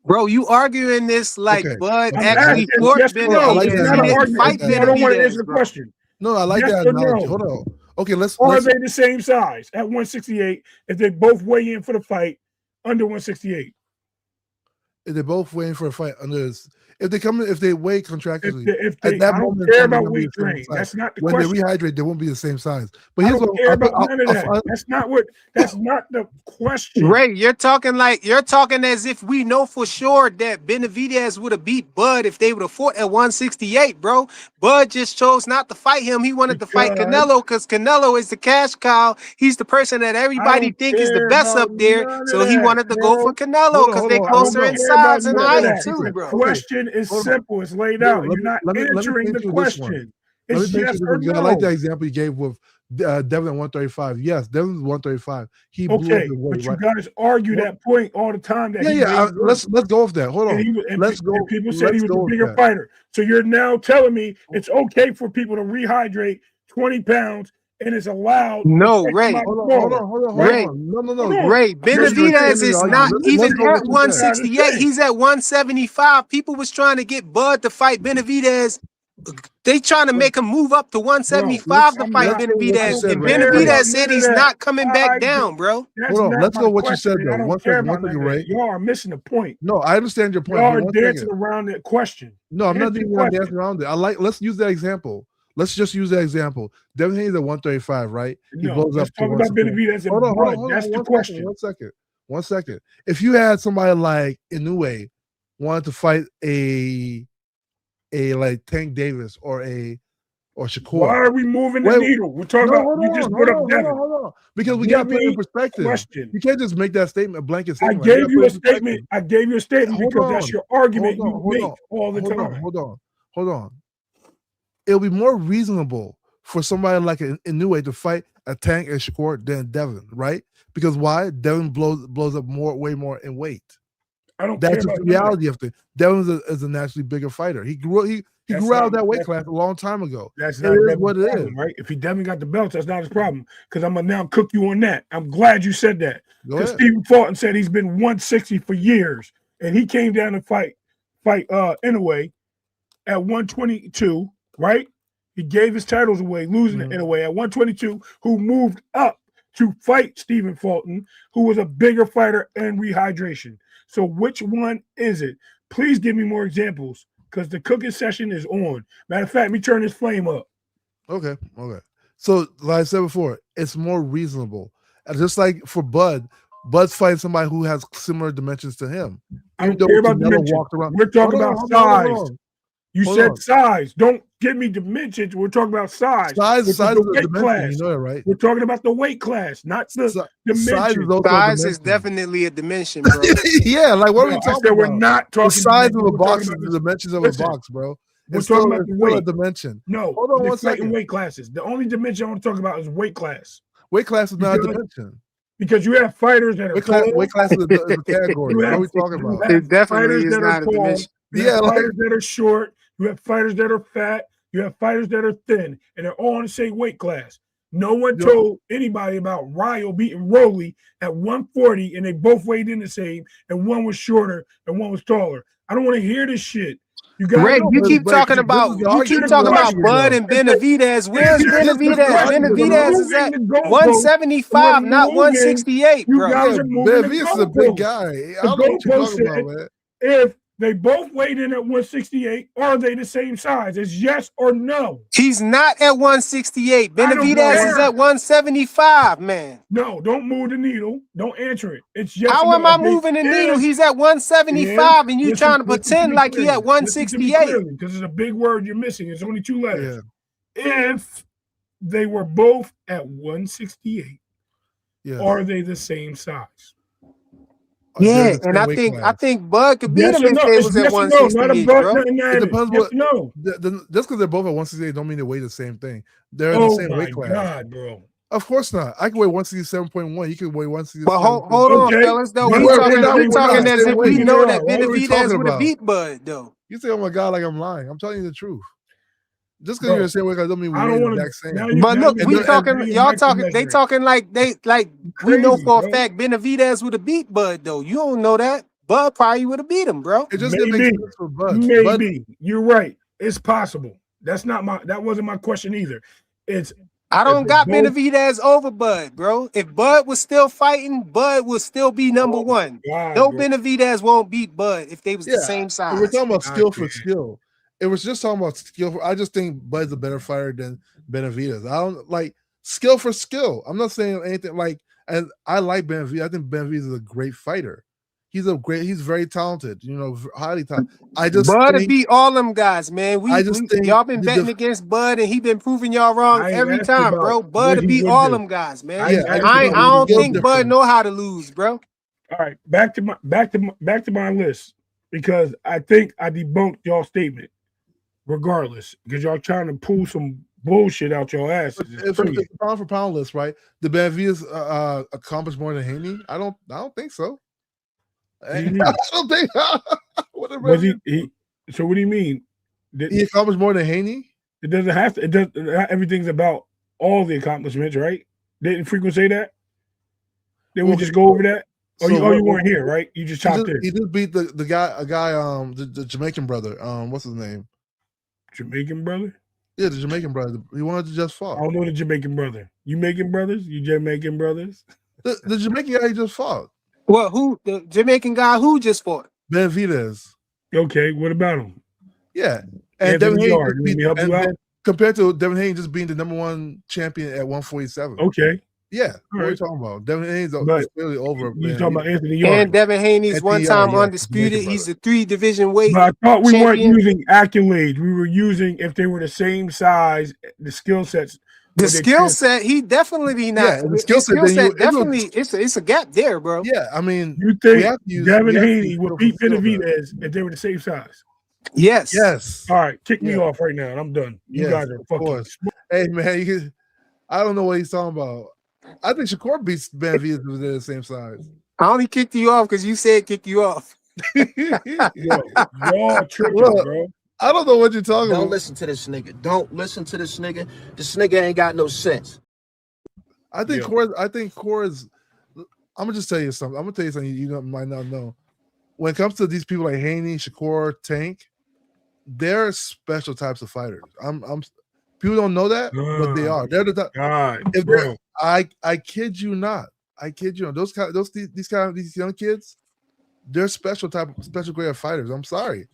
Bro, you arguing this like Bud actually
fought Benavidez. I don't want to answer the question.
No, I like that analogy. Hold on. Okay,
Or are they the same size at 168 if they both weigh in for the fight under 168?
If they're both waiting for a fight under this, if they weigh contractually,
at that moment, I don't care about weight training. That's not the question.
When they rehydrate, they won't be the same size.
But I don't care about none of that. That's not the question.
Ray, you're talking as if we know for sure that Benavidez would have beat Bud if they would have fought at 168, bro. Bud just chose not to fight him. He wanted to fight Canelo because Canelo is the cash cow. He's the person that everybody think is the best up there. So he wanted to go for Canelo because they're closer in size and height too, bro.
Question is simple. It's laid out. You're not answering the question. It's yes or no.
I like that example you gave with Devin at 135. Yes, Devin's 135. He blew
okay, but you guys argue that point all the time.
Let's go with that. Hold on. Let's go.
People said he was a bigger fighter. So you're now telling me it's okay for people to rehydrate 20 pounds and it's allowed.
No, Ray.
Hold on.
Ray.
No.
Ray, Benavidez is not even at 168. He's at 175. People was trying to get Bud to fight Benavidez. They trying to make him move up to 175 to fight Benavidez. And Benavidez said he's not coming back down, bro.
Hold on. Let's go what you said, though. One second, Ray.
Y'all are missing the point.
No, I understand your point.
Y'all are dancing around that question.
No, I'm not dancing around it. Let's use that example. Let's just use that example. Devin Haney's at 135, right? He blows up.
Talk about Benavidez. Hold on. That's the question.
One second. If you had somebody like Inoue wanted to fight a like Tank Davis or Shakur.
Why are we moving the needle? We're talking about you just put up Devin.
Hold on. Because we got to put it in perspective.
Question.
You can't just make that statement, a blanket statement.
I gave you a statement. Because that's your argument you make all the time.
Hold on. It'll be more reasonable for somebody like Inoue to fight a Tank and Shakur than Devin, right? Because why? Devin blows up way more in weight.
I don't
That's
care
the reality of it. Devin is a naturally bigger fighter. He He
That's
grew out
not
of that weight
that's,
class a long time ago.
that's
It
not
is
Devin's
what it is.
problem, right? If he Devin got the belts, that's not his problem. Because I'm gonna now cook you on that. I'm glad you said that.
Go
Because
ahead.
Stephen Fulton said he's been 160 for years, and he came down to fight Inoue at 122, right? He gave his titles away, losing to Inoue at 122, who moved up to fight Stephen Fulton, who was a bigger fighter and rehydration. So which one is it? Please give me more examples because the cooking session is on. Matter of fact, let me turn this flame up.
Okay. So, like I said before, it's more reasonable. And just like for Bud's fighting somebody who has similar dimensions to him.
I don't care about dimensions. We're talking about size. You said size. Don't give me dimensions. We're talking about size.
Size is a dimension.
Class.
You know that, right?
We're talking about the weight class, not the dimension.
Size is definitely a dimension, bro.
Yeah, like what are we talking about?
We're not talking
the size
dimensions.
of a box is the dimensions of a box, bro.
We're talking about the weight.
A dimension.
No,
hold on one second.
Weight classes. The only dimension I want to talk about is weight class.
Weight class is not a dimension.
Because you have fighters that are
weight class is a category. What are we talking about?
It definitely is not a dimension.
You have fighters that are short. You have fighters that are fat. You have fighters that are thin, and they're all in the same weight class. No one told anybody about Ryo beating Roley at 140, and they both weighed in the same, and one was shorter and one was taller. I don't want to hear this shit. You got
Greg, you keep talking about Bud and Benavidez. Where's Benavidez? Benavidez is at 175, not 168, bro.
Benavidez is a big guy. I don't know what you're talking about, man.
If they both weighed in at 168, are they the same size? It's yes or no.
He's not at 168. Benavidez is at 175, man.
No, don't move the needle. Don't answer it. It's yes.
How am I moving the needle? He's at 175, and you trying to pretend like he at 168.
Because it's a big word you're missing. It's only two letters. Yeah. If they were both at 168, are they the same size?
Yeah, and I think Bud could beat him if they was at 168, bro.
It depends what. Just because they're both at 168 don't mean they weigh the same thing. They're in the same weight class.
God, bro.
Of course not. I can weigh 167.1. You can weigh 167.
But hold on, fellas. Though we're talking as if we know that Benavidez would have beat Bud, though.
You say, "Oh my God,like I'm lying." I'm telling you the truth. Just because you're the same weight class don't mean we weigh the exact same.
But look, we talking. Y'all talking. They talking like we know for a fact Benavidez would have beat Bud, though. You don't know that. Bud probably would have beat him, bro.
It just didn't make sense for Bud.
Maybe you're right. It's possible. That wasn't my question either.
I don't got Benavidez over Bud, bro. If Bud was still fighting, Bud would still be number one. No, Benavidez won't beat Bud if they was the same size.
We're talking about skill for skill. It was just talking about skill. I just think Bud's a better fighter than Benavidez. I don't like skill for skill. I'm not saying anything like, and I like Benavidez. I think Benavidez is a great fighter. He's very talented, highly talented.
Bud to beat all them guys, man. Y'all been betting against Bud, and he been proving y'all wrong every time, bro. Bud to beat all them guys, man. I don't think Bud know how to lose, bro.
All right, back to my list because I think I debunked y'all statement. Regardless, because y'all trying to pull some bullshit out your asses.
It's a pound for pound list, right? Did Benavidez accomplish more than Haney? I don't think so. I don't think.
So what do you mean?
He accomplished more than Haney?
It doesn't have to. It does. Everything's about all the accomplishments, right? Didn't Frequent say that? Did we just go over that? Oh, you weren't here, right? You just chopped in.
He just beat the guy, the Jamaican brother. What's his name?
Jamaican brother?
Yeah, the Jamaican brother. He wanted to just fought.
I don't know the Jamaican brother. You making brothers? You Jamaican brothers?
The Jamaican guy he just fought.
Well, who? The Jamaican guy who just fought?
Benavidez.
Okay, what about him?
Yeah. And Devin Haney compared to Devin Haney just being the #1 champion at 147.
Okay.
Yeah, what are you talking about? Devin Haney's clearly over.
You talking about Anthony Yarden.
And Devin Haney's one-time undisputed. He's a 3-division weight.
But I thought we weren't using accolades. We were using if they were the same size, the skill sets.
The skill set, he definitely not.
Yeah, the skill set
definitely, it's a gap there, bro.
Yeah, I mean,
you think Devin Haney would beat Benavidez if they were the same size?
Yes.
Yes.
All right, kick me off right now, and I'm done. You guys are fucking.
Hey man, I don't know what he's talking about. I think Shakur beats Benavidez if they're the same size.
I only kicked you off because you said kick you off.
Y'all tripping, bro.
I don't know what you're talking
Don't
about.
listen to this nigga. Don't listen to this nigga. This nigga ain't got no sense.
I think Core is. I'm gonna just tell you something. I'm gonna tell you something you might not know. When it comes to these people like Haney, Shakur, Tank, they're special types of fighters. People don't know that, but they are. They're the type.
God, bro.
I kid you not. I kid you not. These young kids, they're special grade of fighters. I'm sorry.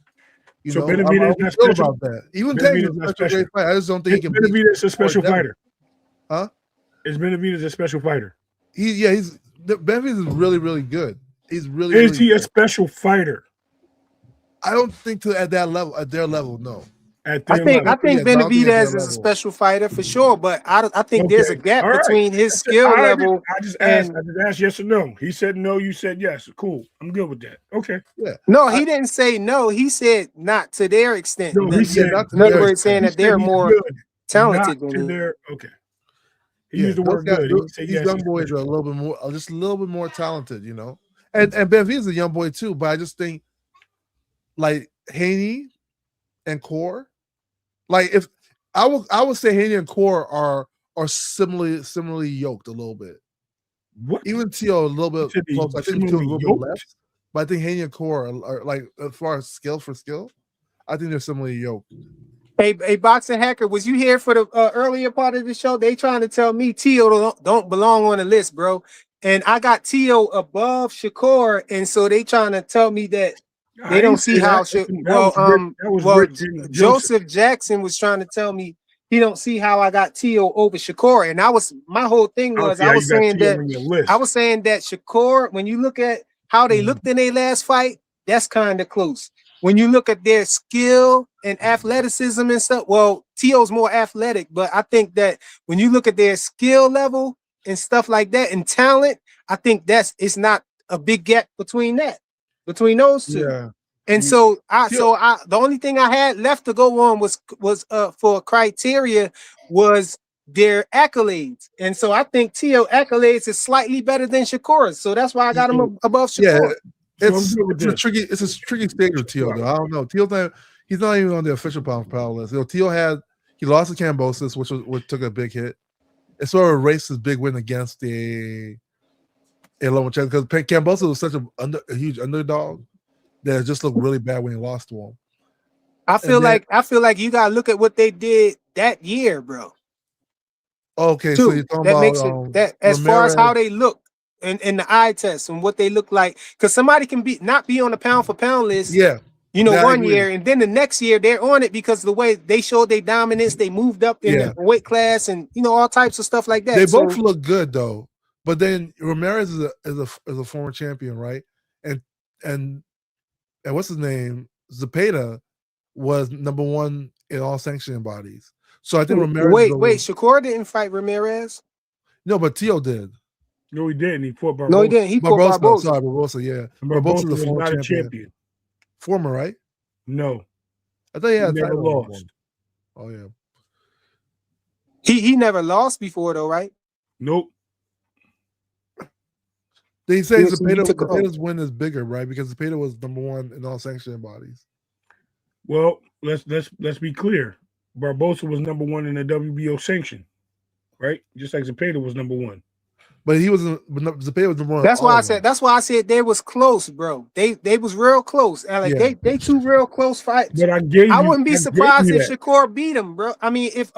You know,
Benavidez
I'm feel about that. Even Tank's a special grade fighter. I just don't think he can beat.
Benavidez a special fighter.
Huh?
Is Benavidez a special fighter?
Benavidez is really, really good. He's really.
Is he a special fighter?
I don't think at their level, no.
I think Benavidez is a special fighter for sure, but I think there's a gap between his skill level.
I just asked yes or no. He said no. You said yes. Cool. I'm good with that. Okay.
Yeah.
No, he didn't say no. He said not to their extent.
No, he said
in other words, saying that they're more talented than him.
Okay. He used the word good.
These young boys are just a little bit more talented, you know. And Benavidez is a young boy too, but I just think like Haney and Core, like if I would say Haney and Core are similarly yoked a little bit.
What?
Even Tio a little bit close. I think Tio's a little bit less, but I think Haney and Core are like as far as skill, I think they're similarly yoked.
Hey, Boxing Hacker, was you here for the earlier part of the show? They trying to tell me Tio don't belong on the list, bro. And I got Tio above Shakur, and so they trying to tell me that they don't see how. Joseph Jackson was trying to tell me he don't see how I got Tio over Shakur, and my whole thing was I was saying that Shakur, when you look at how they looked in their last fight, that's kind of close. When you look at their skill and athleticism and stuff, well, Tio's more athletic, but I think that when you look at their skill level and stuff like that and talent, I think it's not a big gap between those two.
Yeah.
And so the only thing I had left to go on was for criteria was their accolades. And so I think Tio accolades is slightly better than Shakur's. So that's why I got him above Shakur.
Yeah. It's a tricky stage with Tio though. I don't know. He's not even on the official pound for pound list. You know, Tio he lost to Kambosos, which took a big hit. It sort of erased his big win against the Lomachenko because Kambosos was such a huge underdog that it just looked really bad when he lost to him.
I feel like you gotta look at what they did that year, bro.
Okay, so you're talking about
that as Ramirez. Far as how they look in the eye test and what they look like, because somebody can not be on the pound for pound list.
Yeah.
One year, and then the next year they're on it because of the way they showed their dominance, they moved up in the weight class, and all types of stuff like that.
They both look good though, but then Ramirez is a former champion, right? And what's his name? Zepeda was number 1 in all sanctioning bodies. So I think Ramirez.
Wait, Shakur didn't fight Ramirez.
No, but Tio did.
No, he didn't. He fought Barbosa.
No, he didn't. He fought Barbosa.
Sorry, Barbosa. Yeah,
Barbosa was not a champion.
Former, right?
No,
I thought he
never lost.
Oh yeah,
he never lost before though, right?
Nope.
They say Zepeda's win is bigger, right? Because Zepeda was number 1 in all sanctioning bodies.
Well, let's be clear. Barbosa was number 1 in the WBO sanction, right? Just like Zepeda was number 1.
But Zepeda was number 1.
That's why I said they was close, bro. They was real close. And they two real close fights.
But
I wouldn't be surprised if Shakur beat him, bro. I mean, if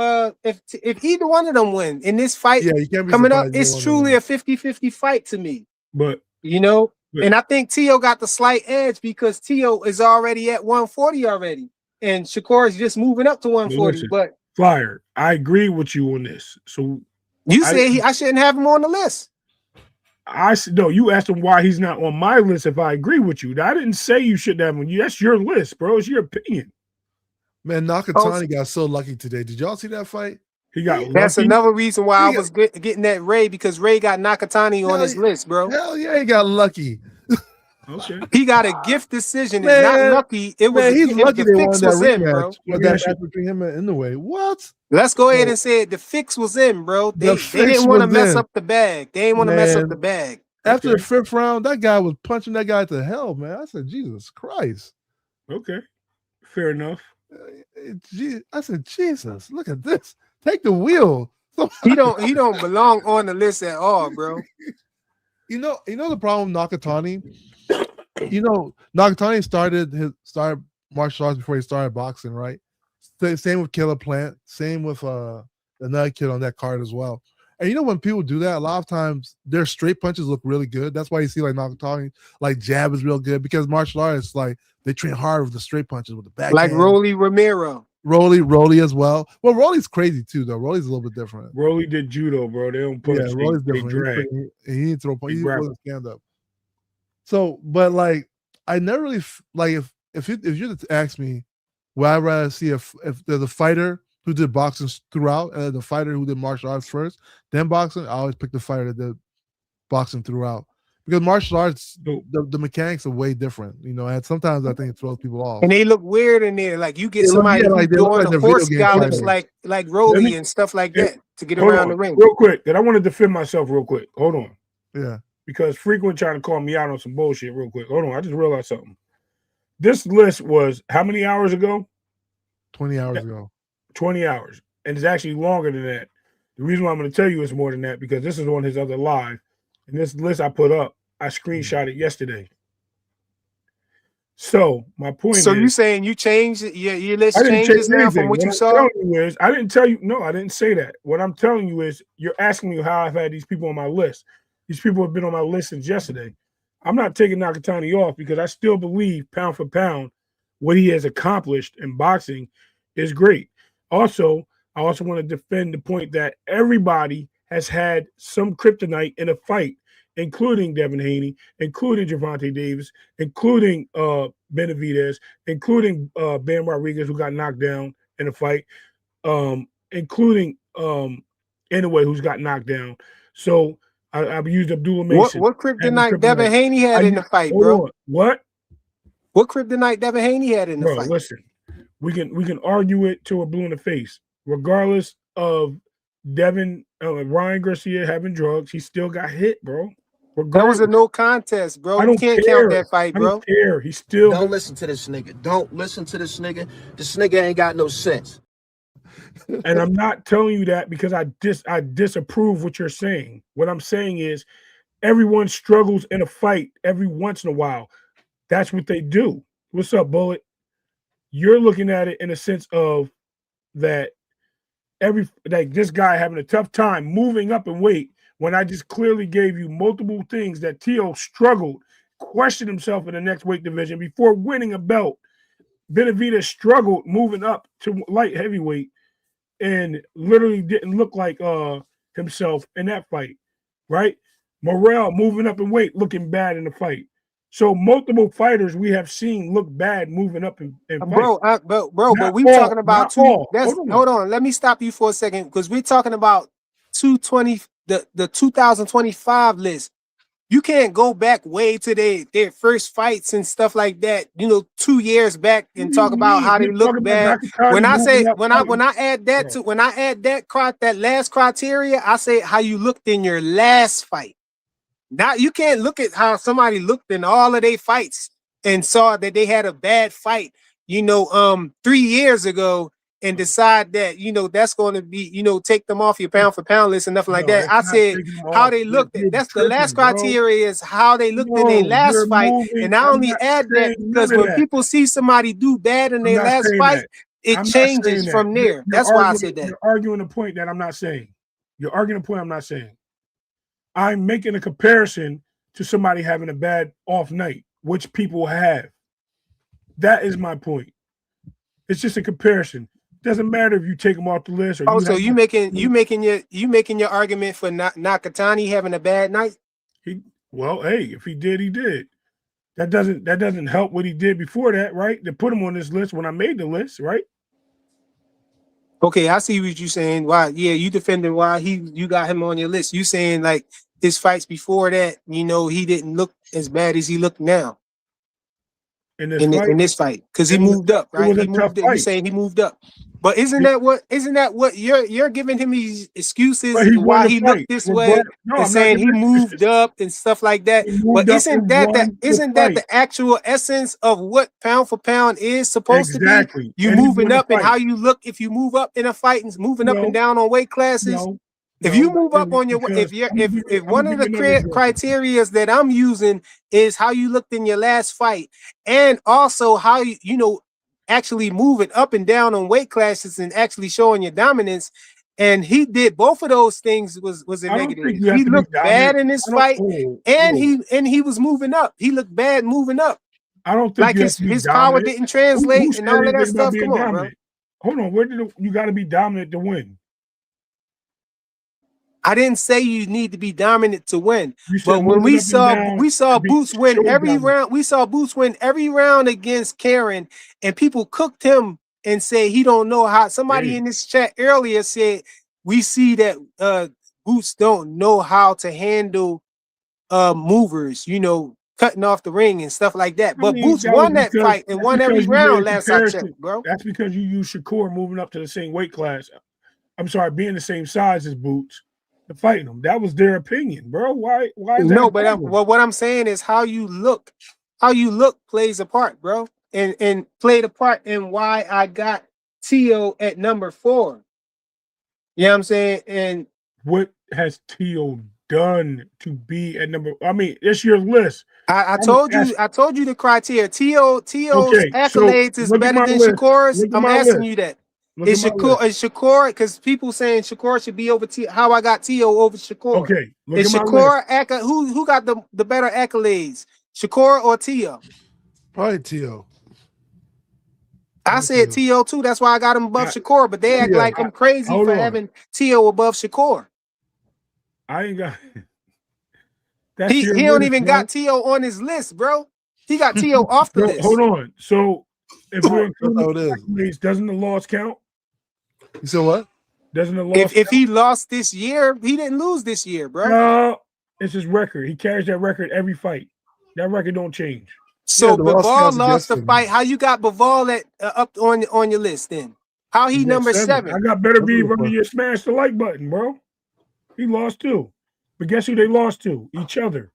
either one of them win in this fight coming up, it's truly a 50-50 fight to me.
But
and I think Tio got the slight edge because Tio is already at 140 already, and Shakur is just moving up to 140.
Listen,
but
Flyer, I agree with you on this. So
you say I shouldn't have him on the list.
No, you asked him why he's not on my list if I agree with you. I didn't say you shouldn't have him. That's your list, bro. It's your opinion.
Man, Nakatani got so lucky today. Did y'all see that fight?
He got
That's lucky. Another reason why I was getting that Ray, because Ray got Nakatani on his list, bro.
Hell yeah, he got lucky.
Okay.
He got a gift decision. It's not lucky. It was
he's lucky
the fix was in, bro.
That between him and Inoue. What?
Let's go ahead and say it. The fix was in, bro. They didn't want to mess up the bag. They didn't want to mess up the bag.
After the 5th round, that guy was punching that guy to hell, man. I said, Jesus Christ.
Okay. Fair enough.
I said, Jesus, look at this. Take the wheel.
He don't belong on the list at all, bro.
You know the problem, Nakatani. Nakatani started martial arts before he started boxing, right? Same with Killer Plant. Same with another kid on that card as well. And when people do that, a lot of times their straight punches look really good. That's why you see like Nakatani, like jab is real good because martial artists like they train hard with the straight punches with the backhand.
Like Rolly Romero.
Rolly as well. Well, Rolly's crazy too, though. Rolly's a little bit different.
Rolly did judo, bro. They don't punch.
Yeah, Rolly's
they
different.
drag.
He didn't throw punch. He wasn't stand up. So, but like, I never really like if you to ask me, would I rather see if there's a fighter who did boxing throughout and the fighter who did martial arts first, then boxing, I always pick the fighter that did boxing throughout. Because martial arts, the mechanics are way different, and sometimes I think it throws people off.
And they look weird in there. Like you get somebody doing the horse gallops like Rolly and stuff like that to get around the ring.
Real quick, that I want to defend myself real quick. Hold on.
Yeah.
Because Frequent trying to call me out on some bullshit real quick. Hold on. I just realized something. This list was how many hours ago?
20 hours ago.
20 hours. And it's actually longer than that. The reason why I'm going to tell you it's more than that, because this is on his other live. And this list I put up, I screenshot it yesterday. So my point is.
So you saying you changed your list changes now from what you saw?
I didn't tell you. No, I didn't say that. What I'm telling you is you're asking me how I've had these people on my list. These people have been on my list since yesterday. I'm not taking Nakatani off because I still believe pound for pound what he has accomplished in boxing is great. Also, I also want to defend the point that everybody has had some kryptonite in a fight, including Devin Haney, including Gervonta Davis, including Benavidez, including Bam Rodriguez, who got knocked down in a fight, including Inoue, who's got knocked down. So I've used Abdullah Mason.
What kryptonite Devin Haney had in the fight, bro?
What
kryptonite Devin Haney had in the fight?
Listen, we can argue it till we're blue in the face. Regardless of Ryan Garcia having drugs, he still got hit, bro.
That was a no contest, bro. You can't count that fight, bro.
I don't care. He still
don't listen to this nigga. Don't listen to this nigga. This nigga ain't got no sense.
And I'm not telling you that because I disapprove what you're saying. What I'm saying is everyone struggles in a fight every once in a while. That's what they do. What's up, Bullet? You're looking at it in a sense of that this guy having a tough time moving up in weight when I just clearly gave you multiple things that Tio struggled, questioned himself in the next weight division before winning a belt. Benavidez struggled moving up to light heavyweight and literally didn't look like himself in that fight, right? Morrell moving up in weight, looking bad in the fight. So multiple fighters we have seen look bad moving up in
bro. But we're talking about two. Hold on. Let me stop you for a second because we're talking about 220, the 2025 list. You can't go back way to their first fights and stuff like that. 2 years back and talk about how they look bad. When I add that last criteria, I say how you looked in your last fight. Now you can't look at how somebody looked in all of their fights and saw that they had a bad fight, 3 years ago and decide that, that's going to be, take them off your pound for pound list and nothing like that. I said how they looked at. That's the last criteria is how they looked in their last fight. And I only add that because when people see somebody do bad in their last fight, it changes from there. That's why I said that.
You're arguing a point that I'm not saying. You're arguing a point I'm not saying. I'm making a comparison to somebody having a bad off night, which people have. That is my point. It's just a comparison. Doesn't matter if you take them off the list or.
So you making your argument for Nakatani having a bad night?
If he did, he did. That doesn't help what he did before that, right? To put him on this list when I made the list, right?
Okay, I see what you're saying. Why? Yeah, you defending why you got him on your list. You saying like his fights before that, he didn't look as bad as he looked now. In this fight, because he moved up, right? He moved up. You saying he moved up? But isn't that what you're giving him these excuses
But he won
why
the
he looked
fight.
this
Well,
way
no,
and
I'm not
saying
giving
he moved
excuses.
up and stuff like that?
He
But
moved up and won the
isn't that
fight.
the actual essence of what pound for pound is supposed to be?
Exactly.
You
And he
moving
won the
up and
fight.
how you look if you move up in a fight and moving up and
No,
down on weight classes.
no,
If you
no,
move up on your
because
if
I'm
one
gonna
of
give
the
you another example.
criterias that I'm using is how you looked in your last fight, and also how you actually moving up and down on weight classes and actually showing your dominance, and he did both of those things was a
I don't think
negative.
you have
He
to be
looked bad
dominant.
in this
I don't.
fight,
Oh,
and
whoa.
he was moving up. He looked bad moving up,
I don't think
like
you have to be
his power
dominant.
didn't
Who
translate and
said
all of that
anything about
stuff.
being
Come on, bro.
dominant? Hold on. Where did you got to be dominant to win?
I didn't say you need to be dominant to win,
You said
but when
moving up and down
we saw
to be
Boots win
show
every
dominant.
round. We saw Boots win every round against Karen, and people cooked him and say he don't know how. Somebody
Hey,
in this chat earlier said we see that Boots don't know how to handle movers, cutting off the ring and stuff like that.
I
But
mean
Boots
that was
won that
because
fight and won every
you made a
round. Last I checked,
comparison.
bro.
That's because you used Shakur moving up to the same weight class. I'm sorry, being the same size as Boots to fighting him. That was their opinion, bro. Why is that
No,
a
but
problem?
what I'm saying is how you look. How you look plays a part, bro, and played a part in why I got Tio at number 4. You know what I'm saying? And
What has Tio done to be at number? I mean, it's your list.
I
I'm
told you,
asking.
the criteria. Tio's
Okay, so
accolades is
look at
better
my
than
list.
Shakur's.
Look at
I'm
my
asking
list.
you that.
Look at my list.
Is Shakur, because people saying Shakur should be over Tio. How I got Tio over Shakur.
Okay, look
Is
at my list.
Shakur who got the better accolades? Shakur or Tio?
Probably Tio.
I said Tio too. That's why I got him above Shakur, but they act
Yeah.
like I'm crazy
Hold
for
on.
having Tio above Shakur.
I ain't got. That's
He
your
don't
list,
even
bro.
got Tio on his list, bro. He got Tio off the
So,
list.
hold on. So if we're
That's how it
including
is.
accolades, doesn't the loss count?
You said what?
Doesn't the loss
If he lost this year, he didn't lose this year, bro.
No, it's his record. He carries that record every fight. That record don't change.
So
Yeah, the loss
Bivol
counts
lost
against
the
him.
fight. How you got Bivol at up on your list then? How he
He's at
number
7.
7?
I got better
That's
be
what it
running
was.
your smash the like button, bro. He lost too. But guess who they lost to? Each other.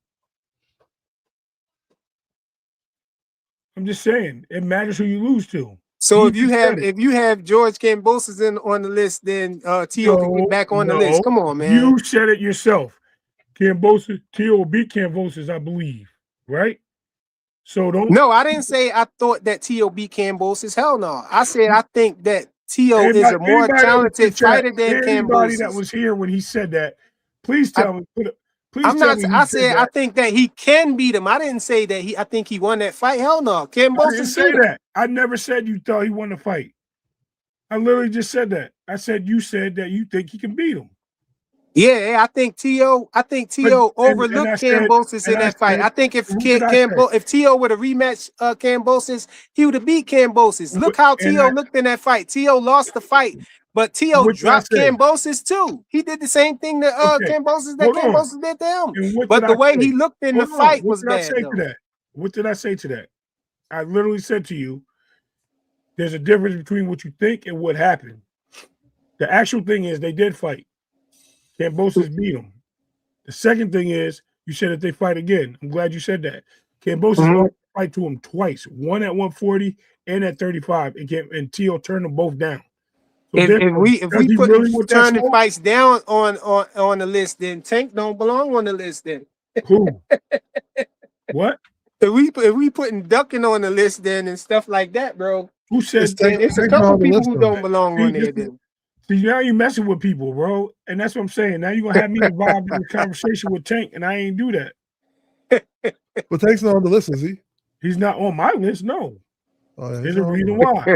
I'm just saying, it matters who you lose to.
So
You
if you
just said
have George Kambosos on the list, then Tio can get back on the list. Come on, man.
You said it yourself. Kambosos, Tio will beat Kambosos, I believe. Right? So don't.
No, I didn't say I thought that Tio beat Kambosos. Hell no. I said I think that Tio is a more
Anybody that was in the
talented
chat,
fighter than
anybody that
Kambosos.
was here when he said that, please tell me. Please
I'm
tell
not.
me he
I
said
said I
that.
think that he can beat him. I didn't say that I think he won that fight. Hell no.
I didn't
Kambosos
say
beat him.
that. I never said you thought he won the fight. I literally just said that. I said you said that you think he can beat him.
Yeah, I think Tio overlooked Kambosos in that fight. I think if Tio would have rematched Kambosos, he would have beat Kambosos. Look how Tio looked in that fight. Tio lost the fight, but Tio dropped Kambosos too. He did the same thing to Kambosos that Kambosos did to him. But the way he looked in the fight was bad, though.
What did I say to that? I literally said to you, there's a difference between what you think and what happened. The actual thing is they did fight. Kambosos beat him. The second thing is you said that they fight again. I'm glad you said that. Kambosos lost the fight to him twice, one at 140 and at 35, and Tio turned them both down. So
if we put turning fights down on the list, then Tank don't belong on the list. Then
who? What?
If we putting ducking on the list then and stuff like that, bro.
Who said
it's a couple people who don't belong on there then.
See, now you're messing with people, bro. And that's what I'm saying. Now you're going to have me involved in the conversation with Tank, and I ain't do that.
But Tank's not on the list, is he?
He's not on my list, no.
Oh, yeah,
there's a reason why.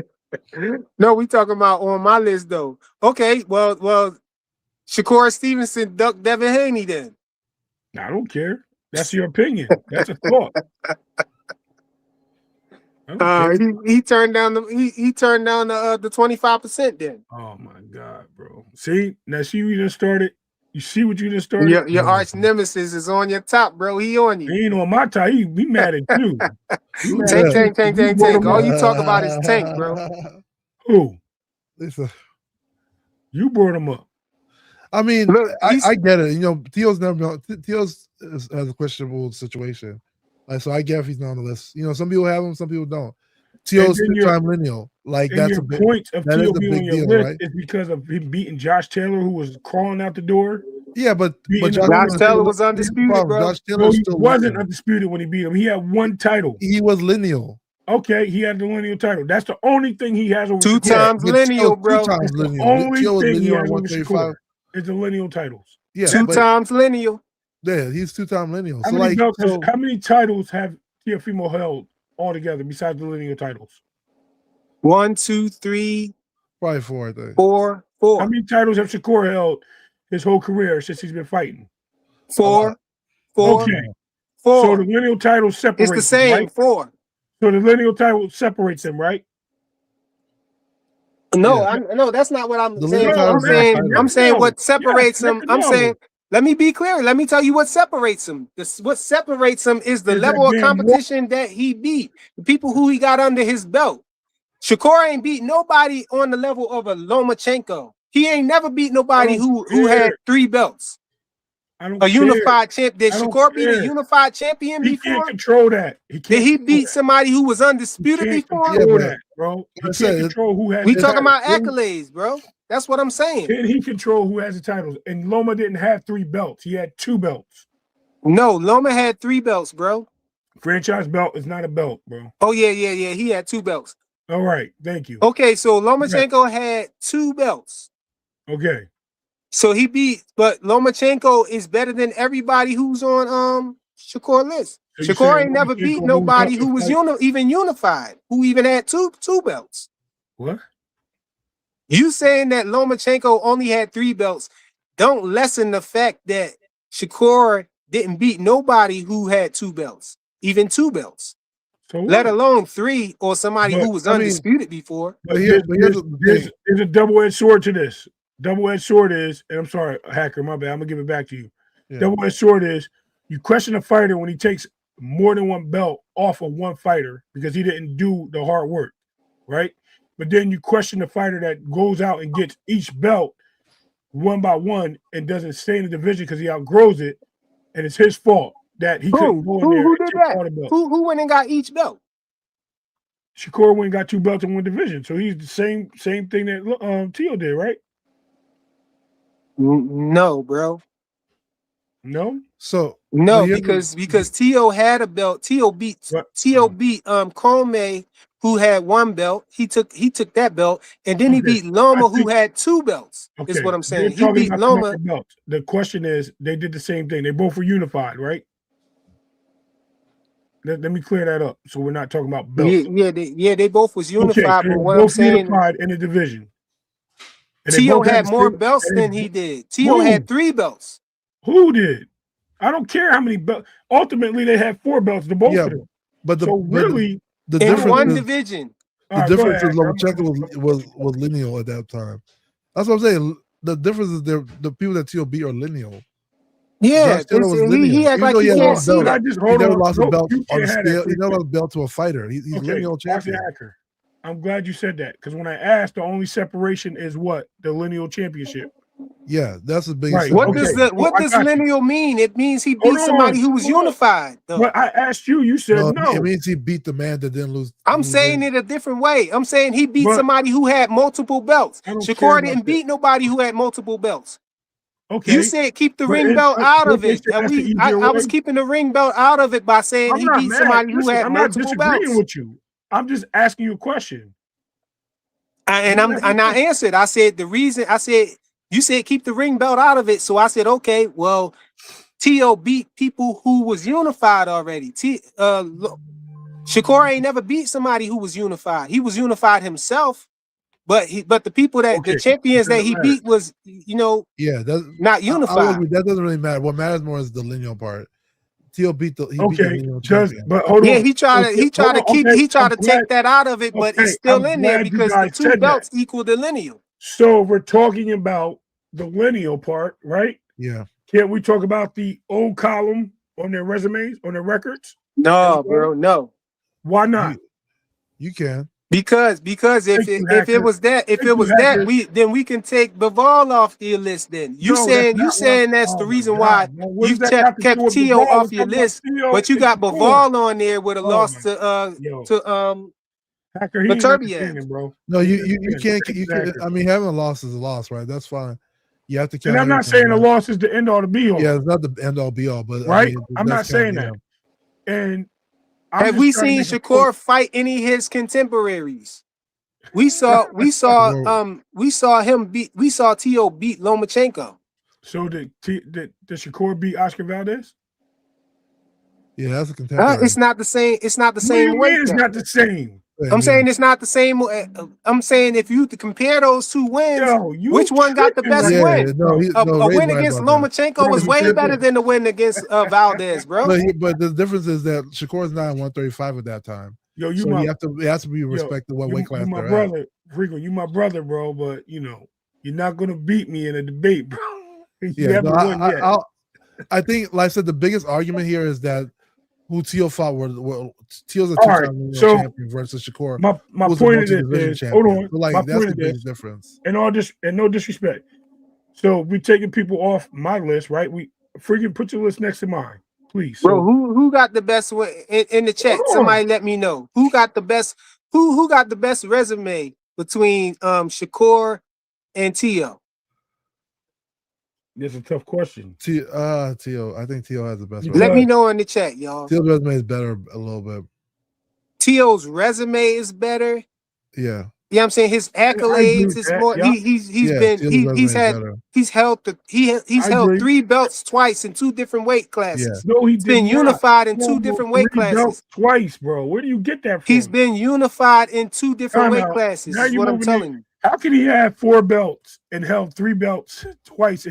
No, we talking about on my list, though. Okay, well, Shakur Stevenson ducked Devin Haney then.
I don't care. That's your opinion. That's a thought.
He turned down the 25% then.
Oh my God, bro. See, now see you just started. You see what you just started?
Your arch nemesis is on your top, bro. He on you.
He ain't on my top. He mad at you.
Tank. All you talk about is Tank, bro.
Who? You brought him up.
I mean,
Look,
I get it. You know, Teal's never Teal's has a questionable situation. Like, so I get if he's not on the list. You know, some people have him, some people don't. Teal's two-time lineal. Like,
and
that's
your
a big,
point of
that is
Teal
a
being on
big
your
deal,
list
right?
is because of him beating Josh Taylor, who was crawling out the door.
Yeah, but
Josh Taylor was undisputed, bro.
Josh Taylor
No, he
still
wasn't
lineal.
undisputed when he beat him. He had one title.
He was lineal.
Okay, he had the lineal title. That's the only thing he has over
Two
Shakur.
times lineal, bro.
Two times
That's the
lineal.
only
Teal was
thing he
lineal
has
at
over
135.
Shakur is the lineal titles.
Yeah,
two times lineal.
Yeah, he's two-time lineal.
How
So
many
like,
belts? How many titles have Teofimo held altogether besides the lineal titles?
1, 2, 3,
probably 4, I think.
4.
How many titles have Shakur held his whole career since he's been fighting?
4.
Okay.
4.
So the lineal title separates
It's the same,
them, right?
4.
So the lineal title separates them, right?
No, no, that's not what I'm saying. I'm saying what separates them. I'm saying, let me be clear. Let me tell you what separates them. What separates them is the level of competition that he beat. The people who he got under his belt. Shakur ain't beat nobody on the level of a Lomachenko. He ain't never beat nobody who had 3 belts. A unified champ. Did Shakur beat a unified champion before?
He can't control that.
Did he beat somebody who was undisputed before?
Control that, bro. He can't control who has.
We talking about accolades, bro. That's what I'm saying.
Can he control who has the titles? And Loma didn't have 3 belts. He had 2 belts.
No, Loma had 3 belts, bro.
Franchise belt is not a belt, bro.
Oh yeah. He had 2 belts.
All right, thank you.
Okay, so Lomachenko had 2 belts.
Okay.
So he beat, but Lomachenko is better than everybody who's on Shakur list. So Shakur ain't never beat nobody who was even unified, who even had two belts.
What?
You saying that Lomachenko only had 3 belts don't lessen the fact that Shakur didn't beat nobody who had 2 belts, even 2 belts.
So
let alone 3 or somebody who was undisputed before.
But there's a double-edged sword to this. Double-edged sword is, and I'm sorry, Hacker, my bad. I'm gonna give it back to you. Yeah. Double-edged sword is you question a fighter when he takes more than 1 belt off of one fighter because he didn't do the hard work, right? But then you question the fighter that goes out and gets each belt one by one and doesn't stay in the division because he outgrows it, and it's his fault that he couldn't go in there.
Who did that? Who went and got each belt?
Shakur went and got 2 belts in 1 division, so he's the same thing that Tio did, right?
No, bro.
No.
So
no, because Tio had a belt. Tio beat Comey, who had 1 belt. He took that belt, and then he beat Loma, who had 2 belts. Okay. Is what I'm saying. He beat Loma.
The question is, they did the same thing. They both were unified, right? Let me clear that up, so we're not talking about belts.
They both was unified.
Okay,
but what I'm saying,
unified in the division.
Tio had more belts than he did. Tio had 3 belts.
Who did? I don't care how many belts. Ultimately, they had 4 belts to both of them.
But
the
difference in 1 division.
The difference is Lomachenko was lineal at that time. That's what I'm saying. The difference is the people that Tio beat are lineal.
Yeah, he act like he can't see that.
He never lost a belt on a scale. He never lost a belt to a fighter. He's lineal champion.
I'm glad you said that because when I asked, the only separation is what? The lineal championship.
Yeah, that's the biggest.
Right. What does lineal mean? It means he beat somebody who was unified.
But I asked you. You said no.
It means he beat the man that didn't lose.
I'm saying it a different way. I'm saying he beat somebody who had multiple belts. Shakur didn't beat nobody who had multiple belts.
Okay.
You said keep the ring belt out of it. I was keeping the ring belt out of it by saying he beat somebody who had multiple belts.
I'm not disagreeing with you. I'm just asking you a question.
And I answered. I said the reason. I said you said keep the ring belt out of it. So I said okay. Well, Tio beat people who was unified already. Shakur ain't never beat somebody who was unified. He was unified himself. But the people the champions that he beat was, not unified.
That doesn't really matter. What matters more is the lineal part. Tio beat the lineal champion.
But hold on.
Yeah, he tried to take that out of it, but it's still in there because the 2 belts equal the lineal.
So we're talking about the lineal part, right?
Yeah.
Can't we talk about the old column on their resumes, on their records?
No, bro, no.
Why not?
You can.
Because
Thank you,
if it
Hacker.
was that
Thank you, Hacker.
we can take Bivol off your list. Then
No, that's
you
not what I'm.
saying that's
Oh
the
my
reason why
God, man. What
you
does that have to do
kept
with
Tio
Bivol? We're
off your
talking about
list,
Tio
but you
and
got
Shakur.
Bivol on there with a
Oh
loss
my, yo,
to
Hacker, he ain't
Turbiev.
entertaining, bro.
No,
He ain't
you
entertaining.
can't.
Thank
You
you,
can.
Hacker.
I mean, having a loss is a loss, right? That's fine. You have to
And
count
I'm not
everything,
saying the
right?
loss is the end all to be all.
Yeah, it's not the end all be all, but I
Right?
mean,
I'm
that's
not
count.
saying
Yeah,
that. And I'm
Have
just
we
trying to
seen
make a point.
Shakur fight any of his contemporaries? We saw
Whoa.
we saw Tio beat Lomachenko.
So did Shakur beat Oscar Valdez?
Yeah, that's a contemporary.
It's not the same. It's not the
What do
same
you mean
weight
it's
cut.
not the same?
I'm
Yeah.
saying it's not the same. I'm saying if you compare those two wins,
Yo, you
which one got the
tripping
best
right
Yeah,
win?
now, bro.
no,
A
Ray's
win
right
against
about that.
Lomachenko
Bro,
was
he
way
tripping.
better than the win against Valdez, bro.
But the difference is that Shakur's not at 135 at that time.
Yo, you
So
my
it has to be respected what weight class
you my
they're at.
brother, Freaking, you my brother, bro. But you know, you're not gonna beat me in a debate, bro. You
Yeah,
haven't
no,
won yet.
I think, like I said, the biggest argument here is that who Tio fought were Tio's a
All right,
two-time
so
champion versus Shakur,
my
who's a
point of this
multi-division
is, hold
champion.
on.
So, like,
My
that's
point
the
of this,
biggest difference.
and no disrespect. So we taking people off my list, right? We freaking put your list next to mine, please.
Bro,
So
who got the best win in the chat?
hold on.
Somebody let me know who got the best. Who got the best resume between Shakur and Tio?
That's a tough question.
Tio, I think Tio has the best
Because-
Let
resume.
me know in the chat, y'all.
Tio's resume is better a little bit.
Tio's resume is better.
Yeah.
You know what I'm saying? His
I agree
accolades
with
is
that.
more.
Yeah,
He's
Yeah,
been
Tio's resume is better.
he's
I
held
agree.
3 belts twice in 2 different weight
Yeah.
classes.
No, he
He's
did
been
not.
unified in
He
2
almost
different weight
3 belts
classes.
twice, bro. Where do you get that from?
He's been unified in 2 different weight
Now,
classes.
now
Is
you're
what I'm
moving
telling you.
How can he have 4 belts and held 3 belts twice?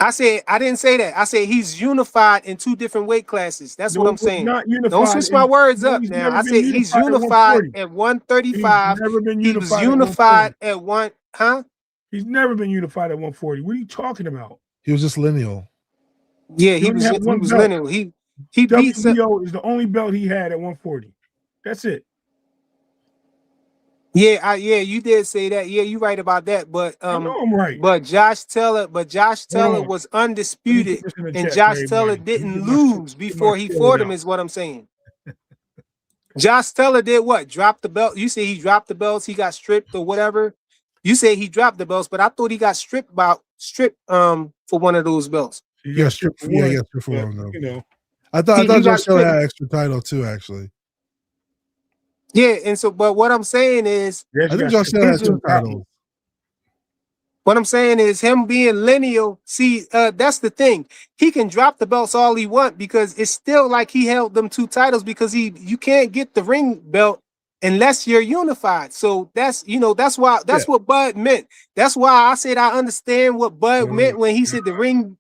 I didn't say that. I said he's unified in 2 different weight classes. That's what
No,
I'm saying.
not unified.
Don't switch my words
no,
up
he's
now.
never
I
been
said he's
unified
unified
at 140.
at
He's
135.
never been
He was
unified at 140.
unified at 1, huh?
He's never been unified at 140. What are you talking about?
He was just lineal.
Yeah,
He only had
he
one
was
belt.
lineal. He beat some,
WBO is the only belt he had at 140. That's it.
yeah, you did say that. Yeah, you're right about that. But
I know I'm right.
but Josh Taylor
on.
was
Let me
undisputed,
put this in the
and
chat
Josh
for
Taylor
everybody. Let me
didn't
get my
lose
get
before he
scale
fought him.
out.
Is what I'm saying. Josh Taylor did what? Dropped the belt. You say he dropped the belts. He got stripped or whatever. You say he dropped the belts, but I thought he got stripped for one of those belts.
He
Yeah,
got stripped for
yeah,
one,
he got stripped for
but,
one though.
you know.
I thought
He got
Josh Taylor
stripped.
had extra title too, actually.
Yeah, and so, but what I'm saying is,
I think Josh Taylor has 2 titles.
what I'm saying is him being lineal. See, that's the thing. He can drop the belts all he want because it's still like he held them 2 titles because you can't get the ring belt unless you're unified. So that's what Bud meant. That's why I said I understand what Bud meant when he said the ring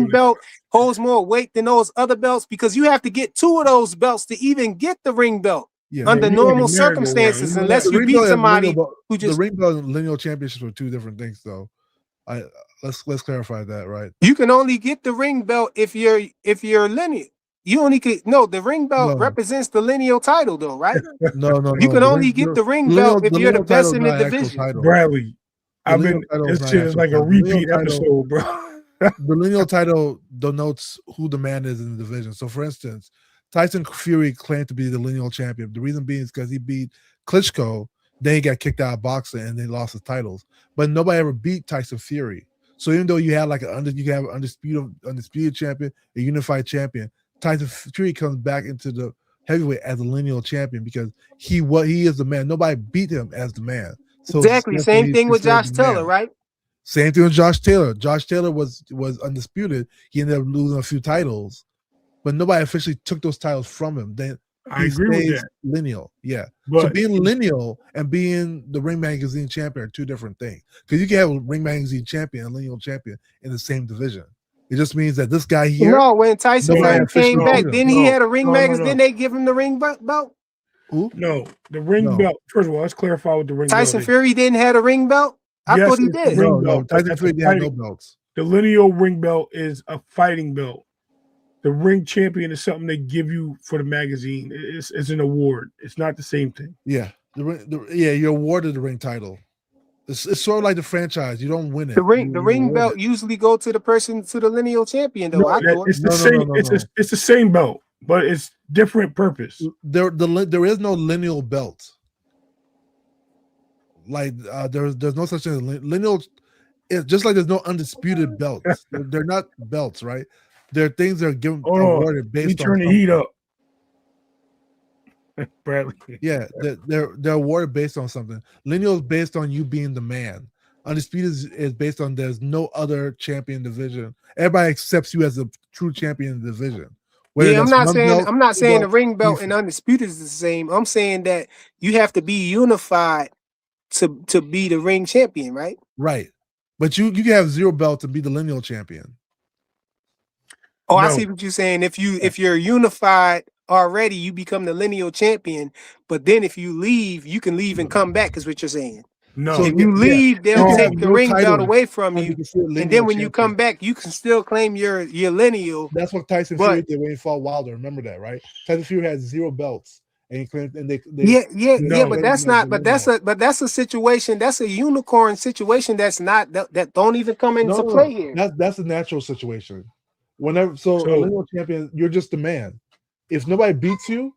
belt holds more weight than those other belts because you have to get 2 of those belts to even get the ring belt.
Yeah,
Under
you
normal
like a merry-go-round.
circumstances,
You know
unless
that.
you beat somebody who just
the ring belt and lineal championships were 2 different things, though. Let's clarify that, right?
You can only get the ring belt if you're lineal. You only could the ring belt represents the lineal title, though, right?
No.
You can only get the ring belt if you're the best in the division.
Bradley, this shit is like a repeat episode, bro.
The lineal title denotes who the man is in the division. So, for instance, Tyson Fury claimed to be the lineal champion. The reason being is because he beat Klitschko, then he got kicked out of boxing and then lost his titles. But nobody ever beat Tyson Fury. So even though you have an undisputed champion, a unified champion, Tyson Fury comes back into the heavyweight as a lineal champion because he is the man. Nobody beat him as the man. So
exactly. Same thing with Josh Taylor, right?
Same thing with Josh Taylor. Josh Taylor was undisputed. He ended up losing a few titles, but nobody officially took those titles from him. Then
I agree with that.
Lineal, yeah.
But
so being lineal and being the Ring Magazine champion are 2 different things. Because you can have a Ring Magazine champion and lineal champion in the same division. It just means that this guy here.
No, when Tyson Fury came back, then he had a Ring Magazine. Didn't they give him the ring belt?
Who?
No, the ring belt. First of all, let's clarify what the ring belt is.
Tyson Fury didn't have a ring belt? I thought he did.
No, Tyson Fury didn't have no belts.
The lineal ring belt is a fighting belt. The ring champion is something they give you for the magazine. It's an award. It's not the same thing.
Yeah. You're awarded the ring title. It's sort of like the franchise. You don't win it.
The ring,
You
ring
award
belt
it.
usually go to the person, to the lineal champion, though.
No,
I thought.
it's the
No,
same.
no.
It's the same belt, but it's different purpose.
There is no lineal belt. Like there's no such thing as lineal. It's just like there's no undisputed belts. They're not belts, right? They're things that are given
Hold on,
awarded
let me
based on
turn the
something.
heat up, Bradley.
Yeah, they're awarded based on something. Lineal is based on you being the man. Undisputed is based on there's no other champion division. Everybody accepts you as a true champion in the division. Whether
Yeah, I'm
that's
not
one
saying
belt,
I'm not
two
saying the
belts,
ring belt
three-
and undisputed is the same. I'm saying that you have to be unified to be the ring champion, right?
right. But you can have 0 belts and be the lineal champion.
Oh, I
No.
see what you're saying. If you're unified already, you become the lineal champion. But then if you leave, you can leave and come back, is what you're saying.
No,
So
If you leave,
you
they'll
can
take
have
the
no
ring belt
title
away from
and be
you.
considered
And
lineal
then when you
champion.
come back, you can still claim your lineal.
That's what Tyson
But-
Fury did when he fought Wilder. Remember that, right? Tyson Fury had 0 belts, and he claimed, and they
Yeah, but
claimed
that's
him as
not.
the lineal.
That's a situation. That's a unicorn situation. That's not that don't even come into play here.
That's a natural situation. Whenever a
So-
lineal champion, you're just the man. If nobody beats you,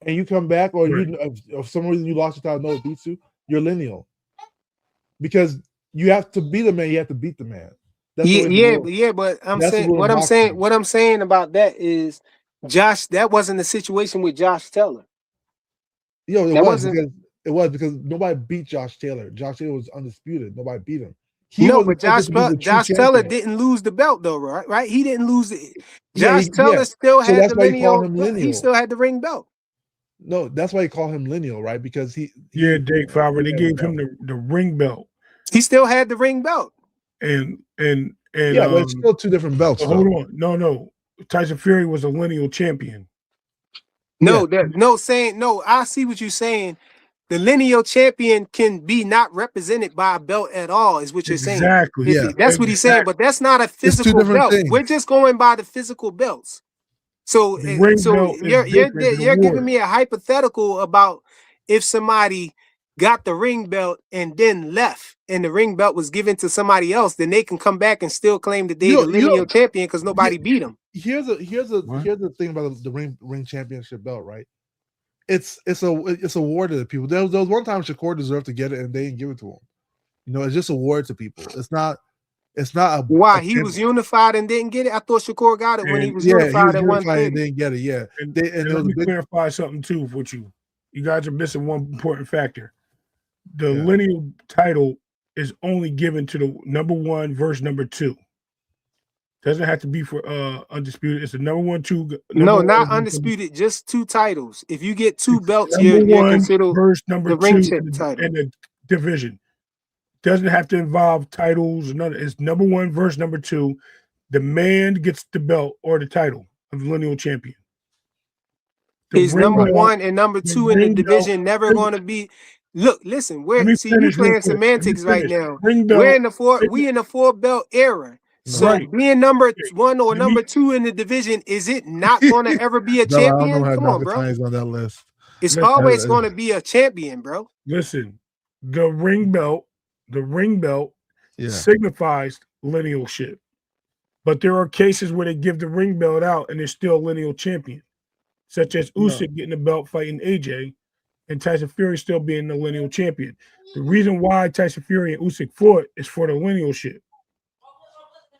and you come back, or
Right.
you for some reason you lost your title, no one beats you, you're lineal. Because you have to be the man, you have to beat the man. That's the way the rule-
But I'm
That's the
saying
rule in boxing.
what I'm saying about that is Josh. That wasn't the situation with Josh Taylor.
Yo,
That wasn't.
it was because nobody beat Josh Taylor. Josh Taylor was undisputed. Nobody beat him.
No, but
supposed to be the true
Josh Taylor
champion.
didn't lose the belt though, right? Right? He didn't lose it.
Yeah,
Josh Taylor still
So
had
that's
the
why you call
lineal.
him
He
lineal.
still had the ring belt.
No, that's why you call him lineal, right? Because he
Dave Fowler, they
had
gave
the
him the ring belt,
He still had the ring belt.
and
yeah, but it's still 2 different belts.
hold on, no. Tyson Fury was a lineal champion.
No, I see what you're saying. The lineal champion can be not represented by a belt at all, is what you're saying.
Exactly.
That's what he's saying, but that's not a physical
different
belt.
things.
We're just going by the physical belts. So,
The ring belt is different than
you're giving
award.
me a hypothetical about if somebody got the ring belt and then left, and the ring belt was given to somebody else, then they can come back and still claim that they're the lineal champion because nobody beat them.
Here's the thing about the ring championship belt, right? It's awarded to people. There was one time Shakur deserved to get it and they didn't give it to him. You know, it's just awarded to people. It's not a
Why he was unified and didn't get it? I thought Shakur got it when he was unified at 130.
and didn't get it. Yeah,
And
there
let
was
me
a big
clarify something too with you. You guys are missing one important factor. The
Yeah.
lineal title is only given to the number 1 versus number 2. Doesn't have to be for undisputed. It's the number 1, 2.
No,
one,
not undisputed. Just 2 titles. If you get 2 belts,
number
you're
1
considered
versus number
the
2
ring
in
check
the,
title.
in the division. Doesn't have to involve titles. None. It's number 1 versus number 2. The man gets the belt or the title of lineal champion.
Is number
belt-
1 and number 2 in the
ring belt-
division never going to be? Look, listen.
Let me
You
finish real
playing
quick. Let me
semantics right
finish.
now.
Ring belt-
We're in the 4 belt era. So
Right.
being number 1 or
Let me-
number 2 in the division, is it not going to ever be a
Bella, I don't
champion?
know how
Come on, bro.
Nakatani's on that list.
It's
Listen,
always going to be a champion, bro.
Listen, the ring belt
Yeah.
signifies linealship. But there are cases where they give the ring belt out and they're still lineal champion, such as Usyk getting the belt fighting AJ, and Tyson Fury still being the lineal champion. The reason why Tyson Fury and Usyk fought is for the linealship,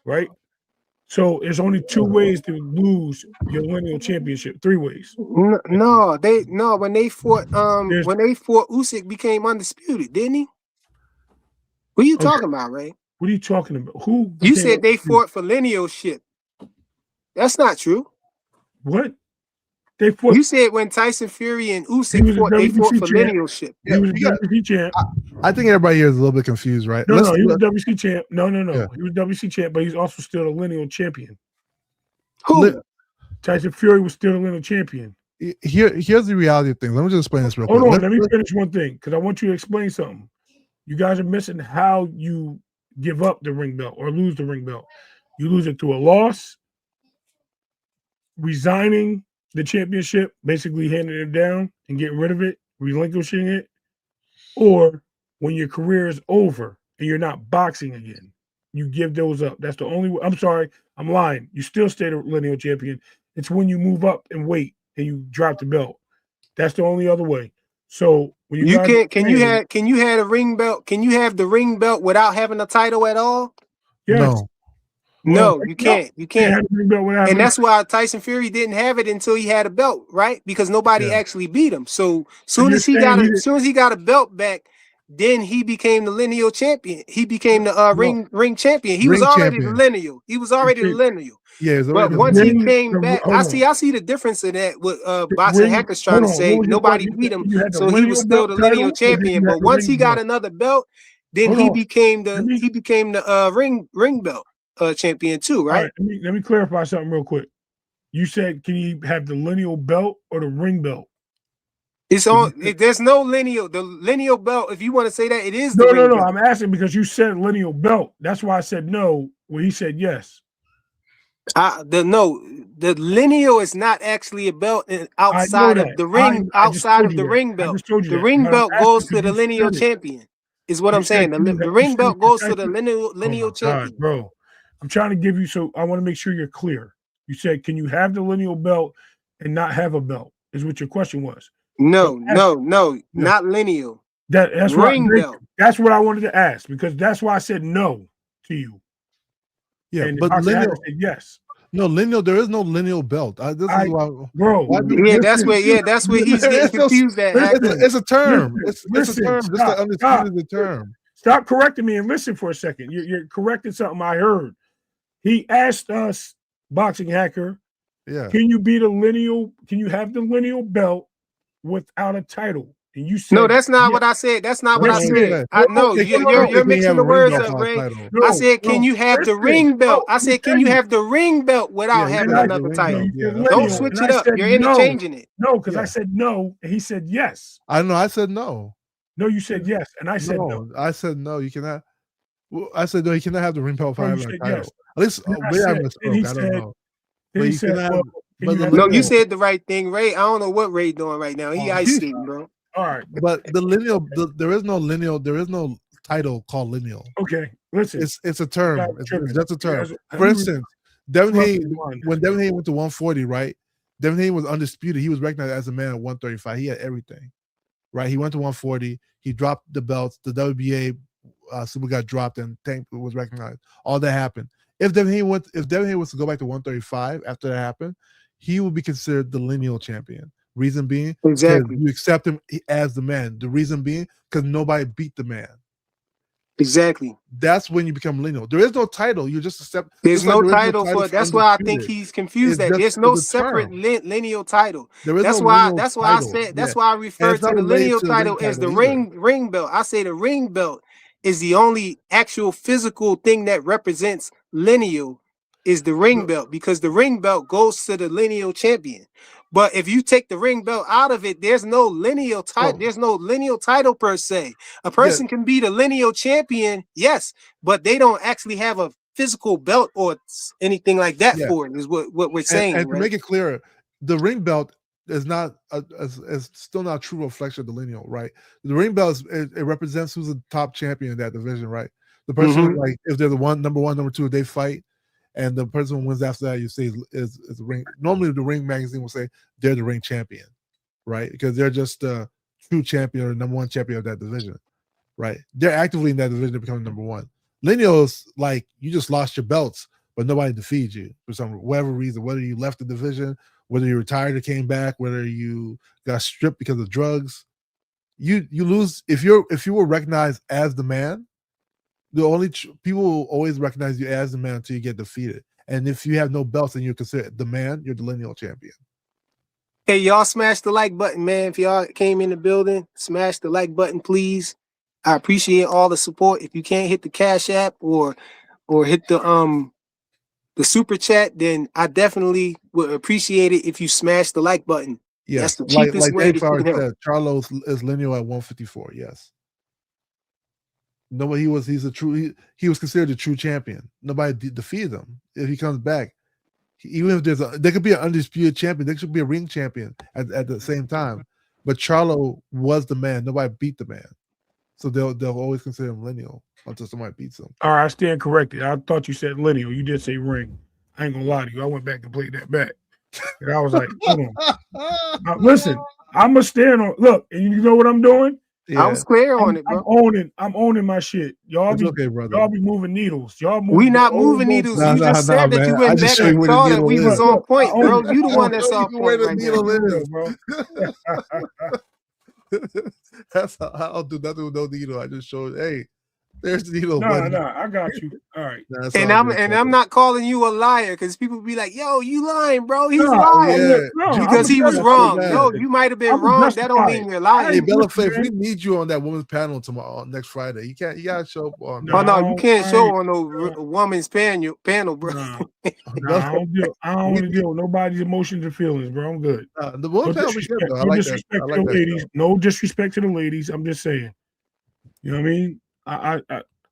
right? So there's only 2 ways to lose your lineal championship. 3 ways.
When they fought Usyk became undisputed, didn't he? What are you talking about, Ray?
What are you talking about? Who?
You said they fought for linealship. That's not true.
What? They fought.
You said when Tyson Fury and
He
Usyk
was a
fought, they fought
WBC
for
champ.
linealship.
He was a WBC champ.
I think everybody here is a little bit confused, right?
No, he was WBC champ. No.
Yeah.
He was WBC champ, but he's also still a lineal champion.
Who?
Tyson Fury was still a lineal champion.
Here's the reality of things. Let me just explain this real quick.
Hold on, let me finish one thing because I want you to explain something. You guys are missing how you give up the ring belt or lose the ring belt. You lose it through a loss, resigning the championship, basically handing it down and getting rid of it, relinquishing it, or when your career is over and you're not boxing again, you give those up. That's the only way. I'm sorry, I'm lying. You still stay the lineal champion. It's when you move up and weight and you drop the belt. That's the only other way. So when you
You
guys
can't.
are
Can you have a ring belt? Can you have the ring belt without having a title at all?
yes,
No.
well,
No, you can't. You
can't
can't.
have a ring belt without
And
having
that's why Tyson Fury didn't have it until he had a belt, right? Because nobody
Yeah.
actually beat him. So
So you're saying he didn't.
soon as he got a belt back, then he became the lineal champion. He became the
No,
ring champion. He was
Ring
already the
champion.
lineal. He was already the
okay,
lineal.
Yeah, it's
But
already
once he
ring.
came back,
Hold on.
I see the difference in that what
The
Boxing
ring.
Hackers trying
Hold
to
on.
say.
What was your question?
Nobody beat him,
You had the
so he was
lineal
still
belt
the
title,
lineal
or did
champion.
you have
But
the
once he
ring
got
belt?
another belt, then
Hold
he
on.
became
Let me.
the ring belt champion too,
All
right?
right. Let me clarify something real quick. You said, can you have the lineal belt or the ring belt?
It's
If you
on.
said,
There's no lineal. The lineal belt, if you want to say that, it is the
no, no,
ring
no.
belt.
I'm asking because you said lineal belt. That's why I said no when he said yes.
The lineal is not actually a belt
I know
outside of
that.
the ring.
I just
Outside
told
of
you
the
that.
ring
I
belt,
just told you
the
that.
ring
But I'm
belt
asking
goes
because
to the
you
lineal
said it.
champion. Is what
You
I'm
said,
saying.
can you
The
you
ring
said,
belt
can
goes to the
Tyson, oh my
lineal
God,
champion.
bro. I'm trying to give you, so I want to make sure you're clear. You said, can you have the lineal belt and not have a belt? Is what your question was. So
No,
I'm asking, yeah,
not lineal.
that's what
Ring belt.
that's what I wanted to ask, because that's why I said no to you.
Yeah,
And the
but
boxing hacker
lineal.
said yes.
No, lineal. There is no lineal belt. This is
I,
why.
bro,
Why do
Yeah,
listen,
that's where he's getting
it's just
confused at, Hacker.
listen,
it's a term.
listen,
It's a
listen,
term. Just like
stop.
undisputed is a term.
Stop correcting me and listen for a second. You're correcting something I heard. He asked us, boxing hacker,
Yeah.
can you be the lineal? Can you have the lineal belt without a title? And you
No,
said
that's not
yes.
what I said. That's not what
That's
I
Yes,
not
you
what he
did.
said.
said.
I
No,
know
He
no,
said,
no,
he
no,
you're
said, can you
mixing
have a
the
ring
words
belt
up,
without a
Ray.
title?
I
no,
said, can
no.
you have the
Listen,
ring belt?
no,
I
you
said, can
said
you
yes.
have the ring belt
Yeah,
without
he
having
said
And I,
have the
another
ring
no,
belt.
title?
you
Yeah,
said
that's what he
Don't
lineal,
said.
switch
and
it
I
up.
said
You're
no,
interchanging it.
no, because I
Yeah,
said no, and he said yes.
I know. I said no.
No, you said yes, and I said no.
No, I said no. You cannot. Well, I said no. You cannot have the ring belt
No,
without
you
having a
said yes.
title. At least
Then I
maybe I
said,
misspoke. I don't know.
then
But
he
you
said,
cannot.
well, can
But
you
the
have the
No, you
lineal.
belt?
said the right thing, Ray. I don't know what Ray doing right now. He
Oh,
ice skating, bro.
all right,
But the lineal. There is no lineal. There is no title called lineal.
okay. Listen,
It's a
you guys
term.
are
It's
tripping.
just a
You
term.
guys,
For instance, Devin
you
Haney, when Devin Haney went to 140, right? Devin Haney was undisputed. He was recognized as a man at 135. He had everything, right? He went to 140. He dropped the belts. The WBA super got dropped, and Tank was recognized. All that happened. If Devin Haney was to go back to 135 after that happened, he would be considered the lineal champion. Reason being, because
Exactly.
you accept him as the man. The reason being, because nobody beat the man.
Exactly.
That's when you become lineal. There is no title. You just accept.
There's
Just like
no
there is no
title
title
for it.
for
That's why I think
undisputed.
he's confused that there's no
It's a
separate
term.
lineal title.
There is no
That's why
lineal
I
title.
said
Yeah,
that's why I
and
refer
it's
to
not
the
related
lineal
to the ring
title as the
title either.
ring belt. I say the ring belt is the only actual physical thing that represents lineal is the ring belt, because the ring belt goes to the lineal champion. But if you take the ring belt out of it, there's no lineal title.
Oh,
There's no lineal title per se. A
yeah,
person can be the lineal champion, yes, but they don't actually have a physical belt or anything like that
yeah.
for it. Is what we're saying,
And to
right?
make it clearer, the ring belt is not is still not a true reflection of the lineal, right? The ring belt it represents who's the top champion in that division, right? The person
Mm-hmm.
like if they're the number one, number two, they fight, and the person who wins after that, you say is the ring. Normally, the ring magazine will say they're the ring champion, right? Because they're just the true champion or number one champion of that division, right? They're actively in that division to become number one. Lineals, like you just lost your belts, but nobody defeated you for some whatever reason, whether you left the division, whether you retired or came back, whether you got stripped because of drugs. You lose if you were recognized as the man. The only people will always recognize you as the man until you get defeated. And if you have no belts and you're considered the man, you're the lineal champion.
Hey, y'all smash the like button, man. If y'all came in the building, smash the like button, please. I appreciate all the support. If you can't hit the Cash App or hit the super chat, then I definitely would appreciate it if you smash the like button. That's
Yes,
the
like
cheapest way
Dave
that you
Flowers
can help.
said, Charlos is lineal at 154. Yes. Nobody he's a true he was considered a true champion. Nobody defeated him. If he comes back, even if there could be an undisputed champion, there should be a ring champion at the same time. but Charlo was the man. Nobody beat the man, so they'll always consider him lineal until somebody beats him.
All right, I stand corrected. I thought you said lineal. You did say ring. I ain't gonna lie to you. I went back and played that back. And I was like, hold on. Listen, I'm gonna stand on. Look, and you know what I'm doing?
I was clear on it,
I'm
bro.
owning my shit. Y'all
It's
be
okay, brother.
y'all be moving needles. Y'all moving.
We not
your own
moving needles.
goalposts.
You just said that
man.
you
I
went
just
back
show you
and
where the
saw that
needle
we was
is.
on point,
I own
bro.
it.
You the
I
one
own
that's
Show
off
you where
point
the
right
needle
now.
is.
bro.
That's how I don't do nothing with no needle. I just show it. Hey, there's the needle,
No,
buddy.
I got you. All right.
That's
And
all
I'm
good,
and
brother.
I'm not calling you a liar because people be like, "Yo, you lying, bro? He's
No,
lying
Yeah,
I'm
because
a
he was
justify
wrong."
it.
No,
man.
you might have been
I'm a
wrong. That don't
justify
mean
it.
you're
I
Hey,
lying.
ain't
Bella
listen,
Faith, we
man.
need you on that women's panel tomorrow, next Friday. You gotta show up on
No,
Oh
that.
no, you can't
I
show
ain't.
on no woman's panel, bro.
No,
Bella,
I don't deal. I don't
we
want to deal with nobody's emotions or feelings, bro. I'm good.
the women's
No
panel be good
disrespect.
though. I
No
like that. I
disrespect
like
to the
that
ladies.
show.
No disrespect to the ladies. I'm just saying. You know what I mean?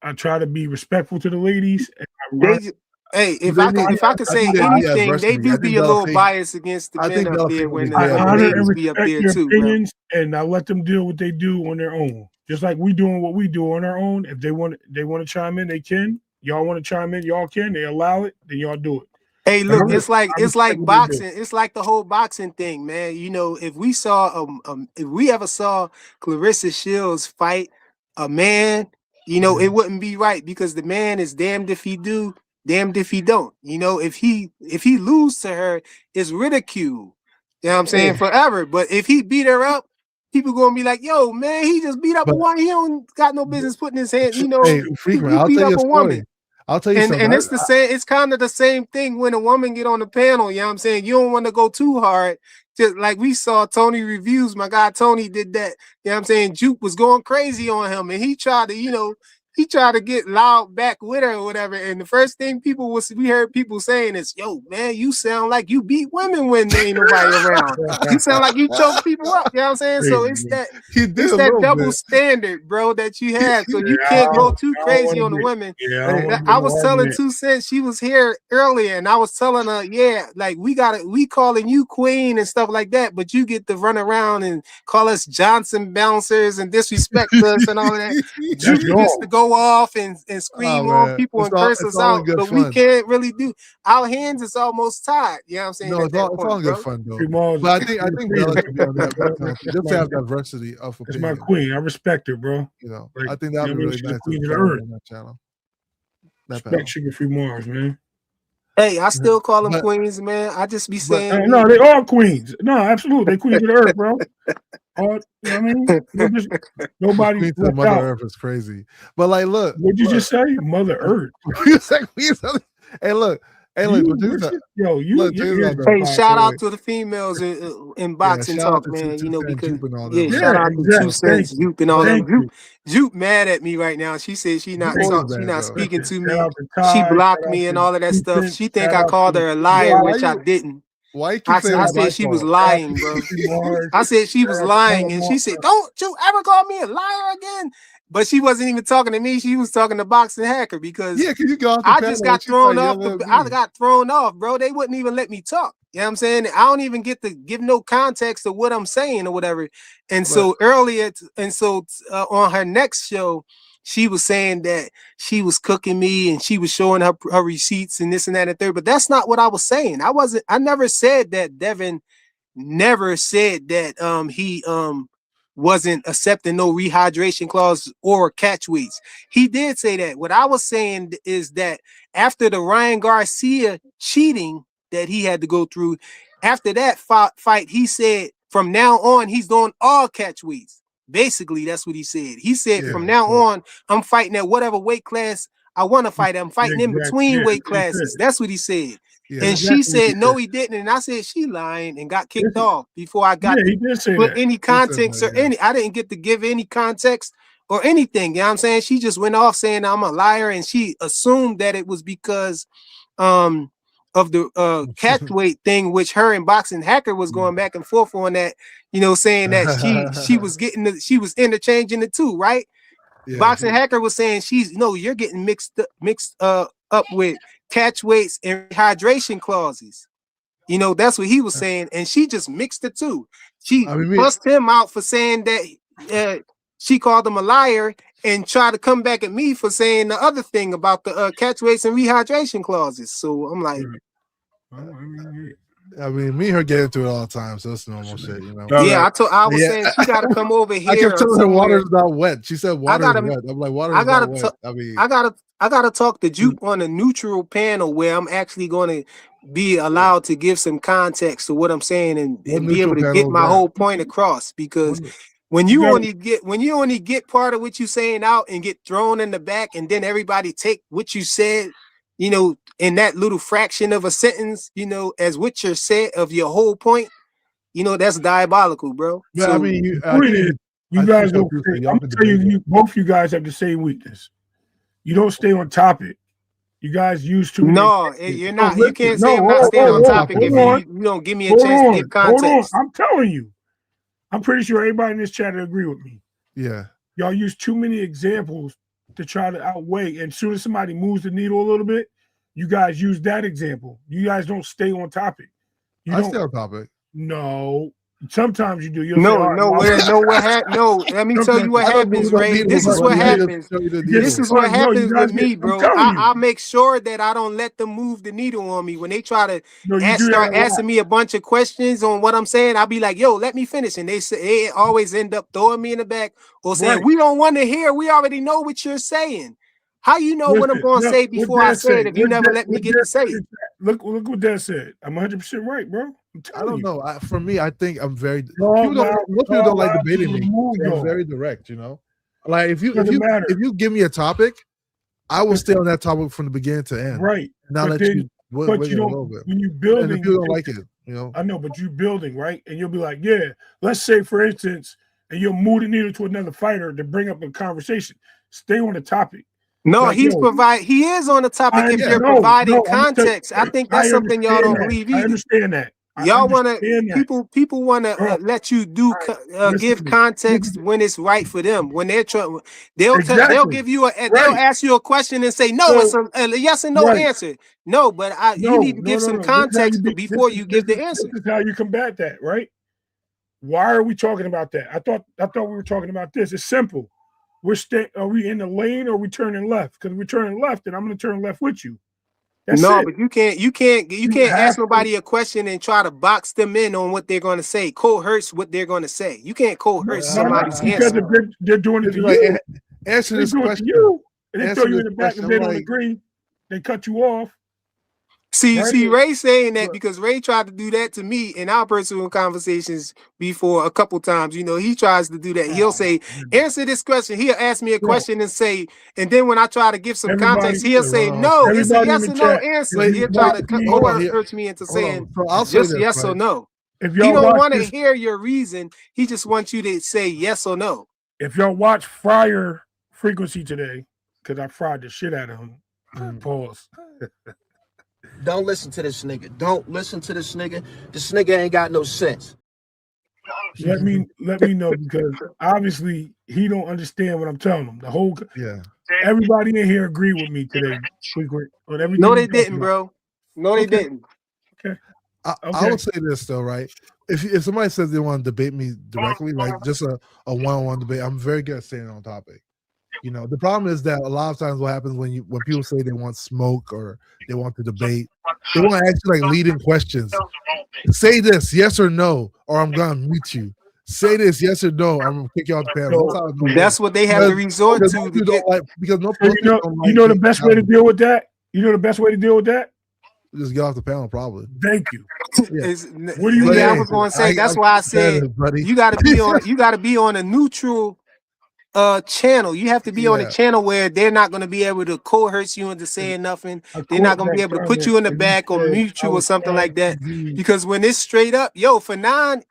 I try to be respectful to the ladies. And I
They,
remind,
ju- hey,
But they need.
if I could
I
say
think they need
anything, they
adversity.
do be a little biased against the
I
men
think
up
Bella
there
Faith will be
when
I
good
the
on
honor
that.
and
ladies be up
respect
there
their
too, bro.
opinions, and I let them deal what they do on their own. Just like we doing what we do on our own. If they want to chime in, they can. Y'all want to chime in, y'all can. They allow it, then y'all do it.
Hey,
But
look, it's
I respect
like
what they do.
boxing. It's like the whole boxing thing, man. You know, if we ever saw Clarissa Shields fight a man, you know, it wouldn't be right because the man is damned if he do, damned if he don't. You know, if he lose to her, it's ridicule. You know what I'm saying?
Hey,
Forever. But if he beat her up, people gonna be like, yo, man, he just beat up a
but
woman. He don't got no business putting his hand, you know,
hey, Freakman,
he
I'll
beat
tell you
up
a
a woman.
story. I'll tell you something.
And it's the same, it's kind of the same thing when a woman get on the panel, you know what I'm saying? You don't want to go too hard. Just like we saw Tony Reviews, my guy Tony did that, you know what I'm saying? Juke was going crazy on him and he tried to, he tried to get loud back with her or whatever. And the first thing we heard people saying is, yo, man, you sound like you beat women when there ain't nobody around. You sound like you choke people up, you know what I'm saying? So
Crazy, man.
he did
it's
a
that
little
double
bit.
standard, bro, that you have. So you
Yeah,
can't go too
I don't
crazy
want
on
to
the
get.
women.
Yeah, I don't
Hey,
want to
I
get no
was telling
argument.
2 Cents, she was here earlier, and I was telling her, yeah, like we calling you queen and stuff like that, but you get to run around and call us Johnson bouncers and disrespect us and all of that.
That's
Juke gets to
y'all.
go off and scream
oh
on
man,
people and curse
it's
us
all in
out,
good
but we
fun.
can't really do. Our hands is almost tied. You know what I'm saying
No,
at that
it's all
point,
in good
bro.
fun though.
Free Mars,
But I think Bella should be on that panel
that's
just to have diversity of
that's my
opinion.
queen. I respect her, bro.
You know,
Like,
I think
you know
that'd
what
be
I mean?
really
She's the
nice
queen
to
of the
follow
earth.
on that channel. That panel.
Respect Sugar Free Mars, man.
Hey, I still call them
But
queens, man. I just be
but
saying,
No, they are queens. No, absolutely, they queens of the earth, bro. All, you know what I mean? Nobody
Queen to
left
Mother
out.
Earth is crazy. But like, look,
What'd you just say, Mother Earth?
hey, look,
You,
check this out.
yo,
Look, check
your
this
ears
out
is
though.
hey,
popped.
shout
Wait,
out
wait.
to the females in
Yeah,
boxing
shout out
talk,
to
man. You know,
Cent,
because
Jupe and all them,
yeah,
man.
shout
Yeah,
out to 2
exactly. Thank
Cents,
you.
Juke and all them.
Thank you.
Juke mad at me right now. She said she not
Thank
Always
you.
bad though.
speaking to
Shout
me.
out to
She
Ty.
blocked
Shout out
me and
to
all of that stuff.
Ethan.
She think
Shout
I
out
called
to
her a
Yo,
liar, which I didn't.
why you keep saying
I
it's my
said she was
fault?
shout out to
lying, bro.
Free Mars.
I said she
Shout
was
out to
lying, and
Paramount.
she said, "Don't you ever call me a liar again." But she wasn't even talking to me. She was talking to Boxing Hacker because
Yeah, because you go off the
I just
panel and
got
she start
thrown off.
yelling at
I
me.
got thrown off, bro. They wouldn't even let me talk. You know what I'm saying? I don't even get to give no context of what I'm saying or whatever. And
But
so on her next show, she was saying that she was cooking me and she was showing her receipts and this and that and third. But that's not what I was saying. I never said that Devin never said that he wasn't accepting no rehydration clause or catch weights. He did say that. What I was saying is that after the Ryan Garcia cheating that he had to go through, after that fight, he said from now on he's doing all catch weights. Basically, that's what he said. He said
yeah,
from now
so,
on, I'm fighting at whatever weight class I want to fight. I'm fighting in
Exactly.
between
Yeah,
weight
that's what he
classes.
said.
That's what he said.
yeah.
And
That's
she
exactly what he
said, no,
said.
he didn't. And I said, she lying and got kicked
Yes,
off before I got
yeah,
to
he did say
put
that.
any
He said
context or
that, yeah.
I didn't get to give any context or anything. You know what I'm saying? She just went off saying I'm a liar. And she assumed that it was because of the catch weight thing, which her and Boxing Hacker was going back and forth on that, saying that she was she was interchanging the two, right?
Yeah,
Boxing Hacker was saying you're getting mixed up with catch weights and hydration clauses. You know, that's what he was saying, and she just mixed the two. She
I mean,
bust him out for saying that she called him a liar, and tried to come back at me for saying the other thing about the catch rates and rehydration clauses. So I'm like,
I mean, me and her get into it all the time, so it's normal shit, you know.
Yeah, I was saying she got to come over here.
I kept telling her
somewhere.
water's not wet. She said water is wet. I'm like, water is not wet. I mean,
I gotta talk to Juke on a neutral panel where I'm actually going to be allowed to give some context to what I'm saying and be able to get my whole point across. Because when you only get part of what you're saying out and get thrown in the back, and then everybody take what you said, you know, in that little fraction of a sentence, you know, as what you're said of your whole point, you know, that's diabolical, bro.
Yeah,
so,
I mean,
you guys don't. I'm gonna tell you, both you guys have the same weakness. You don't stay on topic. You guys use too many.
No, you're not. You can't say I'm not staying on topic if you don't give me a chance to give context.
Hold on, I'm telling you. I'm pretty sure everybody in this chat will agree with me.
Yeah.
Y'all use too many examples to try to outweigh. And as soon as somebody moves the needle a little bit, you guys use that example. You guys don't stay on topic.
I stay on topic.
No. Sometimes you do.
No, let me tell you what happens, Ray. This is what happens. This is what happens with me, bro. I'll make sure that I don't let them move the needle on me. When they try to start asking me a bunch of questions on what I'm saying, I'll be like, yo, let me finish. And they always end up throwing me in the back or saying, we don't want to hear. We already know what you're saying. How you know what I'm going to say before I say it if you never let me get to say it?
Look what Dad said. I'm 100% right, bro.
I don't know. For me, I think I'm very. Most people don't like debating me. I'm very direct, you know. Like if you give me a topic, I will stay on that topic from the beginning to end.
Right.
Not let you.
But you don't. When you building,
and if you don't like it, you know.
I know, but you building right, and you'll be like, yeah. Let's say, for instance, and you'll move the needle to another fighter to bring up a conversation. Stay on the topic.
No, like, he is on the topic if you're providing context. I think that's something y'all don't believe either.
I understand that.
Y'all want to people want to let you do give context when it's right for them. When they're trying, they'll give you they'll ask you a question and say no, it's a yes and no answer. No, but you need to give some context before you give the answer.
This is how you combat that, right? Why are we talking about that? I thought we were talking about this. It's simple. Are we in the lane or are we turning left? Because we're turning left, and I'm going to turn left with you. That's it.
But you can't ask nobody a question and try to box them in on what they're going to say. Coerce what they're going to say. You can't coerce somebody's answer.
Because they're doing it to you.
Answer this question.
And they throw you in the back, and they don't agree. They cut you off.
See, Ray saying that because Ray tried to do that to me in our personal conversations before a couple times. You know, he tries to do that. He'll say, answer this question. He'll ask me a question and say, and then when I try to give some context, he'll say, no, it's a yes or no answer. He'll try to coerce me into saying just yes or no. If he don't want to hear your reason, he just wants you to say yes or no.
If y'all watch Fryer Frequency today, because I fried the shit out of him, pause.
Don't listen to this nigga. Don't listen to this nigga. This nigga ain't got no sense.
Let me know, because obviously he don't understand what I'm telling him. Everybody in here agree with me today.
No, they didn't, bro. No, they didn't.
Okay.
I would say this though, right? If somebody says they want to debate me directly, like just a one-on-one debate, I'm very good at staying on topic. You know, the problem is that a lot of times what happens when people say they want smoke or they want to debate, they want to ask you like leading questions. Say this, yes or no, or I'm gonna mute you. Say this, yes or no, I'm gonna kick you off the panel.
That's what they have to resort to.
Because you know the best way to deal with that. You know the best way to deal with that.
Just get off the panel, probably.
Thank you.
What do you? I was going to say. That's why I said you got to be on a neutral channel. You have to be on a channel where they're not going to be able to coerce you into saying nothing. They're not going to be able to put you in the back or mute you or something like that. Because when it's straight up, Fanon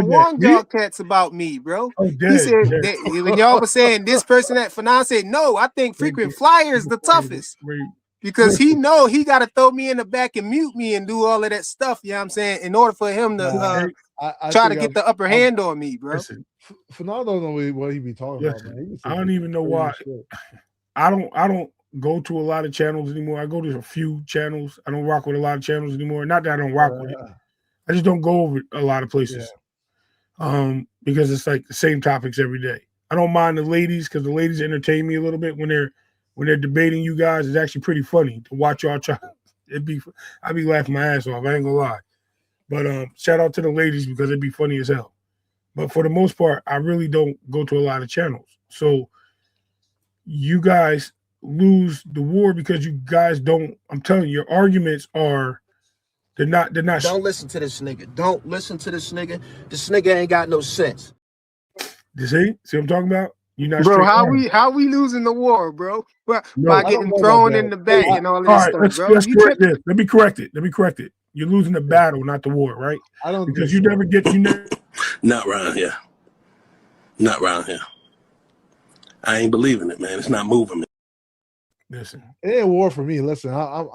warned y'all cats about me, bro. He said when y'all was saying this person at Fanon said, no, I think frequent flyer is the toughest. Because he know he got to throw me in the back and mute me and do all of that stuff, you know what I'm saying, in order for him to try to get the upper hand on me, bro.
Fernando don't know what he be talking about, man.
I don't even know why. I don't go to a lot of channels anymore. I go to a few channels. I don't rock with a lot of channels anymore. Not that I don't rock with it. I just don't go over a lot of places. Because it's like the same topics every day. I don't mind the ladies because the ladies entertain me a little bit when they're debating you guys. It's actually pretty funny to watch y'all try. I'd be laughing my ass off. I ain't gonna lie. But shout out to the ladies because it'd be funny as hell. But for the most part, I really don't go to a lot of channels. So you guys lose the war because you guys don't. I'm telling you, your arguments are they're not.
Don't listen to this nigga. Don't listen to this nigga. This nigga ain't got no sense.
You see what I'm talking about? You're not
Bro,
straight.
how we losing the war, bro? By
No,
getting thrown in the back and all this stuff, bro.
Let's correct this. Let me correct it. You're losing the battle, not the war, right?
I don't
because
think
you
so.
never
Not around here. Not around here. I ain't believing it, man. It's not moving me.
Listen,
it ain't war for me. Listen, I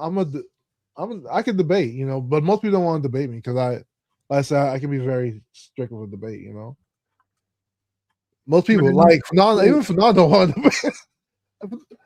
can debate, you know, but most people don't want to debate me because like I said, I can be very strict with a debate, you know. Most people like even Fernando don't want to debate.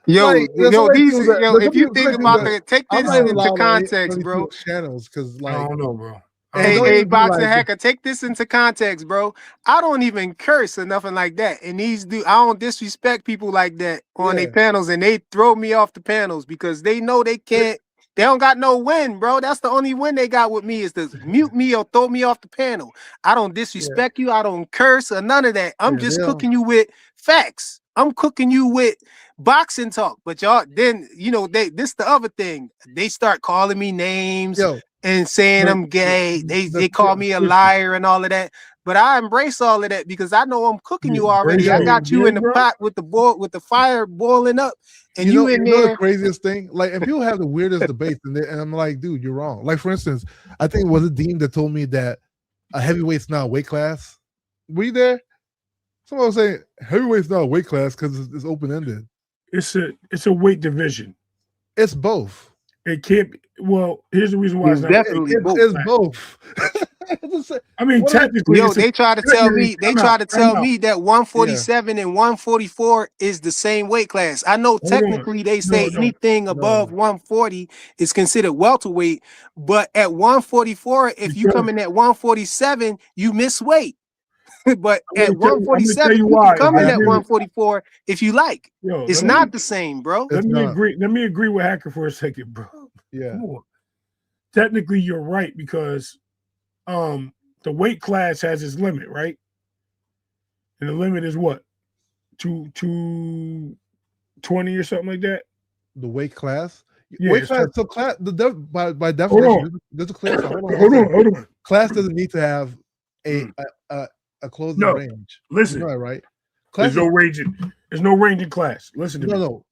If you think about it, take this into context, bro.
Channels, because like
I don't know, bro.
Hey, Boxer Hacker, take this into context, bro. I don't even curse or nothing like that. And I don't disrespect people like that on their panels, and they throw me off the panels because they know they can't. They don't got no win, bro. That's the only win they got with me is to mute me or throw me off the panel. I don't disrespect you. I don't curse or none of that. I'm just cooking you with facts. I'm cooking you with boxing talk. But y'all, then this the other thing. They start calling me names and saying I'm gay. They call me a liar and all of that. But I embrace all of that because I know I'm cooking you already. I got you in the pot with the fire boiling up, and you in there.
The craziest thing, like, and people have the weirdest debates, and I'm like, dude, you're wrong. Like, for instance, I think was it Dean that told me that a heavyweight's not a weight class. Were you there? Someone was saying heavyweight's not a weight class because it's open ended.
It's a weight division.
It's both.
It can't be. Well, here's the reason why
it's definitely both.
It's both.
I mean, technically,
they try to tell me. They try to tell me that 147 and 144 is the same weight class. I know technically they say anything above 140 is considered welterweight, but at 144, if you come in at 147, you miss weight. But at 147, you can come in at 144 if you like. It's not the same, bro.
Let me agree with Hacker for a second, bro.
Yeah.
Technically, you're right because the weight class has its limit, right? And the limit is what? 220 or something like that?
The weight class?
Yeah,
weight class, so class by definition, there's a class. Hold on. Class doesn't need to have a closing range.
Listen,
right?
There's no range in class. Listen to me.
No.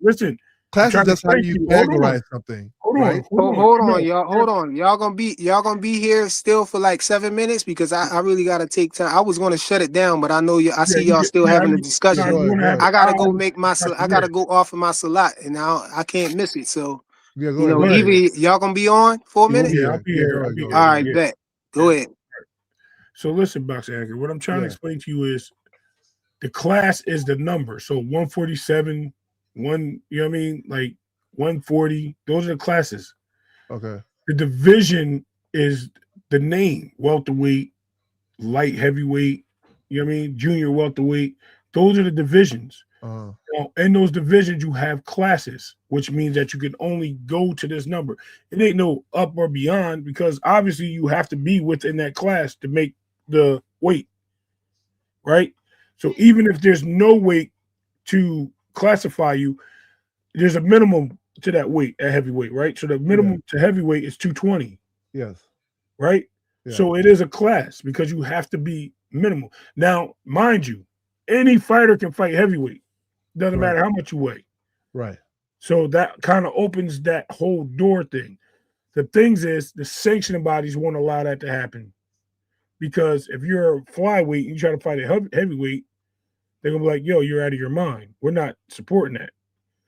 Listen.
Class is just how you categorize something.
Hold on, y'all. Hold on. Y'all gonna be here still for like 7 minutes because I really gotta take time. I was gonna shut it down, but I know I see y'all still having a discussion. I gotta go I gotta go off of my salat, and now I can't miss it. So either y'all gonna be on for a minute.
Yeah, I'll be here.
All right, bet. Go ahead.
So listen, Boxer Hacker, what I'm trying to explain to you is the class is the number. So 147, like 140, those are the classes.
Okay.
The division is the name, welterweight, light heavyweight, junior welterweight. Those are the divisions. Now, in those divisions, you have classes, which means that you can only go to this number. It ain't no up or beyond because obviously you have to be within that class to make the weight, right? So even if there's no weight to classify you, there's a minimum to that weight at heavyweight, right? So the minimum to heavyweight is 220.
Yes.
Right? Yeah. So it is a class because you have to be minimal. Now, mind you, any fighter can fight heavyweight. Doesn't matter how much you weigh.
Right.
So that kind of opens that whole door thing. The things is the sanctioning bodies won't allow that to happen. Because if you're a flyweight and you try to fight a heavyweight, they're gonna be like, "Yo, you're out of your mind. We're not supporting that."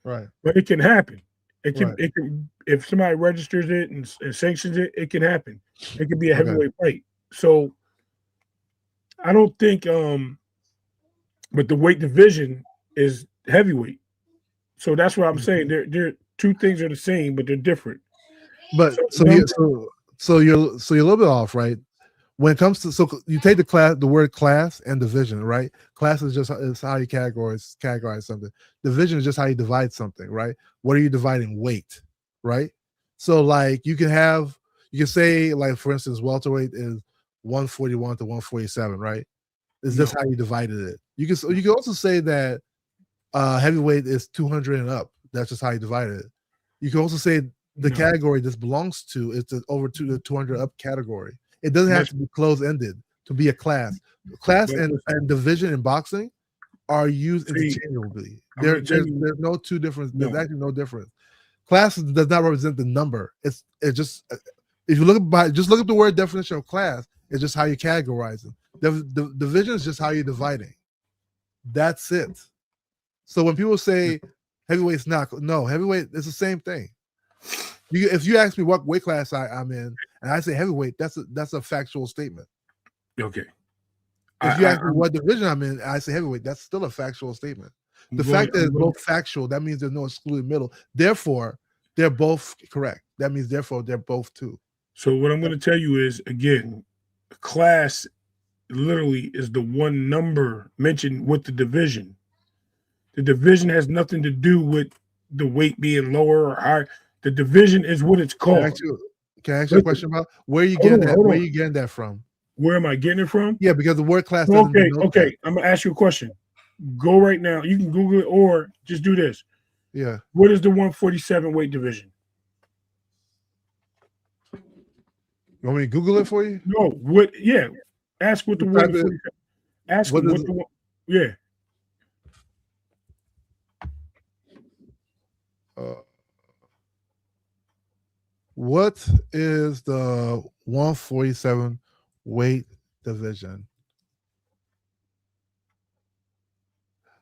Right.
But it can happen. It can if somebody registers it and sanctions it, it can happen. It could be a heavyweight fight. So I don't think but the weight division is heavyweight. So that's what I'm saying. They're two things are the same, but they're different.
But so you're a little bit off, right? When it comes to you take the word class and division, right? Class is just is how you categorize something. Division is just how you divide something, right? What are you dividing? Weight, right? So like you can say like for instance, welterweight is 141 to 147, right? Is this how you divided it? You can also say that heavyweight is 200 and up. That's just how you divided it. You can also say the category this belongs to is over to the 200 up category. It doesn't have to be close-ended to be a class. Class and division in boxing are used interchangeably. There's no two difference. There's actually no difference. Class does not represent the number. It's just if you look at the word definition of class, it's just how you categorize it. The division is just how you're dividing. That's it. So when people say heavyweight's not, no, heavyweight is the same thing. If you ask me what weight class I'm in, and I say heavyweight, that's a factual statement.
Okay.
If you ask me what division I'm in, and I say heavyweight, that's still a factual statement. The fact that it's both factual, that means there's no excluded middle. Therefore, they're both correct. That means therefore they're both two.
So what I'm going to tell you is, again, class literally is the one number mentioned with the division. The division has nothing to do with the weight being lower or higher. The division is what it's called.
Can I ask you a question about where are you getting that? Where are you getting that from?
Where am I getting it from?
Yeah, because the word class.
Okay. I'm gonna ask you a question. Go right now. You can Google it or just do this.
Yeah.
What is the 147 weight division?
You want me to Google it for you?
No. What? Yeah. Ask what the 147. Ask what the. Yeah.
What is the 147 weight division?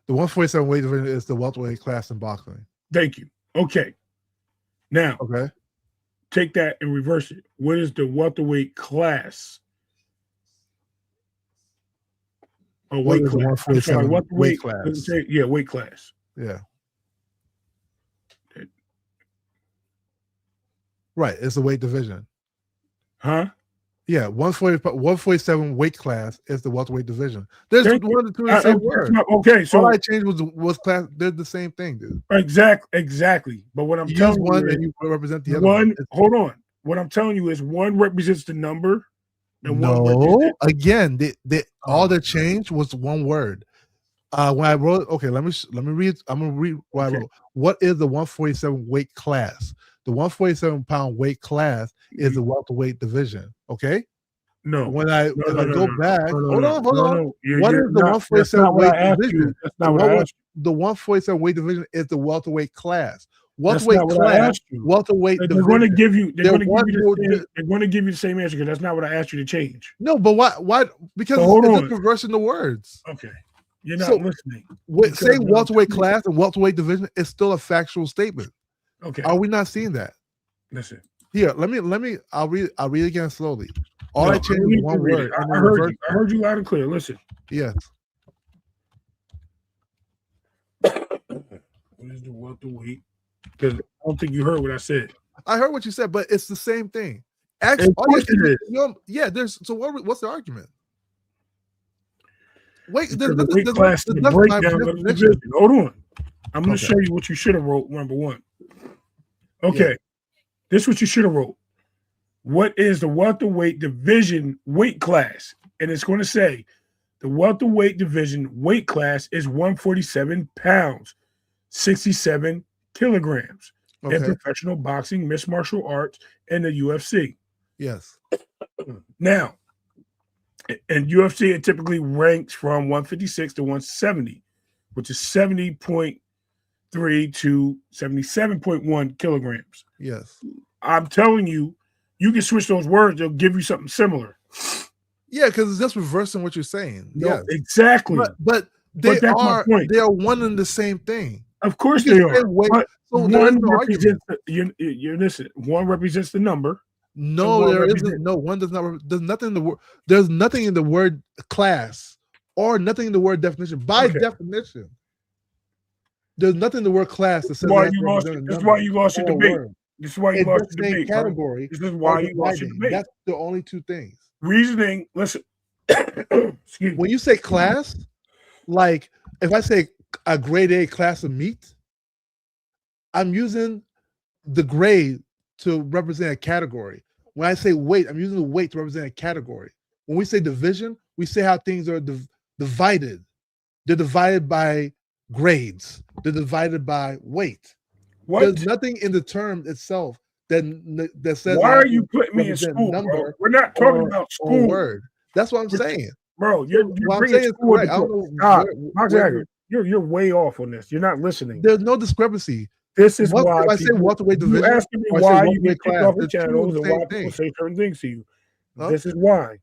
The 147 weight division is the welterweight class in boxing.
Thank you. Okay. Now, take that and reverse it. What is the welterweight class? Oh, weight class. I'm sorry, weight class. Yeah, weight class.
Yeah. Right, it's the weight division.
Huh?
Yeah, 147 weight class is the welterweight division. There's one of the two the same word.
Okay, so
all I changed was class. They're the same thing, dude.
Exactly. But what I'm telling you
one
is
and you represent the other
one. Hold on. What I'm telling you is one represents the number. And
again, all that changed was one word. When I wrote, let me read. I'm gonna read what I wrote. What is the 147 weight class? The 147 pound weight class is the welterweight division. Okay.
No.
When I go back, hold on. What is the 147 weight division?
That's not what I asked you.
The 147 weight division is the welterweight class. Welterweight class. Welterweight division.
They're going to give you. They're going to give you the same answer because that's not what I asked you to change.
No, but why? Because it's reversing the words.
Okay. You're not listening.
Say welterweight class and welterweight division is still a factual statement.
Okay.
Are we not seeing that?
Listen.
Here, let me. I'll read again slowly. All I changed was one word.
I heard you loud and clear. Listen.
Yes.
What is the welterweight? Because I don't think you heard what I said.
I heard what you said, but it's the same thing. What's the argument? Wait, there's nothing. Hold on. I'm going to show you what you should have wrote. Number one. Okay, this is what you should have wrote. What is the welterweight division weight class? And it's going to say the welterweight division weight class is 147 pounds, 67 kilograms in professional boxing, mixed martial arts, and the UFC. Yes.
Now, in UFC, it typically ranks from 156 to 170, which is 70.3 to 77.1 kilograms.
Yes.
I'm telling you, you can switch those words. They'll give you something similar.
Yeah, because it's just reversing what you're saying.
No, exactly.
But that's my point. They are one and the same thing.
Of course they are. One represents one represents the number.
No, there isn't. No, one does not. There's nothing in the word. There's nothing in the word class or nothing in the word definition. By definition. There's nothing in the word class that says
Why
it has to
you lost?
represent a
This is
number
why you lost your
or a
debate.
word.
This is why you
It's
lost
just
your
saying
debate, bro.
category
This is
or
why you lost your
dividing.
debate.
That's the only two things.
Reasoning. Listen. Excuse me.
When you say class, like if I say a grade A class of meat, I'm using the grade to represent a category. When I say weight, I'm using the weight to represent a category. When we say division, we say how things are divided. They're divided by grades. They're divided by weight.
What?
There's nothing in the term itself that says
Why
it has
are you
to
putting me in
represent
school, bro?
number
We're not talking
or,
about
or
school,
word. That's what I'm saying.
bro.
So
You're
what I'm
bringing
saying is
school
correct. I
into
don't know
Stop, Max
where
Jagger. You're way off on this. You're not listening.
there's no discrepancy.
This is why
If I say
people,
welterweight
you
division
asking me
or I say
why you
welterweight
get kicked
class,
off the
they're two
channels
of the
and
same
why people
thing.
say certain things to you.
Huh?
This is why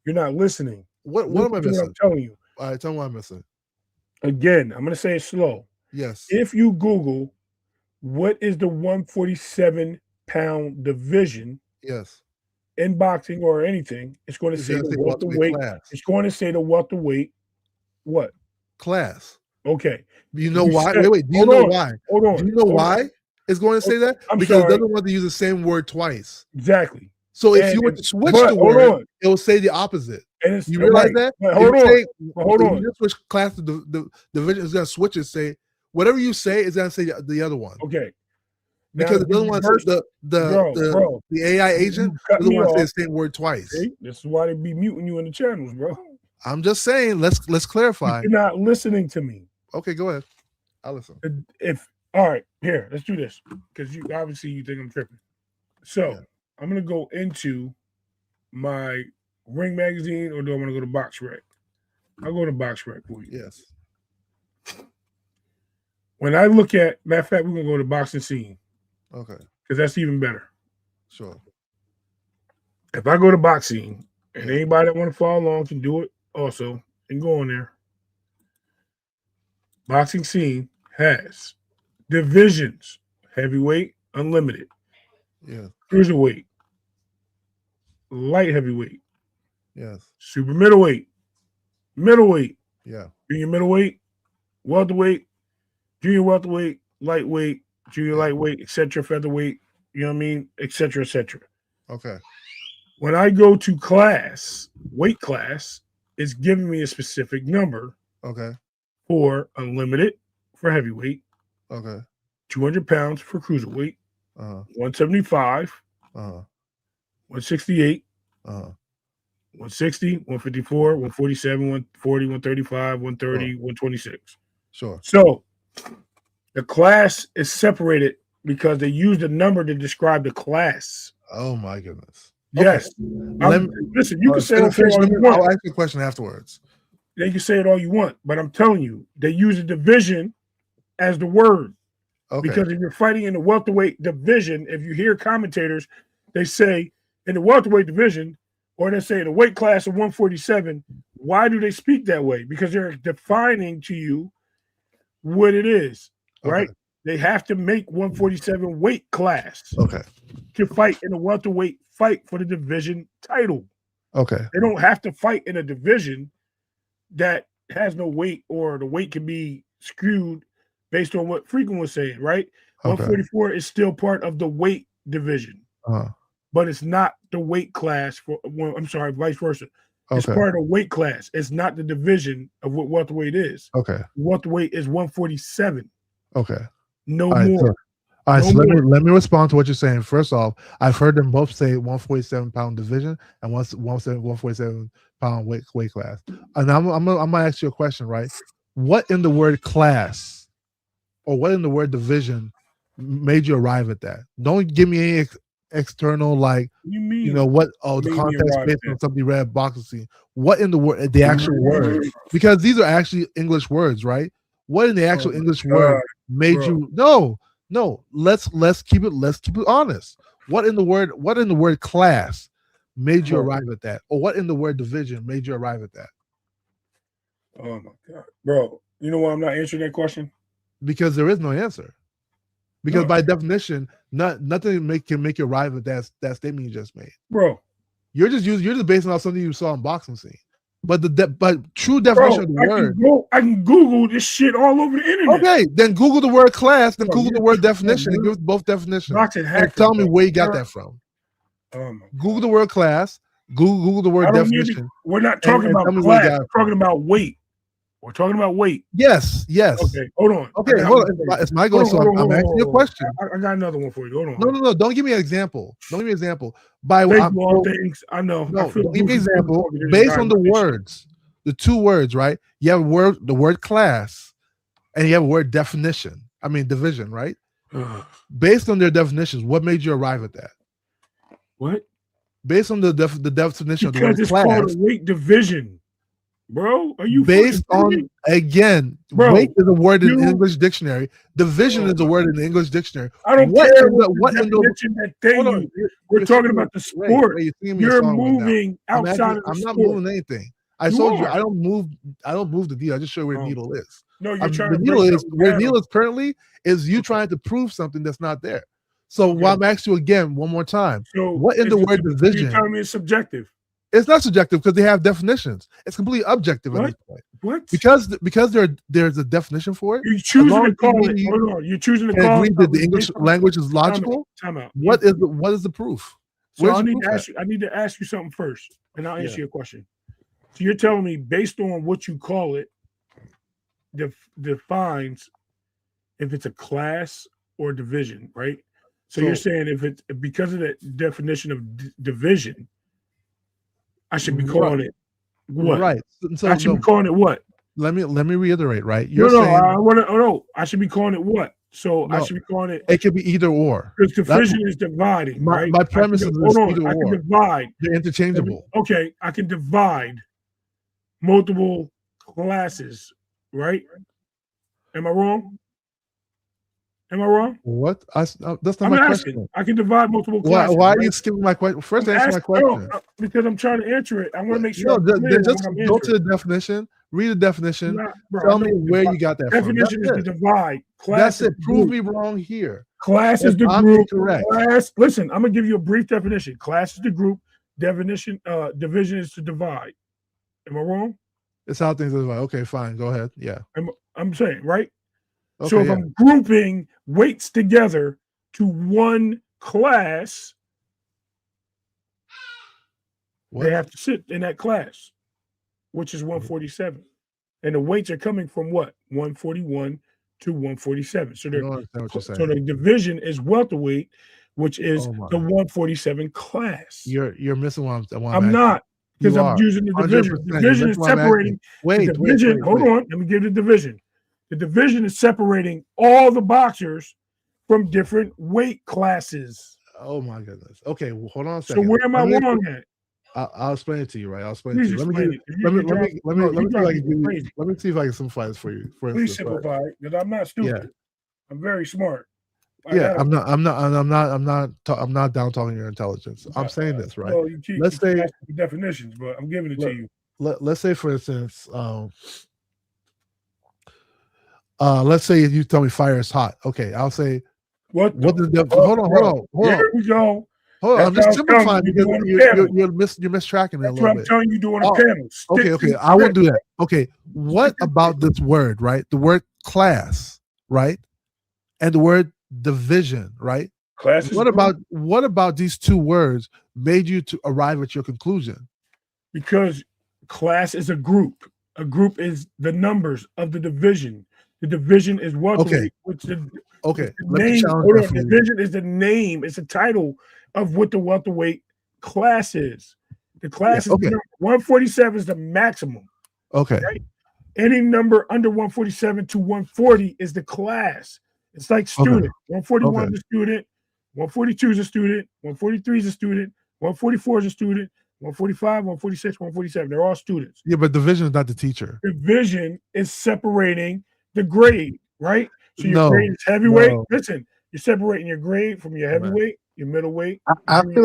you're not listening.
What am I
Listen to
missing?
what I'm telling you.
All right, tell me what I'm missing.
Again, I'm going to say it slow.
Yes.
If you Google what is the 147-pound division
Yes.
in boxing or anything, it's going to
It's
say
gonna
the
say
welterweight.
class.
It's going to say the welterweight. What?
Class.
Okay.
Do you know
You
why?
said-
Wait. Do you
hold
know
on,
why?
Hold on.
Do you know
hold
why
on.
it's going to say that?
I'm
Because
sorry.
it doesn't want to use the same word twice.
Exactly.
So if
And-
you were to switch
but
the
hold
word,
on.
it will say the opposite.
And it's
You realize
right.
that?
But
If
hold
you
on.
say-
But hold
if
on.
you just switch class to the division, it's going to switch and say whatever you say is going to say the other one.
Okay.
Because
Now,
it doesn't want to say the AI agent
cut
doesn't
me
want to say
off.
the same word twice.
See, this is why they be muting you in the channels, bro.
I'm just saying. Let's clarify.
You're not listening to me.
Okay, go ahead. I'll listen.
All right, here, let's do this because you obviously you think I'm tripping. So I'm gonna go into my Ring magazine, or do I want to go to Box Rec? I'll go to Box Rec for you.
Yes.
When I look at, matter of fact, we're gonna go to Boxing Scene.
Okay.
Because that's even better.
Sure.
If I go to Boxing, and anybody that want to follow along can do it also, and go on there. Boxing Scene has divisions: heavyweight, unlimited, cruiserweight, light heavyweight, super middleweight, middleweight, junior middleweight, welterweight, junior welterweight, lightweight, junior lightweight, etc., featherweight, you know what I mean, etc., etc.
Okay.
When I go to class, weight class, it's giving me a specific number.
Okay.
For unlimited for heavyweight.
Okay.
200 pounds for cruiserweight. 175. 168. 160, 154, 147, 140, 135, 130, 126.
Sure.
So the class is separated because they used a number to describe the class.
Oh my goodness.
Yes.
Okay.
Listen, you can say it all you want.
I'll ask you a question afterwards.
They can say it all you want, but I'm telling you, they use a division as the word.
Okay.
Because if you're fighting in the welterweight division, if you hear commentators, they say in the welterweight division, or they say in the weight class of 147, why do they speak that way? Because they're defining to you what it is, right?
Okay.
They have to make 147 weight class
to
fight in a welterweight fight for the division title.
Okay.
They don't have to fight in a division that has no weight, or the weight can be skewed based on what Freakin was saying, right? 144 is still part of the weight division, but it's not the weight class for, I'm sorry, vice versa. It's part of the weight class. It's not the division of what welterweight is.
Okay.
Welterweight is 147.
Okay.
No more.
All right, so let me respond to what you're saying. First off, I've heard them both say 147-pound division and 147-pound weight class. And I'm gonna ask you a question, right? What in the word class or what in the word division made you arrive at that? Don't give me any external the context based on something you read boxing scene. What in the word, the actual word? Because these are actually English words, right? What in the actual English word made you No, let's keep it honest. What in the word class made you arrive at that? Or what in the word division made you arrive at that?
Oh my God. Bro, you know why I'm not answering that question?
Because there is no answer. Because by definition, nothing can make you arrive at that statement you just made.
Bro.
You're just basing off something you saw in boxing scene. But but true definition of the word.
I can Google this shit all over the internet.
Okay, then Google the word class, then Google the word definition, and give us both definitions. And tell me where you got that from. Google the word class, Google the word definition.
We're not talking about class. We're talking about weight. We're talking about weight.
Yes.
Okay, hold on.
Okay, hold on. It's my goal, so I'm asking you a question.
I got another one for you. Hold on.
No. Don't give me an example. Don't give me an example. By
things, I know.
No, give me an example based on the words, the two words, right? You have the word class, and you have a word definition. I mean division, right? Based on their definitions, what made you arrive at that?
What?
Based on the definition of the word
because it's
class,
called a weight division. Bro, are you
based on again?
Bro,
weight is a word in the English dictionary. Division is a word in the English dictionary.
I don't care what definition that they use. We're talking about the sport. You're moving outside of the sport.
I'm not moving anything. I told you I don't move the needle. I just show you where the needle is.
No, you're trying to
where the needle is currently is you trying to prove something that's not there. So while I'm asking you again one more time, what in the word division?
You're telling me it's subjective.
It's not subjective because they have definitions. It's completely objective at this point.
What?
Because there's a definition for it.
You're choosing to call it. Hold on. You're choosing to call it.
That the English language is logical.
Time out.
What is the proof?
So I need to ask you something first, and I'll answer your question. So you're telling me based on what you call it, defines if it's a class or division, right? So you're saying if it's because of the definition of division, I should be calling it what?
Right. So
I should be calling it what?
Let me reiterate, right? You're saying
I should be calling it what? So I should be calling it.
It could be either or.
Because division is dividing, right?
My premise is either or.
I can divide.
They're interchangeable.
Okay, I can divide multiple classes, right? Am I wrong?
What? That's not
I'm
my
asking.
question.
I can divide multiple classes.
Why are you skipping my question? First, answer my question.
Because I'm trying to answer it. I want to make sure.
Just go to the definition. Read the definition. Tell me where you got that from.
Definition is to divide.
That's it. Prove me wrong here.
Class is the group.
Correct.
Class. Listen, I'm gonna give you a brief definition. Class is the group. Definition. Division is to divide. Am I wrong?
It's how things are. Okay, fine. Go ahead. Yeah.
I'm saying right.
Okay,
so if I'm grouping weights together to one class, they have to sit in that class, which is 147. And the weights are coming from what? 141 to 147. So the division is welterweight, which is the 147 class.
You're missing one.
I'm not, because I'm using the division. Division is separating. Wait. Hold on. Let me give the division. The division is separating all the boxers from different weight classes.
Oh my goodness. Okay, well, hold on a second.
So where am I wrong at?
I'll explain it to you, right? I'll explain it to you. Let me see if I can simplify this for you.
Please simplify it, because I'm not stupid. Yeah. I'm very smart.
I'm not down talking your intelligence. I'm saying this, right?
Well, let's say the definitions, but I'm giving it to you.
Let's say, for instance, let's say you tell me fire is hot. Okay, I'll say
what
hold on.
Here we go.
Hold on, I'm just simplifying because you're mistracking me a little bit.
That's what I'm telling you doing a panel.
Okay, I won't do that. Okay, what about this word, right? The word class, right? And the word division, right?
Class.
What about these two words made you to arrive at your conclusion?
Because class is a group. A group is the numbers of the division. The division is welterweight. Division is the name. It's a title of what the welterweight class is. The class is 147 is the maximum.
Okay.
Right? Any number under 147 to 140 is the class. It's like student. 141 is a student. 142 is a student. 143 is a student. 144 is a student. 145, 146, 147. They're all students.
Yeah, but division is not the teacher.
Division is separating the grade, right? So your grade is heavyweight. No. Listen, you're separating your grade from your heavyweight, your middleweight.
I feel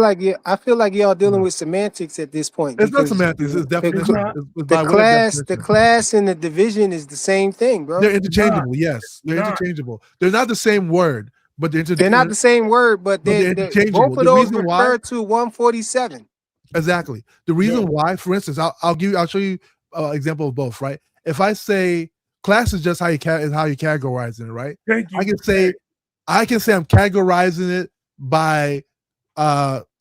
like y'all dealing with semantics at this point.
It's not semantics. It's definition.
The class and the division is the same thing, bro.
They're interchangeable. Yes, they're interchangeable. They're not the same word, but
they're not the same word, but they're interchangeable. Both of those refer to 147.
Exactly. The reason why, for instance, I'll show you an example of both. Right. If I say class is just how you categorize it, right?
Thank you.
I can say I'm categorizing it by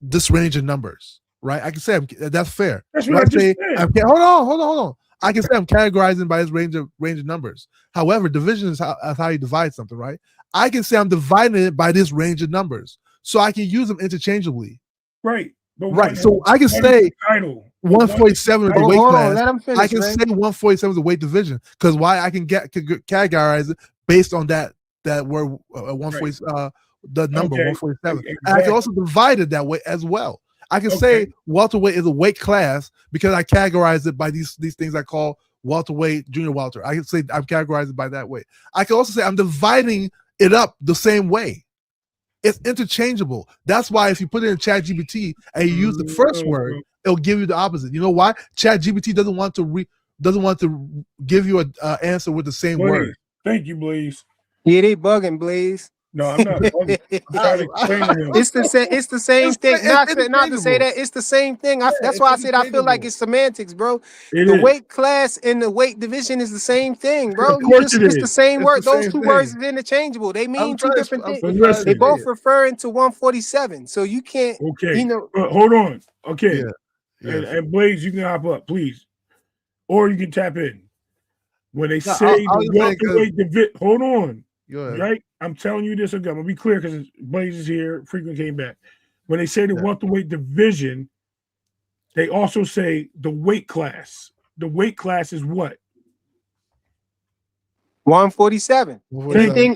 this range of numbers, right? I can say that's fair.
That's what I just said.
Hold on. I can say I'm categorizing by this range of numbers. However, division is how you divide something, right? I can say I'm dividing it by this range of numbers, so I can use them interchangeably.
Right. But
right. So I can say 147 is the weight class.
Let him finish,
I can say 147 is the weight division because why I can categorize it based on that word 140 the number 147. Exactly. And I can also divide it that way as well. I can say welterweight is a weight class because I categorize it by these things I call welterweight, junior welter. I can say I'm categorized it by that way. I can also say I'm dividing it up the same way. It's interchangeable. That's why if you put it in ChatGPT and you use the first word, it'll give you the opposite. You know why? ChatGPT doesn't want to give you an answer with the same word.
Thank you, Blaze.
Yeah, they bugging, Blaze.
No, I'm not bugging. I'm trying to explain to him.
It's the same thing. Not to say that it's the same thing. That's why I said I feel like it's semantics, bro. The weight class and the weight division is the same thing, bro. It's the same word. Those two words are interchangeable. They mean two different things. They both referring to 147. So you can't.
Okay.
You know.
Hold on. Okay. Yeah. And Blaze, you can hop up, please, or you can tap in. When they say the welterweight division, hold on. Right? I'm telling you this again. I'm gonna be clear because Blaze is here. Frequent came back. When they say the welterweight division, they also say the weight class. The weight class is what?
147.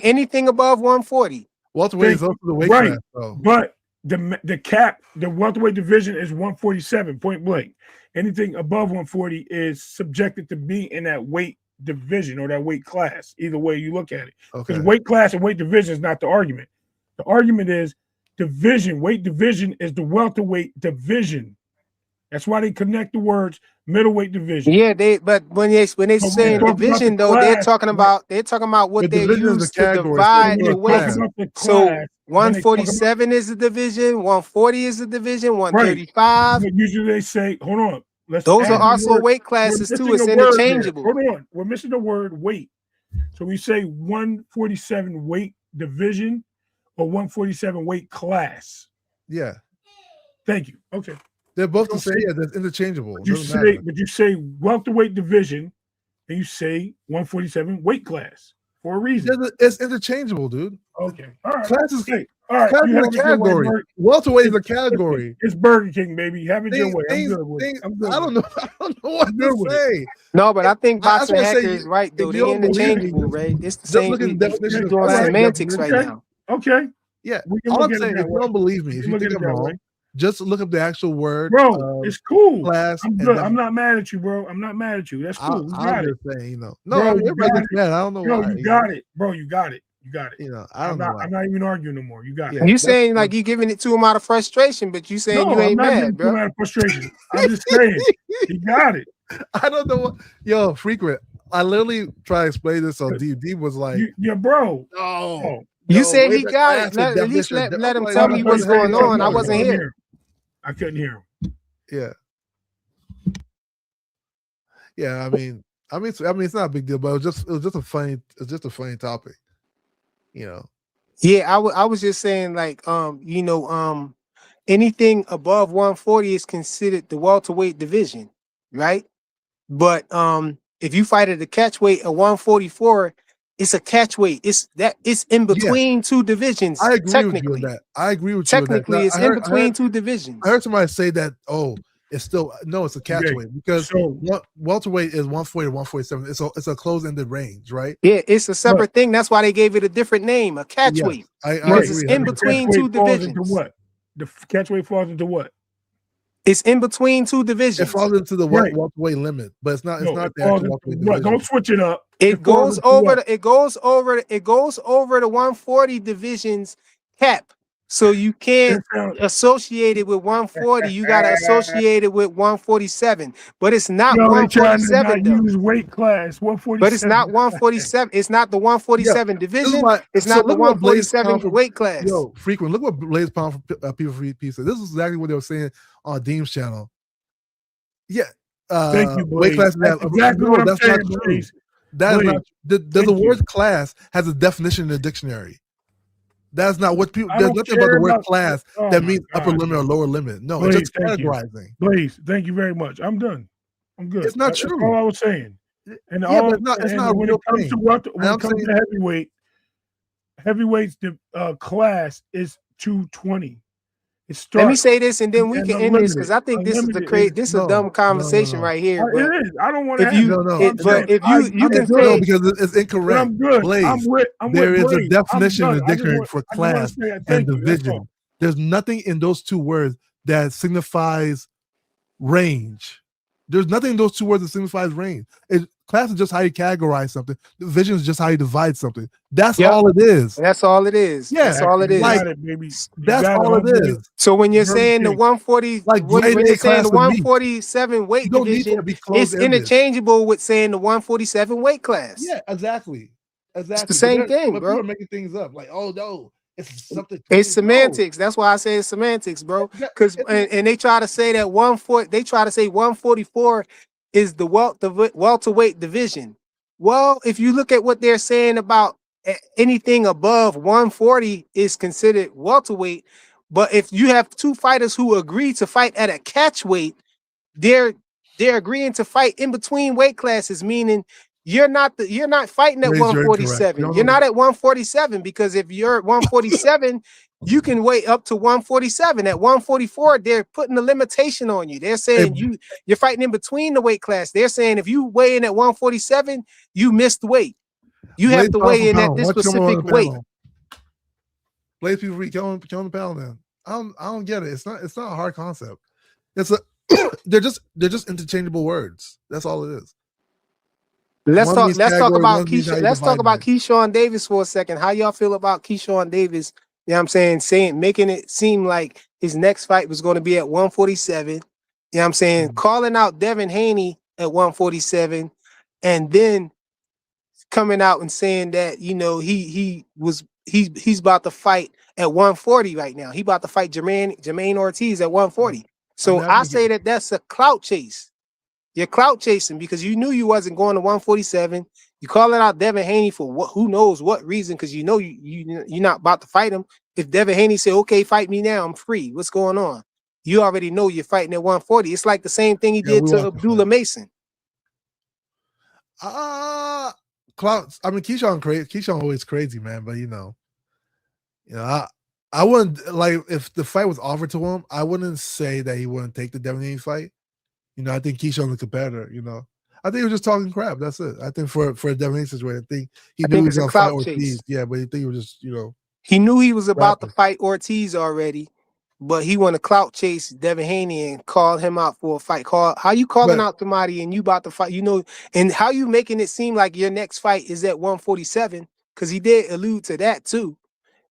Anything above 140.
Welterweight is also the weight class. Though.
But the welterweight division is 147, point blank. Anything above 140 is subjected to being in that weight division or that weight class, either way you look at it. Because weight class and weight division is not the argument. The argument is division. Weight division is the welterweight division. That's why they connect the words middleweight division.
Yeah, but when they say division though, they're talking about what they use to divide the weight. So 147 is the division, 140 is the division, 135.
But usually they say, hold on.
Those are also weight classes too. It's interchangeable.
Hold on. We're missing the word weight. So we say 147 weight division or 147 weight class.
Yeah.
Thank you. Okay.
They're both the same. Yeah, they're interchangeable.
But you say welterweight division and you say 147 weight class for a reason.
It's interchangeable, dude.
Okay. All right.
Class is
all right.
Class is a category. Welterweight is a category.
It's Burger King, baby. Have it your way. I'm good.
I don't know what to say.
No, but I think Boxing Hacker is right, though. They're interchangeable, right? It's the same.
Look at the definition of
doing semantics right now.
Okay.
Yeah. All I'm saying, if you don't believe me, if you think I'm wrong, just look up the actual word.
Bro, it's cool.
Class.
I'm good. I'm not mad at you, bro. I'm not mad at you. That's cool.
I'm just saying, No, everybody gets mad. I don't know why.
You got it. Bro, you got it. You got it.
I don't know.
I'm not even arguing no more. You got it.
You saying like you giving it to him out of frustration, but you saying you ain't mad, bro.
Out of frustration. I'm just saying he got it.
I don't know what. Yo, Frequent. I literally try to explain this on D. D was like,
yeah, bro.
No.
You said he got it. At least let him tell me what's going on. I wasn't here.
I couldn't hear him.
Yeah. Yeah, I mean, it's not a big deal, but it was just a funny topic,
Yeah, I was just saying, like, anything above 140 is considered the welterweight division, right? But if you fight at the catch weight of 144, it's a catch weight. It's in between two divisions.
I agree with you on that. I agree with you.
Technically, it's in between two divisions.
I heard somebody say that. It's still it's a catch weight because welterweight is 140 to 147. It's a closed-ended range, right?
Yeah, it's a separate thing. That's why they gave it a different name, a catch weight. Because it's in between two divisions.
What? The catch weight falls into what?
It's in between two divisions.
It falls into the welterweight limit, but it's not. It's not the actual welterweight division.
Don't switch it up.
It goes over the 140 divisions cap. So you can't
That sound-
associate it with 140. You got to associate it with 147. But it's not
Yo, they trying to
147
not
though.
use weight class
But it's
147.
not 147. It's not the
Yeah,
147
this is
division.
why.
It's
So
not the
look what Blaze pound
147
for
weight class.
yo frequent. Look what Blaze pound for people for pizza. This is exactly what they were saying on Deem's channel. Yeah,
Thank you,
weight
Blaze.
class.
That's exactly what I'm
that's
saying,
not true.
Blaze.
That is not.
Blaze,
There's a
thank you.
word class has a definition in the dictionary. That's not what people.
I
There's
don't
nothing about
care
the word
about-
class
Oh
that
my
means upper
God,
limit or
yo.
lower limit. No,
Blaze,
it's just
thank you.
categorizing.
Blaze, thank you very much. I'm done. I'm good.
It's not
That's
true.
all I was saying. And
Yeah,
all,
but it's
and
not a
when
real
it comes
thing.
to when
And
it
I'm
comes
saying,
to heavyweight's class is 220. It
Let me
starts
say this, and then we
and
can end this because
unlimited.
I think this is
Unlimited is
this is a dumb conversation right here. But
it is. I don't want to
if
have
you,
it.
no,
I'm saying,
but if you
I'm
can
good.
no,
say,
because it's
But
incorrect.
I'm good.
Blaze,
I'm
there
with
is a
Blaze.
definition in
I'm
the
done.
dictionary for
I just want
class
to say
and
thank you. That's
division.
all.
There's nothing in those two words that signifies range. There's nothing in those two words that signifies range. Class is just how you categorize something. Division is just how you divide something. That's
Yep.
all it is.
that's all it is.
Yeah,
That's all it
You
is.
like
got it, baby. You
that's
got
all it
homeboy.
is.
So when you're
Very
saying the
king.
140,
Like
when
grade
you're
A
saying the
class of meat.
147 weight
You don't need
division,
to be
it's
closed-ended.
interchangeable with saying the 147 weight class.
Yeah, exactly.
It's the same thing,
But
bro.
people are making things up. Like, oh no, it's something.
It's
No.
semantics. That's why I say it's semantics, bro. Because and they try to say that 140. They try to say 144 is the welterweight division. Well, if you look at what they're saying about anything above 140 is considered welterweight. But if you have two fighters who agree to fight at a catch weight, they're agreeing to fight in between weight classes, meaning you're not fighting at
Blaze, you're incorrect.
147. You're not at 147 because if you're at 147, you can weigh up to 147. At 144, they're putting a limitation on you. They're saying you're fighting in between the weight class. They're saying if you weigh in at 147, you missed weight. You have to weigh in at this specific weight.
Blaze people come on the panel, man. I don't get it. It's not a hard concept. It's they're just interchangeable words. That's all it is.
Let's
One
talk about
means how
Keyshawn.
you
Let's talk
divide
about
it.
Keyshawn Davis for a second. How y'all feel about Keyshawn Davis? You know what I'm saying making it seem like his next fight was going to be at 147. You know what I'm saying? Calling out Devin Haney at 147, and then coming out and saying that, you know, he's about to fight at 140 right now. He about to fight Jermaine Ortiz at 140. So I say that that's a clout chase. You're clout chasing because you knew you wasn't going to 147. You calling out Devin Haney for who knows what reason, because you know you're not about to fight him. If Devin Haney say, okay, fight me now, I'm free. What's going on? You already know you're fighting at 140. It's like the same thing he did to Abdullah Mason.
Clouds. I mean, Keyshawn always crazy, man. But you know, I wouldn't like if the fight was offered to him. I wouldn't say that he wouldn't take the Devin Haney fight. You know, I think Keyshawn's a competitor. You know, I think he was just talking crap. That's it. I think for a Devin Haney situation, I think he knew he was gonna fight Ortiz. Yeah, but I think he was just
he knew he was about to fight Ortiz already, but he wanted to clout chase Devin Haney and call him out for a fight. How you calling out somebody and you about to fight? You know, and how you making it seem like your next fight is at 147? Because he did allude to that too.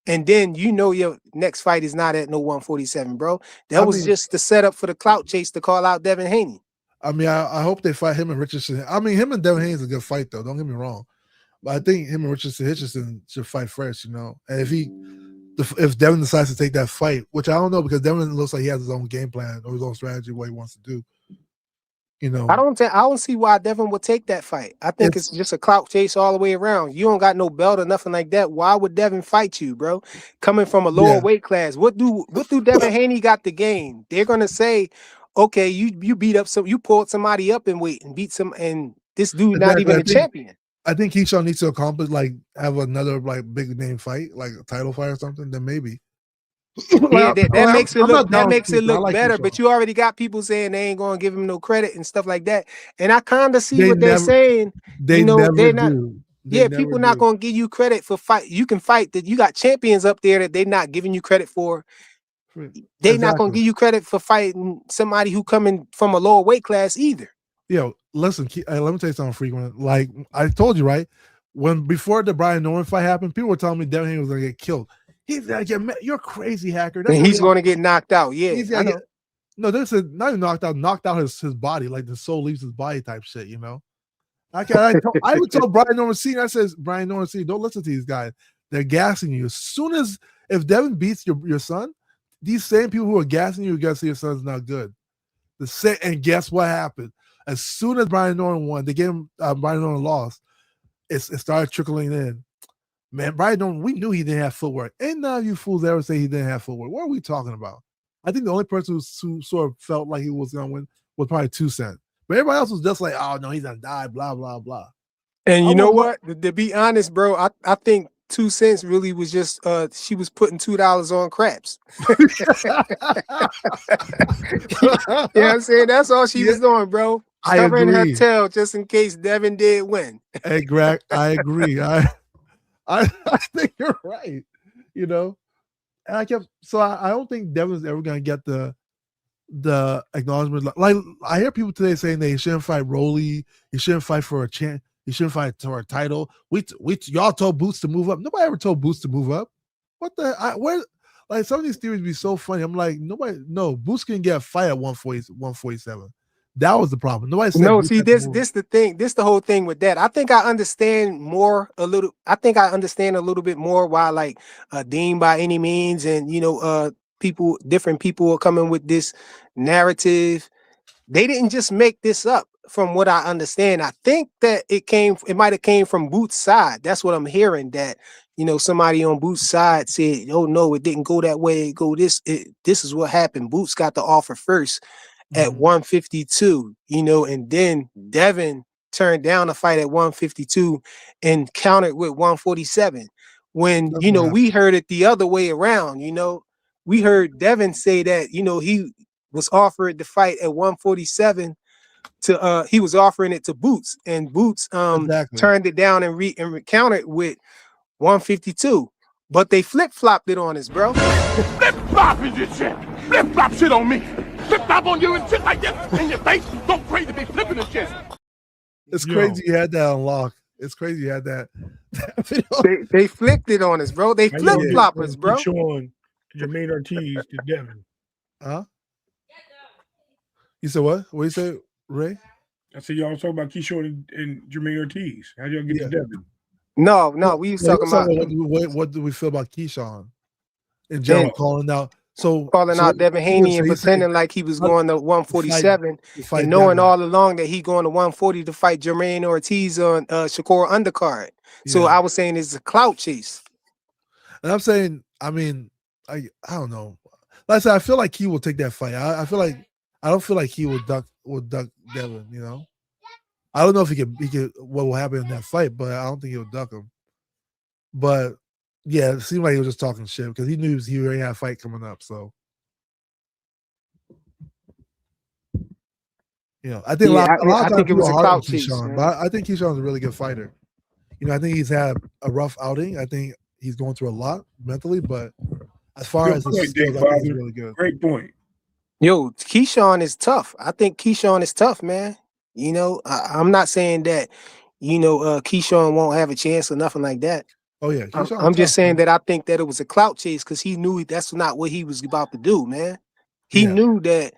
And then you know your next fight is not at no 147, bro. That was just the setup for the clout chase to call out Devin Haney.
I mean, I hope they fight him and Richardson. I mean, him and Devin Haney is a good fight, though. Don't get me wrong. But I think him and Richardson should fight first, you know. And if Devin decides to take that fight, which I don't know, because Devin looks like he has his own game plan or his own strategy, what he wants to do. You know,
I don't see why Devin would take that fight. I think it's just a clout chase all the way around. You don't got no belt or nothing like that. Why would Devin fight you, bro? Coming from a lower weight class, what do Devin Haney got to gain? They're gonna say, okay, you beat up you pulled somebody up in weight and beat some, and this dude not even a champion.
I think Keyshawn needs to accomplish have another big name fight, like a title fight or something. Then maybe.
Yeah, that makes it look better,
Keyshawn.
but you already got people saying they ain't gonna give him no credit and stuff like that. And I kind of see what they're saying.
They're not.
People not gonna give you credit for fight. You can fight that you got champions up there that they're not giving you credit for. They're not gonna give you credit for fighting somebody who coming from a lower weight class either.
Yo, listen, let me tell you something, frequent. Like I told you, right? Before the Brian Norman fight happened, people were telling me Devin Haney was gonna get killed. He's like, you're crazy, hacker. That's
And
what
he's going to get knocked out. Yeah,
he's
I
gonna
know.
get. No, this is not even knocked out his body, like the soul leaves his body type shit. You know. I would tell Brian Norman Sr. I says, Brian Norman Sr., don't listen to these guys. They're gassing you. As soon as if Devin beats your son, these same people who are gassing you, guess your son's not good. And guess what happened? As soon as Brian Norman won, they gave him Brian Norman lost. It started trickling in. Man, Brian Norman, we knew he didn't have footwork. Ain't none of you fools ever say he didn't have footwork. What are we talking about? I think the only person who sort of felt like he was going to win was probably 2 Cent. But everybody else was just like, oh, no, he's going to die, blah, blah, blah.
And you know what? To be honest, bro, I think 2 Cents really was just she was putting $2 on craps. You know what I'm saying? That's all she was doing, bro. Covering her tail just in case Devin did win.
Hey, Greg, I agree. I think you're right. You know, and I don't think Devin's ever gonna get the acknowledgement. Like I hear people today saying they shouldn't fight Rolly, he shouldn't fight for a chance, he shouldn't fight for a title. Y'all told Boots to move up. Nobody ever told Boots to move up. What the where? Like some of these theories be so funny. I'm like, Boots can get a fight at 147. That was the problem. Nobody said
no.
Boots
See, this the thing. This the whole thing with that. I think I understand a little bit more why like Dean by any means, and different people are coming with this narrative. They didn't just make this up, from what I understand. I think that it might have came from Boots' side. That's what I'm hearing. That somebody on Boots' side said, "Oh no, it didn't go that way. This is what happened. Boots got the offer first." At 152, and then Devin turned down a fight at 152 and countered with 147. When, we heard it the other way around, we heard Devin say that, he was offered the fight at 147 he was offering it to Boots, and Boots turned it down and countered with 152. But they flip-flopped it on us, bro.
Flip-flop is your shit. Flip-flop shit on me. Flip-flop on you and shit like this in your face. Don't crazy be flipping the shit.
It's crazy you had that on lock. It's crazy you had that.
They flipped it on us, bro. They flip-flop us, bro.
Showing Jermaine Ortiz to Devin.
Huh? You said what? What you say, Ray?
I said y'all was talking about Keyshawn and Jermaine Ortiz. How y'all get to Devin?
No, we was talking about
what do we feel about Keyshawn in general, calling out
Devin Haney and pretending like he was going to 147 and knowing Devin all along that he going to 140 to fight Jermaine Ortiz on Shakur undercard. So I was saying it's a clout chase.
And I'm saying, I don't know. Like I said, I feel like he will take that fight. I don't feel like he will duck Devin, I don't know if he could what will happen in that fight, but I don't think he'll duck him. But yeah, it seemed like he was just talking shit because he knew he already had a fight coming up. So I think a lot of times people are hard on Keyshawn, but I think Keyshawn's a really good fighter. I think he's had a rough outing. I think he's going through a lot mentally, but as far as his skills, I think he's really good.
Great point.
Yo, Keyshawn is tough. I think Keyshawn is tough, man. I'm not saying that, Keyshawn won't have a chance or nothing like that.
Oh yeah,
I'm just saying that I think that it was a clout chase because he knew that's not what he was about to do, man. He knew that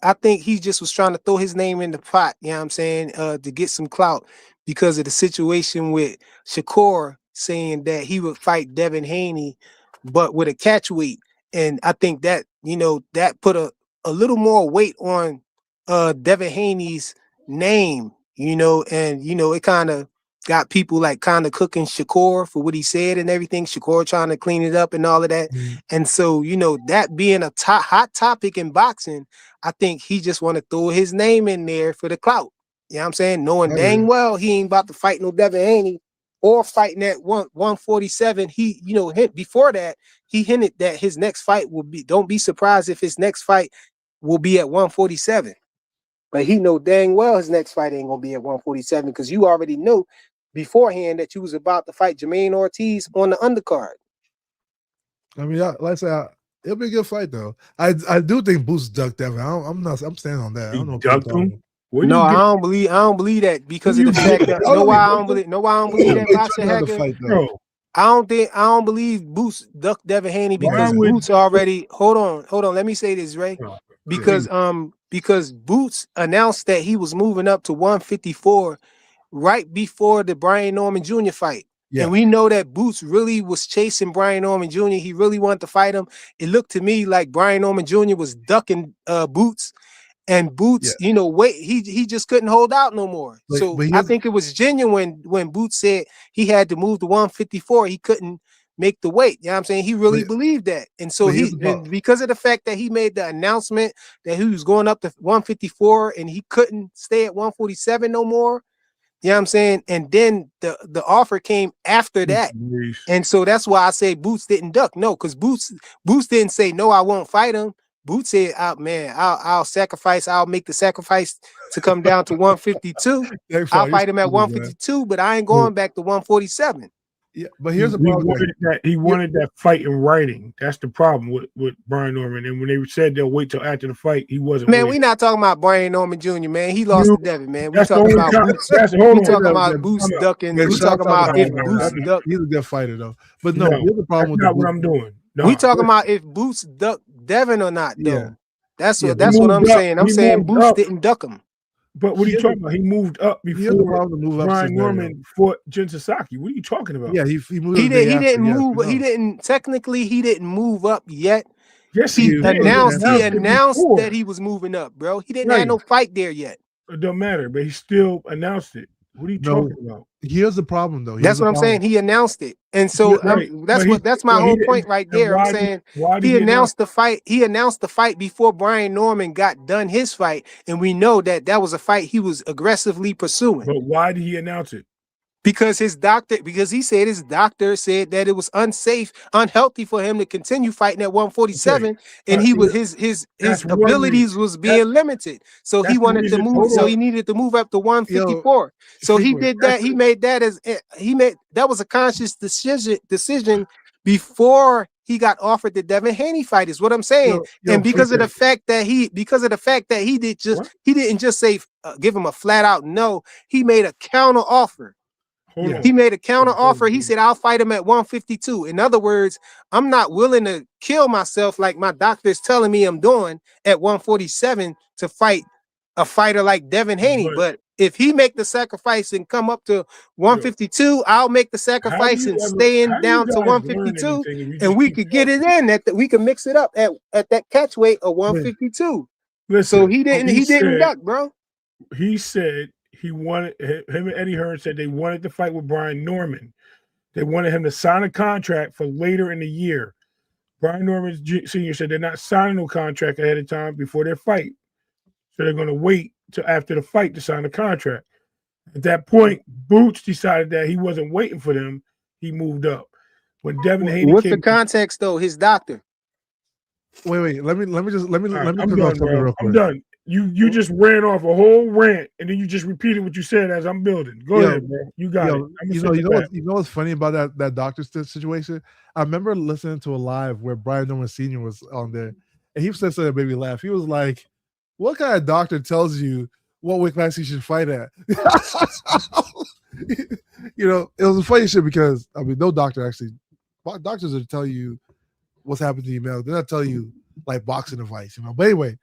I think he just was trying to throw his name in the pot, you know what I'm saying, to get some clout because of the situation with Shakur saying that he would fight Devin Haney, but with a catch weight. And I think that, that put a little more weight on Devin Haney's name, and it kind of got people like kind of cooking Shakur for what he said and everything. Shakur trying to clean it up and all of that. And so, that being a hot topic in boxing, I think he just want to throw his name in there for the clout. You know what I'm saying? Knowing dang well he ain't about to fight no Devin Haney or fighting at 147. He, before that, he hinted that his next fight will be, don't be surprised if his next fight will be at 147. But he know dang well his next fight ain't gonna be at 147 because you already knew beforehand that you was about to fight Jermaine Ortiz on the undercard.
I mean, like I said, it'll be a good fight though. I do think Boots ducked Devin. I'm standing on that. I don't know.
Ducked him?
No, I don't believe that because of the fact that I don't believe that boxing hacker. I don't believe Boots ducked Devin Haney because
Why would
Boots already hold on. Let me say this, Ray.
oh,
Because Boots announced that he was moving up to 154 right before the Brian Norman Jr. fight.
Yeah.
And we know that Boots really was chasing Brian Norman Jr. He really wanted to fight him. It looked to me like Brian Norman Jr. was ducking Boots. And Boots,
Yeah.
he just couldn't hold out no more. So I think it was genuine when Boots said he had to move to 154. He couldn't make the weight. You know what I'm saying? He really believed that. And so because of the fact that he made the announcement that he was going up to 154 and he couldn't stay at 147 no more. You know what I'm saying? And then the offer came after that. And so that's why I say Boots didn't duck. No, because Boots didn't say, no, I won't fight him. Boots said, I'll sacrifice. I'll make the sacrifice to come down to 152. I'll fight him at 152, but I ain't going back to 147.
Yeah, but here's the problem.
He wanted that fight in writing. That's the problem with Brian Norman. And when they said they'll wait till after the fight, he wasn't.
Man, we're not talking about Brian Norman Jr., man. He lost to Devin, man. We talking about Boots.
We
talking about Boots ducking. We talking about if Boots duck.
He's a good fighter, though. But no, here's the problem with
not what I'm doing. No,
we talking about if Boots duck Devin or not, though. Yeah. That's what I'm saying. I'm saying Boots didn't duck him.
But what are you talking about? He moved up before Brian Norman fought Jin Sasaki. What are you talking about?
Yeah, he moved.
He didn't move. He didn't technically. He didn't move up yet.
Yes,
he announced that he was moving up, bro. He didn't have no fight there yet.
It don't matter, but he still announced it. What are you talking about?
Here's the problem, though.
That's what I'm saying. He announced it, and so that's my whole point right there. I'm saying he announced the fight. He announced the fight before Brian Norman got done his fight, and we know that was a fight he was aggressively pursuing.
But why did he announce it?
Because he said his doctor said that it was unsafe, unhealthy for him to continue fighting at 147, and his abilities was being limited. So he wanted to move. So he needed to move up to 154. So he did that. He made that that was a conscious decision before he got offered the Devin Haney fight. Is what I'm saying. And because of the fact that he didn't just say give him a flat out no. He made a counter offer. He made a counter offer. He said, I'll fight him at 152. In other words, I'm not willing to kill myself like my doctor's telling me I'm doing at 147 to fight a fighter like Devin Haney. But if he make the sacrifice and come up to 152, I'll make the sacrifice and stay down to 152, and we could get it in. We can mix it up at that catch weight of 152. So he didn't duck, bro.
He said he wanted him and Eddie Hearn said they wanted to fight with Brian Norman. They wanted him to sign a contract for later in the year. Brian Norman Sr. said they're not signing no contract ahead of time before their fight. So they're going to wait till after the fight to sign the contract. At that point, Boots decided that he wasn't waiting for them. He moved up. When Devin Haney
what's the context though? His doctor.
Wait. Let me
I'm done, bro. I'm done. You just ran off a whole rant and then you just repeated what you said as I'm building. Go ahead, bro. You got it.
You know what's funny about that doctor situation? I remember listening to a live where Brian Norman Sr. was on there, and he said something that made me laugh. He was like, "What kind of doctor tells you what weight class you should fight at?" It was a funny shit because no doctor actually. Doctors will tell you what's happening to you, man. They're not telling you like boxing advice, But anyway.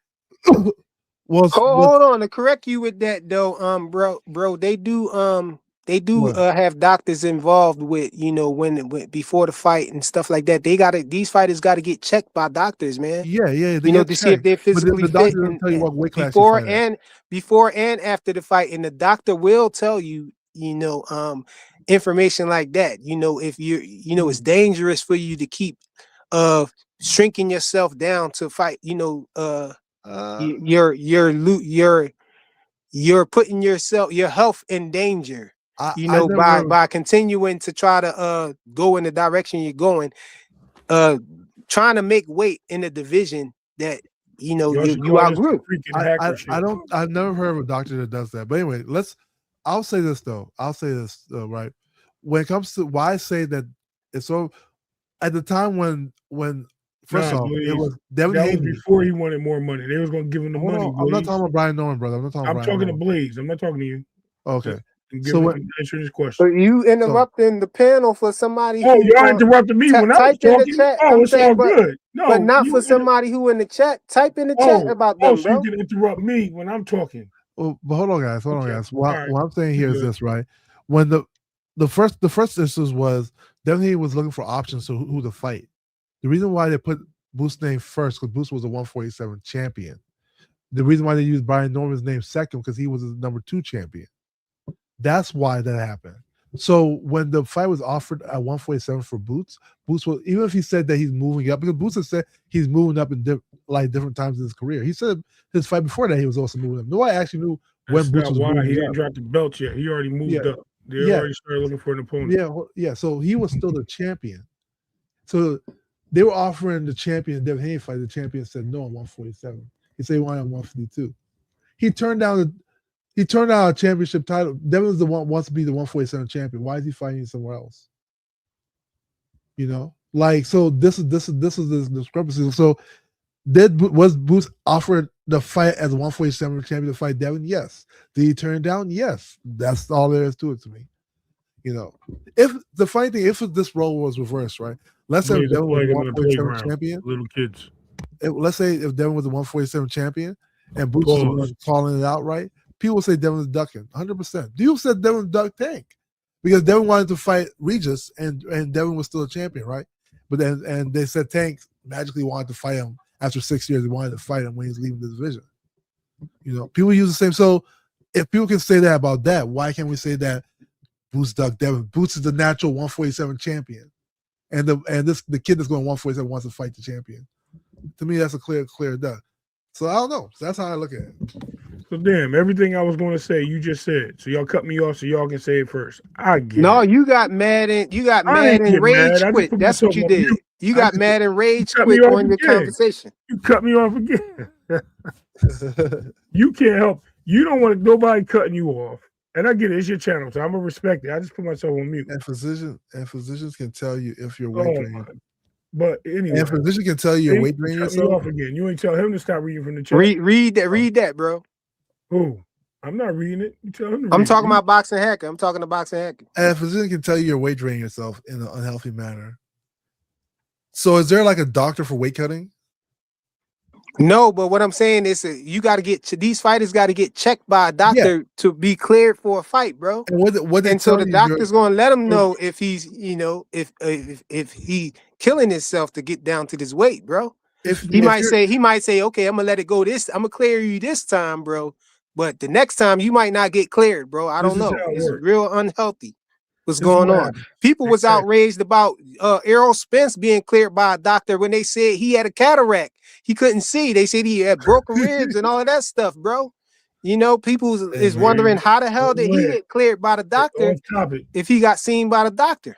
Hold on to correct you with that though, bro. They do have doctors involved with when before the fight and stuff like that. These fighters got to get checked by doctors, man.
Yeah.
To see if they're physically
the
fit.
Doctor tell you what weight class
before and after the fight, and the doctor will tell you, information like that. If you're, it's dangerous for you to keep shrinking yourself down to fight. You're putting your health in danger, by continuing to try to go in the direction you're going, trying to make weight in a division that you outgrew.
I've never heard of a doctor that does that. But anyway, I'll say this though. Right. When it comes to why I say that it's so at the time when first off, it was Devin Haney.
Before he wanted more money. They was going to give him the money.
I'm not talking about Brian Norman, brother. I'm
talking to Blaze. I'm not talking to you.
Okay.
and
So
answer this
But
question.
you interrupting the panel for somebody
Oh,
who
y'all interrupted me when I was
type in the
talking.
chat.
Oh,
I'm
it's all
saying,
good.
but
No,
not
you
for somebody who in the chat. Type in the chat about them,
so you
bro.
can interrupt me when I'm talking.
but hold on, guys. Hold on,
Okay.
guys.
All right.
What I'm saying here is
Good.
this, right? When the first instance was definitely was looking for options to who to fight. The reason why they put Booth's name first because Booth was a 147 champion. The reason why they used Brian Norman's name second because he was the number 2 champion. That's why that happened. So when the fight was offered at 147 for Boots was, even if he said that he's moving up, because Boots has said he's moving up in different times in his career. He said his fight before that he was also moving up. Nobody actually knew when
That's
Boots
not
was
why he
moving
didn't
up.
drop the belt yet. He already moved up. They
Yeah.
already started looking for an opponent.
Yeah. So he was still the champion. So they were offering the champion Devin Haney fight. The champion said no on 147. He said he wanted on 152. He turned down a championship title. Devin was the one wants to be the 147 champion. Why is he fighting somewhere else? You know, like so. This is the discrepancy. So, was Boots offered the fight as a 147 champion to fight Devin? Yes. Did he turn it down? Yes. That's all there is to it to me. You know, if the funny thing, if this role was reversed, right? Let's say
He's
Devin was
like
the
him in the
147
playground,
champion.
little kids.
Let's say if Devin was the 147 champion and Boots was the one calling it out, right? People would say Devin was ducking 100%. People said Devin ducked Tank because Devin wanted to fight Regis and Devin was still a champion, right? But then and they said Tank magically wanted to fight him after 6 years. He wanted to fight him when he's leaving the division. You know, people use the same. So if people can say that about that, why can't we say that Boots ducked Devin? Boots is the natural 147 champion, and the kid that's going 147 wants to fight the champion. To me, that's a clear duck. So I don't know. So that's how I look at it.
So damn, everything I was going to say, you just said. So y'all cut me off so y'all can say it first. I get
No,
it.
you got mad and
I ain't get
rage
mad. I just
quit.
put
That's what
myself
you
on mute.
did. You got mad and rage
cut me
quit
off
on your
again.
conversation.
You cut me off again. You can't help. You don't want nobody cutting you off. And I get it. It's your channel, so I'm gonna respect it. I just put myself on mute.
And physicians can tell you if you're weight draining.
But anyway,
and physician can tell you you're weight draining
cut me
yourself.
off again. You ain't tell him to stop reading from the chat.
Read that, bro.
Who? I'm not reading it. You tell him to read
I'm talking
it.
about Boxing Hacker. I'm talking to Boxing Hacker.
And a physician can tell you you're weight draining yourself in an unhealthy manner. So is there like a doctor for weight cutting?
No, but what I'm saying is you got to get these fighters got to get checked by a doctor to be cleared for a fight, bro.
And
so the doctor's going to let him know if he's, if he killing himself to get down to this weight, bro. He might say, okay, I'm gonna let it go. I'm gonna clear you this time, bro. But the next time you might not get cleared, bro. I don't know. It's real unhealthy. What's going on? People was outraged about Errol Spence being cleared by a doctor when they said he had a cataract. He couldn't see. They said he had broken ribs and all of that stuff, bro. You know, people is wondering how the hell did he get cleared by the doctor if he got seen by the doctor.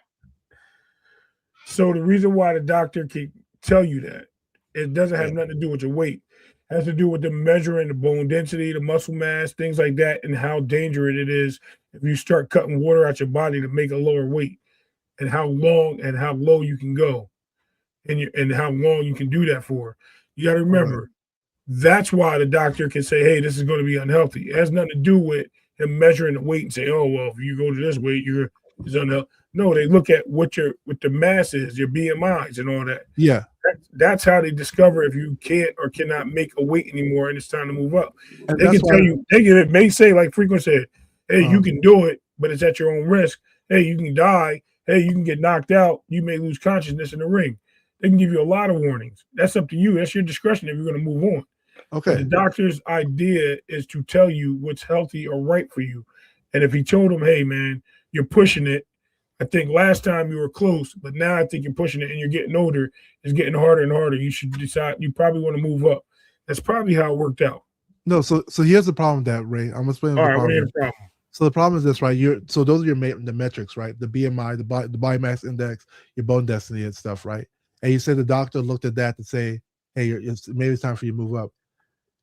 So the reason why the doctor can tell you that, it doesn't have nothing to do with your weight. It has to do with the measuring the bone density, the muscle mass, things like that, and how dangerous it is if you start cutting water out your body to make a lower weight, and how long and how low you can go, and how long you can do that for. You got to remember, that's why the doctor can say, hey, this is going to be unhealthy. It has nothing to do with him measuring the weight and say, oh, well, if you go to this weight, it's unhealthy. No, they look at what the mass is, your BMIs and all that.
Yeah.
That's how they discover if you can't or cannot make a weight anymore and it's time to move up. And they can tell you, it may say, like Frequent said, hey, you can do it, but it's at your own risk. Hey, you can die. Hey, you can get knocked out. You may lose consciousness in the ring. They can give you a lot of warnings. That's up to you. That's your discretion if you're going to move on.
Okay.
But the doctor's idea is to tell you what's healthy or right for you. And if he told him, hey, man, you're pushing it. I think last time you were close, but now I think you're pushing it and you're getting older. It's getting harder and harder. You should decide. You probably want to move up. That's probably how it worked out.
No, so here's the problem with that, Ray. I'm gonna explain the problem. So the problem is this, right? So those are the metrics, right? The BMI, the body mass index, your bone density and stuff, right? And you said the doctor looked at that to say, hey, maybe it's time for you to move up.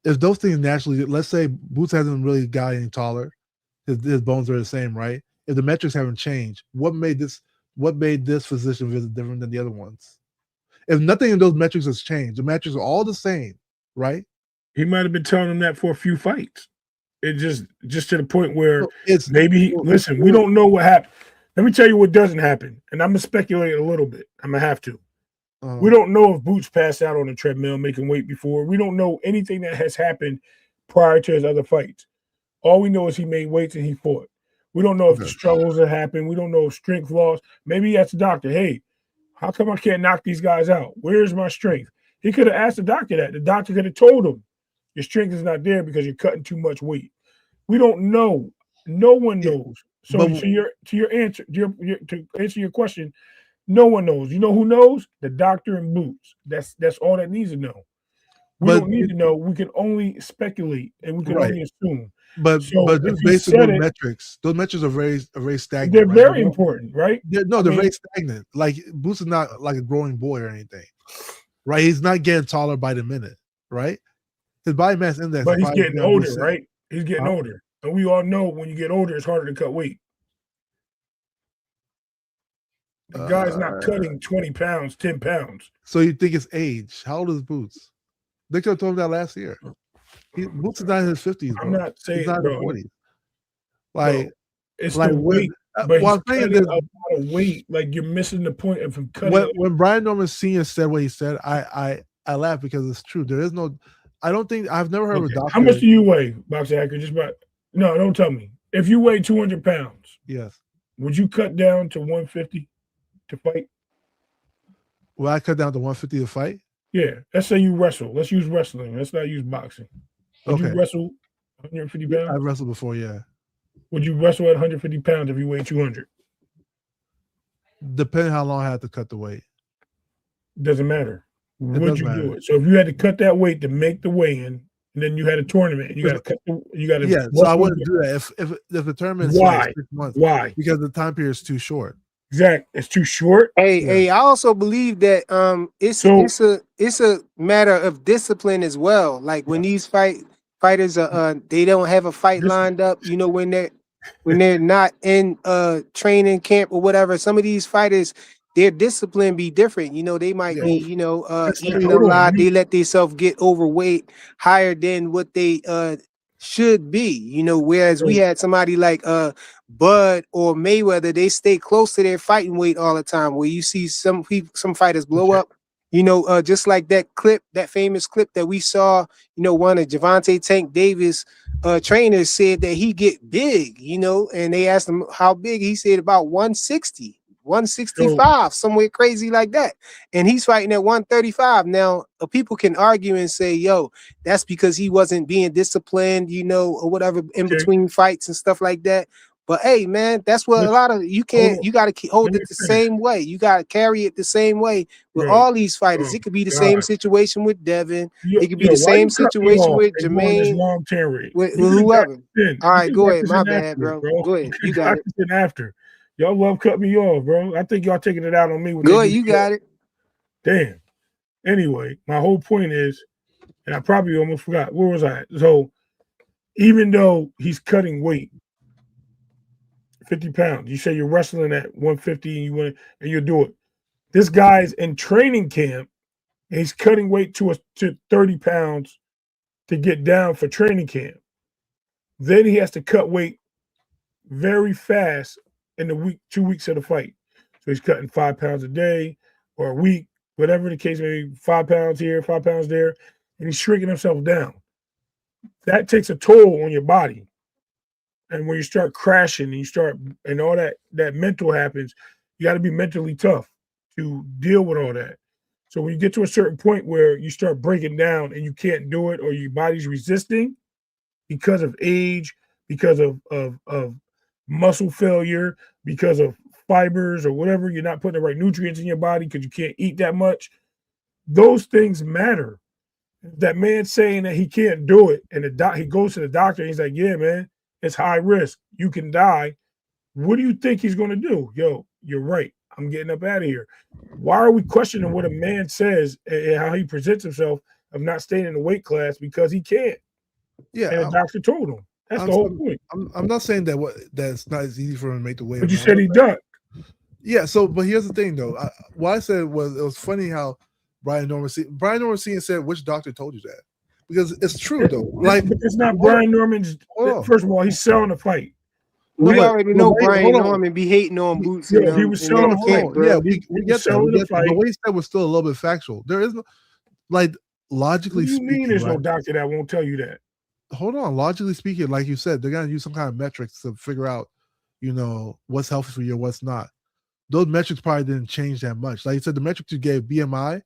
If those things naturally, let's say Boots hasn't really got any taller, his bones are the same, right? If the metrics haven't changed, what made this physician visit different than the other ones? If nothing in those metrics has changed, the metrics are all the same, right?
He might have been telling him that for a few fights. It just to the point where
It's
maybe listen, we don't know what happened. Let me tell you what doesn't happen, and I'm gonna speculate a little bit. I'm gonna have to. We don't know if Boots passed out on the treadmill making weight before. We don't know anything that has happened prior to his other fights. All we know is he made weights and he fought. We don't know if the struggles that happened. We don't know if strength loss. Maybe he asked the doctor, hey, how come I can't knock these guys out? Where's my strength? He could have asked the doctor that. The doctor could have told him, your strength is not there because you're cutting too much weight. We don't know. No one knows. So to answer your question, no one knows. You know who knows? The doctor and Boots. That's all that needs to know. We don't need to know. We can only speculate and we can only assume.
But just based on those metrics are very stagnant.
They're very important, right?
They're very stagnant. Like Boots is not like a growing boy or anything, right? He's not getting taller by the minute, right? His body mass index,
but he's getting older, right? He's getting older, and we all know when you get older, it's harder to cut weight. The guy's not cutting 20 pounds, 10 pounds.
So you think it's age? How old is Boots? They could have told him that last year. Boots is not in his 50s. Bro.
I'm not saying
he's not
bro,
in his 40s. Like
it's
like
the weight, but
well,
he's cutting a lot of weight. Like you're missing the point of him cutting.
When Brian Norman Sr. said what he said, I laughed because it's true. There is no. I don't think I've never heard of a doctor.
How much do you weigh, Boxer Hacker? Just about. No, don't tell me. If you weigh 200 pounds,
yes,
would you cut down to 150 to fight?
Will I cut down to 150 to fight?
Yeah. Let's say you wrestle. Let's use wrestling. Let's not use boxing. Would you wrestle 150 pounds?
I've wrestled before, yeah.
Would you wrestle at 150 pounds if you weigh 200?
Depending how long I had to cut the weight.
Doesn't matter. Would you do it? So if you had to cut that weight to make the weigh-in, and then you had a tournament, you got to cut. You got to.
Yeah, so I wouldn't do that if the tournament's like 6 months.
Why?
Because the time period is too short.
Exactly, it's too short.
Hey, I also believe that it's a matter of discipline as well. Like when these fighters they don't have a fight lined up. You know, when they're not in training camp or whatever. Some of these fighters, their discipline be different. You know, they might be, eating a lot. They let themselves get overweight higher than what they should be. You know, whereas we had somebody like Bud or Mayweather, they stay close to their fighting weight all the time. Where you see some fighters blow up. You know, just like that famous clip that we saw. You know, one of Gervonta Tank Davis trainers said that he get big. You know, and they asked him how big. He said about 160. 165, somewhere crazy like that. And he's fighting at 135. Now, people can argue and say, yo, that's because he wasn't being disciplined, you know, or whatever in between fights and stuff like that. But hey, man, that's what a lot of you got to hold it the same way. You got to carry it the same way with all these fighters. It could be the same situation with Devin. It could be the same situation with Jermaine, with whoever. All right, go ahead. My bad, bro. Go ahead. You got it.
After. Y'all love cut me off, bro. I think y'all taking it out on me.
Go ahead, you got it.
Damn. Anyway, my whole point is, and I probably almost forgot, where was I at? So even though he's cutting weight, 50 pounds, you say you're wrestling at 150 and you'll do it. This guy's in training camp and he's cutting weight to 30 pounds to get down for training camp. Then he has to cut weight very fast in the 2 weeks of the fight. So he's cutting 5 pounds a day or a week, whatever the case may be, 5 pounds here, 5 pounds there, and he's shrinking himself down. That takes a toll on your body. And when you start crashing and all that mental happens, you got to be mentally tough to deal with all that. So when you get to a certain point where you start breaking down and you can't do it or your body's resisting because of age, because of muscle failure, because of fibers or whatever, you're not putting the right nutrients in your body because you can't eat that much. Those things matter. That man saying that he can't do it, and he goes to the doctor and he's like, yeah, man, it's high risk. You can die. What do you think he's going to do? Yo, you're right. I'm getting up out of here. Why are we questioning what a man says and how he presents himself of not staying in the weight class because he can't?
Yeah.
And the doctor told him. That's the whole point.
I'm not saying that's not as easy for him to make the weight.
But you said he done.
Yeah. So, but here's the thing, though. What I said was it was funny how Brian Norman Sr. said, "Which doctor told you that?" because it's true though. Like,
but it's not
hold on,
Brian Norman's.
hold on.
First of all, he's selling the fight.
No,
We
but
already
the
know
way,
Brian
hold on.
Norman be hating on Boots
Yo,
and
he was
in
selling
that
the
camp,
fight.
bro.
Yeah,
He
we
was
get that.
selling the
But
fight.
the way he said was still a little bit factual. There is no, like,
What
logically
do you mean
speaking,
there's no
right?
doctor that won't tell you that?
Hold on, logically speaking, like you said, they're gonna use some kind of metrics to figure out, what's healthy for you and what's not. Those metrics probably didn't change that much. Like you said, the metrics you gave, BMI,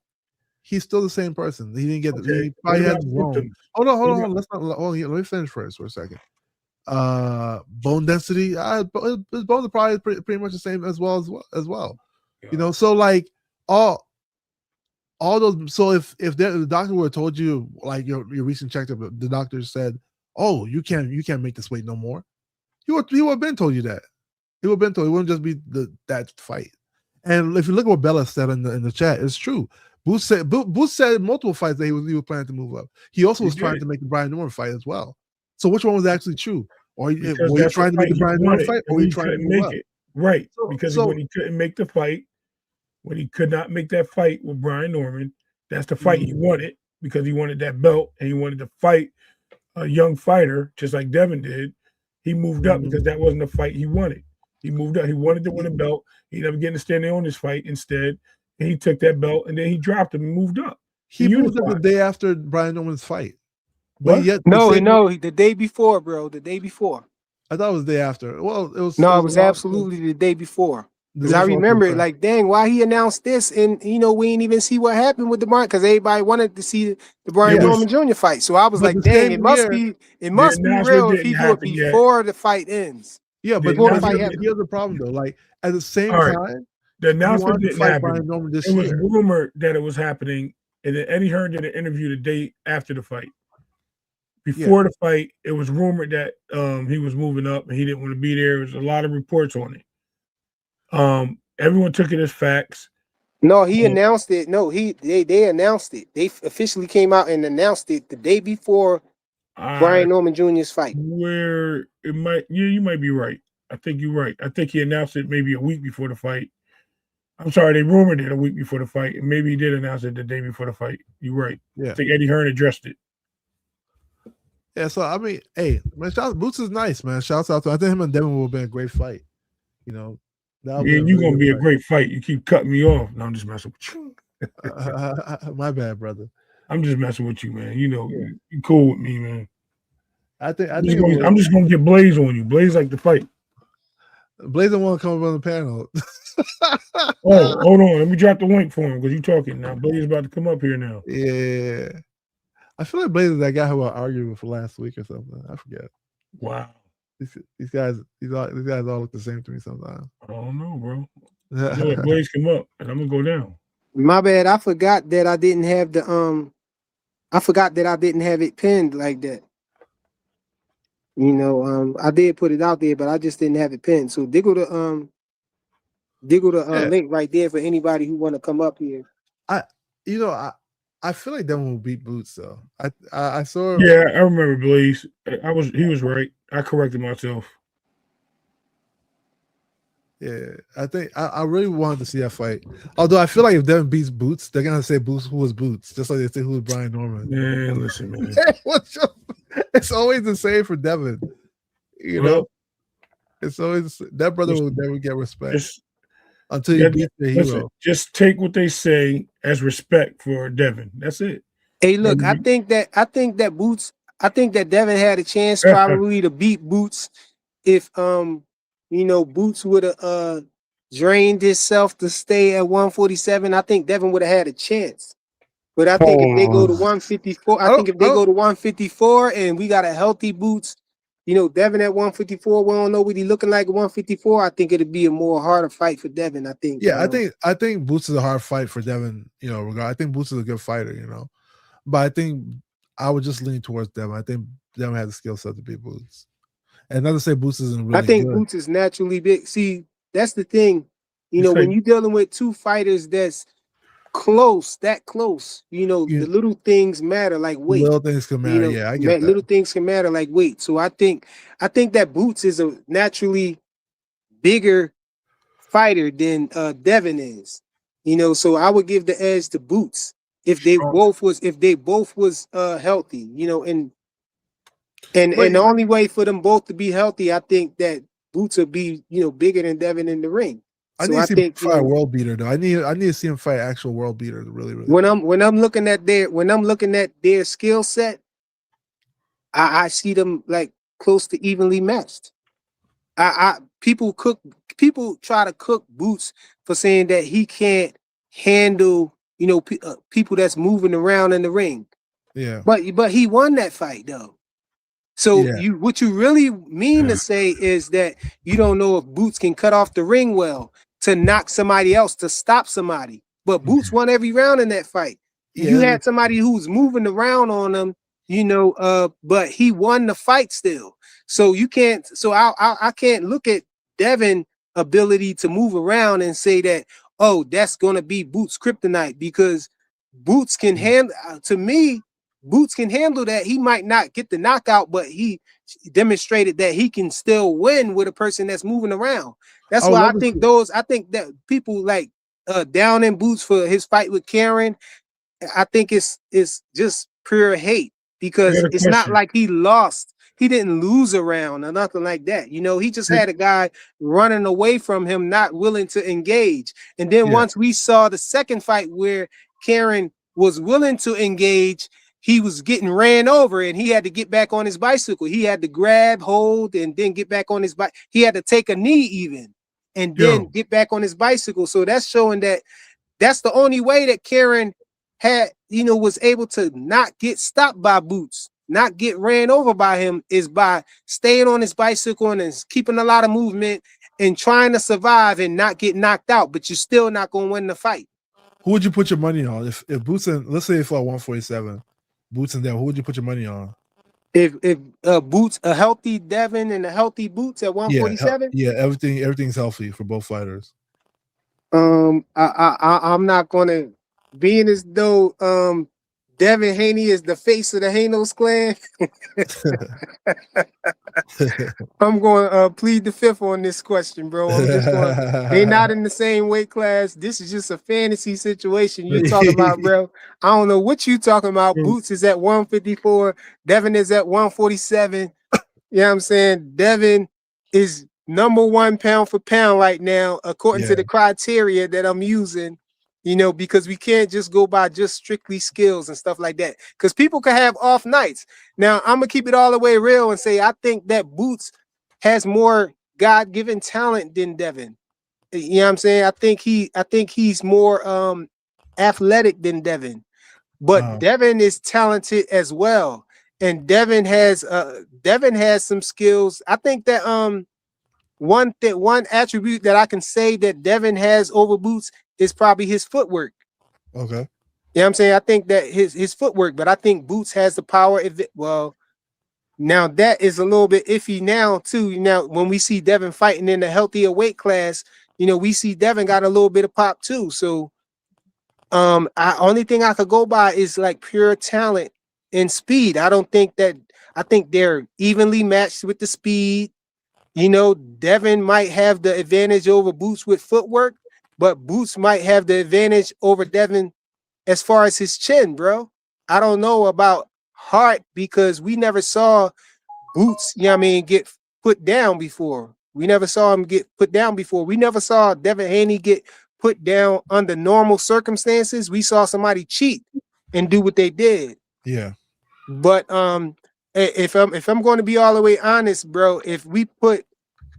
he's still the same person. He didn't get.
Okay.
He
What
probably
about
had wrong.
symptoms?
Hold on.
What about-
Let's not. Let me finish first for a second. Bone density. His bones are probably pretty much the same as well. So like all those. So if the doctor would have told you, like, your recent checkup, the doctor said, "Oh, you can't make this weight no more," he would have been told you that. He would have been told. It wouldn't just be that fight. And if you look at what Bella said in the chat, it's true. Boots said multiple fights that he was planning to move up. He also was trying to make the Brian Norman fight as well. So which one was actually true? Or
Because
were you
that's
trying
the
to make
fight
the
he
Brian Norman
wanted,
fight, or
and
were you
he
trying to
couldn't
move
make
up?
it. Right.
So-
Because
so-
when he couldn't make the fight, when he could not make that fight with Brian Norman, that's the fight he wanted, because he wanted that belt and he wanted to fight a young fighter just like Devin did. He moved up because that wasn't the fight he wanted. He moved up. He wanted to win a belt. He never getting to stand there on this fight instead. And he took that belt and then he dropped him and moved up.
He moved up the day after Brian Norman's fight.
What?
But yet
No, the day before, bro. The day before.
I thought it was the day after. Well, it was.
No, it was absolutely the day before. Because I remember it, like, dang, why he announced this, and we ain't even see what happened with the Brian, because everybody wanted to see the Brian Norman Jr. fight. So I was like, dang, it must be real if he do it before the fight ends.
Yeah, but
before the fight
here's
happens.
the problem though. Like, at the same
All right.
time,
The announcement
wanted to
didn't
fight
happen.
Brian Norman this
It was
year.
rumored that it was happening, and then Eddie Hearn did an interview the day after the fight. Before the fight, it was rumored that he was moving up and he didn't want to be there. There was a lot of reports on it. Everyone took it as facts.
No, he announced it. No, they announced it. They officially came out and announced it the day before Brian Norman Jr.'s fight.
Where it might, you might be right. I think you're right. I think he announced it maybe a week before the fight. I'm sorry, they rumored it a week before the fight, and maybe he did announce it the day before the fight. You're right.
Yeah.
I think Eddie Hearn addressed it.
Yeah, so I mean, hey, man, Boots is nice, man. Shouts out to. I think him and Devin will be a great fight.
Yeah, you're gonna be a great fight. You keep cutting me off. No, I'm just messing with you.
My bad, brother.
I'm just messing with you, man. You're cool with me, man.
I'm
just gonna get Blaze on you. Blaze like to fight.
Blaze don't want to come up on the panel.
Oh, hold on. Let me drop the link for him because you're talking now. Blaze is about to come up here now.
Yeah. I feel like Blaze is that guy who I argued with last week or something. I forget.
Wow.
These guys all look the same to me sometimes.
I don't know, bro. Let Blaze come up and I'm gonna go down.
My bad. I forgot that I didn't have it pinned like that. I did put it out there, but I just didn't have it pinned. So diggle the link right there for anybody who want to come up here.
I feel like Devin will beat Boots though. I saw.
Yeah, I remember Blaze. He was right. I corrected myself.
Yeah, I think I really wanted to see that fight. Although I feel like if Devin beats Boots, they're gonna say Boots who was Boots, just like they say who was Brian Norman.
Man, listen, man.
It's always the same for Devin. It's always that brother will never get respect until you beat the hero.
Just take what they say as respect for Devin. That's it.
Hey, look, I think that Devin had a chance probably to beat Boots if Boots would have drained himself to stay at 147. I think Devin would have had a chance. But I think if they go to 154, and we got a healthy Boots, Devin at 154, we don't know what he's looking like at 154. I think it'd be a more harder fight for Devin. I think.
Yeah, I think Boots is a hard fight for Devin. I think Boots is a good fighter. But I think I would just lean towards Devin. I think Devin has the skill set to beat Boots. And not to say Boots isn't really.
I think
good.
Boots is naturally big. See, that's the thing. When you're dealing with two fighters that's that close, the little things matter, like weight.
Little things can matter. I get that.
Little things can matter, like weight. So I think that Boots is a naturally bigger fighter than Devin is. So I would give the edge to Boots if they both was healthy, you know, and
But
the only way for them both to be healthy, I think that Boots will be, you know, bigger than Devin in the ring.
I
So
need to
I
see him
think, you
fight a
know,
world beater though. I need to see him fight actual world beater really, really
when
bad.
I'm looking at their skill set, I see them like close to evenly matched. People try to cook Boots for saying that he can't handle, you know, people that's moving around in the ring.
Yeah.
But he won that fight though. So
Yeah.
what you really mean to say is that you don't know if Boots can cut off the ring well to knock somebody else, to stop somebody. But Boots won every round in that fight. You
Yeah.
had somebody who's moving around on him, you know, but he won the fight still. So you can't. So I can't look at Devin ability to move around and say that, oh, that's gonna be Boots kryptonite, because Boots can handle. To me, Boots can handle that. He might not get the knockout, but he demonstrated that he can still win with a person that's moving around. That's
I would
why
love to see.
I think that people like down in Boots for his fight with Karen. I think it's just pure hate,
I
because
got a
it's not
question.
like he lost. He didn't lose a round or nothing like that. You know, he just had a guy running away from him, not willing to engage. And then
Yeah.
once we saw the second fight where Karen was willing to engage, he was getting ran over and he had to get back on his bicycle. He had to grab hold and then get back on his bike. He had to take a knee even and then
Yo,
get back on his bicycle. So that's showing that that's the only way that Karen had, you know, was able to not get stopped by Boots, not get ran over by him, is by staying on his bicycle and keeping a lot of movement and trying to survive and not get knocked out. But you're still not going to win the fight.
who would you put your money on if Boots and let's say if 147, Boots and Devin, who would you put your money on?
If Boots, a healthy Devin and a healthy Boots at
Yeah,
147,
yeah, everything's healthy for both fighters.
I'm not gonna, being as though Devin Haney is the face of the Hanos clan. I'm going to plead the fifth on this question, bro. I'm just going. They not in the same weight class. This is just a fantasy situation you're talking about, bro. I don't know what you talking about. Boots is at 154. Devin is at 147. You know what I'm saying? Devin is number one pound for pound right now, according to the criteria that I'm using, you know, because we can't just go by just strictly skills and stuff like that. Because people can have off nights. Now, I'm going to keep it all the way real and say I think that Boots has more God-given talent than Devin. You know what I'm saying? I think he's more athletic than Devin. But Devin is talented as well. And Devin has some skills. I think that one attribute that I can say that Devin has over Boots is probably his footwork.
Okay.
You know what I'm saying? I think that his footwork, but I think Boots has the power. Well, now that is a little bit iffy now too. Now, when we see Devin fighting in a healthier weight class, you know, we see Devin got a little bit of pop too. So only thing I could go by is like pure talent and speed. I think they're evenly matched with the speed. You know, Devin might have the advantage over Boots with footwork, but Boots might have the advantage over Devin as far as his chin, bro. I don't know about heart because we never saw Boots, you know what I mean, get put down before. We never saw him get put down before. We never saw Devin Haney get put down under normal circumstances. We saw somebody cheat and do what they did.
Yeah.
But if I'm going to be all the way honest, bro, if we put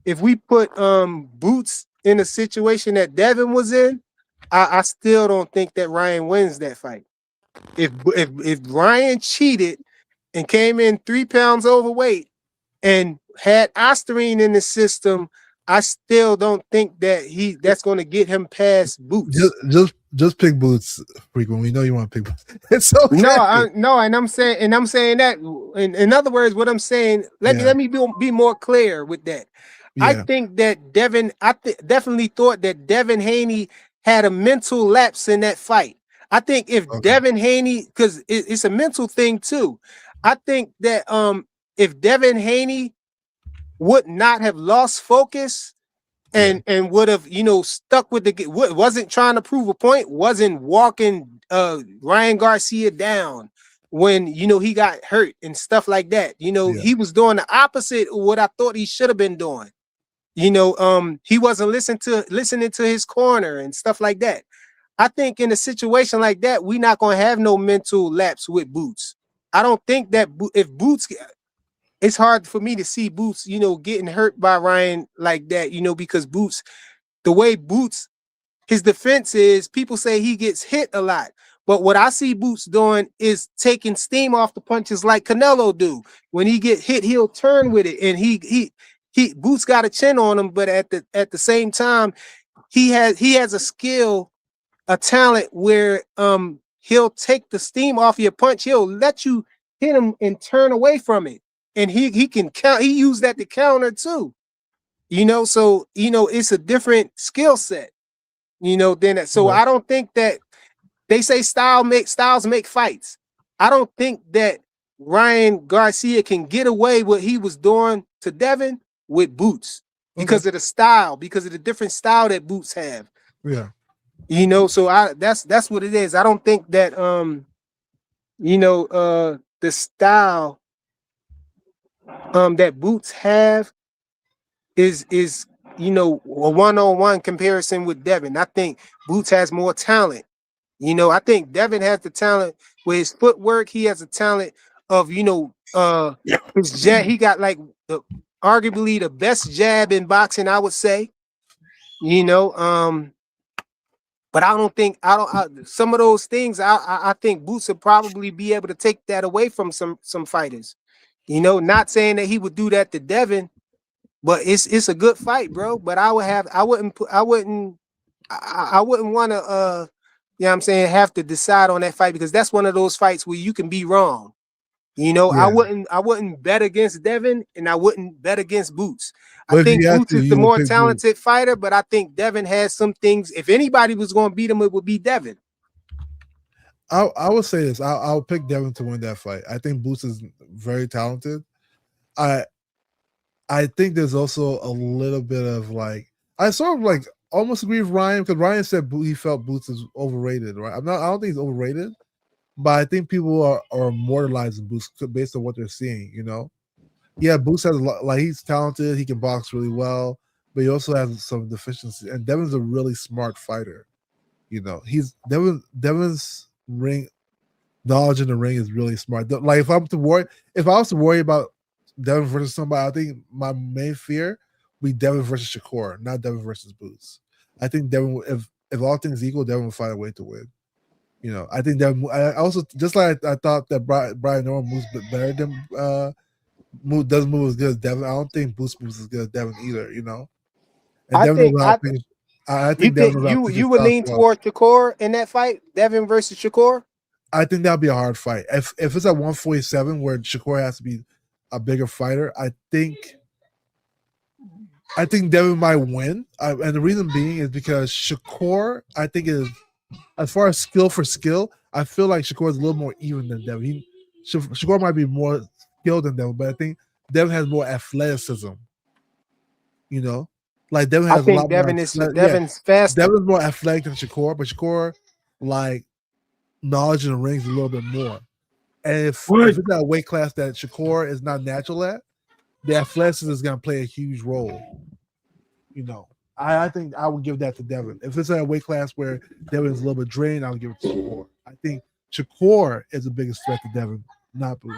Boots in a situation that Devin was in, I still don't think that Ryan wins that fight. If Ryan cheated and came in 3 pounds overweight and had Osterine in the system, I still don't think that that's going to get him past Boots.
Just pick Boots, frequent. We know you want to pick Boots. It's okay.
No, and I'm saying that. In other words, what I'm saying, let me be more clear with that.
Yeah.
I think that Devin, definitely thought that Devin Haney had a mental lapse in that fight. I think if Devin Haney, because it's a mental thing too. I think that if Devin Haney would not have lost focus and would have, you know, stuck with the wasn't trying to prove a point, wasn't walking Ryan Garcia down when, you know, he got hurt and stuff like that. You know, he was doing the opposite of what I thought he should have been doing. You know, he wasn't listening to his corner and stuff like that. I think in a situation like that, we're not gonna have no mental lapse with Boots. I don't think that if Boots, it's hard for me to see Boots, you know, getting hurt by Ryan like that, you know, because Boots, the way Boots, his defense is, people say he gets hit a lot. But what I see Boots doing is taking steam off the punches like Canelo do. When he get hit, he'll turn with it. And he Boots got a chin on him, but at the same time, he has a skill, a talent where he'll take the steam off your punch. He'll let you hit him and turn away from it. And he can count, he used that to counter too. You know, so you know, it's a different skill set, you know, than that. So I don't think that they say styles make fights. I don't think that Ryan Garcia can get away what he was doing to Devin with Boots because of the style, because of the different style that Boots have.
Yeah.
You know, so that's what it is. I don't think that you know, the style that Boots have is you know, a one-on-one comparison with Devin. I think Boots has more talent. You know, I think Devin has the talent with his footwork. He has a talent of, you know, his jab. He got like arguably the best jab in boxing, I would say. You know, but I don't think some of those things. I think Boots would probably be able to take that away from some fighters. You know, not saying that he would do that to Devin, but it's a good fight, bro. But I wouldn't want to you know what I'm saying, have to decide on that fight because that's one of those fights where you can be wrong. You know, I wouldn't bet against Devin and I wouldn't bet against Boots. I think Boots is the more talented fighter, but I think Devin has some things. If anybody was going to beat him, it would be Devin.
I would say this. I'll pick Devin to win that fight. I think Boots is very talented. I think there's also a little bit of like, I sort of like almost agree with Ryan because Ryan said he felt Boots is overrated, right? I don't think he's overrated, but I think people are immortalizing Boots based on what they're seeing. You know, yeah, Boots has a lot, like he's talented, he can box really well, but he also has some deficiencies. And Devin's a really smart fighter. You know, Devin's ring knowledge in the ring is really smart. Like if I was to worry about Devin versus somebody, I think my main fear would be Devin versus Shakur, not Devin versus Boots. I think Devin, if all things equal, Devin will find a way to win. You know, I think Devin. I also just like I thought that Brian Norman moves better than doesn't move as good as Devin. I don't think Boots moves as good as Devin either. You know, and
I
Devin
think you would lean toward Shakur in that fight, Devin versus Shakur.
I think that'll be a hard fight. If it's at 147 where Shakur has to be a bigger fighter, I think Devin might win. And the reason being is because Shakur, I think, is as far as skill for skill, I feel like Shakur is a little more even than Devin. Shakur might be more skilled than Devin, but I think Devin has more athleticism. You know, like Devin has a lot more.
Devin's faster.
Devin's more athletic than Shakur, but Shakur, like, knowledge in the rings a little bit more. And if it's that weight class that Shakur is not natural at, the athleticism is going to play a huge role. You know, I think I would give that to Devin. If it's at a weight class where Devin is a little bit drained, I'll give it to Shakur. I think Shakur is the biggest threat to Devin, not Boots.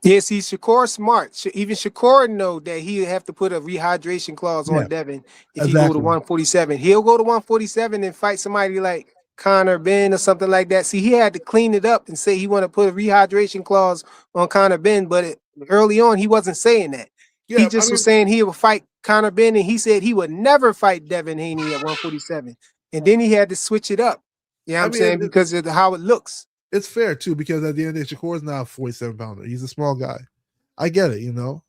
Yeah, see, Shakur smart. Even Shakur know that he have to put a rehydration clause on Devin if he go to 147. He'll go to 147 and fight somebody like Conor Ben or something like that. See, he had to clean it up and say he want to put a rehydration clause on Conor Ben, but early on he wasn't saying that. Yeah, he just was saying he would fight Conor Ben, and he said he would never fight Devin Haney at 147. And then he had to switch it up. You know what I'm saying? Because of how it looks.
It's fair too, because at the end of the day, Shakur is not a 47-pounder. He's a small guy. I get it, you know.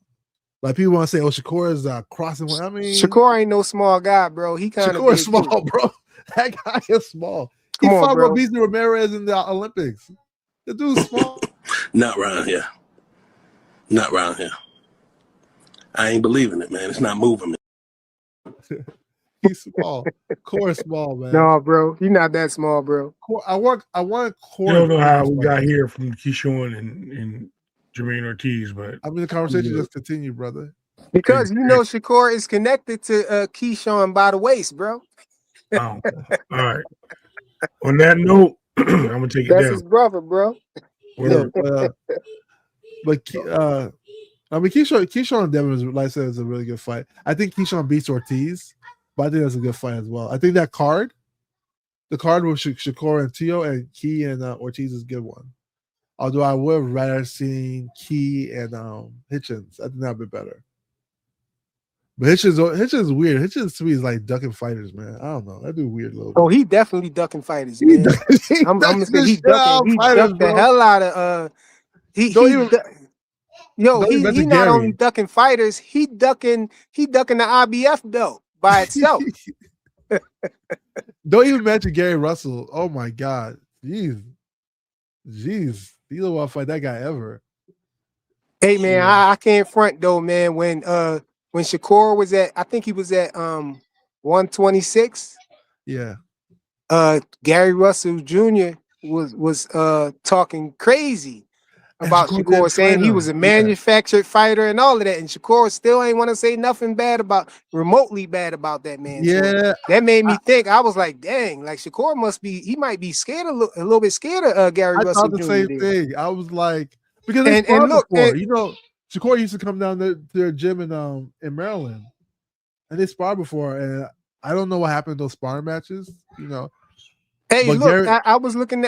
Like people want to say, "Oh, Shakur is crossing." I mean,
Shakur ain't no small guy, bro. He kind of
Shakur is small, bro. That guy is small. He fought Robeisy Ramirez in the Olympics. The dude's small.
Not around here. Not around here. I ain't believing it, man. It's not moving me.
He's small. Core is small, man.
No, bro, you're not that small, bro.
Core, I want
You
Core.
don't know how we
fight.
got here from Keyshawn and Jermaine Ortiz, but
I mean, the conversation just continued, brother.
Because you know Shakur is connected to Keyshawn by the waist, bro.
Oh, all right. On that note, I'm gonna take it
That's
down.
his brother, bro.
Yeah, but I mean, Keyshawn and Devin, like I said, is a really good fight. I think Keyshawn beats Ortiz, but I think that's a good fight as well. I think that card, the card with Shakur and Tio and Key and Ortiz is a good one. Although I would have rather seen Key and Hitchens. I think that'd be better. But Hitchens is weird. Hitchens to me is like ducking fighters, man. I don't know. That dude weird a little bit.
Oh, he definitely ducking fighters, man. I'm gonna say he ducking. He ducked the hell out of he not only ducking fighters, he ducking the IBF belt by itself.
Don't even mention Gary Russell. Oh my God. Jeez. You don't want to fight that guy ever.
Hey man, I can't front though, man. When Shakur was at, I think he was at 126.
Yeah.
Gary Russell Jr. was talking crazy about Shakur, saying he was a manufactured fighter and all of that, and Shakur still ain't want to say nothing remotely bad about that man.
Yeah,
so that made me think. I was like, dang, like Shakur might be scared a little bit scared of Gary Russell.
I thought the same thing. I was like, because they sparred before. You know, Shakur used to come down to their gym in Maryland, and they sparred before, and I don't know what happened to those sparring matches. You know.
Hey, but look, I was looking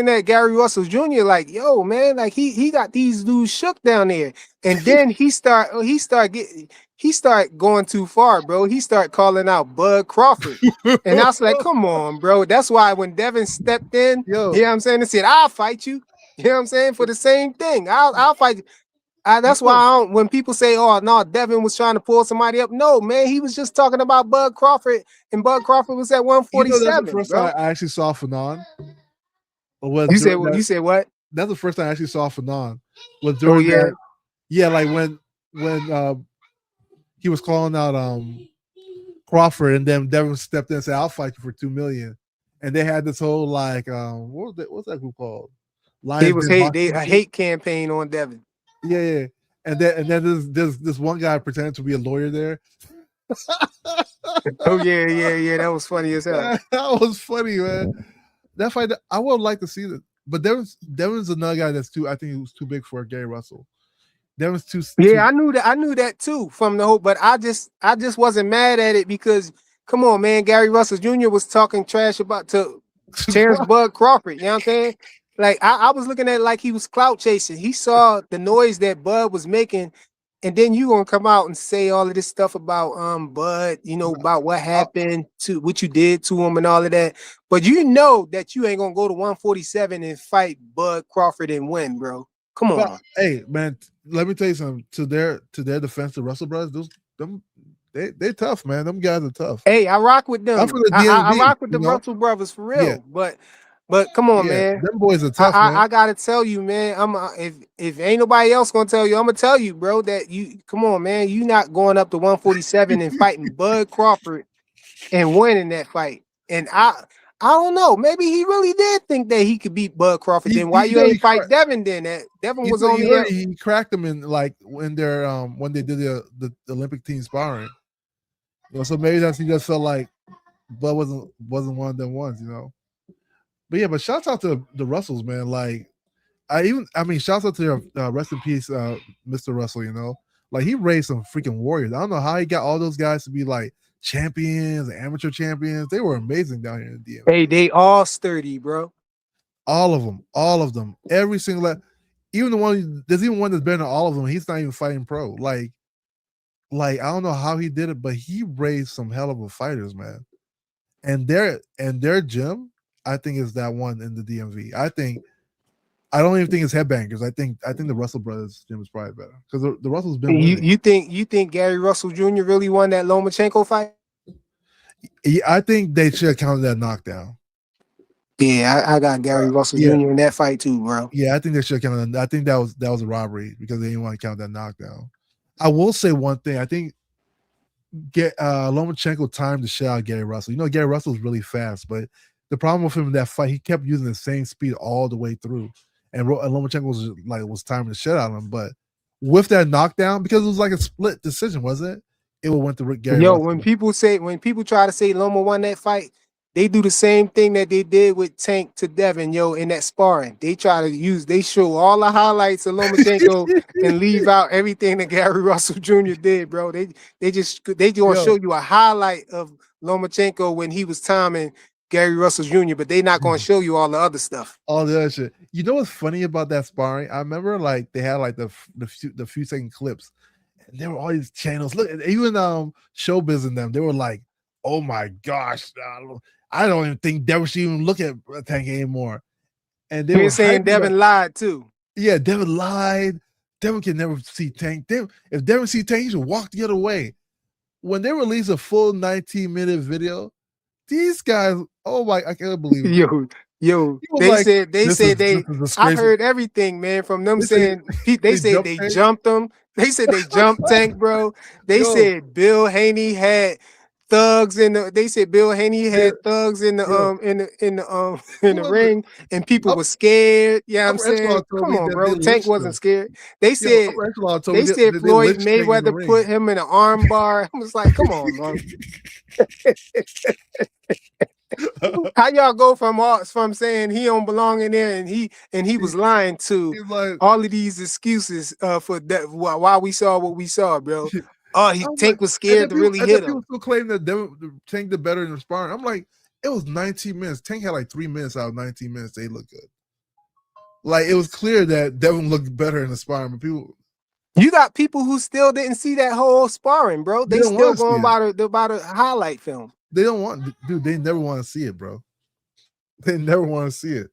at Gary Russell Jr. like, yo, man, like he got these dudes shook down there, and then he start going too far, bro. He start calling out Bud Crawford, and I was like, come on, bro. That's why when Devin stepped in, you know what I'm saying, and said, I'll fight you. You know what I'm saying, for the same thing. I'll fight you. That's why when people say, "Oh no, Devin was trying to pull somebody up," no, man, he was just talking about Bud Crawford, and Bud Crawford was at 147.
You know, that's the first time I actually saw Fanon.
You said what?
That's the first time I actually saw Fanon. Was during that, like when he was calling out Crawford, and then Devin stepped in and said, "I'll fight you for $2 million," and they had this whole like what's that group called?
A hate campaign on Devin.
Yeah. And then there's this one guy pretending to be a lawyer there.
Oh yeah. That was funny as hell.
That was funny, man. That fight, I would like to see that. But Devin's another guy that's I think he was too big for Gary Russell. Devin's too.
Yeah, I knew that too from the whole. But I just wasn't mad at it because come on, man, Gary Russell Jr. was talking trash about to Terrence Bud Crawford. You know what I'm saying? Like I was looking at it like he was clout chasing. He saw the noise that Bud was making, and then you gonna come out and say all of this stuff about Bud, you know, about what happened to what you did to him and all of that. But you know that you ain't gonna go to 147 and fight Bud Crawford and win, bro. Come on.
Hey man, let me tell you something. To their defense, the Russell brothers, they tough, man. Them guys are tough.
Hey, I rock with them. I rock with the Russell brothers for real. Yeah. But come on, man.
Them boys are tough, man.
I gotta tell you, man. If ain't nobody else gonna tell you, I'm gonna tell you, bro, that you come on, man. You not going up to 147 and fighting Bud Crawford and winning that fight. And I don't know. Maybe he really did think that he could beat Bud Crawford. Then why you ain't fight Devin? Then that Devin was only
he cracked him in like when they're when they did the Olympic team sparring. You know, so maybe he just felt like Bud wasn't one of them ones, you know. But yeah, but shouts out to the Russells, man. Like, shouts out to their rest in peace, Mr. Russell. You know, like he raised some freaking warriors. I don't know how he got all those guys to be like champions, amateur champions. They were amazing down here in the DM.
Hey, they all sturdy, bro.
All of them. Every single, even the one. There's even one that's better than all of them. He's not even fighting pro. Like I don't know how he did it, but he raised some hell of a fighters, man. And their gym, I think, is that one in the DMV. I don't even think it's Headbangers. I think the Russell brothers gym is probably better because the Russell's been.
You think Gary Russell Jr. really won that Lomachenko fight?
Yeah, I think they should have counted that knockdown.
Yeah, I got Gary Russell Jr. in that fight too, bro.
Yeah, I think they should have counted. I think that was a robbery because they didn't want to count that knockdown. I will say one thing. I think Lomachenko timed the shit out of Gary Russell. You know, Gary Russell's really fast, but the problem with him in that fight, he kept using the same speed all the way through, and Lomachenko was timing the shit out of him. But with that knockdown, because it was like a split decision, wasn't it? It went to Gary
Yo,
Russell.
when people try to say Loma won that fight, they do the same thing that they did with Tank to Devin, yo, in that sparring. They show all the highlights of Lomachenko and leave out everything that Gary Russell Jr. did, bro. They gonna show you a highlight of Lomachenko when he was timing Gary Russell Jr., but they not gonna show you all the other stuff.
All the other shit. You know what's funny about that sparring? I remember like they had like the few second clips. And there were all these channels. Look, even Showbiz and them, they were like, "Oh my gosh, I don't even think Devin should even look at Tank anymore." And they were
saying Devin lied too.
Yeah, Devin lied. Devin can never see Tank. If Devin see Tank, he should walk the other way. When they release a full 19-minute video, these guys, oh my, I can't believe it.
Yo, I heard everything, man, from them saying they said they jumped him. They said they jumped Tank, bro. They said Bill Haney had thugs in the. They said Bill Haney had thugs in the ring, and people were scared. Yeah, I'm saying, come on, bro. Tank wasn't scared. They said Floyd Mayweather put him in an arm bar. I was like, come on, bro. How y'all go from saying he don't belong in there and he was lying to like, all of these excuses for that why we saw what we saw, bro? Oh, Tank was scared to really hit him.
People still claim that Tank did better in the sparring. I'm like, it was 19 minutes. Tank had like 3 minutes out of 19 minutes. They looked good. Like it was clear that Devin looked better in the sparring, but
you got people who still didn't see that whole sparring, bro. They still going by the highlight film.
They don't want, dude. They never want to see it, bro. They never want to see it.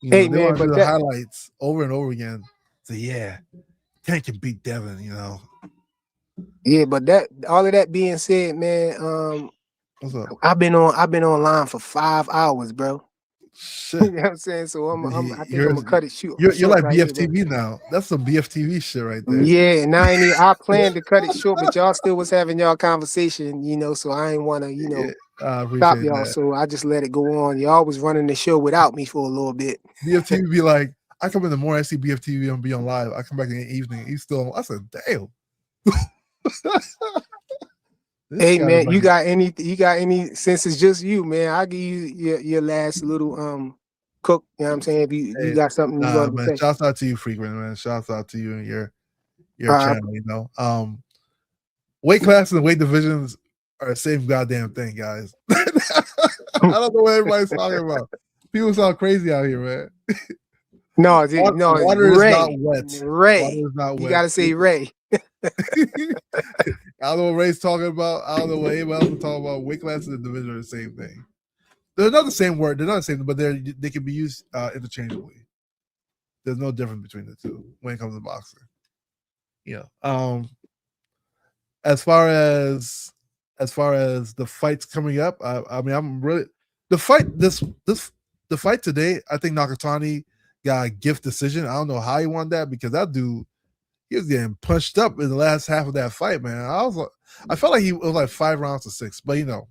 Hey, man, but the highlights over and over again. So yeah, Tank can beat Devin, you know.
Yeah, but all of that being said, man,
what's up?
I've been online for 5 hours, bro.
Shit.
You know what I'm saying? So I think I'm gonna cut it short.
You're like right BFTV here, now. That's some BFTV shit right there.
Yeah, and I planned to cut it short, but y'all still was having y'all conversation, you know. So I ain't want to, stop y'all. That. So I just let it go on. Y'all was running the show without me for a little bit.
BFTV be like, I come in the morning, I see BFTV and be on live. I come back in the evening, he's still on. I said, damn.
Hey man, you got any since it's just you, man, I'll give you your last little cook, you know what I'm saying? If you got something you want to say.
Shouts out to you, Frequent, man. Shouts out to you and your channel, you know. Weight classes and weight divisions are the same goddamn thing, guys. I don't know what everybody's talking about. People sound crazy out here, man.
No,
water is not wet.
Ray.
Water is not wet.
You gotta say Ray.
I don't know what Ray's talking about. I don't know what anybody else is talking about. Weight classes and division are the same thing. They're not the same word. They're not the same, but they can be used interchangeably. There's no difference between the two when it comes to boxing. Yeah. As far as the fights coming up, I mean, I'm really the fight today. I think Nakatani got a gift decision. I don't know how he won that because that dude, he was getting punched up in the last half of that fight, man. I felt like it was like 5 rounds to 6, but you know,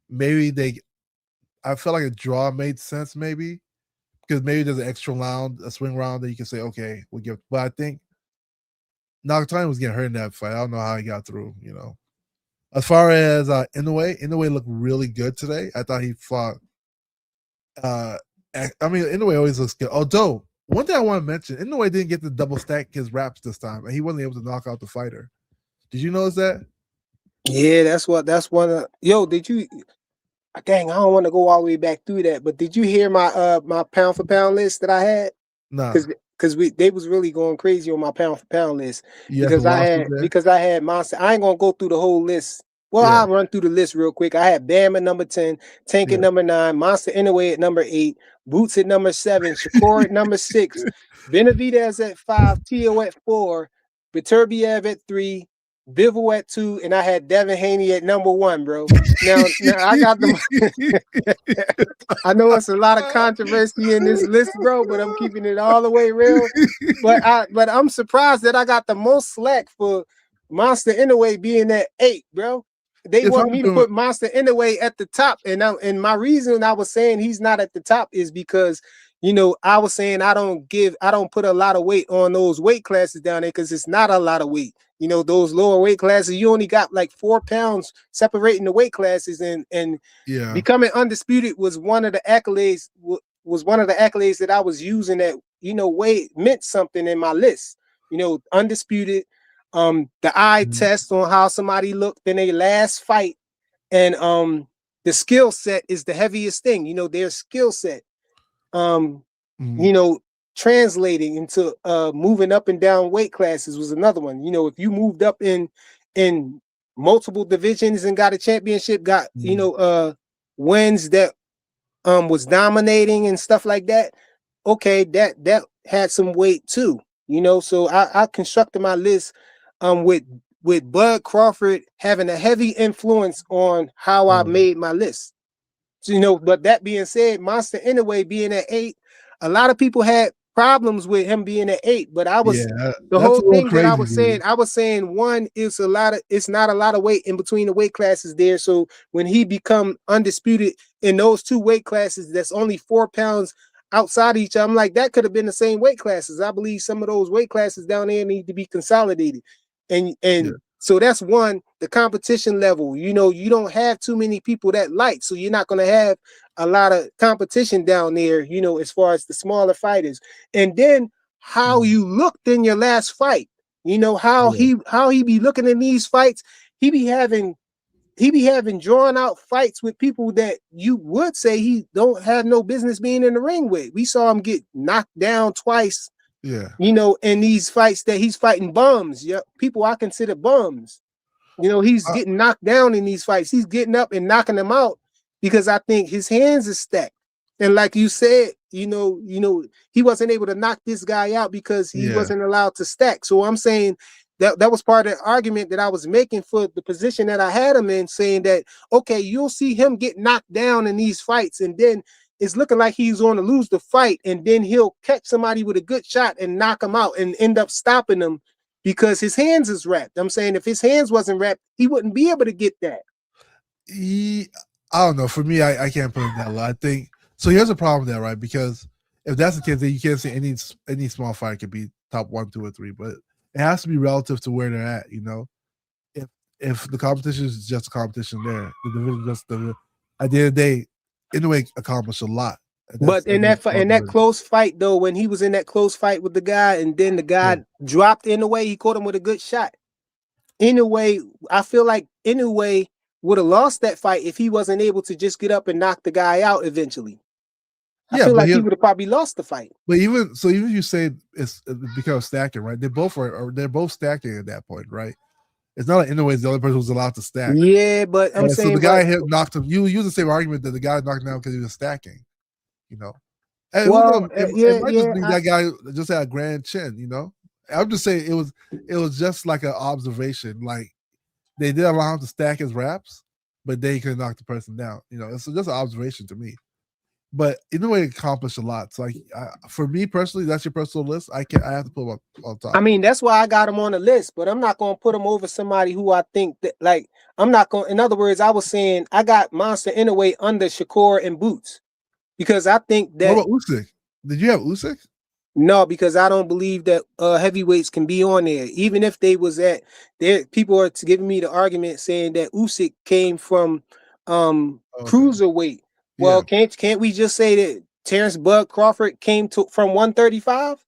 maybe I felt like a draw made sense, maybe because maybe there's an extra round, a swing round that you can say, okay, we'll give. But I think Nakatani was getting hurt in that fight. I don't know how he got through, you know. As far as Inoue looked really good today. I thought he fought. I mean, Inoue always looks good. Although, one thing I want to mention, Inoue didn't get to double stack his wraps this time, and he wasn't able to knock out the fighter. Did you notice that?
Yeah, that's one of. Yo, did you? Dang, I don't want to go all the way back through that, but did you hear my my pound for pound list that I had?
No.
Because they was really going crazy on my pound for pound list because I had Monster. I ain't gonna go through the whole list. Well, I'll run through the list real quick. I had Bam at number 10, Tank at number 9, Monster Inoue at number 8, Boots at number 7, Shakur at number 6, Benavidez at 5, Tio at 4, Beterbiev at 3, Bivol at 2, and I had Devin Haney at number 1, bro. Now I got them. I know it's a lot of controversy in this list, bro, but I'm keeping it all the way real. But I'm surprised that I got the most slack for Monster Inoue being at 8, bro. They
If
want
I'm
me to
doing,
put Monster Inoue at the top, and my reason I was saying he's not at the top is because I was saying I don't put a lot of weight on those weight classes down there because it's not a lot of weight. Those lower weight classes, you only got like 4 pounds separating the weight classes, and
yeah,
becoming undisputed was one of the accolades. Was one of the accolades that I was using that weight meant something in my list. Undisputed, the eye test on how somebody looked in their last fight, and the skill set is the heaviest thing. Their skill set, translating into moving up and down weight classes was another one. If you moved up in multiple divisions and got a championship, got wins that was dominating and stuff like that, okay, that had some weight too. So I constructed my list with Bud Crawford having a heavy influence on how I made my list. So, but that being said, Monster Inoue being at 8, a lot of people had problems with him being at 8, but the
that's
whole
a little
thing that
crazy, dude.
I was saying one is it's not a lot of weight in between the weight classes there. So when he become undisputed in those 2 weight classes, that's only 4 pounds outside each other. I'm like, that could have been the same weight classes. I believe some of those weight classes down there need to be consolidated. And so that's one, the competition level. You don't have too many people that light, so you're not going to have a lot of competition down there, as far as the smaller fighters. And then how you looked in your last fight, how he be looking in these fights. He be having drawn out fights with people that you would say he don't have no business being in the ring with. We saw him get knocked down twice, in these fights that he's fighting bums. Yeah, people I consider bums. He's getting knocked down in these fights. He's getting up and knocking them out because I think his hands are stacked. And like you said, he wasn't able to knock this guy out because he wasn't allowed to stack. So I'm saying that was part of the argument that I was making for the position that I had him in, saying that, okay, you'll see him get knocked down in these fights, and then it's looking like he's going to lose the fight, and then he'll catch somebody with a good shot and knock him out and end up stopping him because his hands is wrapped. I'm saying if his hands wasn't wrapped, he wouldn't be able to get that.
I don't know. For me, I can't put it that low. I think so. Here's a problem there, right? Because if that's the case, then you can't say any small fighter could be top 1, 2, or 3, but it has to be relative to where they're at. If the competition is just a competition there, the division just at the end of the day, Inoue accomplished a lot.
But in that close fight though, when he was in that close fight with the guy, and then the guy dropped Inoue, he caught him with a good shot. Inoue, I feel like Inoue would have lost that fight if he wasn't able to just get up and knock the guy out eventually. I feel like he would have probably lost the fight.
But even you say it's because stacking, right? They're both stacking at that point, right? It's not like Inoue is the only person who's allowed to stack.
Yeah, but I'm saying
so the guy knocked him. You use the same argument that the guy knocked him down because he was stacking. And it might just be that guy just had a grand chin. I'm just saying it was just like an observation. Like they did allow him to stack his raps, but they couldn't knock the person down. It's just an observation to me. But Inoue accomplished a lot. So for me personally, that's your personal list. I have to put him on top.
I mean, that's why I got him on the list, but I'm not going to put him over somebody who I think that, like, I'm not going. In other words, I was saying I got Monster Inoue under Shakur and Boots because I think that.
What about Usyk? Did you have Usyk?
No, because I don't believe that heavyweights can be on there. Even if they was at there, people are giving me the argument saying that Usyk came from cruiserweight. Well, can't we just say that Terrence Bud Crawford came from 135?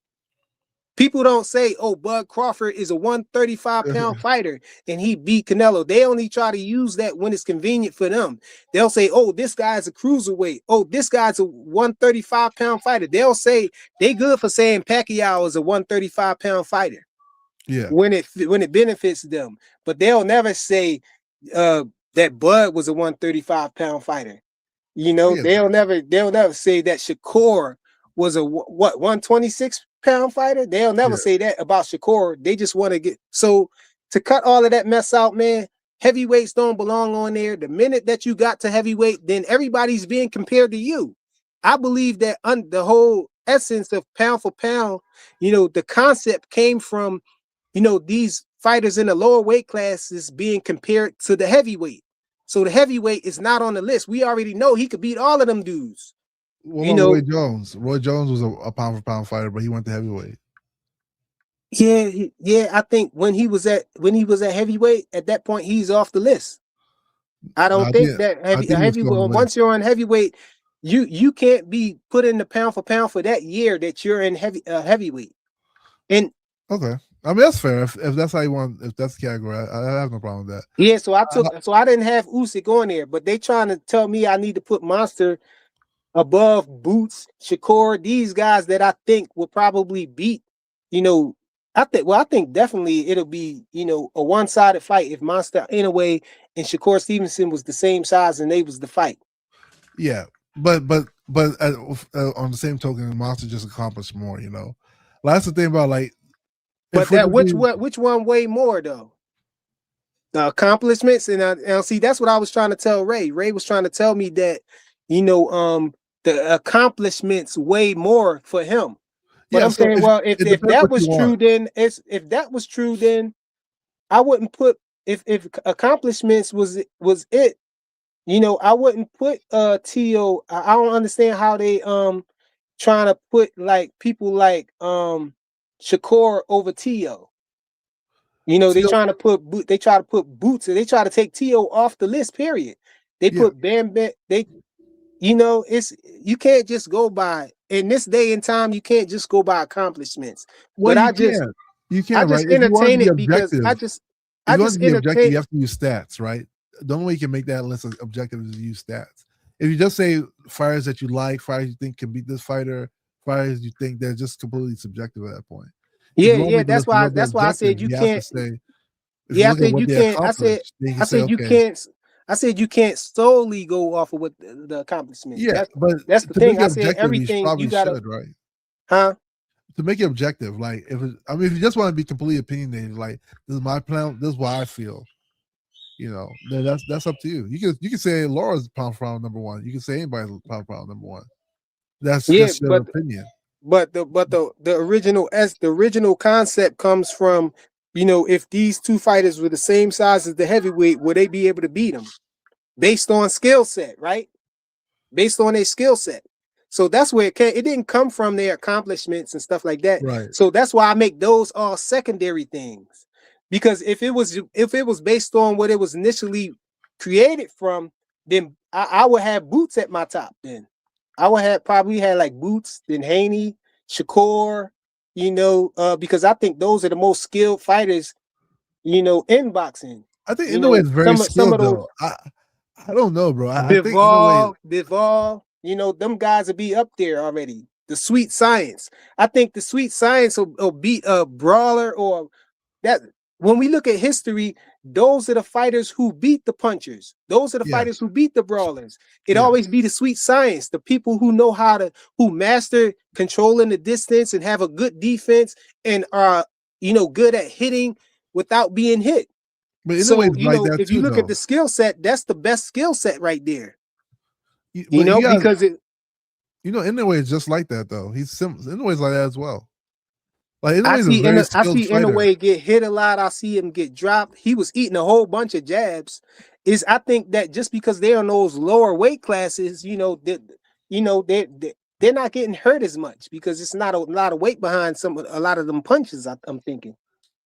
People don't say, oh, Bud Crawford is a 135-pound fighter and he beat Canelo. They only try to use that when it's convenient for them. They'll say, oh, this guy's a cruiserweight. Oh, this guy's a 135-pound fighter. They'll say they good for saying Pacquiao is a 135-pound fighter.
Yeah.
When it benefits them. But they'll never say that Bud was a 135-pound fighter. They'll never say that Shakur was a 126-pound fighter. They'll never say that about Shakur. They just want to get to cut all of that mess out, man. Heavyweights don't belong on there. The minute that you got to heavyweight, then everybody's being compared to you. I believe that the whole essence of pound for pound, the concept came from, these fighters in the lower weight classes being compared to the heavyweight. So the heavyweight is not on the list. We already know he could beat all of them dudes.
What
You
about Roy
know,
Jones? Roy Jones was a pound for pound fighter, but he went to heavyweight.
yeah, yeah. I think when he was at heavyweight, at that point he's off the list. I
No,
don't think that
I think he was still on the
once
list.
you're on heavyweight, you can't be put in the pound for that year that you're in heavyweight. And
Okay, I mean that's fair. If that's how you want, if that's the category, I have no problem with that.
yeah, so I didn't have Usyk on there, but they trying to tell me I need to put Monster above Boots, Shakur, these guys that I think will probably beat, you know, I think definitely it'll be, a one-sided fight if Monster Inoue and Shakur Stevenson was the same size and they was the fight.
Yeah, but on the same token, Monster just accomplished more. That's the thing about
But that which one way more though? The accomplishments and see that's what I was trying to tell Ray. Ray was trying to tell me that, the accomplishments weigh more for him. But
yeah,
I'm saying, well, if that was true, then if that was true, then I wouldn't put if accomplishments was it, I wouldn't put Tio. I don't understand how they trying to put like people like Shakur over Tio. They try to put Boots, and they try to take Tio off the list. Period. They put Bam Bam. It's you can't just go by in this day and time. You can't just go by accomplishments.
Well,
but
you can, right? If you want to
entertain
be
it because
objective,
I just entertain.
you have to use stats, right? The only way you can make that list objective is to use stats. If you just say fighters that you like, fighters you think can beat this fighter, fighters you think they're just completely subjective at that point.
Yeah. That's why I said you can't. Yeah, I said you can't. I said you can't solely go off of what the accomplishments.
Yeah, but
that's the thing. I said everything you gotta,
right?
Huh?
To make it objective, if you just want to be completely opinionated, like this is my plan, this is what I feel, then that's up to you. You can say Laura's pound for pound number one. You can say anybody's pound for pound number one. That's just your opinion.
But the original concept comes from, if these two fighters were the same size as the heavyweight, would they be able to beat them based on skill set, right? Based on their skill set. So that's where it came. It didn't come from their accomplishments and stuff like that.
Right.
So that's why I make those all secondary things. Because if it was based on what it was initially created from, then I would have Boots at my top. Then I would probably have like Boots, then Haney, Shakur, because I think those are the most skilled fighters, in boxing.
I think Inoue is very skilled though. I don't know, bro. I think
Bivol, them guys will be up there already. The Sweet Science. I think the Sweet Science will beat a brawler or that. When we look at history, those are the fighters who beat the punchers. Those are the fighters who beat the brawlers. It always be the Sweet Science, the people who know who master controlling the distance and have a good defense and are, good at hitting without being hit.
But if
you look at the skill set, that's the best skill set right there.
Because Inoue is just like that though. Inoue's like that as well. Like
I see Inoue get hit a lot. I see him get dropped. He was eating a whole bunch of jabs. I think that just because they're in those lower weight classes, they're not getting hurt as much because it's not a lot of weight behind a lot of them punches. I'm thinking.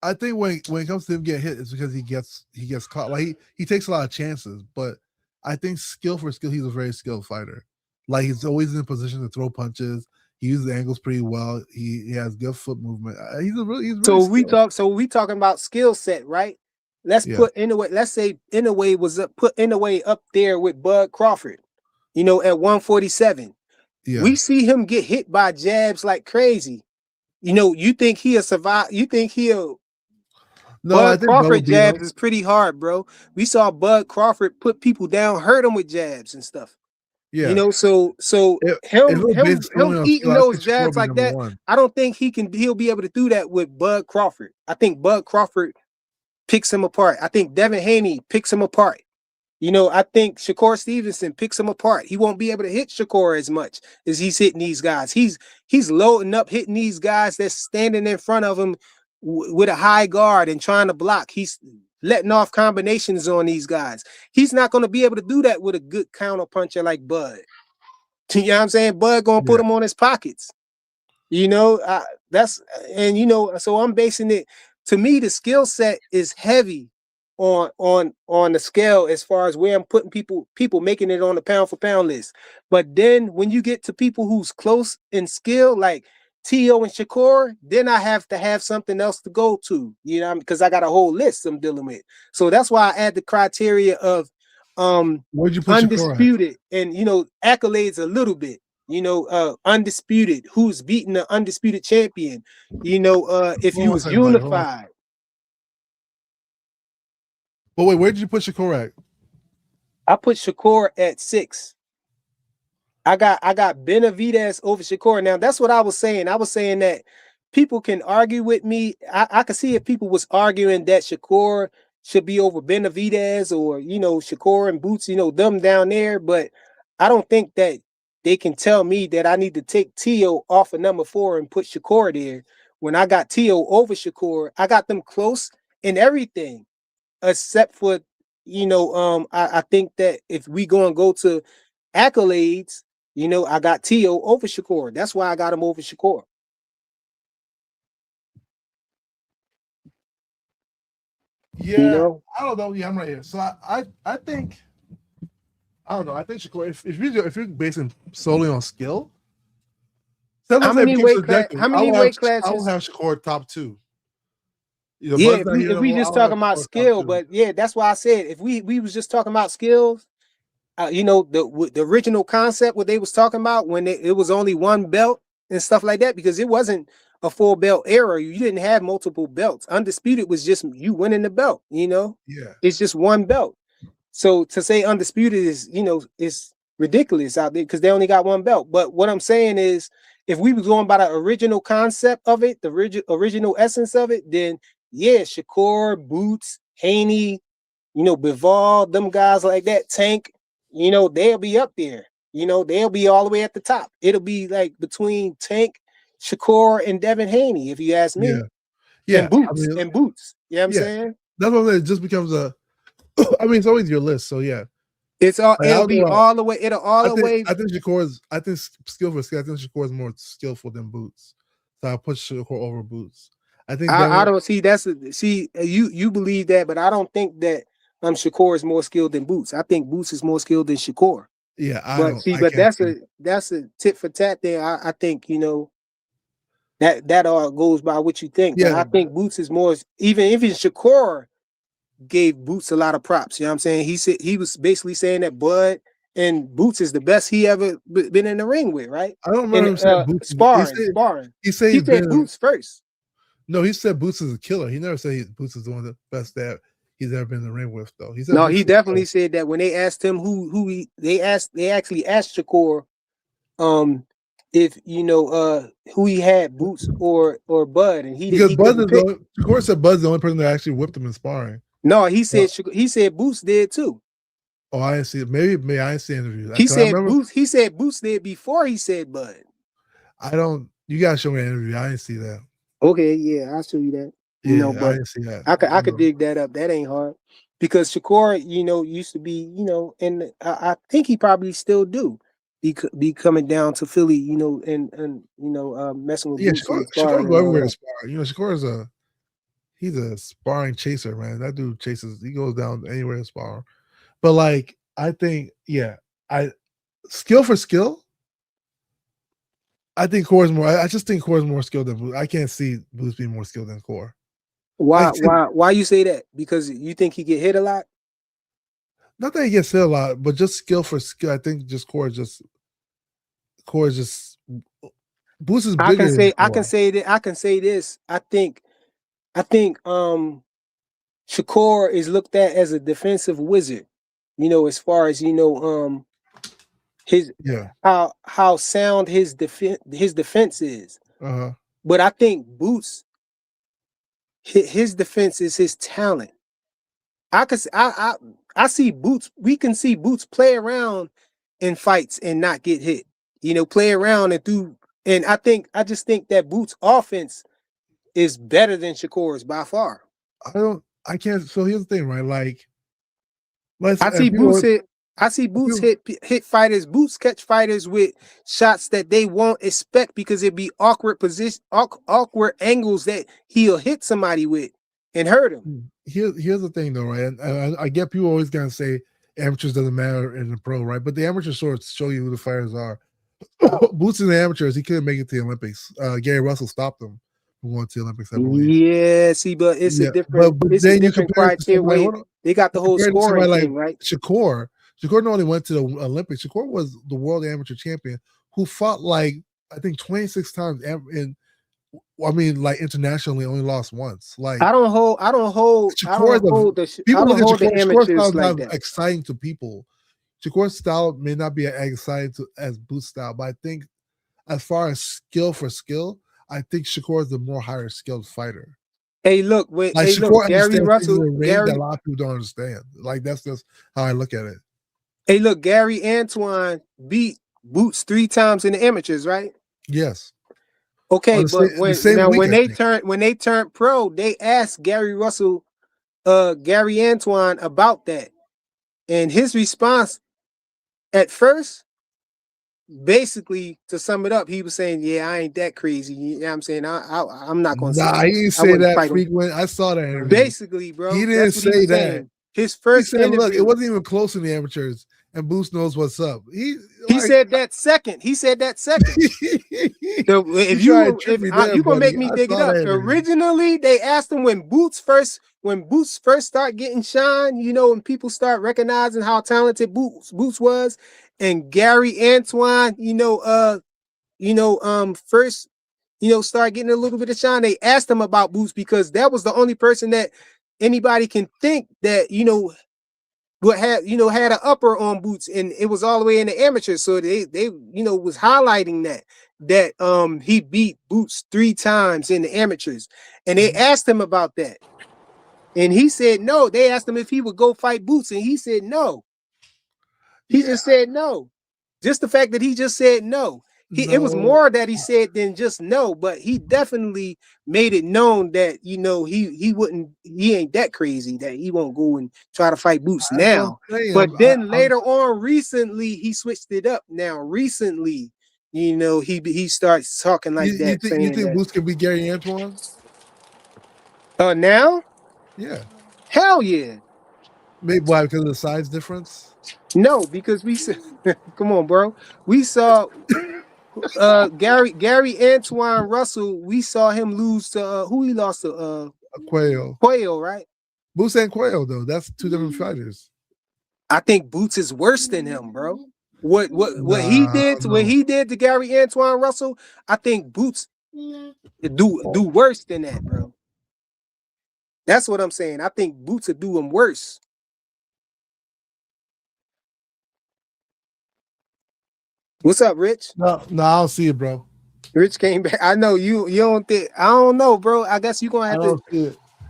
I think when it comes to him getting hit, it's because he gets caught. Like he takes a lot of chances, but I think skill for skill, he's a very skilled fighter. Like he's always in a position to throw punches. He uses angles pretty well. He has good foot movement. He's really skilled.
So we talking about skill set, right? Put Inoue. Let's say Inoue put Inoue up there with Bud Crawford. At 147. Yeah. We see him get hit by jabs like crazy. You think he'll survive? You think he'll? No, Bud Crawford jabs is pretty hard, bro. We saw Bud Crawford put people down, hurt them with jabs and stuff. Yeah, so him eating those jabs like that, I don't think he'll be able to do that with Bud Crawford. I think Bud Crawford picks him apart. I think Devin Haney picks him apart. I think Shakur Stevenson picks him apart. He won't be able to hit Shakur as much as he's hitting these guys. He's loading up, hitting these guys that's standing in front of him, with a high guard and trying to block. He's letting off combinations on these guys. He's not going to be able to do that with a good counter puncher like Bud. You know what I'm saying? Bud going to put him on his pockets. You know, that's, and you know, so I'm basing it, to me, the skill set is heavy on the scale as far as where I'm putting people making it on the pound for pound list. But then when you get to people who's close in skill, like Tio and Shakur, then I have to have something else to go to, you know, because I got a whole list I'm dealing with. So that's why I add the criteria of
Where'd you put Shakur at?
undisputed and, you know, accolades a little bit. You know, undisputed, who's beating the undisputed champion, you know, if
Hold
you
on a
was
second, buddy. Hold on.
unified.
But wait, where did you put Shakur at?
I put Shakur at 6. I got Benavidez over Shakur. Now that's what I was saying. I was saying that people can argue with me. I could see if people was arguing that Shakur should be over Benavidez, or, you know, Shakur and Boots, you know, them down there. But I don't think that they can tell me that I need to take Tio off of number 4 and put Shakur there when I got Tio over Shakur. I got them close in everything except for, you know, I think that if we go to accolades, you know, I got Tio over Shakur. That's why I got him over Shakur.
Yeah,
You know,
I don't know. Yeah, I'm right here. So I think, I don't know. I think Shakur, if you're basing solely on skill,
how many weight
I will
classes?
have Shakur top 2. You know,
Yeah,
Bud's not here
if
no
we
more,
just
I'll have
talking about
Shakur top
skill,
2.
but yeah, that's why I said if we was just talking about skills, you know, the original concept, what they was talking about when it was only one belt and stuff like that, because it wasn't a 4-belt era. You didn't have multiple belts. Undisputed was just you winning the belt, you know?
Yeah.
It's just one belt. So to say undisputed is, you know, is ridiculous out there because they only got one belt. But what I'm saying is, if we was going by the original concept of it, the original essence of it, then yeah, Shakur, Boots, Haney, you know, Bivol, them guys like that, Tank, you know, they'll be up there. You know, they'll be all the way at the top. It'll be like between Tank, Shakur, and Devin Haney, if you ask me.
Yeah.
And Boots,
I mean,
You know what I'm
yeah,
saying?
that's what I'm saying. It just becomes a, I mean, it's always your list. So yeah.
It's all,
Like,
it'll be all the way, it'll all the way.
I think skill for skill. I think Shakur is more skillful than Boots. So I put Shakur over Boots. I think
I don't see you believe that, but I don't think that Shakur is more skilled than Boots. I think Boots is more skilled than Shakur.
Yeah,
But that's a tit for tat there. I think, you know, that all goes by what you think.
Yeah,
but I think Boots is more, even Shakur gave Boots a lot of props. You know what I'm saying? He was basically saying that Bud and Boots is the best he ever been in the ring with, right?
I don't remember him saying Boots.
Sparring.
He said
He said Boots first.
No, he said Boots is a killer. He never said Boots is one of the best that he's ever been in the ring with, though. He said
No,
Boots
he definitely said that when they asked him they actually asked Shakur if, you know, who he had, Boots or Bud, and he couldn't pick.
Shakur said Bud's the only person that actually whipped him in sparring.
No, he said Boots did too.
Oh, I didn't see it. Maybe I didn't see the interview.
He said Boots did before he said Bud.
You gotta show me an interview. I didn't see that.
Okay, yeah, I'll show you that.
Yeah,
You know,
I
but
didn't see that.
I could dig that up. That ain't hard. Because Shakur, you know, used to be, you know, and I think he probably still do be coming down to Philly, you know, and you know, messing with Boots.
Shakur go everywhere to spar. You know, Shakur he's a sparring chaser, man. That dude chases. He goes down anywhere to spar. But like, I think, skill for skill, I think Core's more. I just think Core's more skilled than Boots. I can't see Boots being more skilled than Core.
Why you say that? Because you think he get hit a lot?
Not that he gets hit a lot, but just skill for skill. I think just Core is just Boots is bigger.
I can say this. I think Shakur is looked at as a defensive wizard, you know, as far as, you know, how sound his defense is.
Uh-huh.
But I think Boots, his defense is his talent. I see Boots. We can see Boots play around in fights and not get hit. You know, play around and do. And I just think that Boots' offense is better than Shakur's by far.
I can't. So here's the thing, right? Like,
I see Boots hit fighters. Boots catch fighters with shots that they won't expect because it'd be awkward position, awkward angles that he'll hit somebody with and hurt him.
Here's the thing, though, right? And I get people always gonna say amateurs doesn't matter in the pro, right? But the amateur sorts show you who the fighters are. Boots in the amateurs, he couldn't make it to the Olympics. Gary Russell stopped him from going to the Olympics, I believe.
Yeah, see, but it's a different,
but
it's
then
a different criteria. They got the whole scoring thing, right?
Shakur not only went to the Olympics. Shakur was the world amateur champion who fought like I think 26 times internationally, only lost once. Like
I don't hold the amateurs like that.
Exciting to people. Shakur's style may not be as exciting as Boots' style, but I think as far as skill for skill, I think Shakur is the more higher skilled fighter.
Hey, look, Gary Russell,
that a lot of people don't understand. Like that's just how I look at it.
Hey, look, Gary Antoine beat Boots 3 times in the amateurs, right?
Yes.
Okay, but when they turned pro, they asked Gary Russell, Gary Antoine about that, and his response at first, basically, to sum it up, he was saying, "Yeah, I ain't that crazy." You know what I'm saying? I'm not gonna say.
Nah, he didn't say that frequent. I saw that interview.
Basically, bro,
he didn't say that.
Saying. His first interview,
look, it wasn't even close in the amateurs, and Boots knows what's up. He
said that second. If you gonna make me dig it up. Originally, they asked him when Boots first start getting shine, you know, when people start recognizing how talented Boots was, and Gary Antoine, first, start getting a little bit of shine. They asked him about Boots because that was the only person that anybody can think that, had an upper on Boots, and it was all the way in the amateurs. So they was highlighting that he beat Boots 3 times in the amateurs, and they asked him about that, and he said no. They asked him if he would go fight Boots, and he said no. He just said no. Just the fact that he just said no. It was more that he said than just no, but he definitely made it known that he ain't that crazy that he won't go and try to fight Boots now. But then later on, recently he switched it up. Now recently, he starts talking like that.
You think Boots can beat Gary Antoine?
Now?
Yeah.
Hell yeah.
Maybe why? Because of the size difference?
No, because we said, come on, bro. We saw. Gary Antoine Russell, we saw him lose to who he lost to Quayle, right?
Boots and Quayle, though. That's 2 different fighters.
I think Boots is worse than him, bro. What he did to Gary Antoine Russell, I think Boots do worse than that, bro. That's what I'm saying. I think Boots would do him worse. What's up, Rich?
No, I don't see it, bro.
Rich came back. I know you don't think. I don't know, bro. I guess you're gonna have to.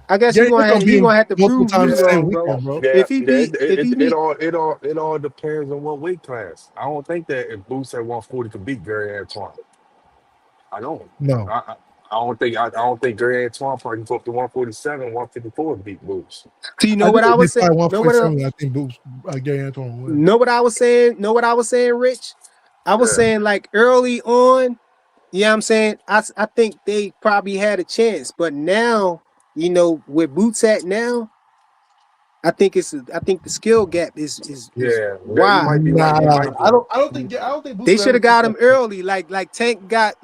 I guess you're gonna have to prove me wrong, bro.
Yeah,
If he beat,
it all depends on what weight class. I don't think that if Boots at 140 could beat Gary Antoine. I don't.
No.
I don't think Gary Antoine probably go up to 147, 154 to beat Boots.
Do you know what I was saying?
I think Boots, Gary Antoine win.
Know what I was saying? Rich? I was saying like early on, what I'm saying? I think they probably had a chance, but now, where Boots at now, I think the skill gap is wide.
I don't think Boots
they should have got him early, like Tank got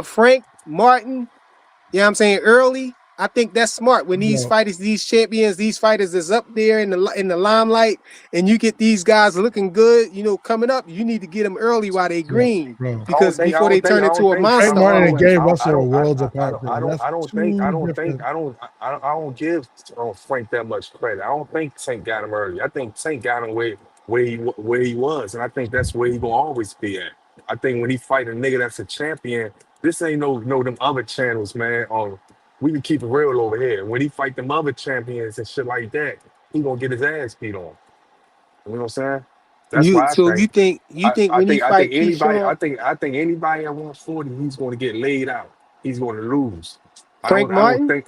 Frank Martin. You know what I'm saying? Early. I think that's smart when these fighters, these champions, these fighters is up there in the limelight, and you get these guys looking good, coming up. You need to get them early while they green, because before they turn into a monster.
Frank Martin and Gary Russell are worlds apart.
I don't give Frank that much credit. I don't think Tank got him early. I think Tank got him where he was, and I think that's where he gonna always be at. I think when he fight a nigga that's a champion, this ain't no them other channels, man. We can keep it real over here. When he fight them other champions and shit like that, he gonna get his ass beat on. You know what I'm saying? That's why
you think when he fight
anybody at 140, he's gonna get laid out. he's going to lose.
Frank
I don't
Martin?
think.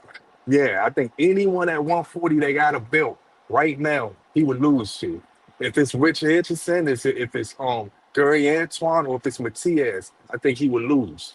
Yeah, I think anyone at 140 they got a belt right now, he would lose to. If it's Richard Richardson, if it's Gary Antoine, or if it's Matias, I think he would lose.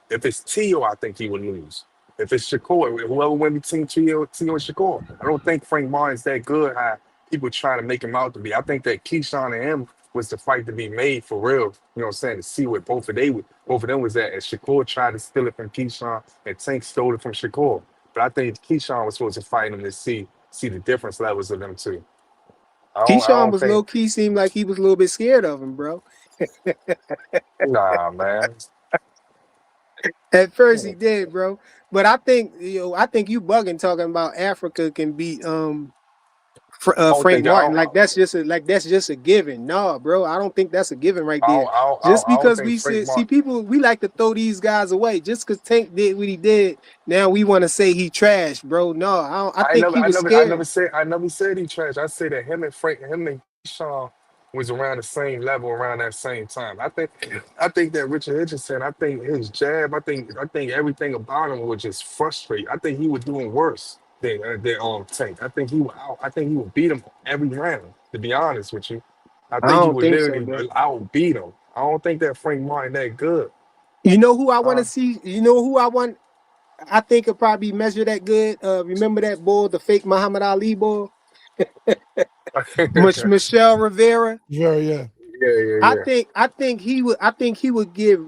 If it's Tio, I think he would lose. If it's Shakur, whoever went between Tio and Shakur, I don't think Frank Martin's that good. How people trying to make him out to be. I think that Keyshawn and him was the fight to be made for real. You know what I'm saying? To see what both of them was at. And Shakur tried to steal it from Keyshawn, and Tank stole it from Shakur. But I think Keyshawn was supposed to fight him to see the difference levels of them two. I
Keyshawn
don't
was low
think.
key, seemed like he was a little bit scared of him, bro.
Nah, man.
At first he did, bro. But I think I think you bugging talking about Africa can beat
I don't
Frank
think.
Martin. Like that's just a given. No, bro. I don't think that's a given right there. Just
I don't
because
think
we
Frank
see
Martin.
people, we like to throw these guys away. Just because Tank did what he did, now we want to say he trashed, bro. No, I don't, I think he was scared.
I never said he trash. I said that him and Keyshawn was around the same level around that same time. I think that Richard Richardson, I think his jab, I think everything about him would just frustrate. I think he was doing worse than Tank. I think he would beat him every round. To be honest with you, I
I
think he
don't
would
think so,
literally
bro.
outbeat him. I don't think that Frank Martin that good.
You know who I want to
Uh,
see? You know who I want? I think could probably measure that good. Remember that bull, the fake Muhammad Ali bull,
yeah,
Michelle Rivera.
Yeah.
yeah.
I think he would give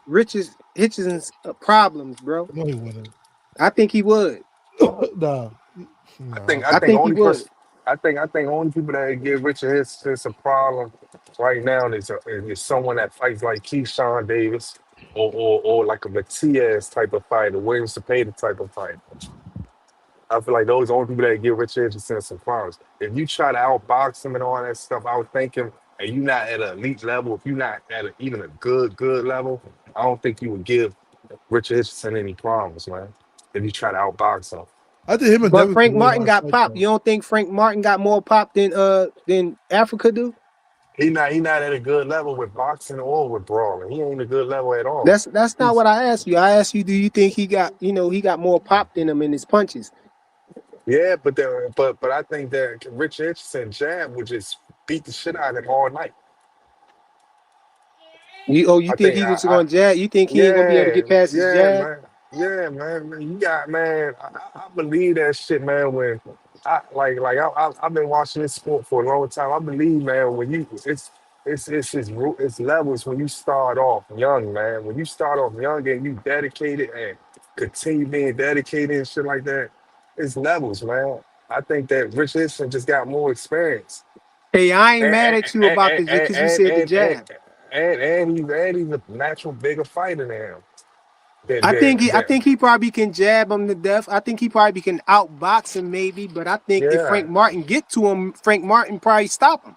Richard Hitchens problems, bro.
No, he wouldn't.
I think he would.
Nah. No.
I
I
think
think he
only
would.
person I think only people that give Richard Hitchens a problem right now is someone that fights like Keyshawn Davis or like a Matias type of fighter, William Cepeda type of fighter. I feel like those are the only people that give Richard Hitchens some problems. If you try to outbox him and all that stuff, outthink him, and you're not at an elite level, if you're not at even a good level, I don't think you would give Richard Hitchens any problems, man. If you try to outbox him.
I think him and
But
Devin could
Frank
really
Martin
hard
got
fight
popped.
though.
You don't think Frank Martin got more pop than Africa do?
He not at a good level with boxing or with brawling. He ain't a good level at all.
That's not
He's
what I asked you. I asked you, do you think he got he got more pop than him in his punches?
yeah, but I think that Rich Richardson jab would just beat the shit out of him all night.
You
I
think
think
he was going to jab? You think he ain't gonna be able to get past his
yeah,
jab?
man. Yeah, man. You got man. I believe that shit, man. When I've been watching this sport for a long time. I believe, man, when you it's levels when you start off young, man. When you start off young and you dedicated and continue being dedicated and shit like that, it's levels, man. I think that Rich Richardson just got more experience.
Hey, I ain't
And
mad
and
at you about this because you
and
said the
and and,
jab.
and he's a natural bigger fighter than him.
I
Than
think he probably can jab him to death. I think he probably can outbox him maybe, but I think if
yeah.
Frank Martin get to him, Frank Martin probably stop him.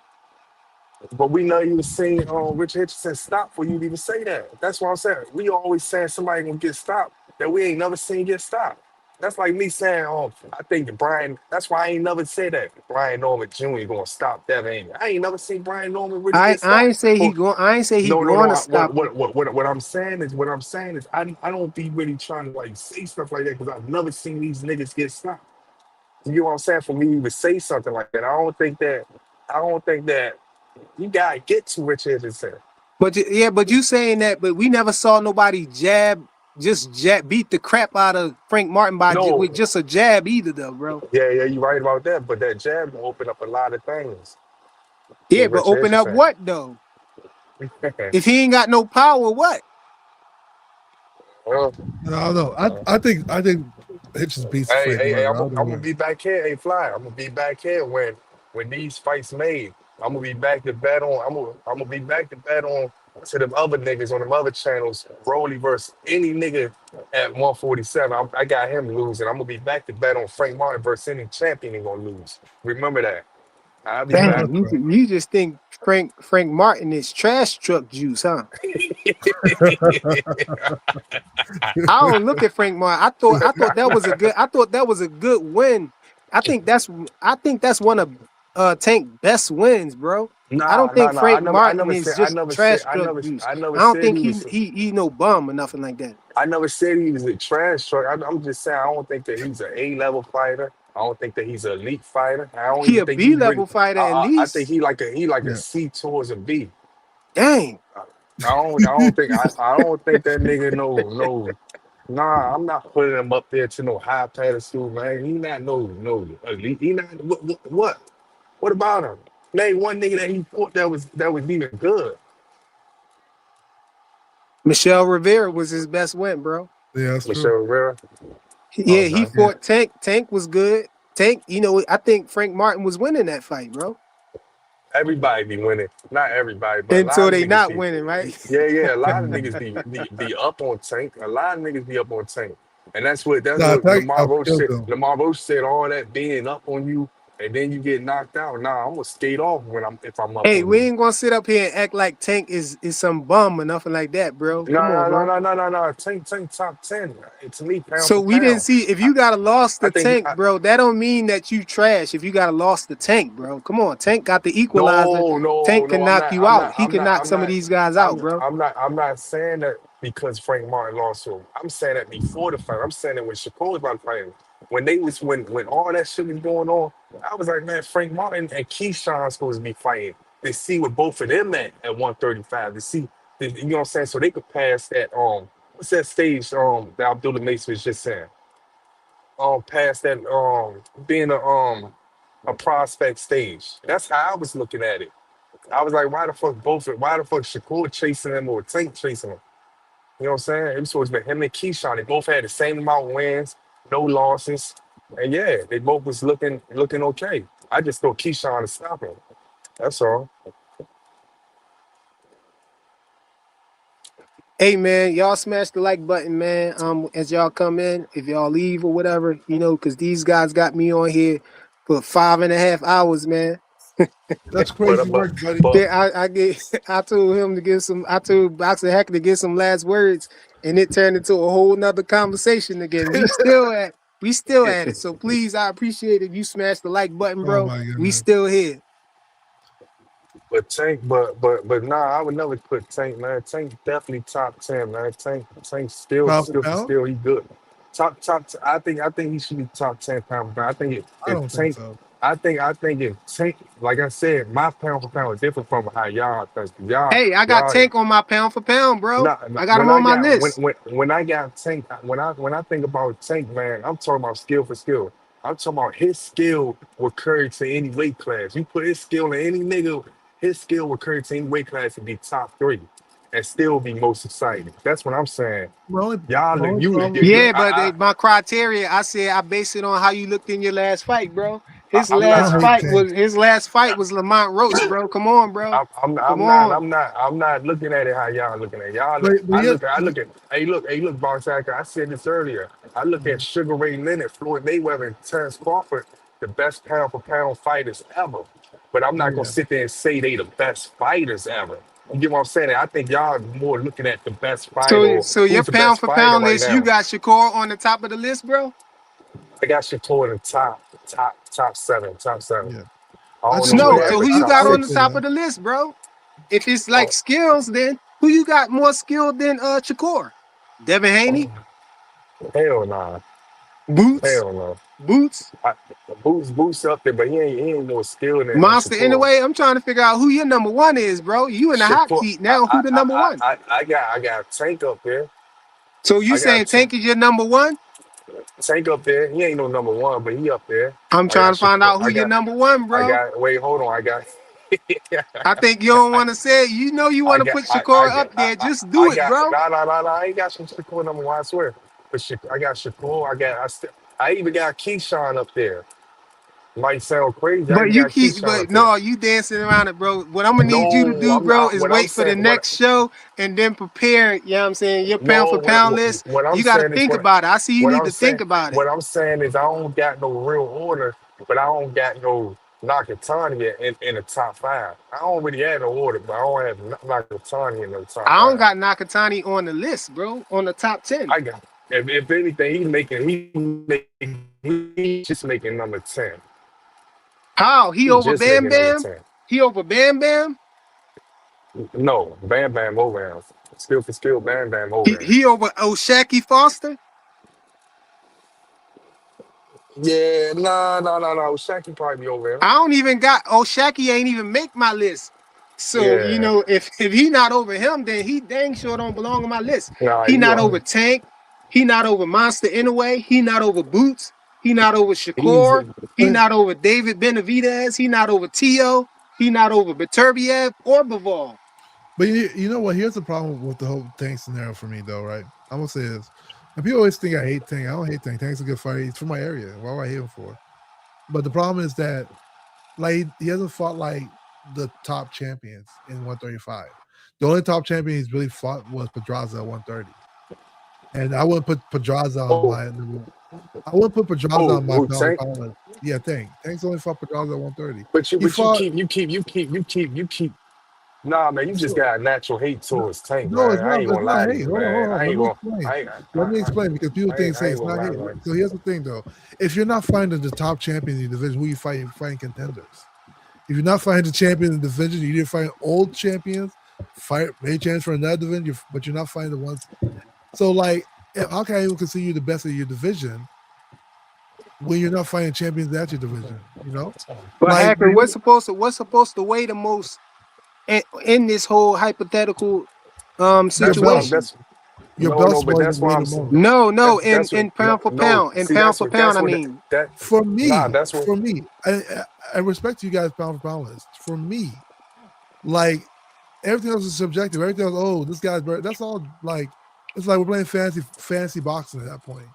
But we know you was seeing Rich Richardson stop for you to even say that. That's what I'm saying. We always saying somebody gonna get stopped that we ain't never seen get stopped. That's like me saying, I think that Brian. That's why I ain't never said that Brian Norman Jr. gonna stop that. I ain't never seen Brian Norman really get
I
stopped.
ain't say he
For,
going. I ain't say he
no.
going to stop him.
What I'm saying is I don't be really trying to like say stuff like that because I've never seen these niggas get stopped. You know what I'm saying? For me to even say something like that, I don't think that you gotta get to Rich Richardson.
But you saying that, but we never saw nobody just beat the crap out of Frank Martin with
No,
just a jab either, though, bro.
yeah, you're right about that. But that jab will open up a lot of things
Yeah,
with
but
Rich
open up
Richardson.
what though? If he ain't got no power, what?
Well,
I don't know. I think Hitchens beats Frank
hey,
Martin. I don't know
I'm gonna
why.
be back here. Hey, Fly, I'm gonna be back here when these fights made. I'm gonna be back to bet on. I'm gonna be back to bet on to them other niggas on them other channels. Rolly versus any nigga at 147. I got him losing. I'm gonna be back to bet on Frank Martin versus any champion he gonna lose. Remember that. I'll be back.
Damn, you just think Frank Martin is trash truck juice, huh? I don't look at Frank Martin. I thought that was a good win. I think that's one of Tank best wins, bro. I
Nah,
don't
nah,
think
nah.
Frank Martin is
I
just
never said,
trash drug abuse.
I never
I don't
said
think
he
he
was.
he he no bum or nothing like that.
I never said he was a trash truck. I'm just saying I don't think that he's an A-level fighter. I don't think that he's an elite fighter. I don't
He
even
a
think
B
he really.
level fighter at
I think
least.
he like a
Yeah.
C towards a B.
Dang.
I don't think that nigga no. Nah, I'm not putting him up there to no high pedestal, man. He not no elite. He not what about him? Name one nigga that he fought that was even good.
Michelle Rivera was his best win, bro.
Yeah, that's
Michelle
true.
Rivera.
Yeah, he
Okay.
Yeah.
fought Tank. Tank was good. Tank, I think Frank Martin was winning that fight, bro.
Everybody be winning. Not everybody, but a lot
Until
of
they
niggas
not
be.
winning, right?
Yeah. A lot of niggas be up on Tank. A lot of niggas be up on Tank, and that's
Nah,
what
Tank
Lamar Roach
outskilled
said.
them.
Lamar Roach said all that being up on you, and then you get knocked out. Nah, I'm gonna skate off when if I'm up
Hey,
on
we
you.
ain't gonna sit up here and act like Tank is some bum or nothing like that, bro.
No,
Come on,
no, no,
bro.
no, no, no, no. Tank top 10. To me, pound
So
for
we didn't
pound.
see if
I,
you got a loss
I
to
think.
Tank, bro. That don't mean that you trash. If you got a loss to Tank, bro, come on. Tank got the equalizer. Tank can
No.
knock you out. He can knock some of these guys out, bro.
I'm not saying that because Frank Martin lost to him. I'm saying that before the fight. I'm saying that when Shakur was about to fight him, when all that shit was going on, I was like, man, Frank Martin and Keyshawn supposed to be fighting. To see what both of them at 135. To see, you know what I'm saying, so they could pass that what's that stage that Abdullah Mason was just saying, past that being a prospect stage. That's how I was looking at it. I was like, why the fuck Shakur chasing him or Tank chasing him? You know what I'm saying? It was supposed to be him and Keyshawn. They both had the same amount of wins, no losses. And yeah, they both was looking okay. I just thought Keyshawn to stop him. That's all.
Hey man, y'all smash the like button, man. As y'all come in, if y'all leave or whatever, because these guys got me on here for 5.5 hours, man.
That's
But
crazy
but
work, buddy.
but
Then I get I told him to give some I told Boxer Hack to give some last words and it turned into a whole nother conversation again. We still at it. So please, I appreciate if you smash the like button,
Oh
bro.
my
We
goodness.
still here.
But Tank, but nah, I would never put Tank, man. Tank definitely top 10, man. Tank
Pound for pound?
still he good. I think he should be top 10 pound for pound. I think
I
if
don't think
Tank,
so.
I think if Tank, like I said, my pound for pound is different from how y'all think.
Hey, I got
Y'all
Tank on my pound for pound, bro.
no,
I got him
when
on
I
my
got
list.
when I got Tank, when I think about Tank, man, I'm talking about skill for skill. I'm talking about his skill will carry to any weight class. You put his skill in any nigga, his skill will carry to any weight class and be top three, and still be most exciting. That's what I'm saying.
The only problem,
Yeah, but my criteria, I said I base it on how you looked in your last fight, bro. His
I'm
I
last
not.
hate
fight
Tank.
was Lamont Roach, bro. Come on, bro. Come on.
I'm not looking at it how y'all looking at it.
But yeah,
I look at, hey, look, Boss Hacker, I said this earlier. I look at Sugar Ray Leonard, Floyd Mayweather, and Terrence Crawford, the best pound for pound fighters ever. But I'm not gonna
yeah.
sit there and say they the best fighters ever. You get what I'm saying? I think y'all more looking at the best fighter
So
or
so your
who's the
pound
best
for
fighter
pound
right
list, you
now.
got Shakur on the top of the list, bro.
I got Shakur in the top seven, top seven.
Yeah.
I
I
don't know
think
where
No,
they
Shakur,
at,
so who
but
you
top
got
I
on
would
the
say
six.
top
that.
of the list, bro? If it's like
Oh,
skills, then who you got more skilled than Shakur? Devin
oh,
Haney?
hell nah.
Boots?
Hell no.
Boots?
I, Boots up there, but he ain't no skill in that
Monster
Shakur.
anyway. I'm trying to figure out who your number one is, bro. You in the hot
Shakur,
seat now. Who the number one?
I got Tank up there.
So you
I
saying
got
Tank is your number one?
Tank up there. He ain't no number one, but he up there.
I'm
I got
trying to find
Shakur.
out who your number one, bro.
Wait, hold on.
I think you don't want to say it. You know you want to put Shakur up there. Just do it, bro.
I ain't got some Shakur number one, I swear. But I got Shakur. I even got Keyshawn up there. Might sound crazy. I
But
even
you
got
keep,
Keyshawn
but
up there.
no, you dancing around it, bro. What I'm gonna need you to
No,
do,
I'm
bro,
not.
is
What I'm
wait for the
saying,
next show and then prepare. You know what I'm saying? Your pound
no,
for pound list.
what I'm
You got to
saying is
think about it. I see you
what
need
I'm
to think
saying.
about it.
What I'm saying is I don't got no real order, but I don't got no Nakatani in the top five. I don't really have no order, but I don't have Nakatani in the top
I don't
five.
got Nakatani on the list, bro, on the top 10.
I got if anything, he's just making number 10.
How? He
He
over
just
Bam
making number
Bam?
10.
He over Bam Bam?
No, Bam Bam over him. Skill for skill, Bam Bam over him.
He over O'Shaquie Foster?
Yeah, no. Shaq probably be over him.
I don't even got O'Shaquie ain't even make my list. So, you
Yeah.
know, if he not over him, then he dang sure don't belong on my list.
Nah,
He
you
not over
are.
Tank. He not over Monster Inoue. He not over Boots. He not over
He's
Shakur. He
But
not over David Benavidez. He not over Tio. He not over Beterbiev or Bivol.
but you know what? Here's the problem with the whole Tank scenario for me, though, right? I'm gonna say this, and people always think I hate Tank. I don't hate Tank. Tank's a good fighter. He's from my area. Why would I hate him for? But the problem is that like he hasn't fought like the top champions in 135. The only top champion he's really fought was Pedraza at 130. And I wouldn't put Pedraza on my I wouldn't put Pedraza on my
Tank.
power list. Yeah, Tank's only fought Pedraza at 130.
But
He fought
you keep. Nah, man, you just
so,
got a natural hate
no,
towards Tank,
no,
man. I ain't
it's
gonna
not
lie to
hate.
you,
Hold on,
man.
hold on.
I
Let
ain't
me
gonna.
explain.
I ain't.
Let me explain because people think
I
say
ain't
it's
gonna
not
lie,
hate.
man.
So here's the thing though. If you're not fighting the top champion in the division, who you fighting contenders. If you're not fighting the champion in the division, you're either fighting old champions, fight a chance for another division, but you're not fighting the ones. So like, how can I even consider you the best of your division when you're not fighting champions at your division? You know,
But
like
Hacker, what's supposed to weigh the most in this whole hypothetical
your
That's what I'm.
situation?
That's
your
no.
belt's
But
going to
that's why
weigh
I'm.
the most.
No,
That's what.
in
No,
pound for
no.
pound. In
See,
pound for pound, I mean.
that.
For
Nah,
me,
that's what.
I respect you guys pound for pound list. For me, like everything else is subjective. Everything else, oh, this guy's better. That's all like it's like we're playing fancy boxing at that point.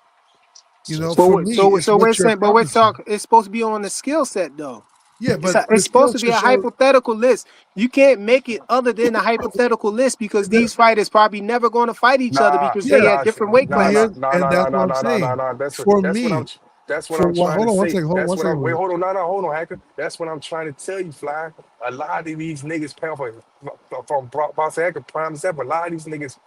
You know,
But
for me, it's
we're
what you're
saying, but we're
accomplishing.
talking. It's supposed to be on the skill set though.
Yeah, but the
It's supposed
skill
to be
should
a
show
hypothetical list. You can't make it other than a hypothetical list because
that,
these fighters probably never going to fight each other
Nah,
because
yeah,
they at
nah,
different weight
but
classes.
here's and that's what I'm saying.
nah.
For me,
That's what
for
I'm
what
trying
hold
to
on one
say.
second, hold on
That's
one
what I'm.
second.
Wait,
William.
hold on, no, hold on, Hacker. That's what I'm trying to tell you, Fly. A lot of these niggas from Boss Hacker prime example. A lot of these niggas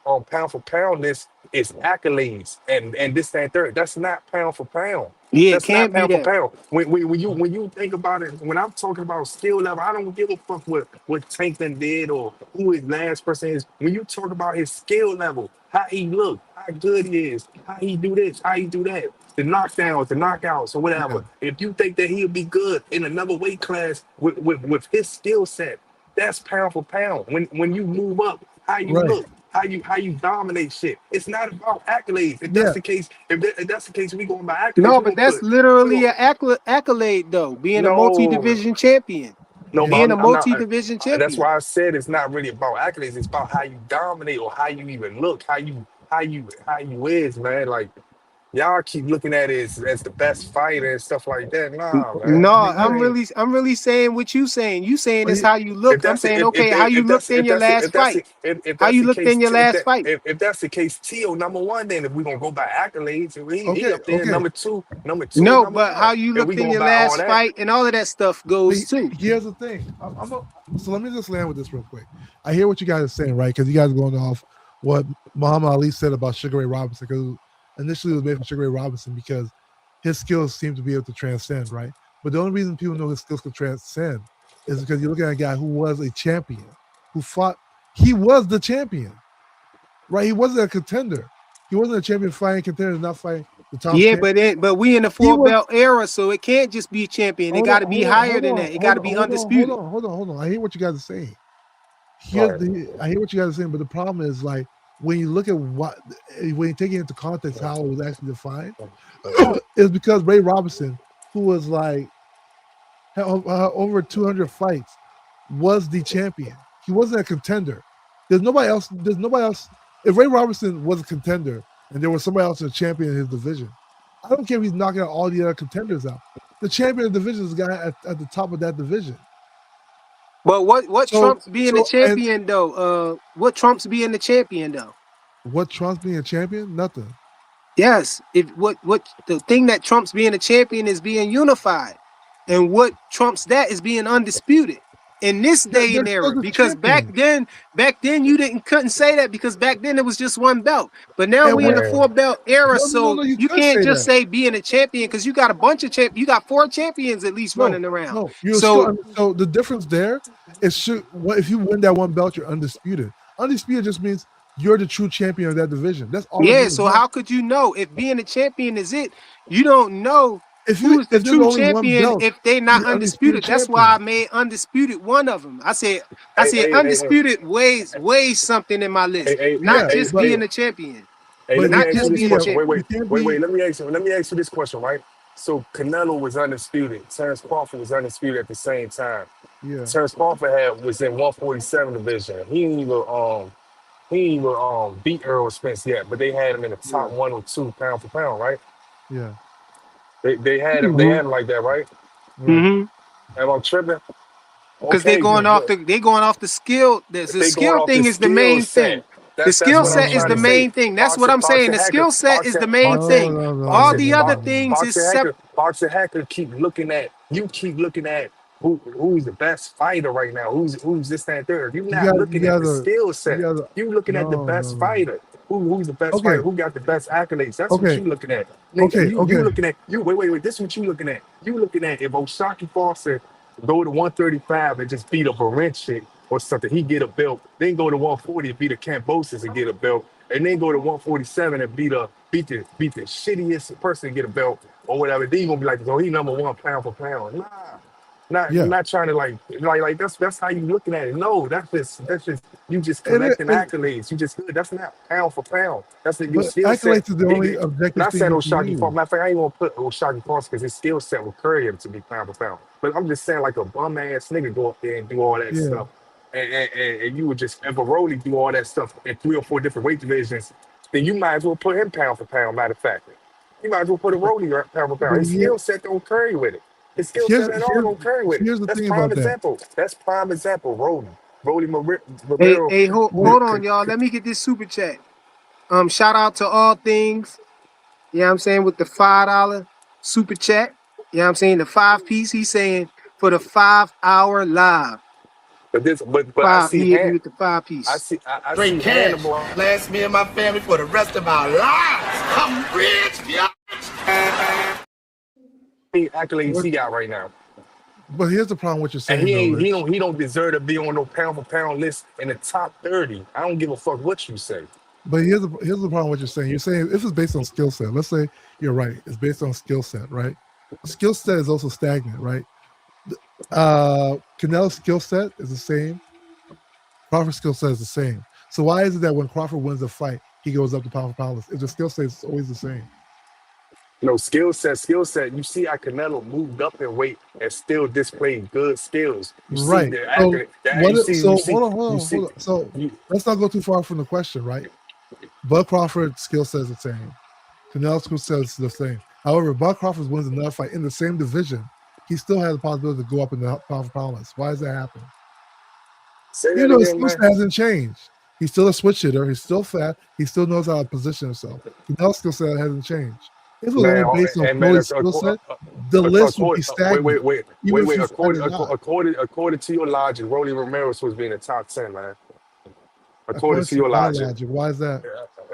on pound for pound list is accolades and this that and third. That's not pound for pound.
Yeah, it
That's not
can't be
pound for
that.
pound. When you think about it, when I'm talking about skill level, I don't give a fuck what Tankton did or who his last person is. When you talk about his skill level, how he look, how good he is, how he do this, how he do that, the knockdowns, the knockouts, or
Yeah,
whatever. If you think that he'll be good in another weight class with his skill set, that's pound for pound. When you move up, how you
right.
look, how you dominate shit. It's not about accolades. If that's
Yeah,
the case, if that's the case, we going by accolades.
No,
We
but
gonna
that's
put we
literally
gonna
an accolade though. Being a
no
multi-division champion.
no, but
yeah,
Being a
I'm not.
multi-division
That's
champion.
why I said it's not really about accolades. It's about how you dominate or how you even look, how you is, man. Like y'all keep looking at it as the best fighter and stuff like that. Nah,
No,
man, that ain't.
I'm really saying what you saying. You saying
but
it's how you look.
If
I'm
that's
saying, okay, how you looked in your last fight.
if
How
that's
you
the
looked
case,
in your last fight.
if that's the case, Tio number one. Then if we gonna go by accolades, he
okay,
up there
okay.
number two, and
No,
number
but
one.
how you
If we
looked in
going
your
by all
last
that,
fight and all of that stuff
But
goes too.
here's the thing. So let me just land with this real quick. I hear what you guys are saying, right? Because you guys are going off what Muhammad Ali said about Sugar Ray Robinson. Because initially it was made for Sugar Ray Robinson because his skills seem to be able to transcend, right? But the only reason people know his skills could transcend is because you're looking at a guy who was a champion, who fought. He was the champion, right? He wasn't a contender. He wasn't a champion fighting contenders, not fighting the top
Yeah,
champion.
but we in the
He
four
was
belt era, so it can't just be champion. It
hold
got
on,
to be
hold on,
higher
hold
than
on,
that. It got
hold
to
on,
be
hold on, hold
undisputed.
on, hold on, hold on. I hear what you guys are saying.
right?
I hear what you guys are saying, but the problem is like when you look at when you take it into context how it was actually defined, is because Ray Robinson, who was like had over 200 fights, was the champion. He wasn't a contender. There's nobody else. There's nobody else. If Ray Robinson was a contender and there was somebody else a champion in his division, I don't care if he's knocking out all the other contenders out. The champion of the division is the guy at the top of that division.
But what
So
trumps being the
so and
champion though? What trumps being the champion though?
what trumps being a champion? Nothing.
Yes, if what the thing that trumps being a champion is being unified, and what trumps that is being undisputed. in this day and
They're still
era,
the
because back
champions.
then you couldn't say that, because back then it was just one belt. But now
And
we in the
Man,
4-belt era,
no,
so
you
you
could
can't
say
just
that.
say being a champion, because you got a bunch of you got 4 champions at least running around.
No, you're
So
still so the difference there is if you win that one belt, you're undisputed. Undisputed just means you're the true champion of that division. That's all it
yeah,
means.
so how could you know if being a champion is it? You don't know who is the
If there's
true
only one
champion
belt,
if they
you're
not
the undisputed
undisputed. That's why I
champion.
made undisputed one of them. I said
hey,
undisputed weighs something in my list, not
Yeah,
just
but
being a champion,
let me
you
not
ask you
just
can't
this
being a
be
question.
champion.
you can't
Wait.
be
Let me ask you this question, right? So Canelo was undisputed. Terrence Crawford was undisputed at the same time.
yeah,
Terrence Crawford was in 147 division. He ain't even beat Earl Spence yet, but they had him in the top
Yeah.
1 or 2 pound for pound, right?
yeah.
They
hmm
had him like that, right?
Right.
hmm
Am I tripping?
Because they
Okay,
going off the skill.
if
The
they going
skill
off the
thing is the
skill
main thing.
set,
The
that's
skill
what I'm
set is
trying
the
to say.
main thing. That's what I'm saying. The skill set is the main thing. All the other things is separate.
Boxer Hacker keep looking at who's the best fighter right now. Who's this that, and third. You're
You
not
got
looking at the skill set. You looking at the best
no.
fighter. Who's the best fighter?
Okay,
Who got the best accolades? That's what
okay,
you looking at. Nigga, you
okay.
looking at you wait. This is what you looking at. You looking at if Oshaki Foster go to 135 and just beat a Barenchik or something, he get a belt. Then go to 140 and beat a Cambosis and get a belt. And then go to 147 and beat the shittiest person and get a belt or whatever. Then you gonna be like, oh, he number 1 pound for pound. Nah.
Yeah.
Not trying to like that's how you looking at it. No, that's just you just collecting
And
accolades. You just good. That's not pound for pound. That's your
but
skill set.
accolades is the only objective
Not
thing
saying
you can
Oshaki Falls.
use.
Matter of fact, I ain't gonna put Oshaki Falls because his skill set will carry him to be pound for pound. But I'm just saying, like a bum ass nigga go up there and do all that
Yeah.
stuff, and you would just and Baroli do all that stuff in 3 or 4 different weight divisions. Then you might as well put him pound for pound. Matter of fact, you might as well put a Rolly pound for
But
pound. His skill set don't carry with it. His skill
here's
set at all don't carry with it.
here's the
That's
thing
prime
about that.
example. That's prime example. Rolly Romero.
Hey,
Wait,
hold on, y'all. Let me get this super chat. Shout out to All Things. You know what I'm saying? With the $5 super chat. You know what I'm saying? The 5-piece. He's saying for the 5-hour live.
But I
Five.
see
He hit me
hand.
with the 5-piece.
I
Straight
see
cash.
Hannibal.
Last me and my family for the rest of our lives. I'm rich, bitch.
Accolades he got right now.
but here's the problem what you're
And
saying though, Rich.
he don't deserve to be on no pound for pound list in the top 30. I don't give a fuck what you say.
But here's the problem what you're saying. You're saying if it's based on skill set. Let's say you're right. It's based on skill set, right? Skill set is also stagnant, right? Canelo's skill set is the same. Crawford's skill set is the same. So why is it that when Crawford wins a fight, he goes up to pound for pound list? If the skill set is always the same.
No, skill set. You see how Canelo moved up in weight and still displayed good skills. You see
Right.
the
So
accolade.
hold on. So let's not go too far from the question, right? Bud Crawford's skill set is the same. Canelo's skill set is the same. However, Bud Crawford wins another fight in the same division. He still has the possibility to go up in the pound for pound list. Why does that happen?
Say
You
that
know, his
again,
skill
man.
set hasn't changed. He's still a switch hitter. He's still fat. He still knows how to position himself. Canelo's skill set hasn't changed. If it was
Man,
only based on
and man,
Floyd's skill set, the list would be stagnant. Even if you fight a lot.
According to your logic, Rolly Romero was supposed to be in the top 10, man. According
According
to
to
your
my
logic.
logic, why is that?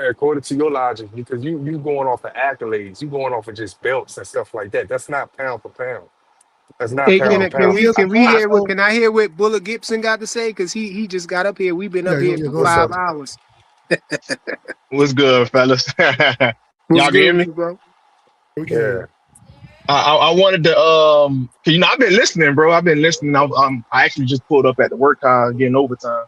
According to your logic, because you going off of accolades, you going off of just belts and stuff like that. That's not pound for pound. That's not
Hey,
pound for pound.
can I hear what Bullet Gibson got to say? Because he just got up here. We've been up here for
What's
5
up?
hours.
What's good, fellas?
What's
Y'all can
good
hear
with
me?
you, bro?
Yeah.
I wanted to 'cause, I've been listening, bro. I've been listening. I actually just pulled up at the work car getting overtime.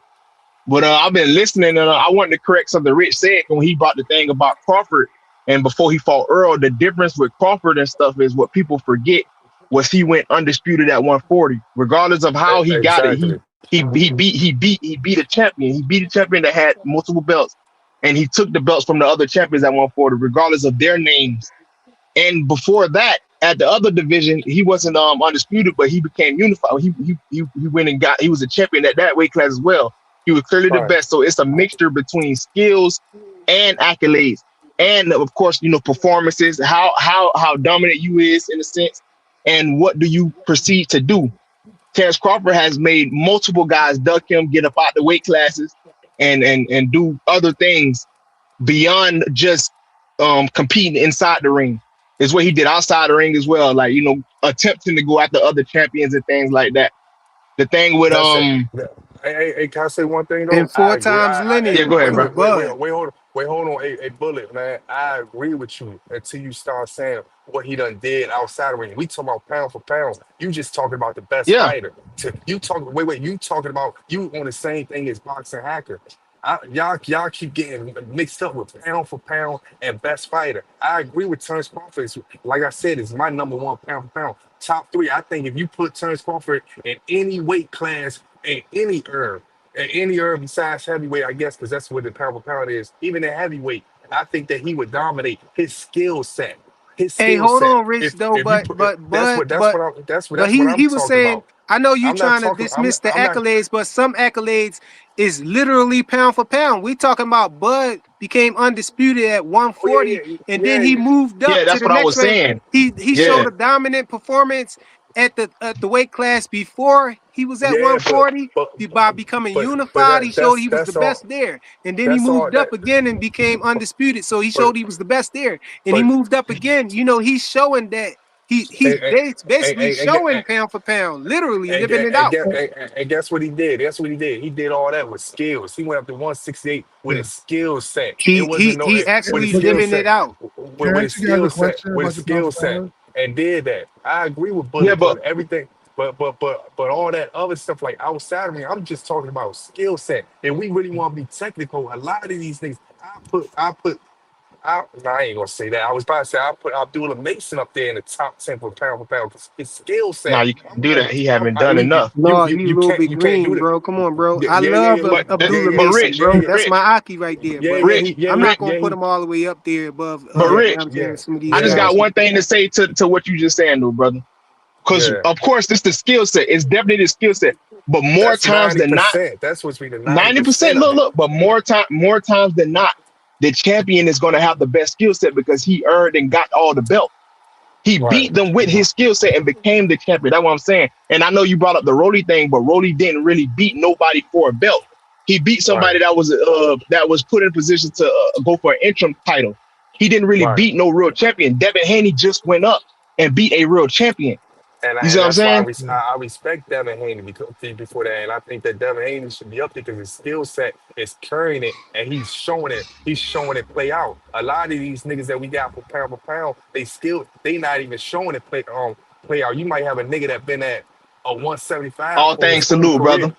But I've been listening, and I wanted to correct something Rich said when he brought the thing about Crawford and before he fought Earl. The difference with Crawford and stuff is what people forget was he went undisputed at 140, regardless of how he got it.
Exactly.
He beat a champion. He beat a champion that had multiple belts, and he took the belts from the other champions at 140, regardless of their names. And before that, at the other division, he wasn't undisputed, but he became unified. He went and he was a champion at that weight class as well. He was clearly the
Right.
best. So it's a mixture between skills and accolades, and of course, performances. How dominant you is in a sense, and what do you proceed to do Terrence Crawford has made multiple guys duck him, get up out the weight classes, and do other things beyond just competing inside the ring. Is what he did outside the ring as well, like attempting to go after other champions and things like that. The thing with
That's it. Hey, can I say one thing though?
And
I
4
agree.
times
yeah,
lineal
go ahead, bro.
too, Bud.
Hold on. A bullet, man. I agree with you until you start saying what he done did outside of ring. We talking about pound for pound. You just talking about the best
Yeah,
fighter. You talking? Wait. You talking about you on the same thing as boxing hacker? Y'all keep getting mixed up with pound for pound and best fighter. I agree with Terrence Crawford. Like I said, is my number one pound for pound. Top three. I think if you put Terrence Crawford in any weight class, in any herb besides heavyweight, I guess, because that's what the pound for pound is. Even in heavyweight, I think that he would dominate his skill set. His
Hey,
skill
hold
set.
on, Rich though,
If you
but
put
but but but but
that's what I'm
he was
talking
saying,
about.
I know you
I'm not
trying to
talking.
dismiss the
I'm not.
accolades, but some accolades is literally pound for pound. We talking about Bud became undisputed at
Oh
140, and then he
yeah.
moved
yeah,
up to
that's
the
what I
next
was
rank.
saying.
He showed
Yeah,
a dominant performance at the weight class before he was at
Yeah,
140.
but
By becoming
but
unified, he showed he was the
that's all.
best there. And then he
That's all
moved up
that.
again and became undisputed. So he
But
showed he was the best there. And he
but
moved up again. He's showing that he's
and
basically
and,
showing pound for pound, literally
and,
living
and,
it
and,
out.
guess, and guess what he did? That's what he did. He did all that with skills. He went up to 168 with
Yeah.
a skill set. It
He
wasn't
he
no
he
with a
actually
skill
living it
set.
out.
Can I
With a
ask you guys a
skill set.
question
With a
about your pound
skill
for
set.
pound?
And did that. I agree with
yeah,
Bullet,
but
but everything. But all that other stuff like outside of me, I'm just talking about skill set. And we really want to be technical. A lot of these things, I ain't gonna say that. I was about to say I put Abdullah Mason up there in the top 10 for pound. 'Cause his skill
now
set.
you can't do that. He haven't done
You,
enough.
No, he a
you
little
can't
bit
do
green,
that.
bro. Come on, bro.
Yeah,
I
yeah, yeah,
love
yeah,
Abdullah
yeah,
But
Mason,
Rich,
bro.
yeah,
That's my Aki right there.
yeah,
But
yeah.
Rich,
He, yeah,
I'm
he,
not
Rich,
gonna
yeah,
put
he,
him all the way up there above
but
yeah,
you know what
Rich.
I'm saying,
yeah,
some of these
I just
yeah,
got
guys.
one thing to say to what you just saying, though, brother. Because
yeah.
of course, this the skill set. It's definitely the skill set. But more
That's
times than not,
90%. That's supposed to be the
90%.
90% of
Look,
it.
look. But more times than not, the champion is going to have the best skill set because he earned and got all the belt. He
Right,
beat them with his skill set and became the champion. That's what I'm saying. And I know you brought up the Rolly thing, but Rolly didn't really beat nobody for a belt. He beat
right,
somebody that was put in position to go for an interim title. He didn't really
right.
beat no real champion. Devin Haney just went up and beat a real champion. You see
And
what I'm
that's why
saying?
Yeah.
I respect Devin Haney before that, and I think that Devin Haney should be up there because his skill set is carrying it, and he's showing it. He's showing it play out. A lot of these niggas that we got for pound, they not even showing it play out. You might have a nigga that been at a 175
All
for his
things
whole
salute,
career.
brother.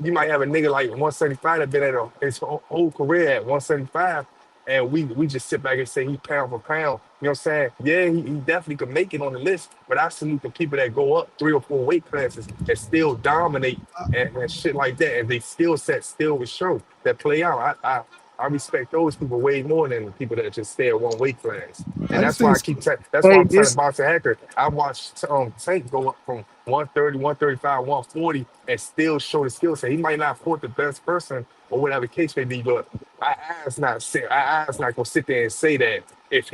You might have a nigga like 175 that been at his whole career at 175, and we just sit back and say he pound for pound. You know what I'm saying? Yeah, he definitely could make it on the list, but I salute the people that go up 3 or 4 weight classes and still dominate and shit like that, and they skill set still will show that play out. I respect those people way more than the people that just stay at one weight class, and
I just
that's
think
why
it's
that's why
Hey,
I'm telling
this
Boxer Hacker. I watched Tank go up from 130, 135, 140, and still show the skill set. He might not fought the best person or whatever the case may be, but I ask not gonna sit there and say that if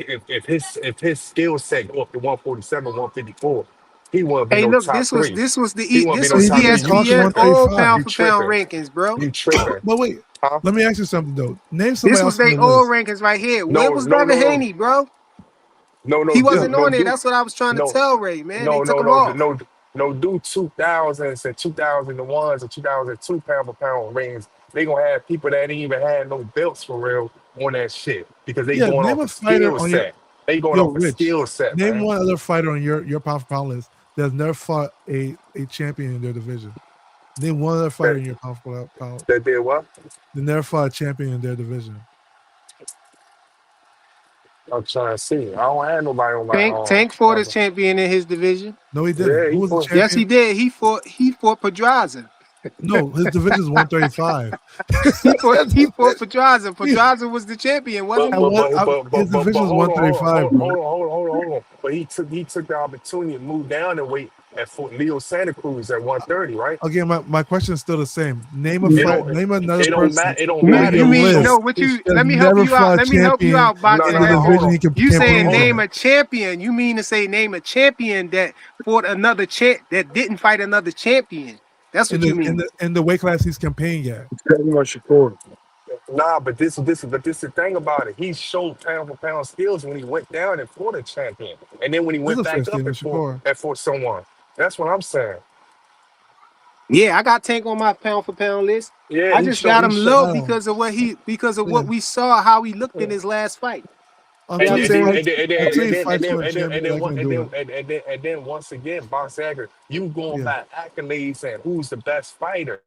his skill set go up to 147, 154, he won't be
hey
no
look,
top three. He won't be
this
no
but
was
he
top
didn't
three.
even
You
cross
ESPN
tripping.
old
135.
pound
You
for pound
tripping.
rankings, bro.
You tripping.
But wait,
Huh?
let me ask you something though. Name
This
somebody
was
else on
their
the
old
list.
rankings right here. Where
No,
was
no,
Devin
no, no,
Haney, bro?
no,
He
no,
Yeah,
wasn't
no,
on there.
dude.
That's what I was trying to
No,
tell Ray, man. They
no,
took
no,
him
no,
off.
no, no, do 2000s and 2001s and 2002 pound for pound rings. They gonna have people that ain't even had no belts for real on that shit because they
yeah.
going
Name
off
a
a
fighter
skill
on your
set. They going
yo
off a
Rich.
skill set,
Name
man.
one other fighter on your pound for pound list that's never fought a champion in their division. Name one other fighter
That
in your pound for pound
that did what?
that never fought a champion in their division.
I'm trying to see. I don't have nobody on my
Tank fought as champion in his division.
No, he didn't.
yeah,
Who
he
was the
fought.
Yes, he
champion?
did. He fought Pedraza.
No, his division is 135.
He fought Pedraza. Pedraza was the champion,
But
wasn't he?
but but but
His
but but,
division
but
is
hold on, hold on,
135,
hold on,
bro.
hold on, hold on, hold on. But he took the opportunity to move down and wait Leo Santa Cruz at 130, right?
Again, my question is still the same. Name a
It
fight.
don't
Name another
it don't
person
matter. It don't
on
matter.
You
your
He
mean
showed
no?
list
What you?
that's
Let me help
never
you out.
fought a
Let me help you
champion
out,
no
boxing
in the
no no.
expert.
Hold
division
on.
he
You
can't put
saying
hands
Hold on.
name
on.
a champion? You mean to say name a champion that fought another champ that didn't fight another champion? That's
In
what you
the in
mean.
the in the weight class he's campaigned at.
Pretty much Shakur.
Nah, but this the thing about it. He showed pound for pound skills when he went down and fought a champion, and then when he
This is
went
a
back
fair
up
statement, Shakur.
and fought someone. That's what I'm saying.
Yeah, I got Tank on my pound for pound list.
Yeah,
I just got
he
him
showed.
low
Wow.
because of
Yeah.
what we saw how he looked in his last fight. You know what I'm saying?
Until he fights for a champion, I can do it.
And then once again, Box Agger, you going
Yeah.
by accolades and who's the best fighter.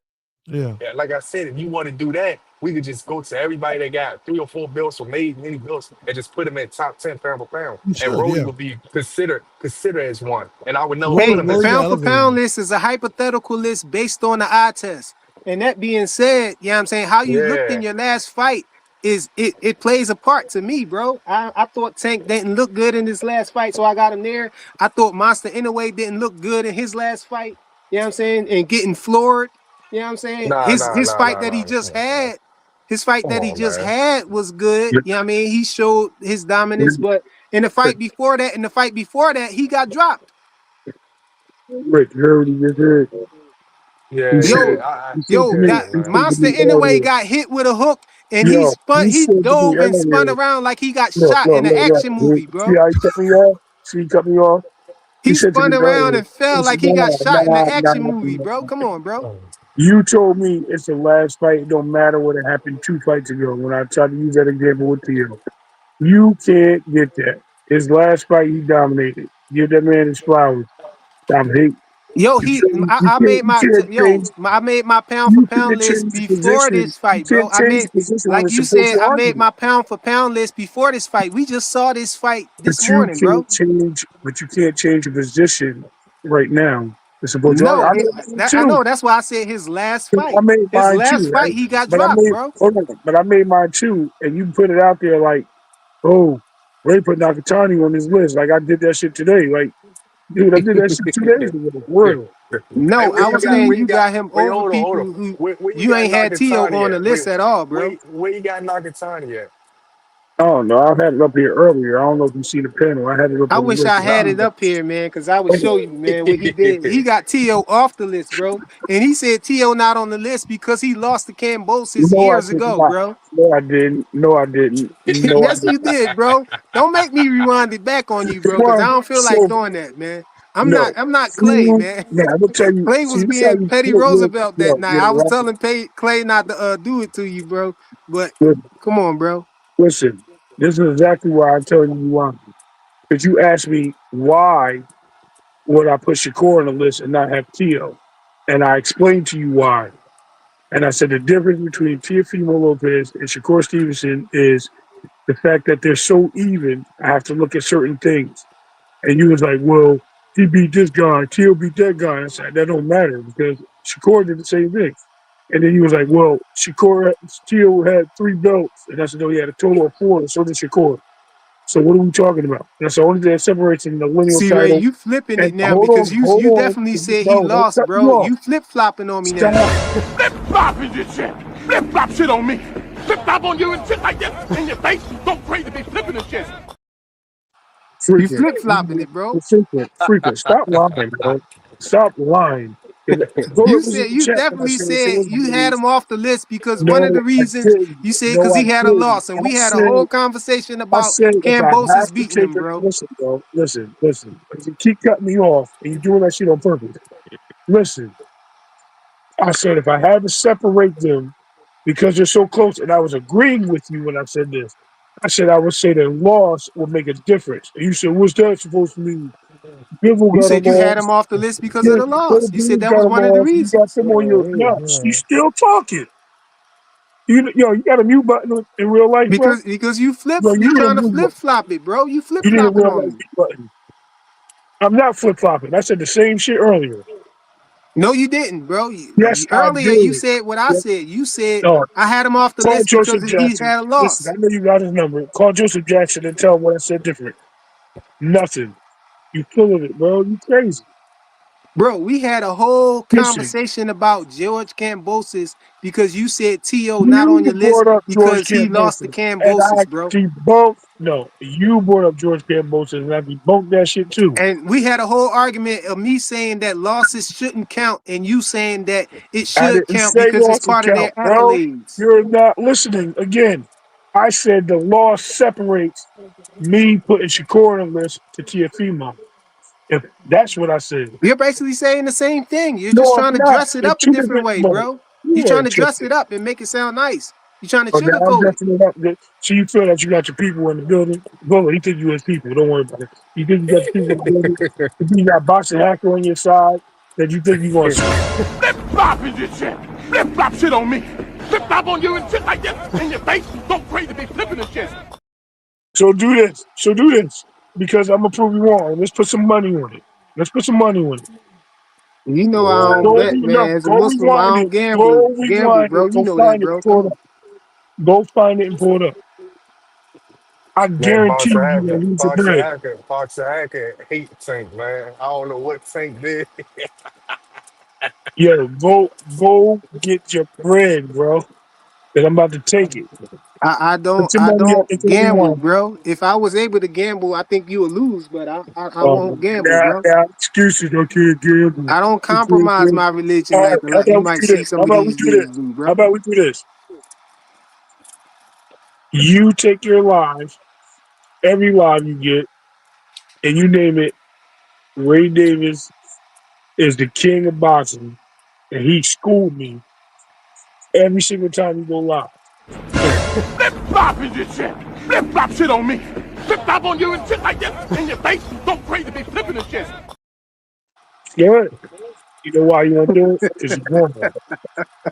Yeah.
Yeah, like I said, if you want to do that, we could just go to everybody that got 3 or 4 belts or many belts and just put them in top 10 pound for pound.
You
And
should,
Rolly
yeah.
would be considered as one. And I would never put
Rolly
him
Hey,
as
Rolly
one.
got
pound for
elevated.
pound list is a hypothetical list based on the eye test. And that being said, you know what I'm saying? How you looked in
Yeah.
your last fight it plays a part to me, bro. I thought Tank didn't look good in his last fight, so I got him there. I thought Monster Inoue didn't look good in his last fight. You know what I'm saying? And getting floored. You know what I'm saying?
Nah,
His
nah,
his
nah,
fight
nah,
that he
nah.
just had, his fight
Come
that he
on,
just
man.
had was good.
Yeah.
You know what I mean? He showed his dominance, but in the fight before that, he got dropped.
Rick, you heard what he just said? He
Yeah,
said,
yeah.
Yo,
I
he said to
yo,
me,
yeah,
that
he
man.
said to
Monster
me
Inoue
earlier,
got hit with a hook and
yo, he
he
said to me
dove and spun
earlier,
around like he got
look,
shot
look,
in an
look,
action
look.
movie,
See
bro.
how he cut me off? See he cut me off? He
He
said to me
spun around
earlier,
and fell
he said,
like he got shot in an
nah,
action movie,
nah.
bro. Come on, bro.
You told me it's the last fight. It don't matter what it happened 2 fights ago when I tried to use that example with Theo. You can't get that. His last fight, he dominated. Give that man his flowers. Stop hate.
Yo, I made
You can't change.
I made my pound for
You
pound
can't
list
change the
before
position.
this
You
fight, bro.
can't
I
change
made,
the position when
like
it's
you
supposed
said,
to
I made
argue.
my pound for pound list before this fight. We just saw this fight
But
this
you
morning, bro.
can't change. But you can't change the position right now. It's supposed to argue.
No,
I made mine
I
too.
know. That's why I said his last
I
fight.
made
His
mine
last
too,
fight,
right?
he got
But I
dropped,
made
bro.
hold on. But I made mine too, and you put it out there like, oh, Ray put Nakatani on his list. Like I did that shit today. Like, dude, I did that shit 2 days ago. For real.
Hey,
No, I was saying
where you
you
got?
got him
Wait,
over
hold on.
people who
Where you
you
got
ain't had Tio
Nakatani
on the
at?
list at all, bro.
Where you got Nakatani at?
I don't know. I had it up here earlier. I don't know if you see the panel. I had it up
I
on the
wish
list.
I had it up here, man, because I would show you, man, what he did. He got Tio off the list, bro. And he said Tio not on the list because he lost to Cambosis
No, I
years
did
ago,
not.
bro.
No, I didn't. No, I didn't. No, I
Yes,
didn't.
you did, bro. Don't make me rewind it back on you, bro, because I
One,
don't feel like
so
doing that, man.
no.
I'm not Clay,
Two,
man.
no, I'm gonna tell you.
Clay
See,
was
this how
being
you
Petty
put your
Roosevelt that night. I was
right.
telling Clay not to do it to you, bro. But come on, bro.
Listen, this is exactly why I'm telling you why. Because you asked me why would I put Shakur on the list and not have Tio, and I explained to you why. And I said the difference between Teofimo Lopez and Shakur Stevenson is the fact that they're so even. I have to look at certain things. And you was like, well, he beat this guy, Tio beat that guy. I said, that don't matter because Shakur did the same thing. And then he was like, well, Tio had 3 belts. And I said, no, he had a total of 4, and so did Shakur. So what are we talking about? That's the only thing that separates him, the lineal
See, Ray,
title.
you flipping it
And
now because
hold
you
on.
definitely said he
No, don't
lost,
cut me
bro.
off.
You flip flopping on me now.
Stop.
Flip flop is this shit. Flip flop shit on me. Flip flop on you and shit like this in your face. Don't crazy be flipping this shit.
You
Freaking.
flip flopping it, bro.
Freaking. Stop lying, bro. Stop lying. Go
You
listen
said
to the
you
chat when I
definitely
said it. So
said you had him off the list because one of
no,
the
I
reasons
didn't.
you said
No,
because
I
he had a
didn't.
loss, and we had a whole conversation
I
about
said if I have
Cambosis
to
beating
take
him,
it,
bro.
listen, bro. Listen. If you keep cutting me off and you're doing that shit on purpose, listen. I said if I had to separate them because they're so close, and I was agreeing with you when I said this. I said I would say the loss will make a difference. And you said, what's that supposed to mean? Bivol
You
got a
said you had him
loss.
off the list because of
Yeah,
the loss. You said
Bivol
that
got
was
a
one of the
loss. You got
reasons.
them on your nuts. She's still talking. You got a mute button in real life, bro?
Because
No,
you
you need a
trying to
mute
flip
button.
flop it, bro. You flip
You need a
flopping
real
on
life
me.
mute button. I'm not flip flopping. I said the same shit earlier.
No, you didn't, bro.
Yes, I
Earlier you
did.
said what I
Yeah.
said. You said
No,
I had him off the
call
list because
Joseph
he
Jackson.
had a
Listen, I
loss.
know you got his number. Call Joseph Jackson and tell him what I said different. Nothing. You full of it, bro. You crazy.
Bro, we had a whole
Listen,
conversation about George Kambosos because you said T.O. not on
you
your list
brought up George
because he lost to
Kambosos, and I
Kambosos, bro.
debunked. No, you brought up George Kambosos, and I debunked that shit too.
And we had a whole argument of me saying that losses shouldn't count and you saying that it
I
should
didn't
count
say
because it's
losses
part of their
count, bro.
accolades.
You're not listening. Again, I said the loss separates me putting Shakur on the list to Tiafimo. If that's what I said.
You're basically saying the same thing. You're
No,
just
I'm
trying to
not.
dress it
It's
up a
two
different
different.
way,
But
bro. You're
you
trying
are
to dress it
tripping.
up and make it sound nice. You're trying to
But now I'm
sugarcoat it.
dressing it up. So you feel that you got your people in the building. Go, he think you his people. Don't worry about it. You think you got your people in the building. You think you got boxing hacker on your side that you think you're going to
Flip flop is your shit. Flip flop shit on me. Flip flop on you and shit like this in your face. Don't crazy be flipping the shit.
So do this. So do this. Because I'm gonna prove you wrong. Let's put some money on it. Let's put some money on it.
You know I don't
Whoa.
bet, man. As a
Go
Muslim, I
rewind
don't
it. Go
gamble,
rewind
bro.
it.
You
Go
know that,
find it.
bro.
Pull
Come
it up.
on.
Go find it and pull it up. I
Man,
guarantee
Boxer
you gonna
Hacker,
lose your
Boxer
bread.
Hacker, Boxer Hacker hate Tank, man. I don't know what Tank did.
Yo, go get your bread, bro. Cause I'm about to take it.
I
Put
don't
your
I
money up
don't
and go
gamble,
rewind.
bro. If I was able to gamble, I think you would lose, but I won't gamble,
Now,
bro.
now, excuses. I can't gamble.
I don't
I can't
compromise
gamble.
my
All
religion
right,
like a
how
lot. You
about we
might
do
see
this? How
some of
about we
these
do this?
dudes do,
How
bro.
about we do this? You take your live, every live you get, and you name it. Ray Davis is the king of boxing, and he schooled me every single time you go live.
Flip flop is your shit. Flip flop shit on me. Flip flop on you and shit like this in your face. Don't crazy be flipping the shit.
Yeah, you know why you want to do it? Because you're normal.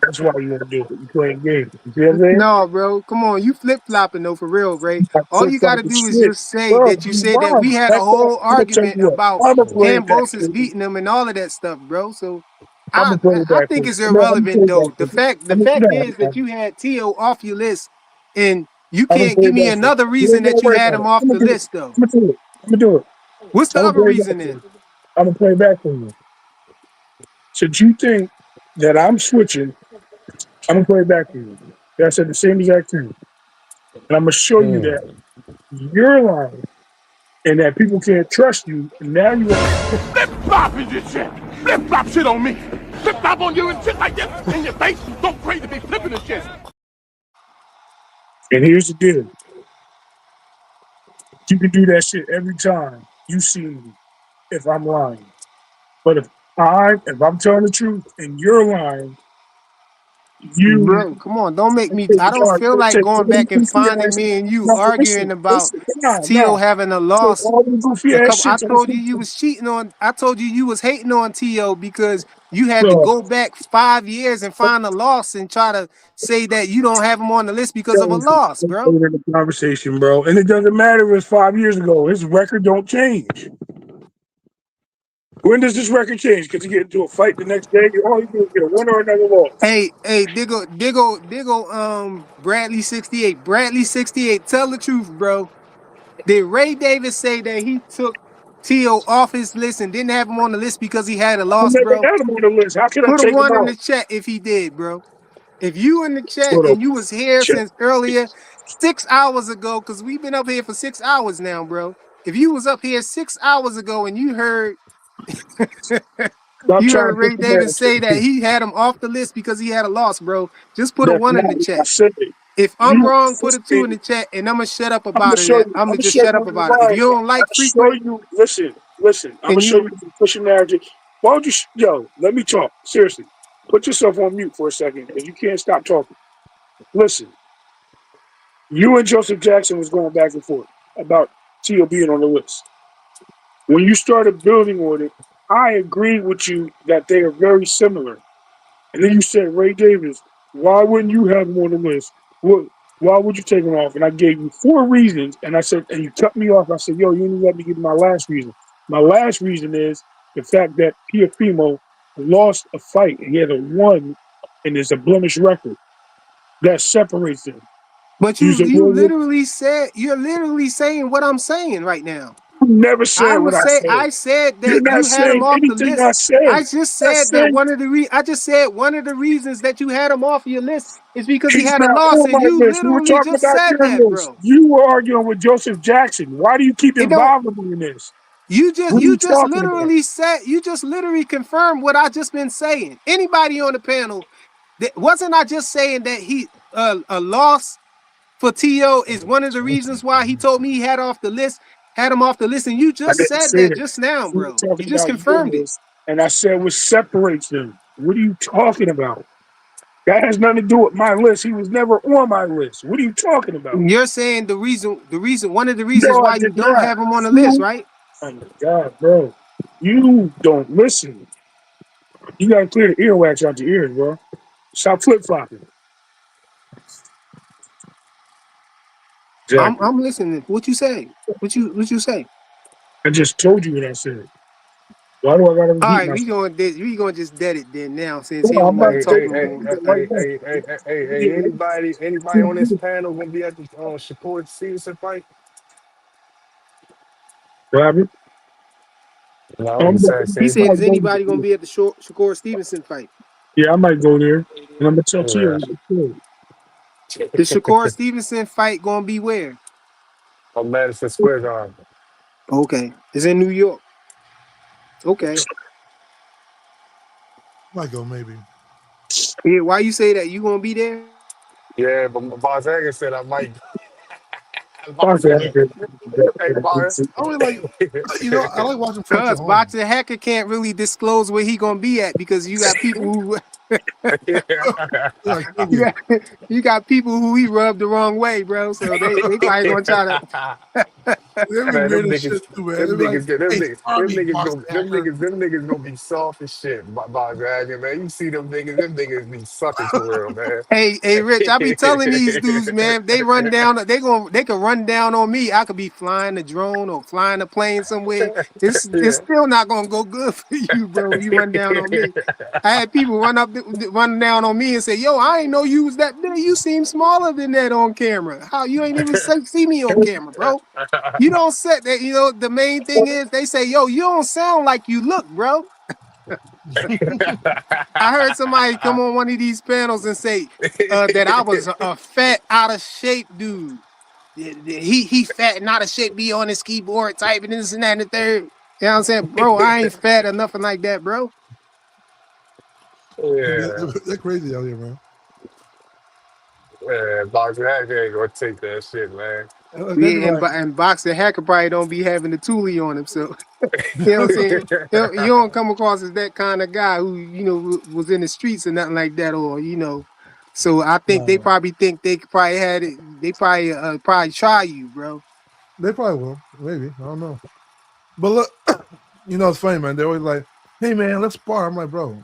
That's why you want to do it. You playing games. You see what I'm saying?
No, bro. Come on. You flip flopping though, for real, Ray.
Like
All you gotta
flip-flopping
do is
shit.
just say
Bro,
that you
you
said that
lying.
we had a
That's why
whole
I'm gonna tell
argument
you what.
about
I'm gonna play it back
Cambosis
for you.
beating him and all of that stuff, bro. So
I'm
I
gonna play it
I
back for
think
you.
it's
I'm gonna play
irrelevant
it back
though.
for
The
you.
fact the
I'm gonna
fact
no,
is that you had T.O. off your list and you
I'm gonna
can't
play
give
it
me
back for you.
another
You
reason
ain't gotta
that you
worry
had
about
him
it.
off
I'm
the
gonna do it.
list though.
I'm gonna do it. I'm gonna do it.
What's the
I'm gonna
other
play it back
reason
for
then?
you. I'm gonna play it back for you. Since you think that I'm switching, I'm gonna play it back for you. I said the same exact thing. And I'm gonna show you that you're lying and that people can't trust you. And now you want
Flip flop is your shit. Flip flop shit on me. Flip flop on you and shit like this in your face. Don't crazy be flipping the shit.
and here's the deal. You can do that shit every time you see me if I'm lying. But if I'm telling the truth and you're lying, you
Bro, come on. Don't make me
take
I don't feel
you
like
take
going
all these
back and
goofy
finding
ass
me and you
no,
arguing
listen,
about
listen, nah.
T.O. having a
Take
loss.
all these goofy
A
ass
couple. I
shit.
told you you was cheating on. I told you you was hating on T.O. because you had to
So,
go back 5 years and find a loss and try to say that you don't have him on the list because
that
of a
was
loss, bro.
later in the conversation, bro. And it doesn't matter if it's 5 years ago. His record don't change. When does this record change? Because you get into a fight the next day, all you do is get a win or another loss.
Hey, Diggle, Bradley 68. Bradley 68, tell the truth, bro. Did Ray Davis say that he took T.O. off his list and didn't have him on the list because he had a
I
loss,
never
bro?
had him on the list. How can I
Put a
take him
one in
out?
the chat if he did, bro. If you in the chat
Put a
and you was here
check.
since earlier, 6 hours ago, because we've been up here for 6 hours now, bro. If you was up here 6 hours ago and you heard
Stop
you
trying to
heard
put
Ray
the man
Davis say that he had him off the list because he had a loss, bro, just put a
That's
one in
not
the
what I
chat.
said.
If I'm
You
wrong, put a two in
listen.
the chat, and I'm gonna shut up
I'm gonna
about
show
it.
you.
I'm
I'm
gonna
gonna
just
show you
shut up
when you're
about it. If
lying.
you don't
I'm
like
gonna show
frequent,
you. Listen. I'm gonna
and
show
you
you the pushing narrative. Why don't you, yo? Let me talk seriously. Put yourself on mute for a second because you can't stop talking. Listen, you and Joseph Jackson was going back and forth about T.O. being on the list. When you started building on it, I agreed with you that they are very similar. And then you said, Ray Davis, why wouldn't you have him on the list? What, why would you take him off? And I gave you four reasons. And I said, and you cut me off. I said, yo, you didn't let me give you my last reason. My last reason is the fact that Teofimo lost a fight and he had a one and it's a blemished record. That separates them.
but
You
you
said,
you
well,
literally said you're literally saying what I'm saying right now.
never said
I
what
would
I
say
said.
I said
You're
that
not
you had him
saying
off the
anything
list.
I said.
I just
I
said that
said
I just said one of the reasons that you had him off your list is because he
he's
had a
not
loss,
on
and
my
you
list. We were
literally
talking
just
about
said
your
that,
list.
bro.
You were arguing with Joseph Jackson. Why do you keep
It don't.
involving me in this?
You
What are you
just
talking about?
literally said, you just literally confirmed what I just been saying. Anybody on the panel, that wasn't I just saying that he a loss for T.O. is one of the reasons why he told me he had him off the list, and you
I
just
didn't
said
say
that
that.
just now,
We were
bro. You
talking
just
about your
confirmed it.
list, and I said what separates them. What are you talking about? That has nothing to do with my list. He was never on my list. What are you talking about?
You're saying one of the reasons
No, I
why you
did
don't
not.
have him on the list,
You,
right?
oh my God, bro. You don't listen. You gotta clear the earwax out your ears, bro. Stop flip flopping. Exactly.
I'm listening. What you say? What you say?
I just told you what I said. Why do I gotta
All
repeat
right,
myself?
we gonna just dead it then now since he
No,
don't
I'm
want
not
to
Hey,
talk
hey,
no
taking
hey,
more.
hey,
it right
hey,
now.
hey, hey, hey, hey, hey,
Yeah,
anybody on this panel gonna be at the Shakur Stevenson fight?
Robert,
No, I'm
I'm
just
about
saying,
He
see.
said, "Is
to go
anybody gonna
there.
be at the Shakur Stevenson fight?"
Yeah, I might go there, and I'm gonna tell
Yeah.
Tia.
The Shakur Stevenson fight gonna be where?
On Madison Square Garden.
Okay, it's in New York. Okay,
Might go maybe.
yeah. Why you say that? You gonna be there?
Yeah, but Boss Hager said I might.
Fuck
Boss Hager. Hey, Boss.
that.
I really like, I like watching Fight to
Cause
Home.
boxer hacker can't really disclose where he gonna be at because you got people who
Yeah,
you
clearly.
got, you got people who he rubbed the wrong way, bro. So they probably gonna try to.
They're be
Man,
weird as shit too, man. They're be like, hey, spar me, box hacker.
them niggas gonna be soft as shit. Boss Hager, man. You see them niggas be suckers for real, man.
Hey, Rich, I be telling these dudes, man, if they run down, they could run down on me. I could be flying a drone or flying a plane somewhere. It's
Yeah.
still not gonna go good for you, bro. If you run down on me. I had people run down on me and say, "Yo, I ain't know you was that big. You seem smaller than that on camera. How you ain't even see me on camera, bro? You don't set that. You know the main thing is they say, "Yo, you don't sound like you look, bro." I heard somebody come on one of these panels and say that I was a fat, out of shape dude. He fat and out of shape, be on his keyboard typing this and that and the third. You know what I'm saying, bro? I ain't fat or nothing like that, bro.
Yeah,
They're crazy out here, man.
man, Boxer Hacker ain't gonna take that shit, man.
They be
Yeah,
like,
and boxing hacker probably don't be having the toolie on him, so you know what I'm saying. You don't come across as that kind of guy who was in the streets or nothing like that, or So I think they
nah,
probably think they could probably had it. They probably try you, bro.
they probably will. Maybe. I don't know. But look, it's funny, man. They're always like, hey, man, let's spar. I'm like, bro,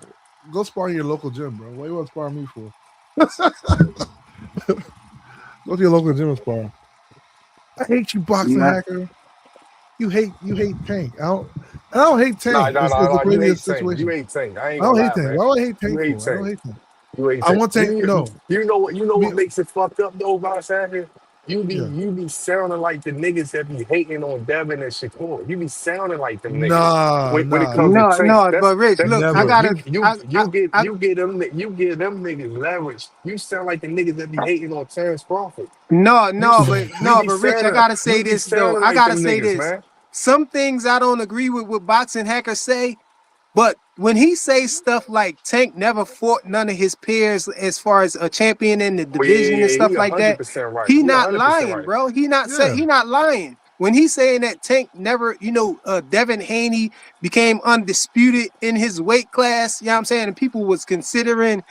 go spar in your local gym, bro. What do you want to spar me for? Go to your local gym and spar. I hate you, boxing
Yeah.
hacker. You hate Tank. I don't hate
Nah,
Tank.
nah,
It's
nah,
the
nah. You hate
craziest
Tank. You
situation.
hate Tank. I ain't
I
gonna
don't hate
lie,
Tank.
man.
Why would I hate
You
Tank
hate
for? I don't
Tank.
hate Tank.
You hate
I
Tank.
want Tank. No,
You know
me,
what makes it fucked up though, Boss Hacker?
yeah.
You be sounding like the niggas that be hating on Devin and Shakur. You be sounding like them niggas
Nah,
when it
nah,
comes to
No,
Tank.
no, but Rich,
That's
look, I
never.
gotta, I
you get them niggas leverage. You sound like the niggas that be hating on Terrence Crawford.
no,
You
no, but
you
no,
be
but Rich, I gotta say
you be
this though.
sounding
I
like
gotta
them
say
niggas,
this.
man.
Some things I don't agree with what boxing hackers say. But when he says stuff like Tank never fought none of his peers as far as a champion in the
Oh yeah,
division and
yeah, yeah. He
stuff like that,
100% right.
he
He
not
100%
lying,
right.
bro.
Yeah,
He not lying. When he's saying that Tank never, Devin Haney became undisputed in his weight class, you know what I'm saying? And people was considering,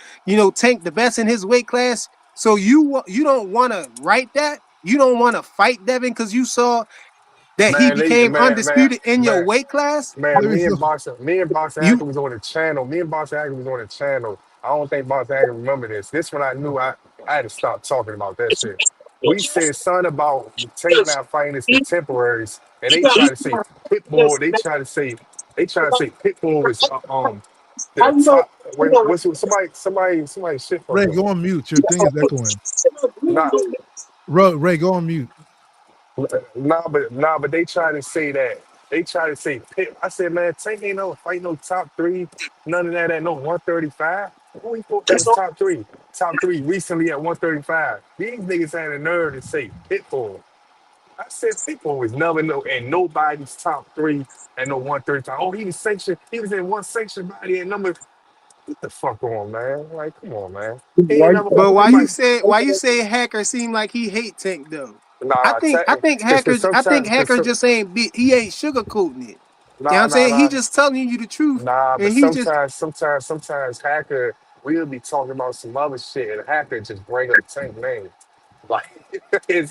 Tank the best in his weight class. So you don't want to write that? You don't want to fight Devin because you saw that he
Man,
became undisputed in your
man,
weight class?
let me feel.
Me and Boxer Hacker
You
was on the channel. Me and Boxer Hacker was on the channel. I don't think Boxer Hacker remember this. This when I knew I had to stop talking about that shit. We said something about Tank not fighting his contemporaries, and they try to say Pitbull. They try to say Pitbull was the top. Wait, somebody shit fucked
Ray,
up.
go on mute. Your thing is echoing.
Nah,
Ray, go on mute.
Nah, but they try to say that. They try to say Pitt. I said, man, Tank ain't no fight no top three, none of that at no 135. Who we thought that
That's
was
all.
top three? Top three recently at 135. These niggas had a nerve to say Pitbull. I said Pitbull was never no and nobody's top three at no 135. Oh, he was sanctioned. He was in one sanctioned body at number. Get the fuck on, man. Like, come on, man. He
Why
ain't
you
never
But
fought
why you
nobody.
say Hacker seem like he hate Tank though?
Nah,
I think Hacker
because
just ain't he ain't sugarcoating it. You know what
nah,
I'm
nah,
saying? He
nah.
just telling you the truth,
Nah, but
and he just.
sometimes Hacker, we'll be talking about some other shit, and Hacker just bring up Tank name. Like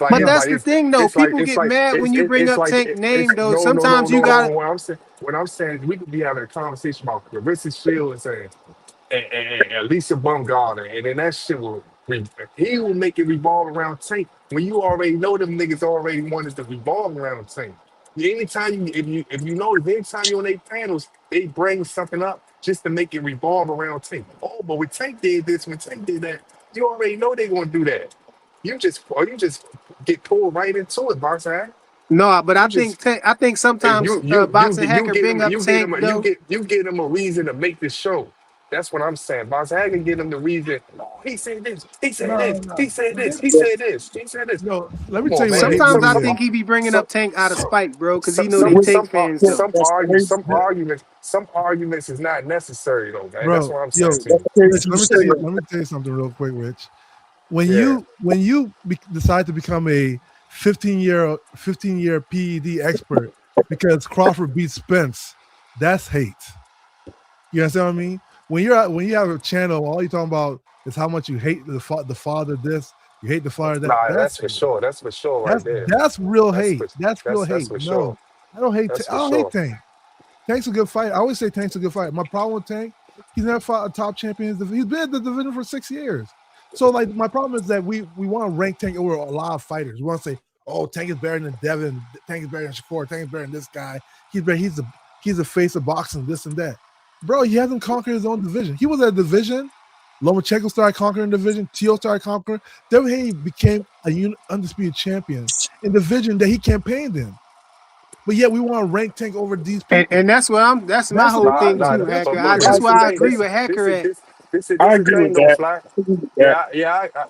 But that's the thing though. People get mad when you bring up Tank name though. Sometimes you got.
what I'm saying, we could be having a conversation about Clarissa Shields and Lisa Bumgarner, and then that shit he will make it revolve around Tank when you already know them niggas already wanted to revolve around Tank. Anytime if you notice, anytime you're on their panels, they bring something up just to make it revolve around Tank. Oh, but when Tank did this, when Tank did that, you already know they're gonna do that. You just get pulled right into it, boss.
No, but
You just
I think
and
sometimes boxing Hacker bring up Tank though.
you get them a reason to make the show. That's what I'm saying. Boss Hagen give them the reason. Oh, he said this. He said
No,
this.
no.
He said this. He
said?
said this. He said this.
Yo, let me
Come
tell
on,
you what
man.
hate
Sometimes
movie
I
is.
think he be bringing
Some
up Tank out of spite, bro, because he
some
know they
some
Tank
some ar-
fans
Yeah,
though.
some
that's
argue
crazy.
some arguments some arguments is not necessary though, man. That's
Bro,
what I'm saying
yo,
to
That's
you.
crazy.
Rich,
You say that.
let me tell you something real quick, Rich. When
Yeah.
you decide to become a 15-year PED expert because Crawford beat Spence, that's hate. You understand what I mean? When you have a channel, all you talking about is how much you hate the father this, you hate the father that.
Nah,
That's
that's for
hate.
sure. That's for sure right there.
That's real
That's
hate.
for
That's real
that's
hate.
for sure.
No, I don't hate.
That's
I
for
don't hate
sure.
Tank. Tank's a good fighter. I always say Tank's a good fighter. My problem with Tank, he's never fought a top champion. He's been in the division for 6 years. So like my problem is that we want to rank Tank over a lot of fighters. We want to say, oh, Tank is better than Devin, Tank is better than Shakur, Tank is better than this guy. He's the face of boxing, this and that. Bro, he hasn't conquered his own division. He was at a division. Lomachenko started conquering the division. Teo started conquering. Then he became a undisputed champion in the division that he campaigned in. But yet we want to rank Tank over these people.
And that's my
That's a
whole
Nah,
thing
nah,
problem.
too,
That's
Hacker.
but
That's
this
problem.
the
why I
thing.
agree with Hacker at.
I
This the
agree
thing
with
though,
that.
Fly.
I agree with that.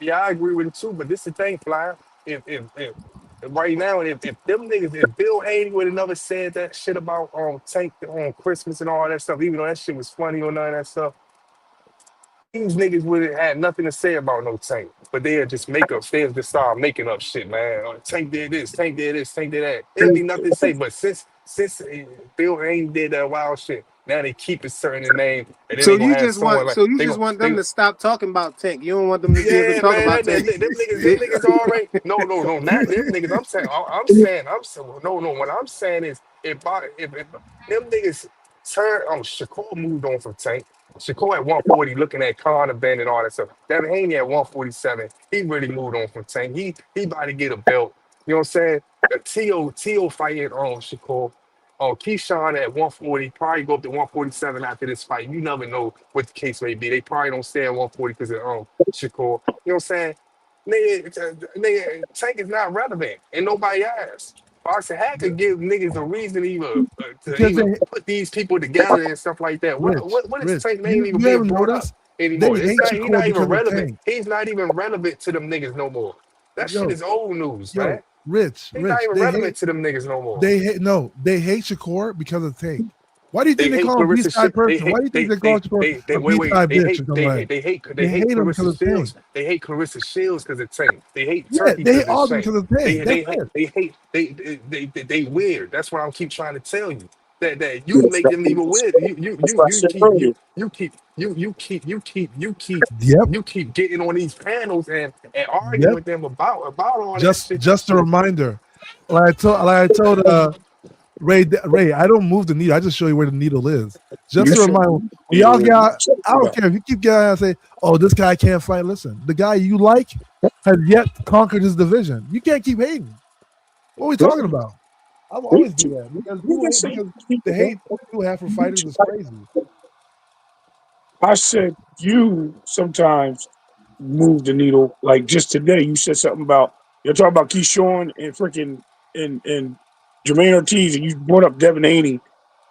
Yeah, I agree with it too. But this the thing, Fly. If right now, if them niggas, if Bill Haney would have never said that shit about Tank on Christmas and all that stuff, even though that shit was funny or none of that stuff, these niggas would have had nothing to say about no Tank. But they'd just make up, they'd just start making up shit, man. Tank did this, Tank did this, Tank did that. It'd be nothing to say. But since Bill Ain't did that wild shit, now they keep a certain name, and then they gonna have someone like
So you
they
just
gonna
want
they
them to stop talking about Tank. You don't want them to be able to
yeah,
talk
man,
about Tank.
them niggas already. No, not them niggas. I'm saying, no. What I'm saying is, if them niggas turn, Shakur moved on from Tank. Shakur at 140, looking at Conor Ben and all that stuff. Devin Haney at 147, he really moved on from Tank. He about to get a belt. You know what I'm saying? Tio fighting on Shakur. Keyshawn at 140, probably go up to 147 after this fight. You never know what the case may be. They probably don't stay at 140 because of Shakur. You know what I'm saying? Tank is not relevant, and nobody asked. Boxing had to give niggas a reason to
Because
even put these people together and stuff like that. What is
Rich,
Tank name even
you
being
haven't
brought up
noticed they
anymore?
hate
He's
Shakur
not even
because of
relevant.
Tank.
He's not even relevant to them niggas no more. That shit
Yo,
is old news, man.
Rich,
He's not even relevant to them niggas no more.
they hate Shakur because of Tank. Why do you think
They
they
hate
call him B
Clarissa.
side
They
person? Why
hate.
do you think they call Shakur
They
a
wait,
B
wait.
side bitch or something like?
They
They
hate
hate him because
Clarissa
of Tank.
Shields. They hate Clarissa Shields because of Tank. They hate
Yeah,
Turkey
they hate
because of
all of them
Shank.
because of Tank. That's it.
They hate. They weird. That's what I'm keep trying to tell you. That you make them even weird.
That's what I said earlier.
Yep,
You keep getting on these panels and arguing
yep.
with them about all that shit. That
Just a
shit.
reminder. Like I told Ray, I don't move the needle. I just show you where the needle is.
You
Just a
should
reminder. When
be
y'all
able
get
to
out,
check
I
it
don't
out.
care if you keep getting out and say, "Oh, this guy can't fight." Listen, the guy you like has yet conquered his division. You can't keep hating. What are we
Yeah,
talking about? I'll
we
always do that because
we
people
can
hate
say
because the
people
hate
don't.
people have for fighters is crazy.
I said you sometimes move the needle. Like just today, you said something about you're talking about Keyshawn and freaking and Jermaine Ortiz, and you brought up Devin Haney,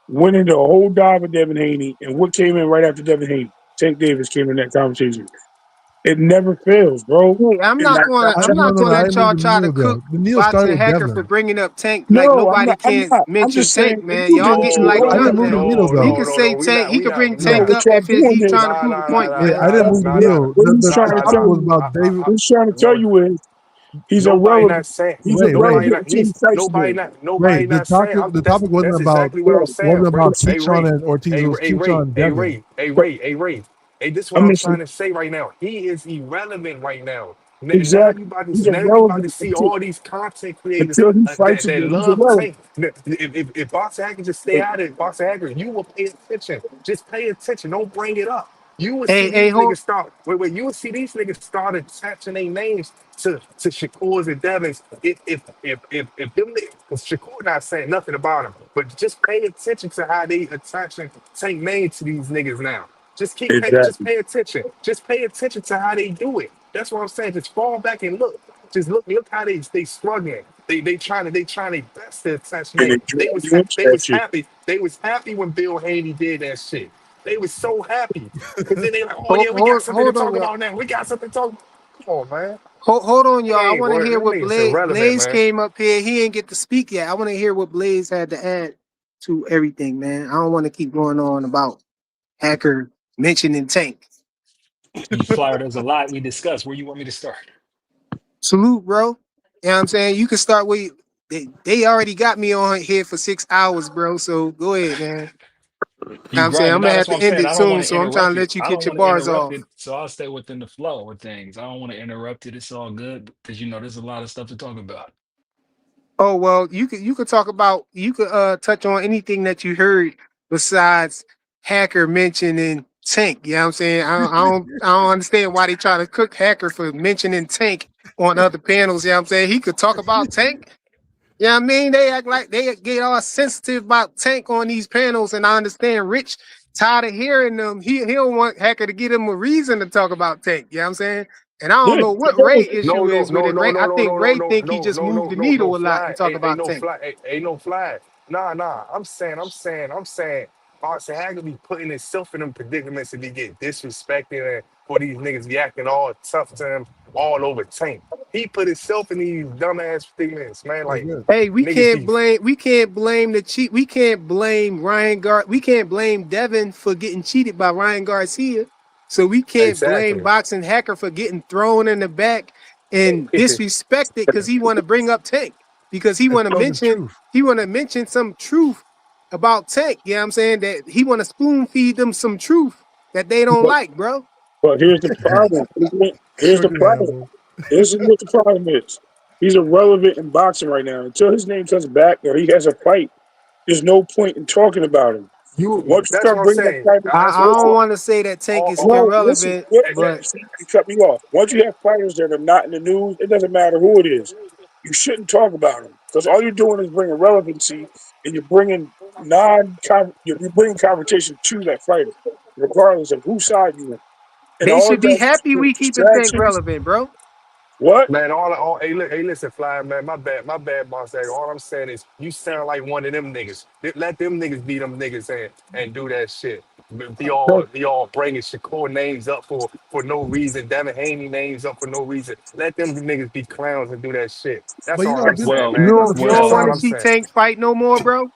went into a whole dive with Devin Haney, and what came in right after Devin Haney? Tank Davis came in that conversation. It never fails, bro.
Hey, I'm
And
not gonna
I,
I'm
no,
not
no,
gonna
no. I
let
didn't mean
y'all
the
try to
Neil
cook
though. The Neil
boxing
started with
hacker for
Devin.
bringing up Tank. Like
no, I'm
nobody
not. I'm
can't
not. I'm
mention
just saying
Tank,
if
man.
you
Y'all
did it to
getting
your
like
I
brother,
didn't
Chuck
move the
now.
needle
He
though.
could say
We
Tank.
not
He
we
could
not
bring
no,
Tank
nah
what
up
y'all
if
doing
he's
is
trying to
nah
prove a
nah nah
point,
nah
Yeah,
man.
I
nah
didn't
nah
move the
nah
what,
nah
needle.
what he's trying to
nah
tell
nah.
you.
David.
What he's trying to tell
No,
you is he's
nobody
irrelevant.
not saying
He's
Ray,
irrelevant until he fights again.
nobody
The
not saying.
topic, the
That's
topic wasn't
that's
about
exactly what I'm
Yeah,
saying.
wasn't
Ray,
about
hey
Keyshawn
Ray,
and Ortiz. It was Keyshawn and Devin.
but
Ray. Hey, this is what
I'm
I'm
missing
trying to say right now. He is irrelevant right now.
exactly. He's
Now you about to
irrelevant
see all these content creators
until he fights
that
again. He's
love
irrelevant.
Tank. If Boxer Hacker just stay
But
out of it, Boxer Hacker, you will pay attention. Just pay attention. Don't bring it up. You will see
Hey,
these
hold
niggas start. Wait. You will see these niggas start attaching their names to Shakur's and Devins. If them niggas, because Shakur not saying nothing about him, but just pay attention to how they attaching Tank name to these niggas now. Just
exactly.
pay attention. Just pay attention to how they do it. That's what I'm saying. Just fall back and look. Just look how they struggling. They trying their best to attach
And
name.
they drag you into
They
that
was
shit.
happy. They was happy when Bill Haney did that shit. They was so happy. Cause then they like, oh
hold
yeah, we got
hold,
something to
hold on,
talk
y'all.
about now. We got something to talk about. Come on, man.
Hold on, y'all. I
Hey,
want to
boy,
hear
them
what
niggas irrelevant,
Blaze
man.
came up here. He ain't get to speak yet. I want to hear what Blaze had to add to everything, man. I don't want to keep going on about Hacker mentioning Tank.
Flyer, there's a lot we discussed. Where you want me to start?
Salute, bro. You know what I'm saying? You can start with they already got me on here for 6 hours, bro. So go ahead, man. You know what
You
I'm saying?
grinding?
I'm
No,
gonna
that's
have
what
to
I'm
end
saying.
it
I don't want
soon,
to
so I'm trying
interrupt
to
it.
let you
I
get
don't
your
want to
bars
interrupt
off.
it, so I'll stay within the flow of things. I don't want to interrupt it. It's all good because there's a lot of stuff to talk about.
Oh well, you could talk about touch on anything that you heard besides Hacker mentioning Tank. You know what I'm saying? I don't understand why they try to cook Hacker for mentioning Tank on other panels. You know what I'm saying? He could talk about Tank. You know what I mean? They act like they get all sensitive about Tank on these panels, and I understand Rich tired of hearing them. He don't want Hacker to give him a reason to talk about Tank. You know what I'm saying? And I don't
Yeah,
know what Ray issue
No, no,
is with
no,
it.
no,
Ray, I
no, no,
think
no, no,
Ray
no,
think he
no,
just
no,
moved the
no
needle a lot and
fly.
talk
Ain't
about
no
Tank.
fly. Ain't no fly. Nah. I'm saying. Boxer Hagler be putting himself in them predicaments if he get disrespected and for these niggas be acting all tough to him all over Tank. He put himself in these dumbass predicaments, man.
That's
Like
good.
Hey,
niggas be
we can't blame the cheat. We can't blame we can't blame Devin for getting cheated by Ryan Garcia. So we can't blame
exactly.
Boxing Hacker for getting thrown in the back and disrespected because he want to bring up Tank because
And tell the truth.
he want to mention some truth about Tank. You know what I'm saying? That he want to spoon feed them some truth that they don't
but,
like, bro.
but here's the problem. Here's
Sure
the
can have
problem. This is what the problem is. He's irrelevant in boxing right now. Until his name comes back or he has a fight, there's no point in talking about him. Once you
That's
start
what I'm
bringing up
saying.
fighters,
I,
That's
I
what
don't
listen,
want to say that Tank is
all
no, listen,
irrelevant, but
you cut me off. Once you have fighters that are not in the news, it doesn't matter who it is. You shouldn't talk about them because all you're doing is bringing relevancy and you're bringing you're bringing conversation to that fighter, regardless of whose side you on. And
they
all
should
it
be
does is
happy
create
we keeping Tank
distractions.
relevant, bro.
What?
Man, hey, listen, Fly, man, my bad, boss. Hey, all I'm saying is, you sound like one of them niggas. Let them niggas be them niggas and do that shit. Be all bringing Shakur names up for no reason, Devin Haney names up for no reason. Let them niggas be clowns and do that shit. That's
But
all I'm saying,
Well,
You
man.
don't
That's
want
all
to
I'm
well,
see
saying.
Tank fight no more, bro?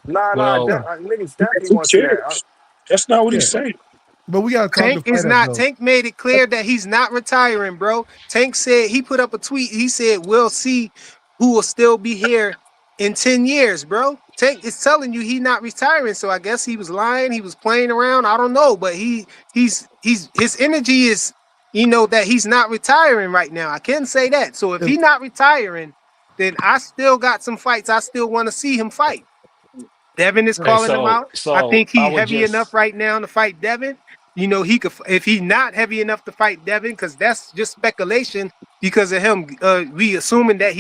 Nah,
well.
niggas definitely
Who
want to see that.
cares? That's not what
Yeah,
he's saying.
but we gotta talk the
Tank is
fight up
not.
though.
Tank made it clear that he's not retiring, bro. Tank said he put up a tweet. He said we'll see who will still be here in 10 years, bro. Tank is telling you he not retiring. So I guess he was lying. He was playing around. I don't know, but he's his energy is that he's not retiring right now. I can say that. So if
If
he not retiring, then I still got some fights I still want to see him fight. Devin is
Hey,
calling him
so
out. I
so
think
I
he
would
heavy enough
just
right now to fight Devin. He could if he not heavy enough to fight Devin, because that's just speculation because of him. We assuming that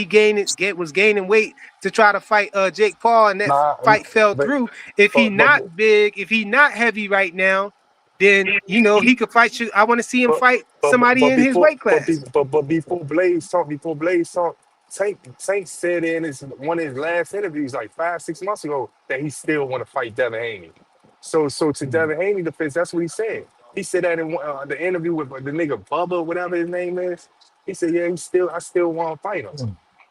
was gaining weight to try to fight Jake Paul, and that
Nah,
fight fell
but
through. If he
but but
not big, if he not heavy right now, then he could fight you. I want to see him
but
fight somebody in his weight class.
before Blaze talk, Tank said in his one of his last interviews, like 5, 6 months ago, that he still want to fight Devin Haney. So to Devin Haney defense, that's what he said. He said that in the interview with the nigga Bubba, whatever his name is. He said, "Yeah, I still want to fight him."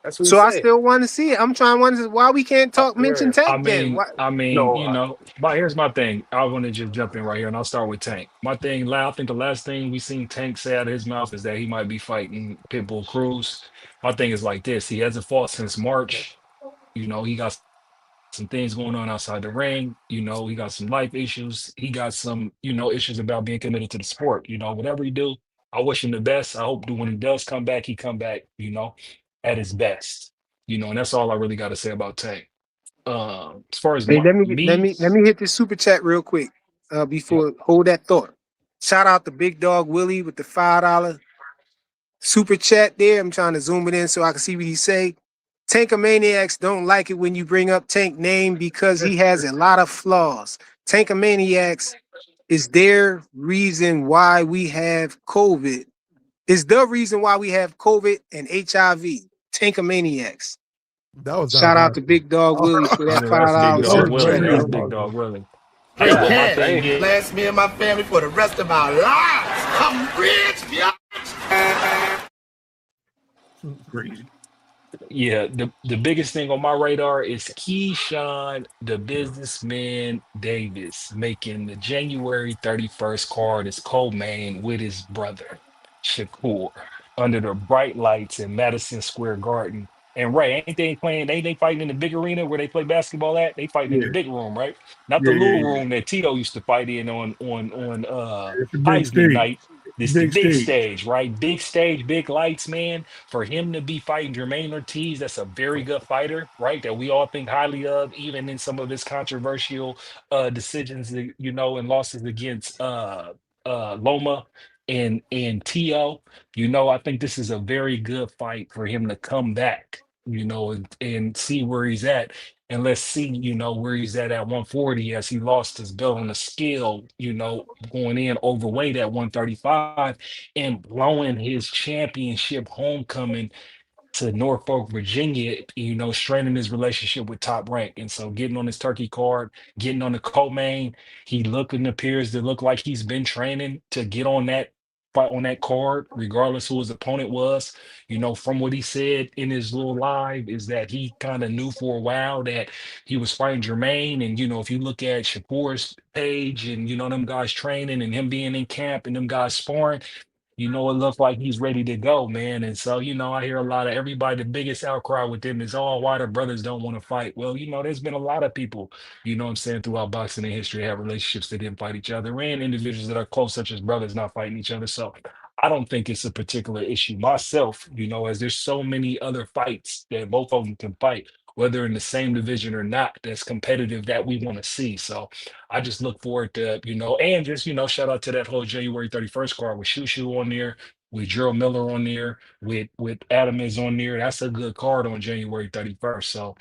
That's what he
So I
said.
still want to see it. I'm trying to wonder why we can't talk mention
Yeah.
Tank then. Why?
No,
but here's my thing. I want to just jump in right here, and I'll start with Tank. My thing, I think the last thing we seen Tank say out of his mouth is that he might be fighting Pitbull Cruz. My thing is like this: he hasn't fought since March. He got some things going on outside the ring. He got some life issues. He got some, issues about being committed to the sport. Whatever he do, I wish him the best. I hope that when he does come back, he come back, at his best. And that's all I really got to say about Tank. As far as
Hey,
me,
let me hit this super chat real quick.
yep.
Before hold that thought. Shout out to Big Dog Willie with the $5 super chat there. I'm trying to zoom it in so I can see what he say. Tankomaniacs don't like it when you bring up Tank name because he has a lot of flaws. Tankomaniacs is their reason why we have COVID. Is the reason why we have COVID and HIV. Tankomaniacs.
That was
Shout out to
diabolical.
Big Dog Willie for that
Yeah,
five
that's Big
dollar
That
Dog
was
super
Willie.
chat,
That's
yo.
Big
diabolical.
Dog Willie. Hey, but my
Hey,
thing
Ken,
is,
bless me and my family for the rest of our lives. I'm rich, bitch.
Crazy.
yeah, the biggest thing on my radar is Keyshawn, the businessman Davis, making the January 31st card as co-main with his brother, Shakur, under the bright lights in Madison Square Garden. And Ray, ain't they fighting in the big arena where they play basketball at? They fighting in the
Yeah,
big room, right? Not the
yeah, yeah,
little
yeah.
room that Tito used to fight in on
It's a big
Heisman
stage.
night. This the
Big
big
stage.
stage, right? Big stage, big lights, man. For him to be fighting Jermaine Ortiz, that's a very good fighter, right? That we all think highly of, even in some of his controversial decisions, and losses against Loma and Tio. I think this is a very good fight for him to come back, and see where he's at. And let's see, where he's at 140 as he lost his belt on the scale, going in overweight at 135 and blowing his championship homecoming to Norfolk, Virginia, straining his relationship with Top Rank. And so getting on his turkey card, getting on the co-main, appears to look like he's been training to get on that fight on that card, regardless who his opponent was. From what he said in his little live, is that he kind of knew for a while that he was fighting Jermaine. And if you look at Shakur's page and them guys training and him being in camp and them guys sparring, it looks like he's ready to go, man. And so, I hear a lot of everybody, the biggest outcry with them is, oh, why the brothers don't want to fight. Well, there's been a lot of people, what I'm saying, throughout boxing and history have relationships that didn't fight each other and individuals that are close, such as brothers not fighting each other. So I don't think it's a particular issue myself, as there's so many other fights that both of them can fight, whether in the same division or not, that's competitive that we want to see. So I just look forward to, and just, shout out to that whole January 31st card with Shushu on there, with Gerald Miller on there, with Adam is on there. That's a good card on January 31st. So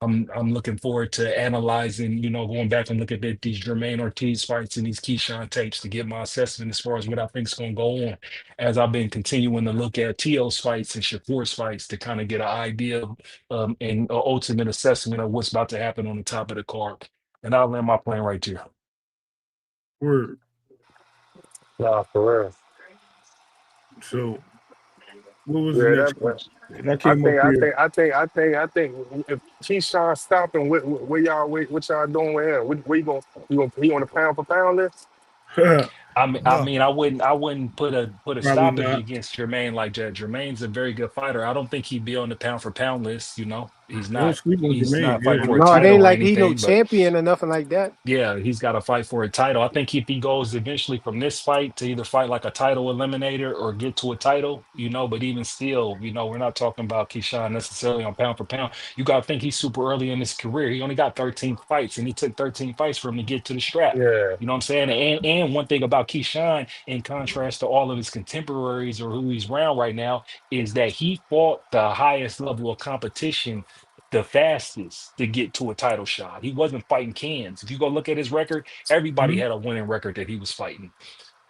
I'm looking forward to analyzing, going back and look at these Jermaine Ortiz fights and these Keyshawn tapes to get my assessment as far as what I think is going to go on. As I've been continuing to look at Tio's fights and Shakur's fights to kind of get an idea and a ultimate assessment of what's about to happen on the top of the card. And I'll land my plane right there.
Word.
nah, for real.
So what was the
Yeah,
next
that.
question? And I came up here.
I think if Keyshawn stopping, where y'all, what y'all doing with him? Where he on the pound for pound list?
I
No.
mean, I wouldn't put a
Probably
stoppage
not.
against Jermaine like that. Jermaine's a very good fighter. I don't think he'd be on the pound for pound list. He's
Don't
not.
sleep on
He's
Jermaine.
not fighting
Yeah.
for a
No, it
title
ain't
or
like he no
anything. But
champion or nothing like that.
yeah, he's got to fight for a title. I think if he goes eventually from this fight to either fight like a title eliminator or get to a title, but even still, we're not talking about Keyshawn necessarily on pound for pound. You got to think he's super early in his career. He only got 13 fights, and he took 13 fights for him to get to the strap.
Yeah.
You know what I'm saying? And one thing about Keyshawn, in contrast to all of his contemporaries or who he's around right now, is that he fought the highest level of competition the fastest to get to a title shot. He wasn't fighting cans. If you go look at his record, everybody
Mhm.
had a winning record that he was fighting.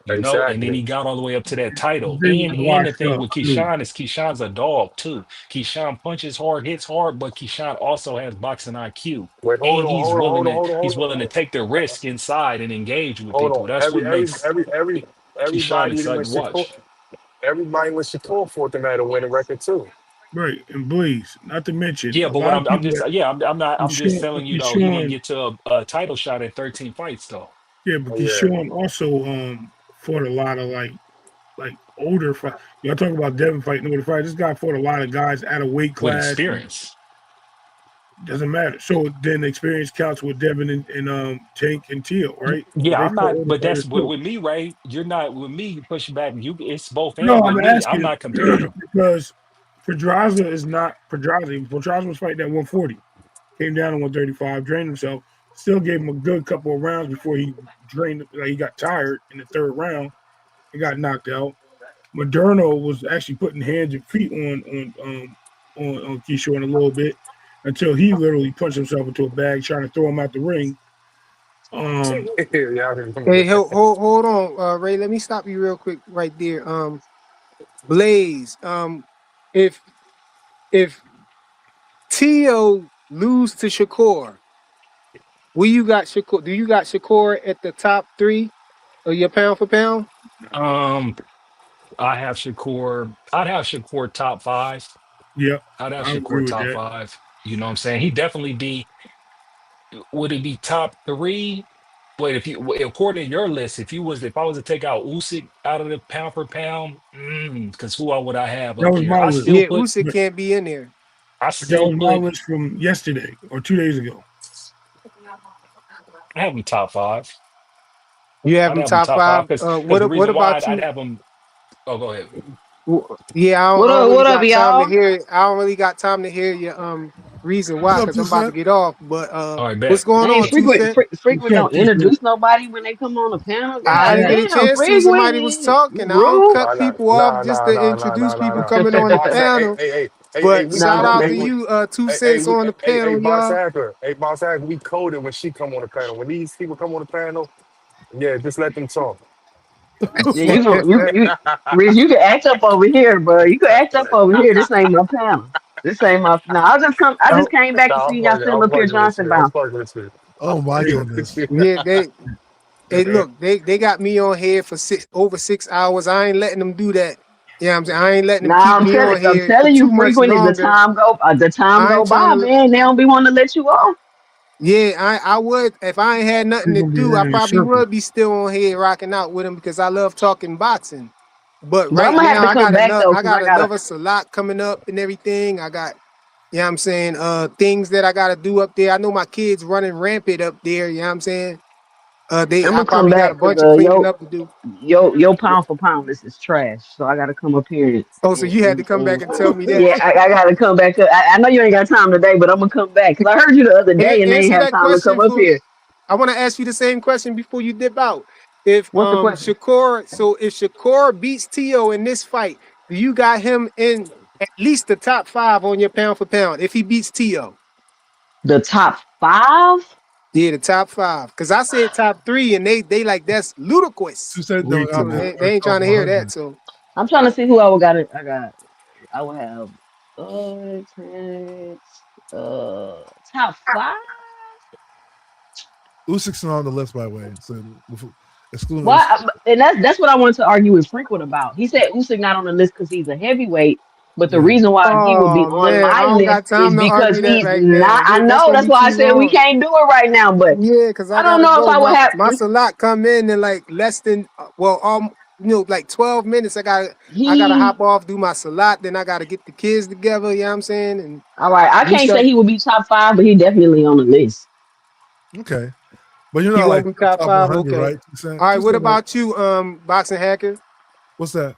you know, and then
Exactly.
he got all the way up to that title.
They was
And the
washed
thing
up
with
too.
Keyshawn is Keyshawn's a dog too. Keyshawn punches hard, hits hard, but Keyshawn also has boxing IQ.
Wait, hold
And
on, hold on, hold on, hold on,
he's
hold
willing to
on.
take the risk inside and engage with
Hold
people.
on.
That's what makes Keyshawn
Everybody when
exciting to
Shakur,
watch.
everybody when Shakur fought them had a winning record too.
Right. And Blaze, not to mention
Yeah,
a
but what
lot of
I'm
people
just
that
yeah, I'm just telling you though, he didn't
Keyshawn,
get to a title shot in 13 fights though.
yeah, but
Oh yeah.
Keyshawn also fought a lot of like older fight. Y'all talk about Devin fighting older fight. This guy fought a lot of guys out of weight
With
class.
experience.
Doesn't matter. So then experience counts with Devin and Tank and Teal, right? So
Yeah,
they
I'm
fought
not,
older
but that's
fighters too.
with me, right? You're not with me pushing back. You, it's both
No,
and with
I'm
me. I'm
asking
not comparing them.
because Pedraza is not Pedraza. Pedraza was fighting at 140, came down to 135, drained himself. Still gave him a good couple of rounds before he drained. Like he got tired in the third round and got knocked out. Moderno was actually putting hands and feet on Keyshawn a little bit until he literally punched himself into a bag trying to throw him out the ring.
Yeah, I remember
Hey,
that.
hold on, Ray. Let me stop you real quick right there. Blaze. If if Tio lose to Shakur, will you got Shakur? Do you got Shakur at the top three of your pound for pound?
Um, I'd have Shakur top five.
Yep,
I'd have
I agree
Shakur
with
top
that.
five. You know what I'm saying? He'd definitely be, would it be top three? Wait, if you according to your list, if I was to take out Usyk out of the pound for pound, because would I have
That
up
was
there?
my list,
Yeah, Usyk can't be in there.
I
but that
still
was my
put
list from yesterday or 2 days ago.
I have him top five.
You have
I'd
him
have him
top
top five
five.
because the
What
reason why
about
I'd
you?
have him. Oh, go ahead.
Yeah,
What
I don't
up?
really
What up,
got time to
y'all?
hear. I don't really got time to hear your reason
What's
why,
up,
because I'm
two
about to
cent?
get off. But
All right,
what's
bet.
going
Dang,
on, Two Cent?
What's
frequent
up,
don't
T-Smith?
introduce nobody when they come on the panel.
I
God
didn't
Hey,
get a
damn,
chance to. Somebody was
frequent,
talking. I don't
rude.
cut people off just to introduce people
nah.
coming
Hey,
on the
boss,
panel.
hey,
But
we
shout
code.
out to
No,
you, Two
Hey,
Cents on the panel,
boss
y'all.
Hacker. Hey, boss Hacker, we coded when she come on the panel. When these people come on the panel, yeah, just let them talk.
yeah, Riz, you can act up over here, bro. You can act up over here. This ain't my panel. This ain't my. No, I just
Oh,
came back to
Nah,
see y'all still
I'm
up here,
fucking with
Johnson
you. I'm
bound.
fucking with you.
Oh my goodness.
yeah, they look, they got me on here for over 6 hours. I ain't letting them do that. Yeah, I'm saying I ain't letting them keep
Nah,
me on
I'm
here for
telling you,
too much
frequent.
longer.
The time
I
go
ain't trying
by,
to.
man. They don't be wanting to let you off.
Yeah, I would if I ain't had
We're
nothing to
gonna be
do. I
running in
probably
circles.
would be still on here rocking out with him because I love talking boxing. But
But I'm
right
gonna have
now,
to come back though,
I
cause
got
I gotta.
another salat coming up and everything. I got, you know what I'm saying, things that I gotta do up there. I know my kids running rampant up there. You know what I'm saying.
I'm
I
gonna come
probably got a
back because
bunch of cleaning up to do.
your pound for pound list is trash. So I gotta come up here
Oh, so you had to come back and tell me that.
yeah, I gotta come back. I know you ain't got time today, but I'm gonna come back because I heard you the other day and they ain't
Answer
have
that
time to come
question
up
for.
here.
I want to ask you the same question before you dip out. If
What's the question?
Shakur, so if Shakur beats Tio in this fight, do you got him in at least the top five on your pound for pound? If he beats Tio,
The top five?
yeah, the top five. Because I said top three, and they like that's
Two
ludicrous.
cent
Way
don't
too
have
So
his
low.
they ain't
top
trying to hear
100.
that. So
I'm trying to see who I would got. I would have 10, top five.
Usyk's not on the list, by the way. So excluding
Why?
Usyk.
And that's what I wanted to argue with Frequent about. He said Usyk not on the list because he's a heavyweight, but the
Yeah.
reason why he would be
oh
on
man, I
my
don't got
list is
time to
because
argue that
he's
right
not.
now.
I
That's
know
gonna
that's
be
why I
too
said we
long.
can't do it right now. But
Yeah, because I
I don't
gotta
know if
go.
I would have.
My salat come in like less than like 12 minutes. I gotta
He
hop off, do my salat, then I gotta get the kids together, you know what I'm saying? And
all right. I
we
can't say
start
he would be top five, but he definitely on the list.
Okay. But you're
he
not
won't
like
be top
top
five.
100,
Okay.
right? Two
All
cent.
right,
Two
what
cent like,
about you, boxing hacker?
what's that?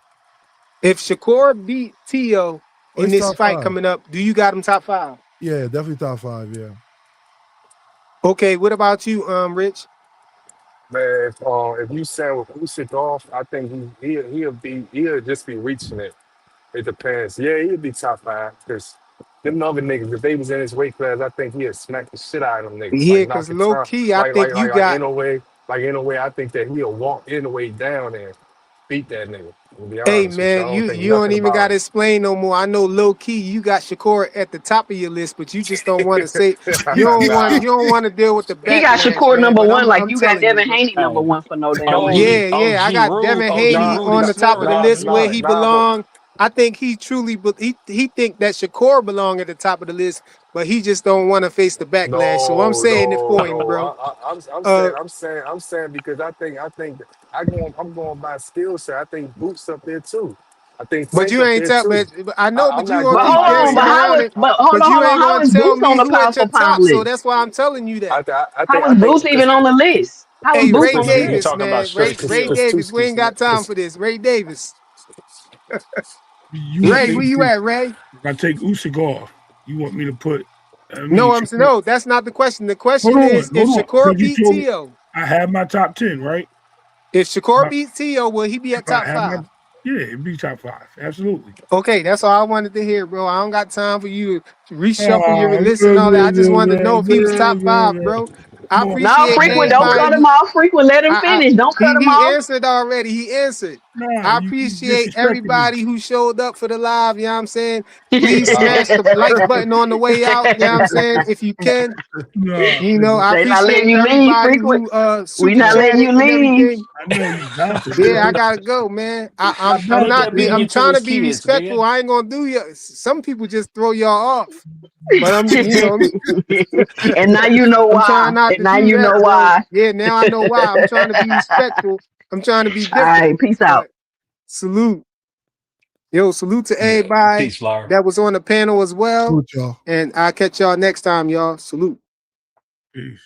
If Shakur beat Tio
Oh,
in
he's
this
top
fight
5.
coming up, do you got him top five?
Yeah, definitely top 5. Yeah.
Okay, what about you, Rich?
Man, if you send with Usyk off, I think he'll just be reaching it. It depends. Yeah, he'll be top five because them other niggas, if they was in his weight class, I think he'd smack the shit out of them niggas. Like
Yeah, because low
Nakatani,
key, I think you
like
got
Inoue. Like in a way, I think that he'll walk in the way down and beat that nigga. To be
Hey
honest with you, I
man,
don't think
you don't
nothing
even
about
gotta
him.
explain no more. I know low key you got Shakur at the top of your list, but you just don't want to say
Nah,
you don't want to deal with the
He got
backlash,
Shakur
man.
number
But
one, like
I'm
you got
telling you,
Devin
bro.
Haney number
Hey,
one for no damn
OG,
reason.
Yeah, yeah. I
OG
got
rule,
Devin
OG
Haney
rule. He
on
nah,
the top
swore
of the
about
nah,
it.
list where
nah,
he
nah, but
belong. I think he truly, but he think that Shakur belong at the top of the list, but he just don't want to face the backlash. So I'm
no,
saying it
no,
for him,
no.
bro.
Saying,
Uh,
I'm saying because I'm going by skill set. I think Boots up there too. I think
but
Tank
you
up
ain't
there
tell,
too.
but I know,
I'm
but you
not
gonna
But
going
keep
hold
by
on,
dancing
but
name.
around it. But you
hold on,
ain't
how
gonna
is
tell
Boots on
me
the
who
power
at
for
your
pound
top. So
list?
that's why I'm telling you that.
How is
think
Boots even
because
on the list? How is
Hey,
Boots
Ray
on the
You're
list?
Davis,
talking about
man.
straight
Ray
skills.
Davis. We ain't got time
because
for this. Ray Davis.
You want
Ray,
me
where
to
you
take,
at, Ray?
if I take Usyk off, you want me to put, I mean,
No,
Shakur.
no, that's not the question. The
Hold
question is
on,
if
hold on.
Shakur
Because you
beat
told me
Tio.
I have my top 10, right?
If Shakur
My,
beat Tio, will he be at top
have my,
five?
yeah, it'd be top 5. Absolutely.
Okay, that's all I wanted to hear, bro. I don't got time for you to reshuffle your
Oh,
list and all that. I just wanted to know if he was top five, bro. I
No,
appreciate
frequent, don't cut
everybody
him
who
off. Frequent, let him
I
finish. Don't cut him
he
off.
answered already. He answered.
nah,
I
you
appreciate
disrespected me.
everybody who showed up for the live. You know what I'm saying? Please smash the like button on the way out. You know what I'm saying? If you can.
Nah,
You know, I
They not
appreciate
letting you leave,
everybody
frequent.
who
We
super
not letting you
chatted and
leave.
everything.
I know you bouncing,
Yeah, I
bro.
gotta go, man.
I
I'm
Let
bouncing,
not
that
be
man
man.
I'm
get to
trying to
his
be
kids,
respectful.
man.
I ain't gonna do you. Some people just throw y'all off. But
And now you know
I'm trying
why.
not
And
to
now
do
you know
that, bro.
why.
Yeah, now I know why. I'm trying to be respectful. I'm trying to be
All
different.
right, peace out.
But salute. Yo, salute to
Yeah.
everybody
Peace, Flower.
that was on the panel as well.
Salute y'all.
And I'll catch y'all next time, y'all. Salute.
Peace.